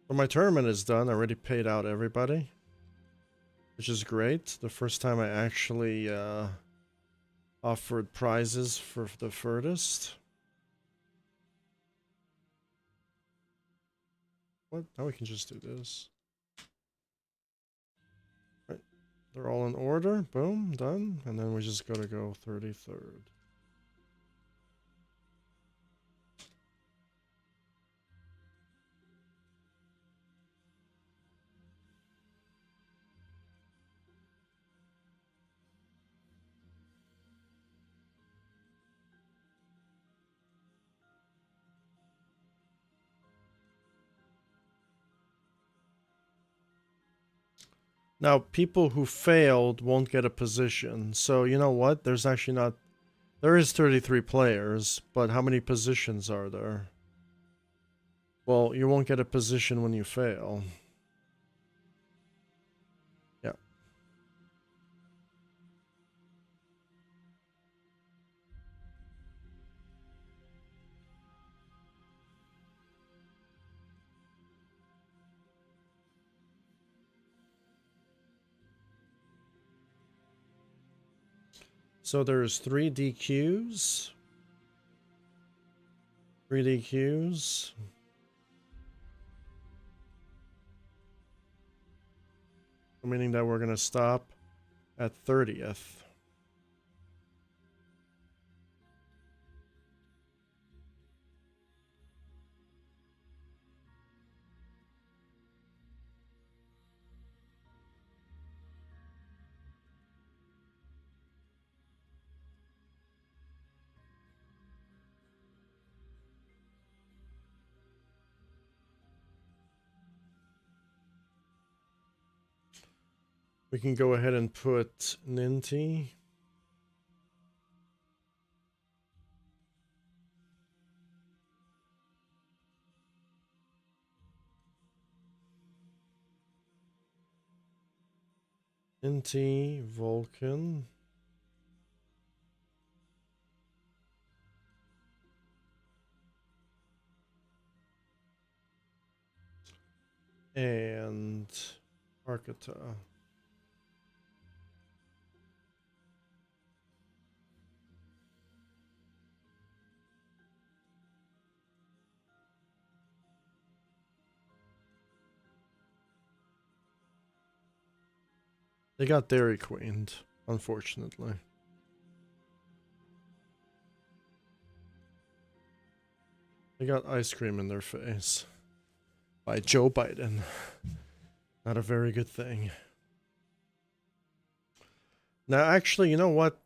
So my tournament is done. I already paid out everybody, which is great. The first time I actually offered prizes for the furthest. What? Now we can just do this. Right. They're all in order. Boom, done. And then we just gotta go 33rd. Now, people who failed won't get a position. So, you know what? There's actually not... There is 33 players, but how many positions are there? Well, you won't get a position when you fail. Yeah. So there's 3 DQs. 3 DQs. Meaning that we're going to stop at 30th. We can go ahead and put Ninty. Ninty, Vulcan. And Arcata. They got Dairy Queened, unfortunately. They got ice cream in their face by Joe Biden. Not a very good thing. Now, actually, you know what?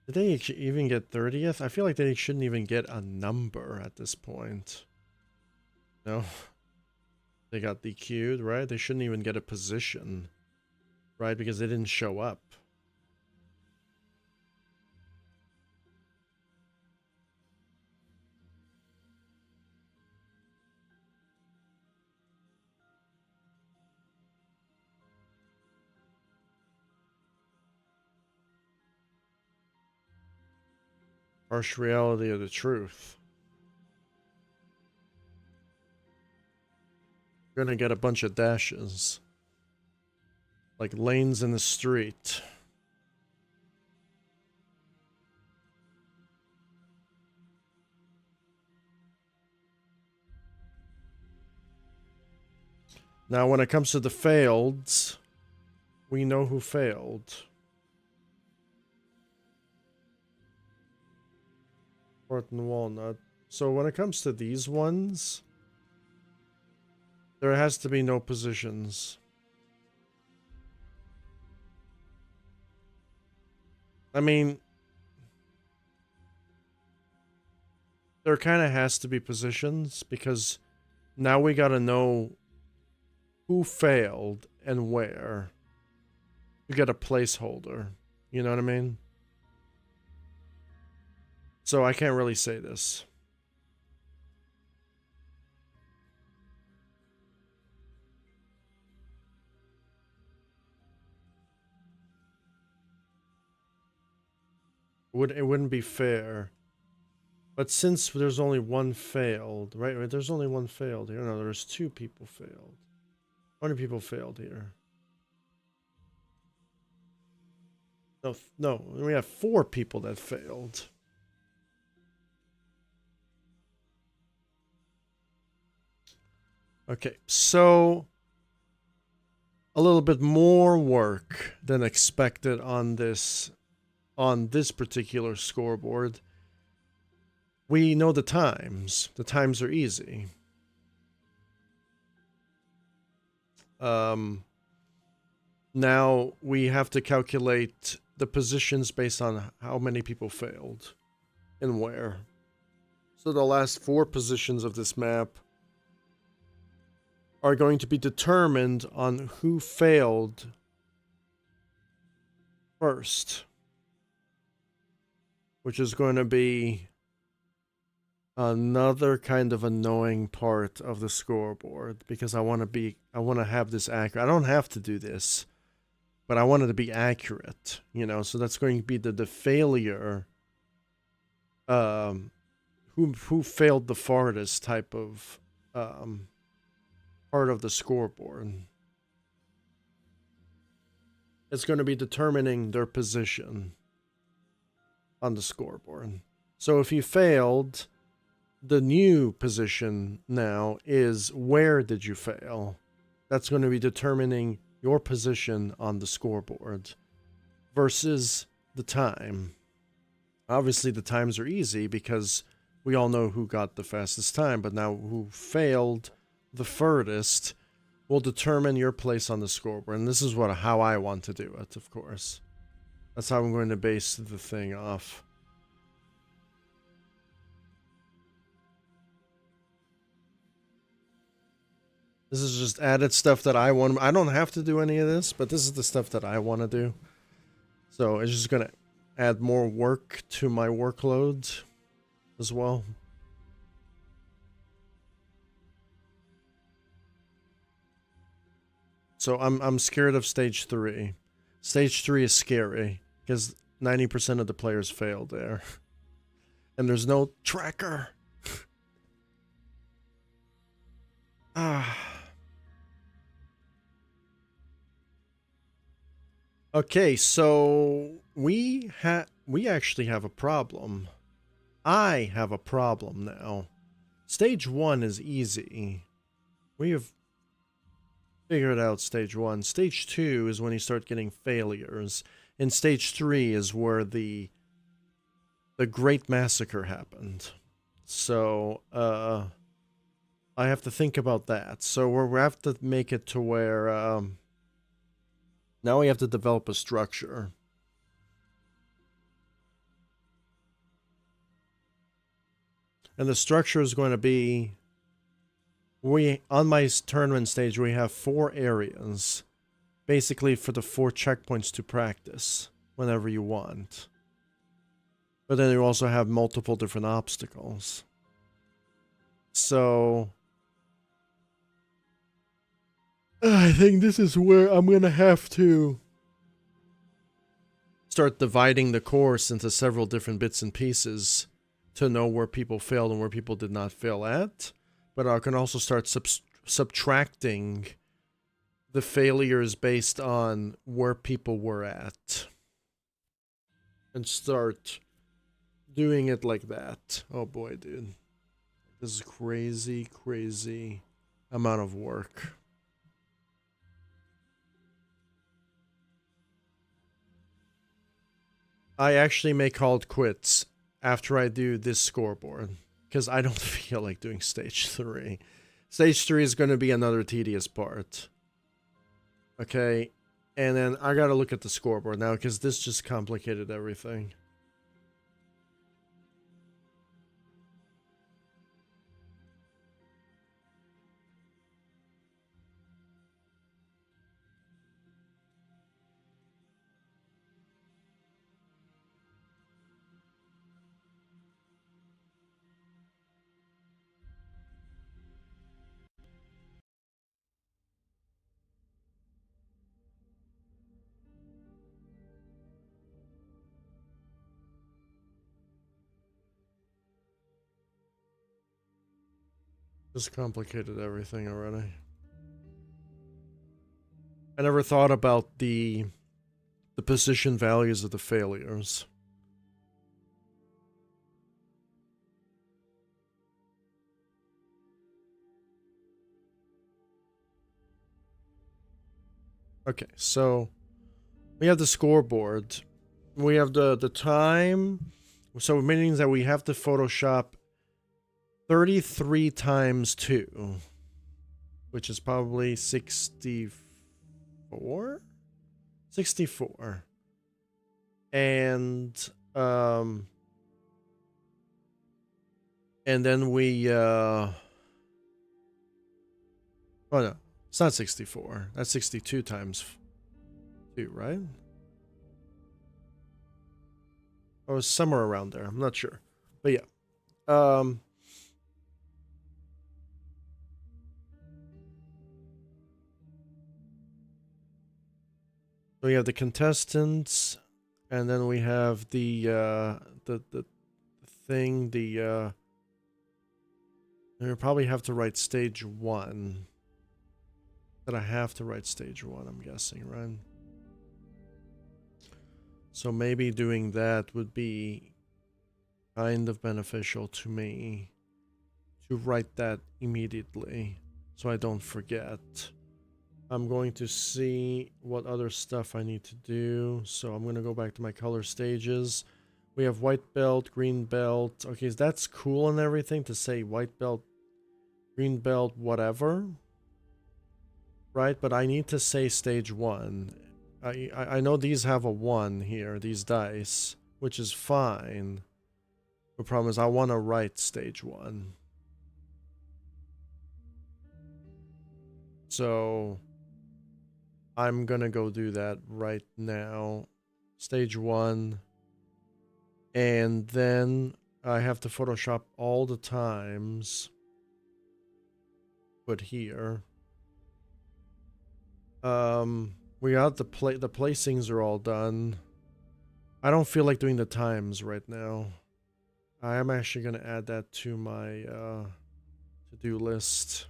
Did they even get 30th? I feel like they shouldn't even get a number at this point. No. They got DQ'd, right? They shouldn't even get a position, right? Because they didn't show up. Harsh reality of the truth. We're gonna get a bunch of dashes. Like lanes in the street. Now, when it comes to the faileds, we know who failed. Horton Walnut. So when it comes to these ones, there has to be no positions. I mean, there kind of has to be positions because now we got to know who failed and where. You get a placeholder. You know what I mean? So I can't really say this. It wouldn't be fair. But since there's only one failed, right? There's only one failed here. No, there's 2 people failed. How many people failed here? No, we have 4 people that failed. Okay, so a little bit more work than expected on this particular scoreboard. We know the times. The times are easy. Now we have to calculate the positions based on how many people failed and where. So the last 4 positions of this map are going to be determined on who failed first, which is going to be another kind of annoying part of the scoreboard because I want to have this accurate. I don't have to do this, but I want it to be accurate, you know. So that's going to be the failure, who failed the farthest type of part of the scoreboard. it's going to be determining their position on the scoreboard. So if you failed, the new position now is where did you fail? That's going to be determining your position on the scoreboard versus the time. Obviously, the times are easy because we all know who got the fastest time, but now who failed the furthest will determine your place on the scoreboard. And this is how I want to do it, of course. That's how I'm going to base the thing off. This is just added stuff that I want. I don't have to do any of this, but this is the stuff that I want to do. So it's just going to add more work to my workload as well. So I'm scared of stage 3. Stage 3 is scary because 90% of the players fail there. And there's no tracker. Okay, so we actually have a problem. I have a problem now. Stage 1 is easy. We have figured out stage 1. Stage 2 is when you start getting failures. And stage 3 is where the Great Massacre happened. So, I have to think about that. So we have to make it to where, now we have to develop a structure. And the structure is going to be, on my tournament stage, we have 4 areas. Basically for the 4 checkpoints to practice whenever you want. But then you also have multiple different obstacles. So I think this is where I'm going to have to start dividing the course into several different bits and pieces to know where people failed and where people did not fail at. But I can also start subtracting the failures based on where people were at. And start doing it like that. Oh boy, dude. This is crazy, crazy amount of work. I actually may call it quits after I do this scoreboard, because I don't feel like doing stage 3. Stage 3 is going to be another tedious part. Okay, and then I gotta look at the scoreboard now, because this just complicated everything. Just complicated everything already. I never thought about the position values of the failures. Okay, so we have the scoreboard. We have the time. So it means that we have to Photoshop 33 times 2, which is probably 64? 64. And then we oh no, it's not 64. That's 62 times 2, right? Oh, it's somewhere around there. I'm not sure. But yeah. We have the contestants, and then we have the thing, we probably have to write stage 1. That I have to write stage 1, I'm guessing, right? So maybe doing that would be kind of beneficial to me to write that immediately so I don't forget. I'm going to see what other stuff I need to do. So I'm going to go back to my color stages. We have white belt, green belt. Okay, that's cool and everything to say white belt, green belt, whatever. Right, but I need to say stage 1. I know these have a 1 here, these dice, which is fine. The problem is I want to write stage 1. So I'm gonna go do that right now. Stage 1. And then I have to Photoshop all the times. Put here. We got the placings are all done. I don't feel like doing the times right now. I am actually gonna add that to my to-do list.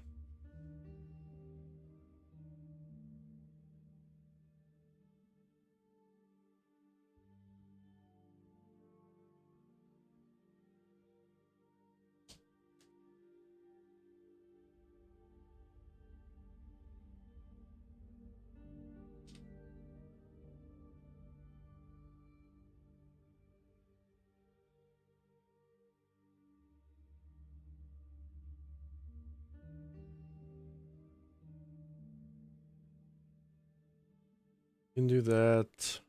Can do that.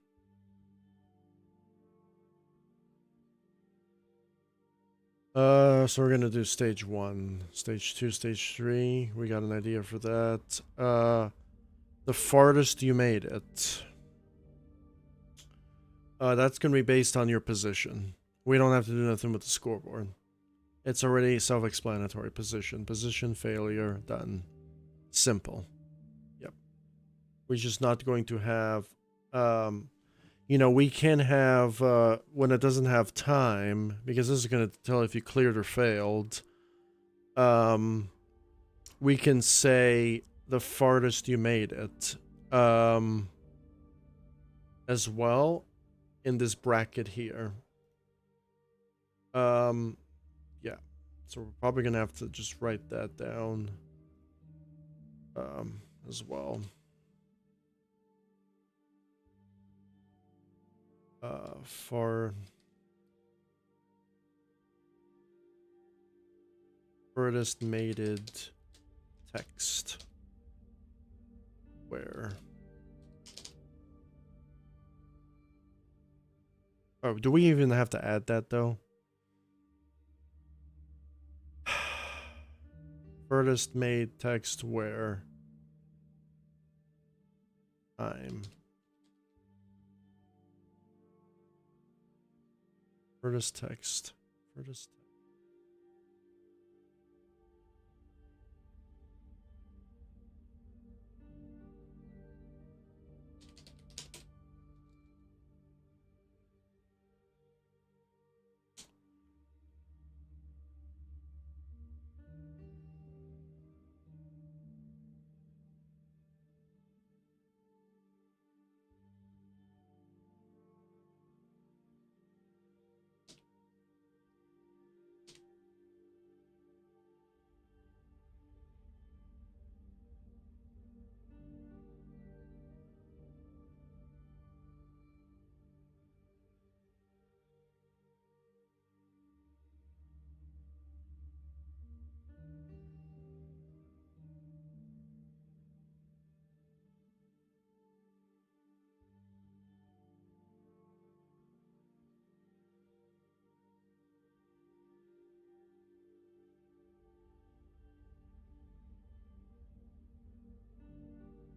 So we're gonna do stage 1, stage 2, stage 3. We got an idea for that. The farthest you made it. That's gonna be based on your position. We don't have to do nothing with the scoreboard. It's already self-explanatory. Position failure, done. Simple. Yep. We're just not going to have, you know, we can have, when it doesn't have time, because this is going to tell if you cleared or failed, we can say the farthest you made it, as well in this bracket here. Yeah. So we're probably going to have to just write that down, as well. For furthest mated text where do we even have to add that though? Furthest made text where I'm furthest text furthest.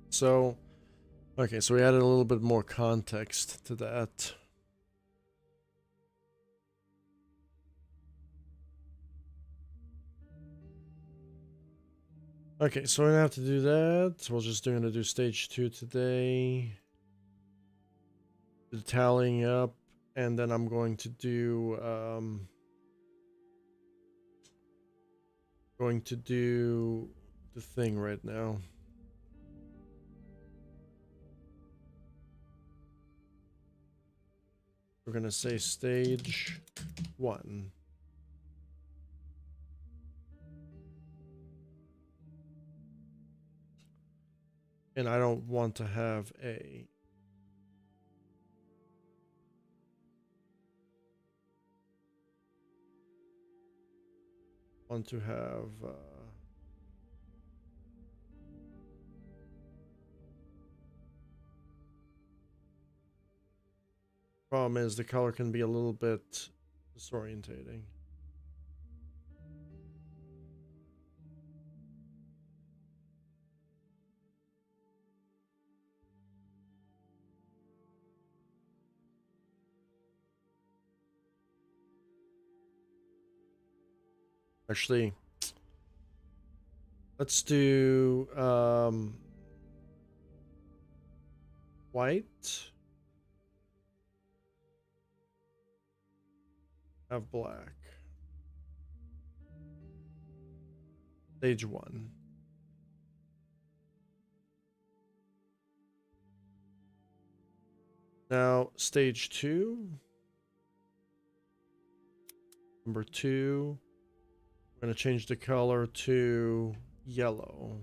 So, okay, so we added a little bit more context to that. Okay, so we're gonna have to do that. We're just gonna do stage 2 today. The tallying up, and then I'm going to do the thing right now. We're gonna say stage 1. And I don't want to have a want to have problem is the color can be a little bit disorientating. Actually, let's do white, have black. Stage 1. Now, stage 2. Number 2. We're going to change the color to yellow.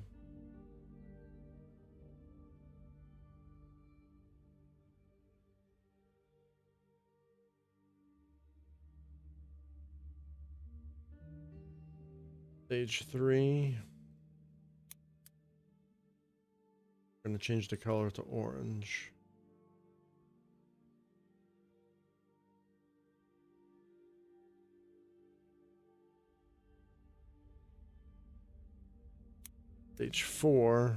Stage 3. We're going to change the color to orange. Stage 4.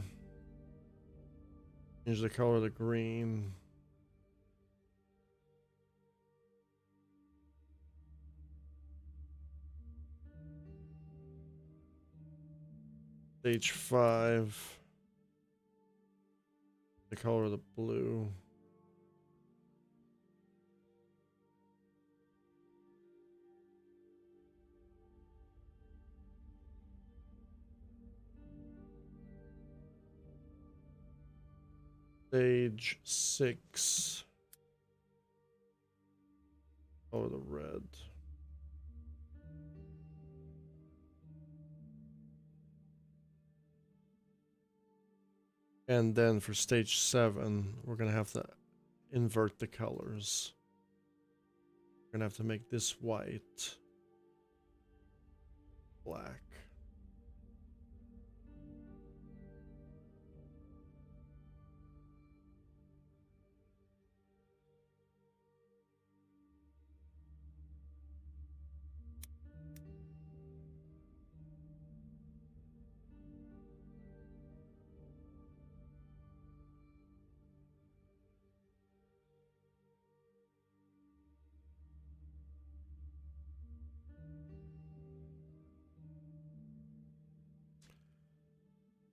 Change the color to green. Stage 5. The color of the blue. Stage 6. Color the red. And then for stage 7, we're going to have to invert the colors. We're going to have to make this white, black.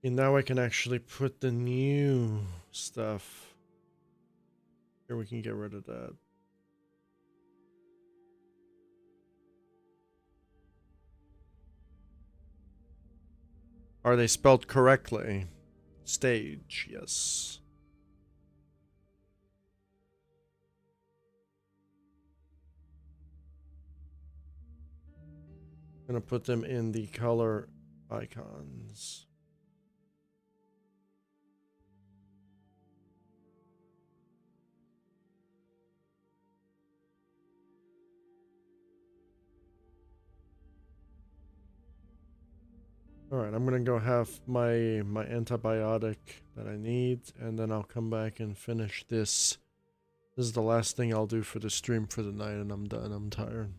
And now I can actually put the new stuff. Here we can get rid of that. Are they spelled correctly? Stage, yes. I'm gonna put them in the color icons. All right, I'm gonna go have my antibiotic that I need, and then I'll come back and finish this. This is the last thing I'll do for the stream for the night, and I'm done. I'm tired.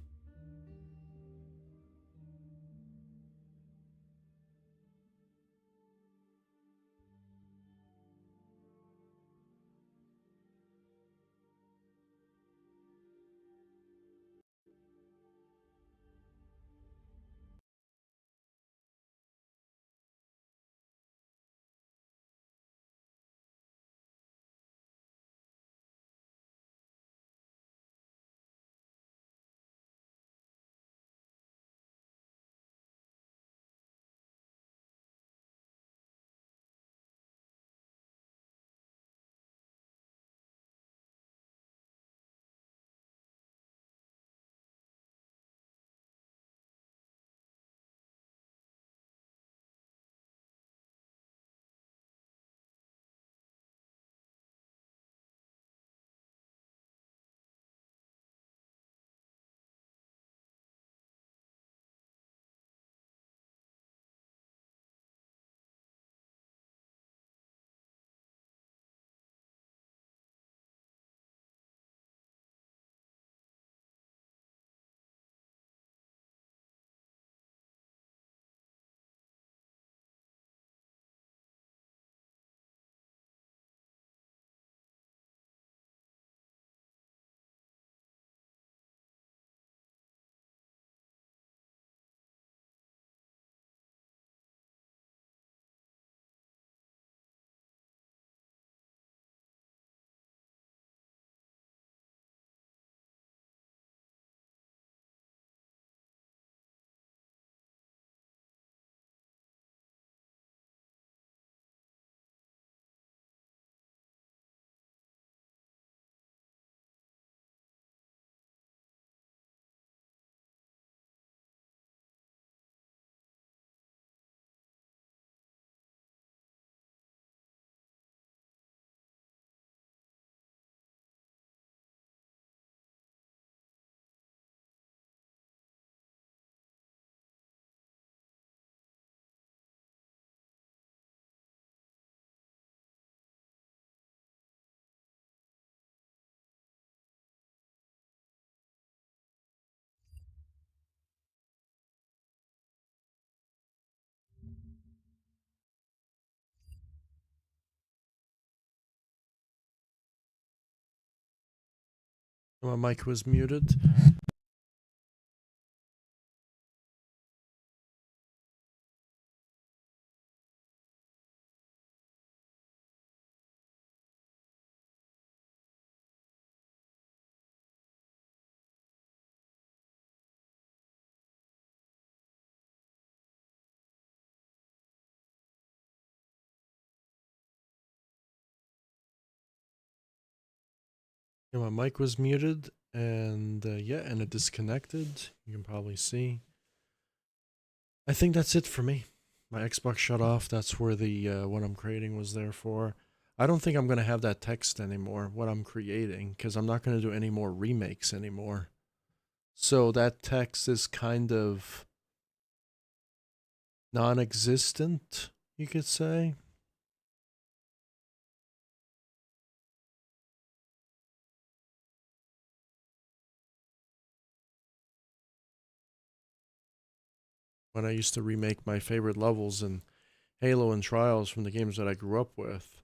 My mic was muted. My mic was muted, and yeah, and it disconnected. You can probably see. I think that's it for me. My Xbox shut off. That's where the what I'm creating was there for. I don't think I'm gonna have that text anymore. What I'm creating, because I'm not gonna do any more remakes anymore. So that text is kind of non-existent, you could say. When I used to remake my favorite levels in Halo and Trials from the games that I grew up with,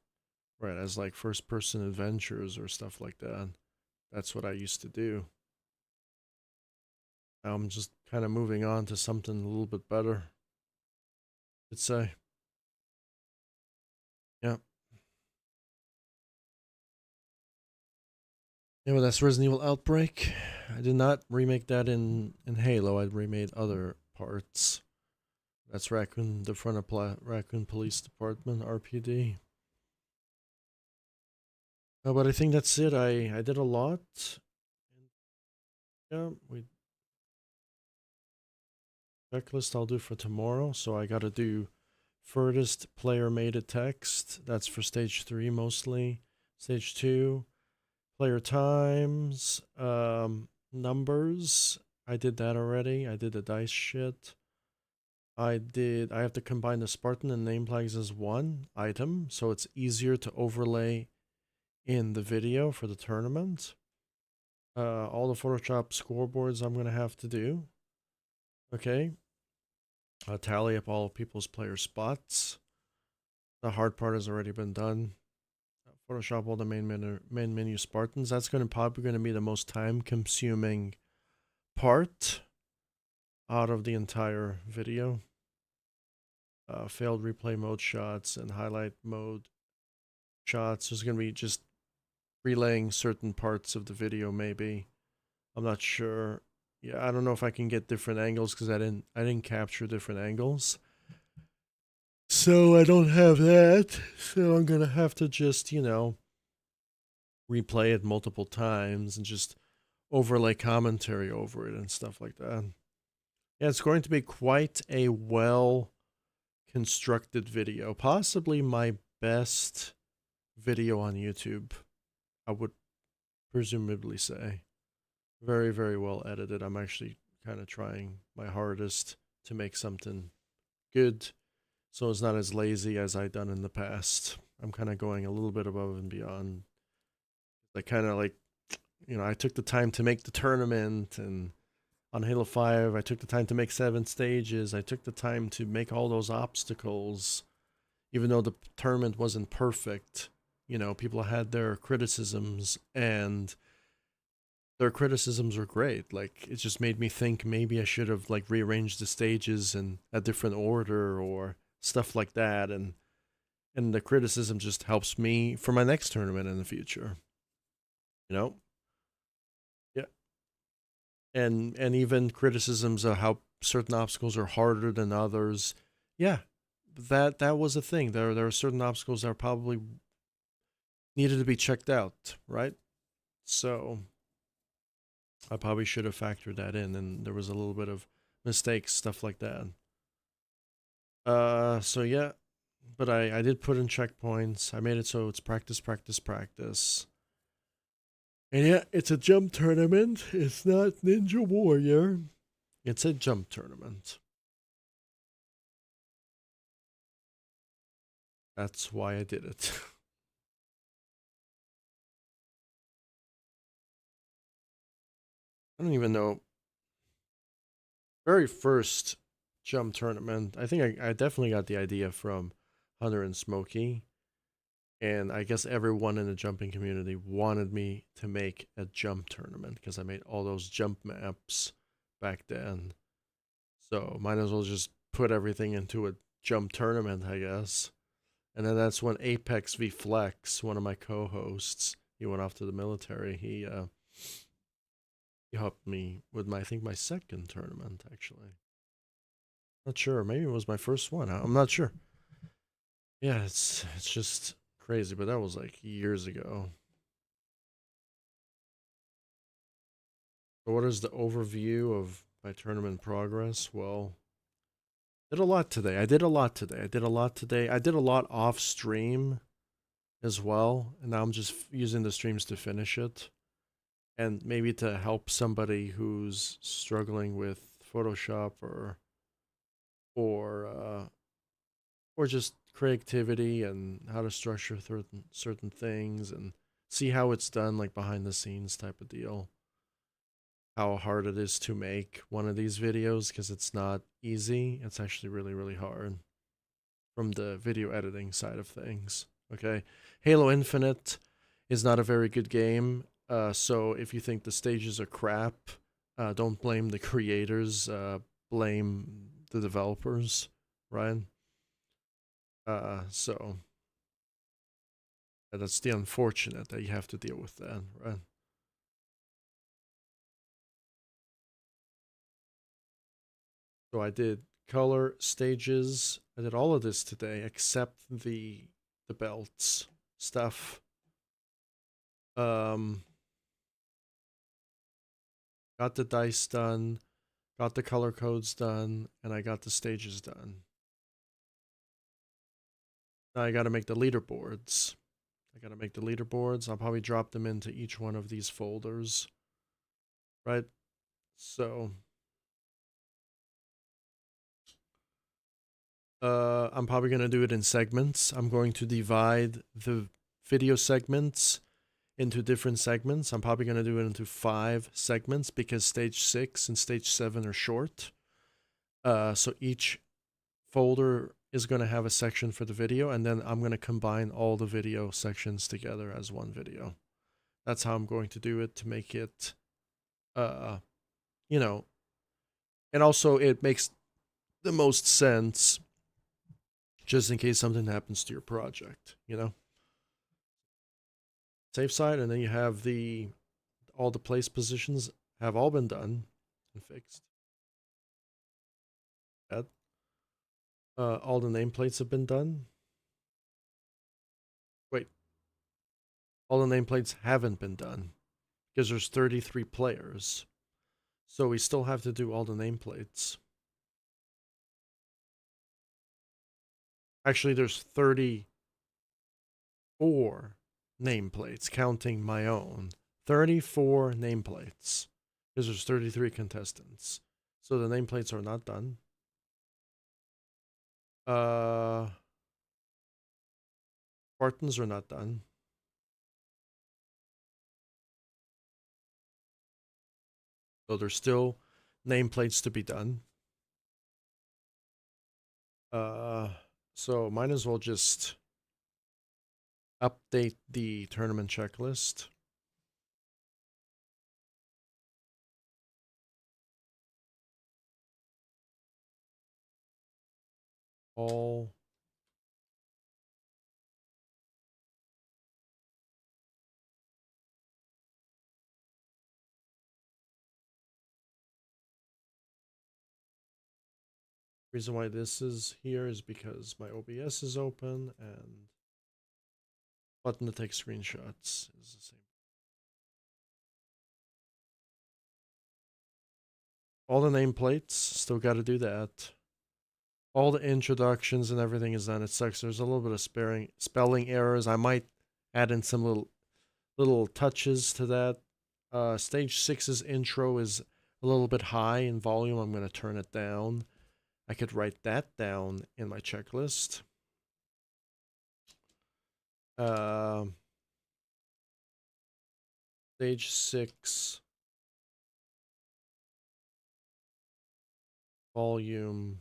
right, as like first person adventures or stuff like that. That's what I used to do. Now I'm just kind of moving on to something a little bit better, I'd say. Yeah. Yeah, well, that's Resident Evil Outbreak. I did not remake that in Halo. I remade other parts. That's Raccoon, the front of Raccoon Police Department, RPD. But I think that's it. I did a lot. Yeah, we checklist I'll do for tomorrow. So I got to do furthest player made a text. That's for stage 3 mostly. Stage 2, player times, numbers. I did that already. I did the dice shit. I have to combine the Spartan and name flags as one item, so it's easier to overlay in the video for the tournament. All the Photoshop scoreboards I'm gonna have to do. Okay. Tally up all people's player spots. The hard part has already been done. Photoshop all the main menu Spartans. That's probably gonna be the most time consuming part out of the entire video. Failed replay mode shots and highlight mode shots. There's gonna be just relaying certain parts of the video, maybe. I'm not sure. Yeah, I don't know if I can get different angles because I didn't capture different angles. So I don't have that. So I'm gonna have to just, replay it multiple times and just overlay commentary over it and stuff like that. Yeah, it's going to be quite a well constructed video. Possibly my best video on YouTube, I would presumably say. Very, very well edited. I'm actually kind of trying my hardest to make something good so it's not as lazy as I've done in the past. I'm kind of going a little bit above and beyond. I kind of like, I took the time to make the tournament, and on Halo 5, I took the time to make 7 stages. I took the time to make all those obstacles, even though the tournament wasn't perfect. People had their criticisms, and their criticisms were great. Like, it just made me think maybe I should have like rearranged the stages in a different order or stuff like that. And the criticism just helps me for my next tournament in the future. Yeah. And even criticisms of how certain obstacles are harder than others. Yeah. That was a thing. There are certain obstacles that probably needed to be checked out, right? So I probably should have factored that in, and there was a little bit of mistakes, stuff like that. So yeah, but I did put in checkpoints. I made it so it's practice, practice, practice. And yeah, it's a jump tournament. It's not Ninja Warrior. It's a jump tournament. That's why I did it. I don't even know. Very first jump tournament. I think I definitely got the idea from Hunter and Smokey. And I guess everyone in the jumping community wanted me to make a jump tournament because I made all those jump maps back then. So might as well just put everything into a jump tournament, I guess. And then that's when Apex v Flex, one of my co-hosts, he went off to the military. He helped me with my, I think, my second tournament actually. Not sure. Maybe it was my first one. I'm not sure. Yeah, it's just crazy, but that was like years ago. So what is the overview of my tournament progress? Well, did a lot today. I did a lot today. I did a lot today. I did a lot off stream as well, and now I'm just using the streams to finish it, and maybe to help somebody who's struggling with Photoshop or or just creativity and how to structure certain things and see how it's done, like behind the scenes type of deal. How hard it is to make one of these videos, because it's not easy. It's actually really, really hard from the video editing side of things. Okay. Halo Infinite is not a very good game. So if you think the stages are crap, don't blame the creators, blame the developers, right? So that's the unfortunate that you have to deal with that, right? So I did color, stages. I did all of this today except the belts stuff. Got the dice done, got the color codes done, and I got the stages done. Now I got to make the leaderboards. I'll probably drop them into each one of these folders, right? So I'm probably going to do it in segments. I'm going to divide the video segments into different segments. I'm probably going to do it into 5 segments because stage 6 and stage 7 are short. So each folder is going to have a section for the video, and then I'm going to combine all the video sections together as one video. That's how I'm going to do it to make it, you know, and also it makes the most sense just in case something happens to your project, you know. Safe side, and then you have all the place positions have all been done and fixed. All the nameplates have been done. Wait, all the nameplates haven't been done because there's 33 players. So we still have to do all the nameplates. Actually, there's 34 nameplates, counting my own. 34 nameplates because there's 33 contestants. So the nameplates are not done. Spartans are not done. So there's still nameplates to be done. So might as well just update the tournament checklist. All reason why this is here is because my OBS is open and button to take screenshots is the same. All the nameplates, still got to do that. All the introductions and everything is done. It sucks. There's a little bit of spelling errors. I might add in some little touches to that. Stage 6's intro is a little bit high in volume. I'm going to turn it down. I could write that down in my checklist. Stage 6 volume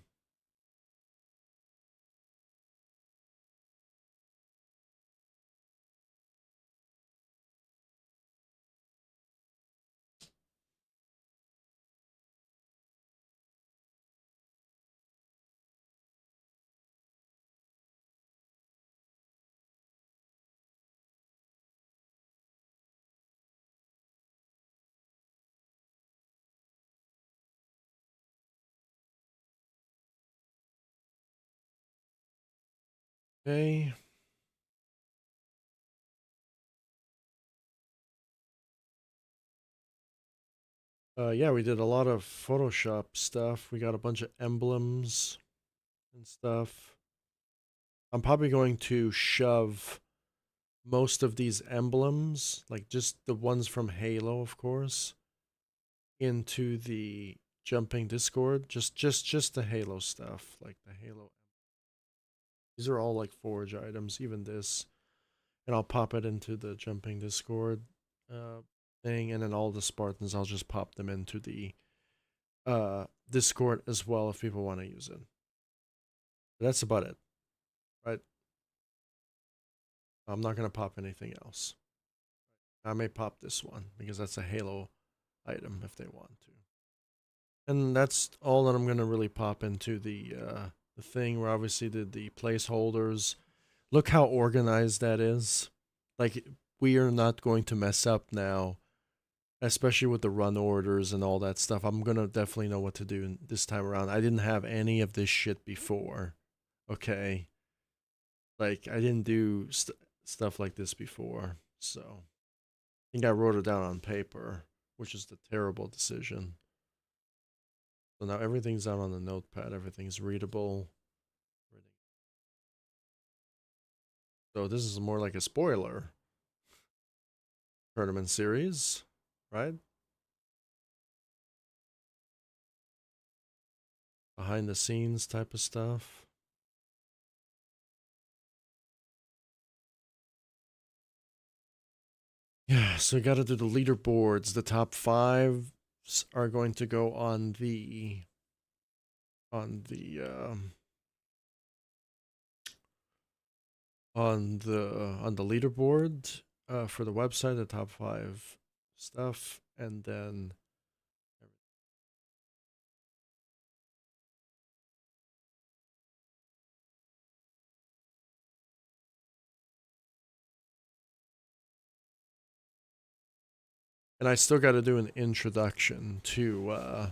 Okay. Yeah, we did a lot of Photoshop stuff. We got a bunch of emblems and stuff. I'm probably going to shove most of these emblems, like just the ones from Halo, of course, into the jumping Discord. Just the Halo stuff, like the Halo. These are all like Forge items, even this. And I'll pop it into the jumping Discord thing, and then all the Spartans, I'll just pop them into the Discord as well if people want to use it. But that's about it, right? I'm not gonna pop anything else. I may pop this one because that's a Halo item if they want to. And that's all that I'm gonna really pop into the thing. Where obviously did the placeholders. Look how organized that is. Like, we are not going to mess up now, especially with the run orders and all that stuff. I'm gonna definitely know what to do this time around. I didn't have any of this shit before. Okay, like I didn't do stuff like this before, so I think I wrote it down on paper, which is the terrible decision. So now everything's out on the notepad. Everything's readable. So this is more like a spoiler tournament series, right? Behind the scenes type of stuff. Yeah, so we got to do the leaderboards. The top 5 are going to go on the on the leaderboard for the website, the top 5 stuff, and then I still got to do an introduction to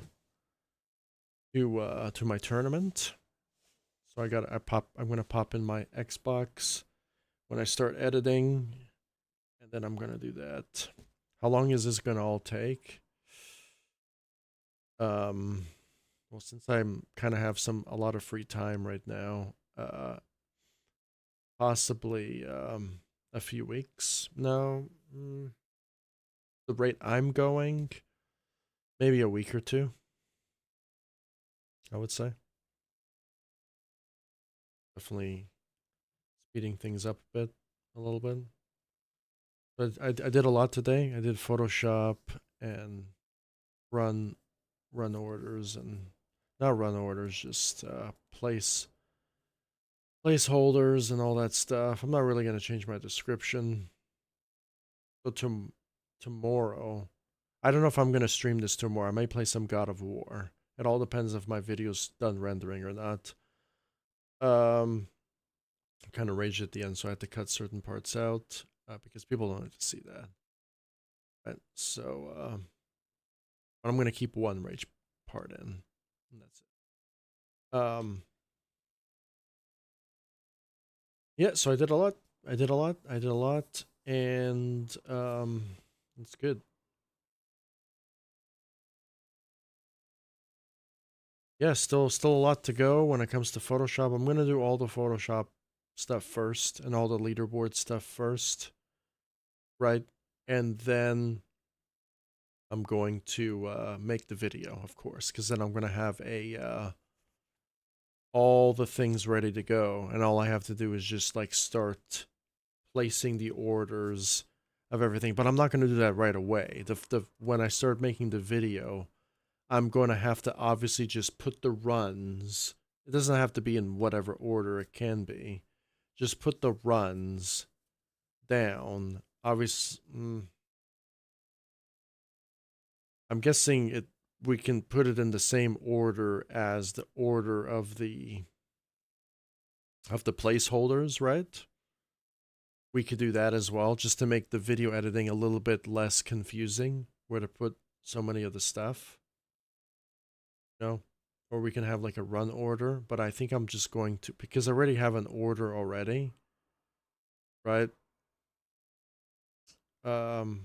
my tournament. So I'm gonna pop in my Xbox when I start editing, and then I'm gonna do that. How long is this gonna all take? Well, since I'm kind of have a lot of free time right now, possibly a few weeks. No, the rate I'm going, maybe a week or two, I would say. Definitely speeding things up a little bit. But I did a lot today. I did Photoshop and run orders, and not run orders, just placeholders and all that stuff. I'm not really going to change my description. So tomorrow, I don't know if I'm going to stream this tomorrow. I may play some God of War. It all depends if my video's done rendering or not. I kind of raged at the end, so I had to cut certain parts out because people don't need to see that. Right, so I'm going to keep one rage part in, and that's it. Yeah, so I did a lot. And it's good. Yeah, still a lot to go when it comes to Photoshop. I'm gonna do all the Photoshop stuff first and all the leaderboard stuff first, right? And then I'm going to make the video, of course, because then I'm gonna have all the things ready to go, and all I have to do is just like start placing the orders of everything. But I'm not gonna do that right away. When I start making the video, I'm going to have to obviously just put the runs. It doesn't have to be in whatever order it can be. Just put the runs down. Obviously, I'm guessing we can put it in the same order as the order of the placeholders, right? We could do that as well, just to make the video editing a little bit less confusing, where to put so many of the stuff. No. or we can have like a run order, but I think I'm just going to, because I already have an order already, right? So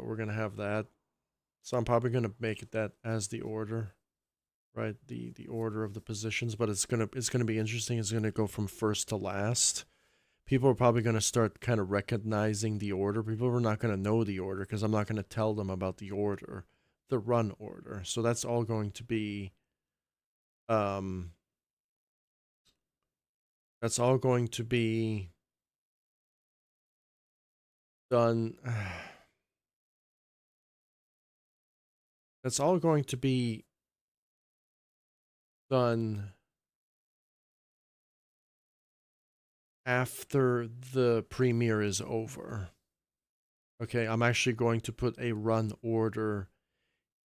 we're gonna have that. So I'm probably gonna make it that as the order, right? The order of the positions, but it's gonna be interesting. It's gonna go from first to last. People are probably gonna start kind of recognizing the order. People are not gonna know the order because I'm not gonna tell them about the order, the run order. So that's all going to be that's all going to be done. That's all going to be done after the premiere is over. Okay, I'm actually going to put a run order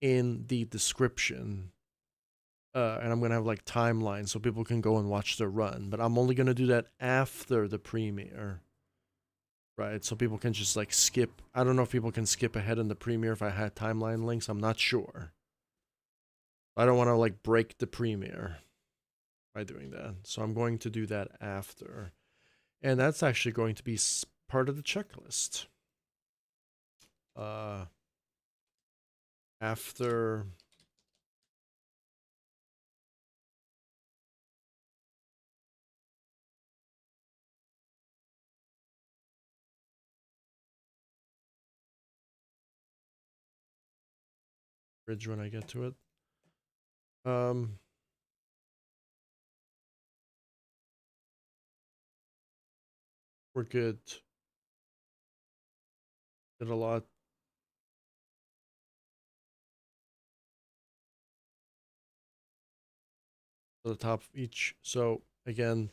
in the description. And I'm going to have like timelines so people can go and watch the run. But I'm only going to do that after the premiere. Right, so people can just like skip. I don't know if people can skip ahead in the premiere if I had timeline links. I'm not sure. I don't want to like break the premiere by doing that. So I'm going to do that after. And that's actually going to be part of the checklist. After bridge when I get to it. We're good. Did a lot. To the top of each. So again,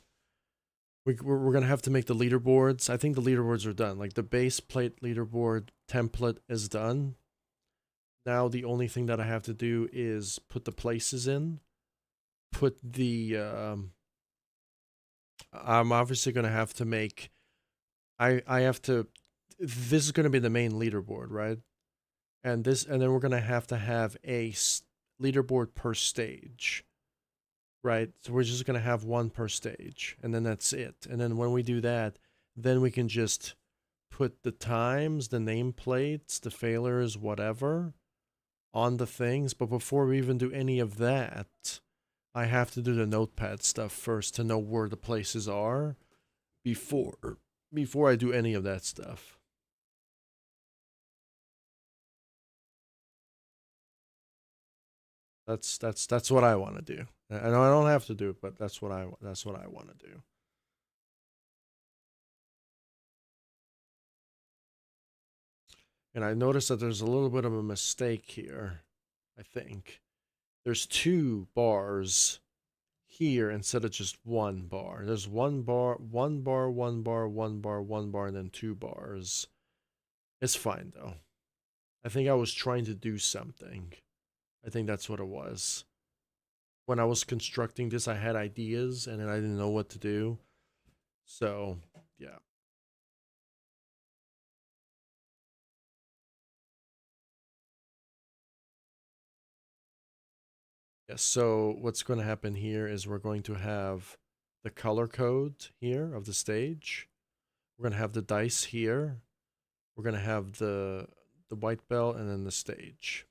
we're gonna have to make the leaderboards. I think the leaderboards are done. Like the base plate leaderboard template is done. Now the only thing that I have to do is put the places in. Put the I'm obviously gonna have to make. I have to. This is gonna be the main leaderboard, right? And then we're gonna have to have a leaderboard per stage, right? So we're just gonna have one per stage, and then that's it. And then when we do that, then we can just put the times, the nameplates, the failures, whatever, on the things. But before we even do any of that, I have to do the notepad stuff first to know where the places are before I do any of that stuff. That's what I want to do. I know I don't have to do it, but that's what I want to do. And I noticed that there's a little bit of a mistake here. I think there's 2 bars here instead of just 1 bar. There's 1 bar, 1 bar, 1 bar, 1 bar, 1 bar, and then 2 bars. It's fine though. I think I was trying to do something. I think that's what it was. When I was constructing this, I had ideas and then I didn't know what to do. So, yeah. Yes, so what's going to happen here is we're going to have the color code here of the stage. We're going to have the dice here. We're going to have the white belt and then the stage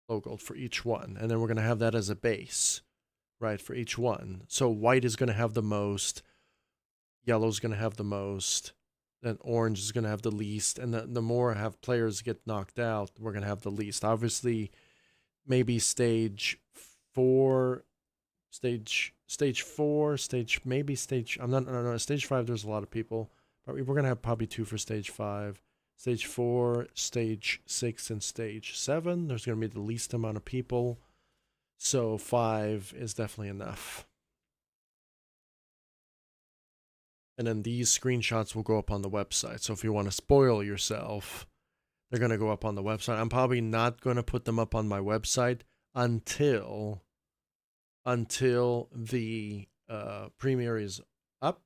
logo for each one. And then we're going to have that as a base, right, for each one. So white is going to have the most, yellow is going to have the most, then orange is going to have the least, and the more have players get knocked out, we're going to have the least. Obviously, maybe stage 4, stage 4, maybe stage, I'm not, no, stage 5, there's a lot of people, but we're going to have probably 2 for stage 5. Stage 4, stage 6, and stage 7, there's going to be the least amount of people. So 5 is definitely enough. And then these screenshots will go up on the website. So if you want to spoil yourself, they're going to go up on the website. I'm probably not going to put them up on my website until the premiere is up.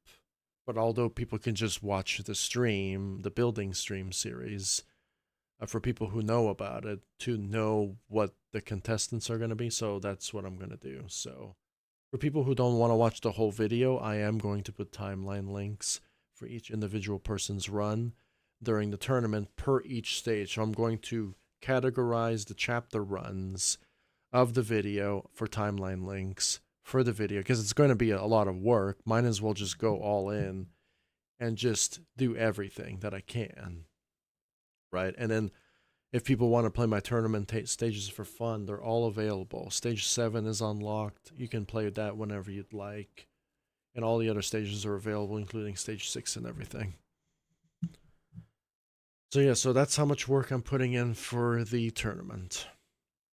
But although people can just watch the stream, the building stream series, for people who know about it to know what the contestants are going to be. So that's what I'm going to do. So for people who don't want to watch the whole video, I am going to put timeline links for each individual person's run during the tournament per each stage. So I'm going to categorize the chapter runs of the video for timeline links for the video, because it's going to be a lot of work. Might as well just go all in and just do everything that I can, right? And then if people want to play my tournament stages for fun, they're all available. Stage 7 is unlocked. You can play that whenever you'd like. And all the other stages are available, including stage 6 and everything. So yeah, so that's how much work I'm putting in for the tournament.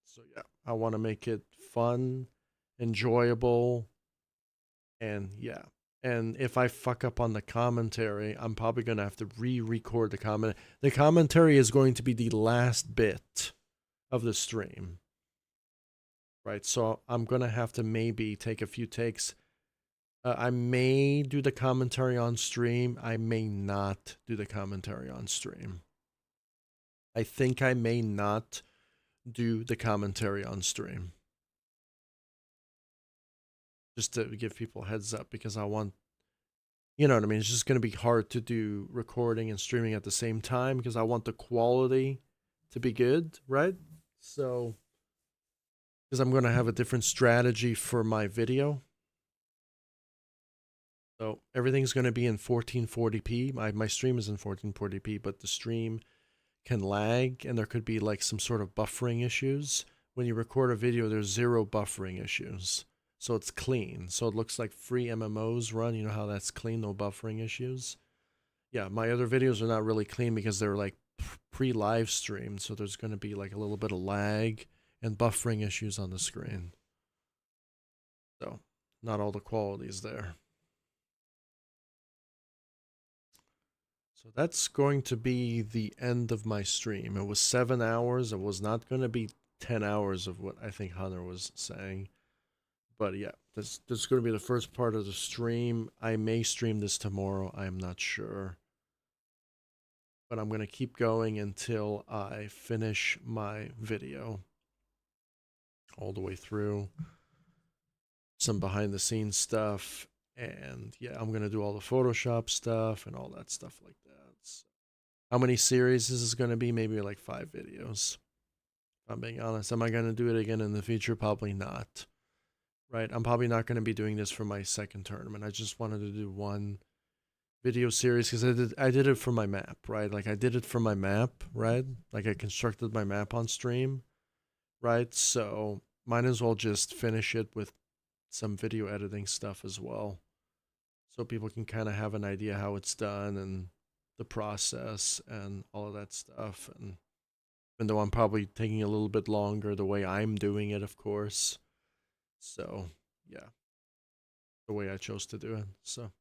So yeah, I want to make it fun, enjoyable, and yeah. And if I fuck up on the commentary, I'm probably going to have to re-record the comment. The commentary is going to be the last bit of the stream. Right, so I'm going to have to maybe take a few takes. I may do the commentary on stream. I may not do the commentary on stream. I think I may not do the commentary on stream. Just to give people a heads up, because I want, you know what I mean? It's just going to be hard to do recording and streaming at the same time, because I want the quality to be good, right? So, because I'm going to have a different strategy for my video. So everything's going to be in 1440p. My stream is in 1440p, but the stream can lag, and there could be like some sort of buffering issues. When you record a video, there's 0 buffering issues. So it's clean. So it looks like free MMOs run. You know how that's clean, no buffering issues? Yeah, my other videos are not really clean because they're like pre-live streamed. So there's going to be like a little bit of lag and buffering issues on the screen. So not all the quality is there. So that's going to be the end of my stream. It was 7 hours. It was not going to be 10 hours of what I think Hunter was saying. But yeah, this is going to be the first part of the stream. I may stream this tomorrow. I am not sure. But I'm going to keep going until I finish my video all the way through. Some behind the scenes stuff. And yeah, I'm going to do all the Photoshop stuff and all that stuff like that. So, how many series is this going to be? Maybe like 5 videos. If I'm being honest. Am I going to do it again in the future? Probably not. Right? I'm probably not going to be doing this for my second tournament. I just wanted to do one video series because I did it for my map, right? Like I did it for my map, right? Like I constructed my map on stream, right? So might as well just finish it with some video editing stuff as well, so people can kind of have an idea how it's done and the process and all of that stuff. And even though I'm probably taking a little bit longer the way I'm doing it, of course. So yeah, the way I chose to do it. So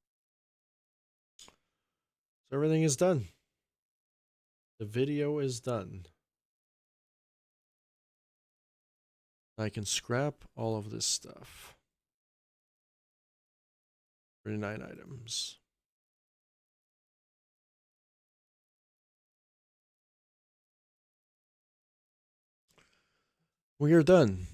everything is done. The video is done. I can scrap all of this stuff. 39 items. We are done.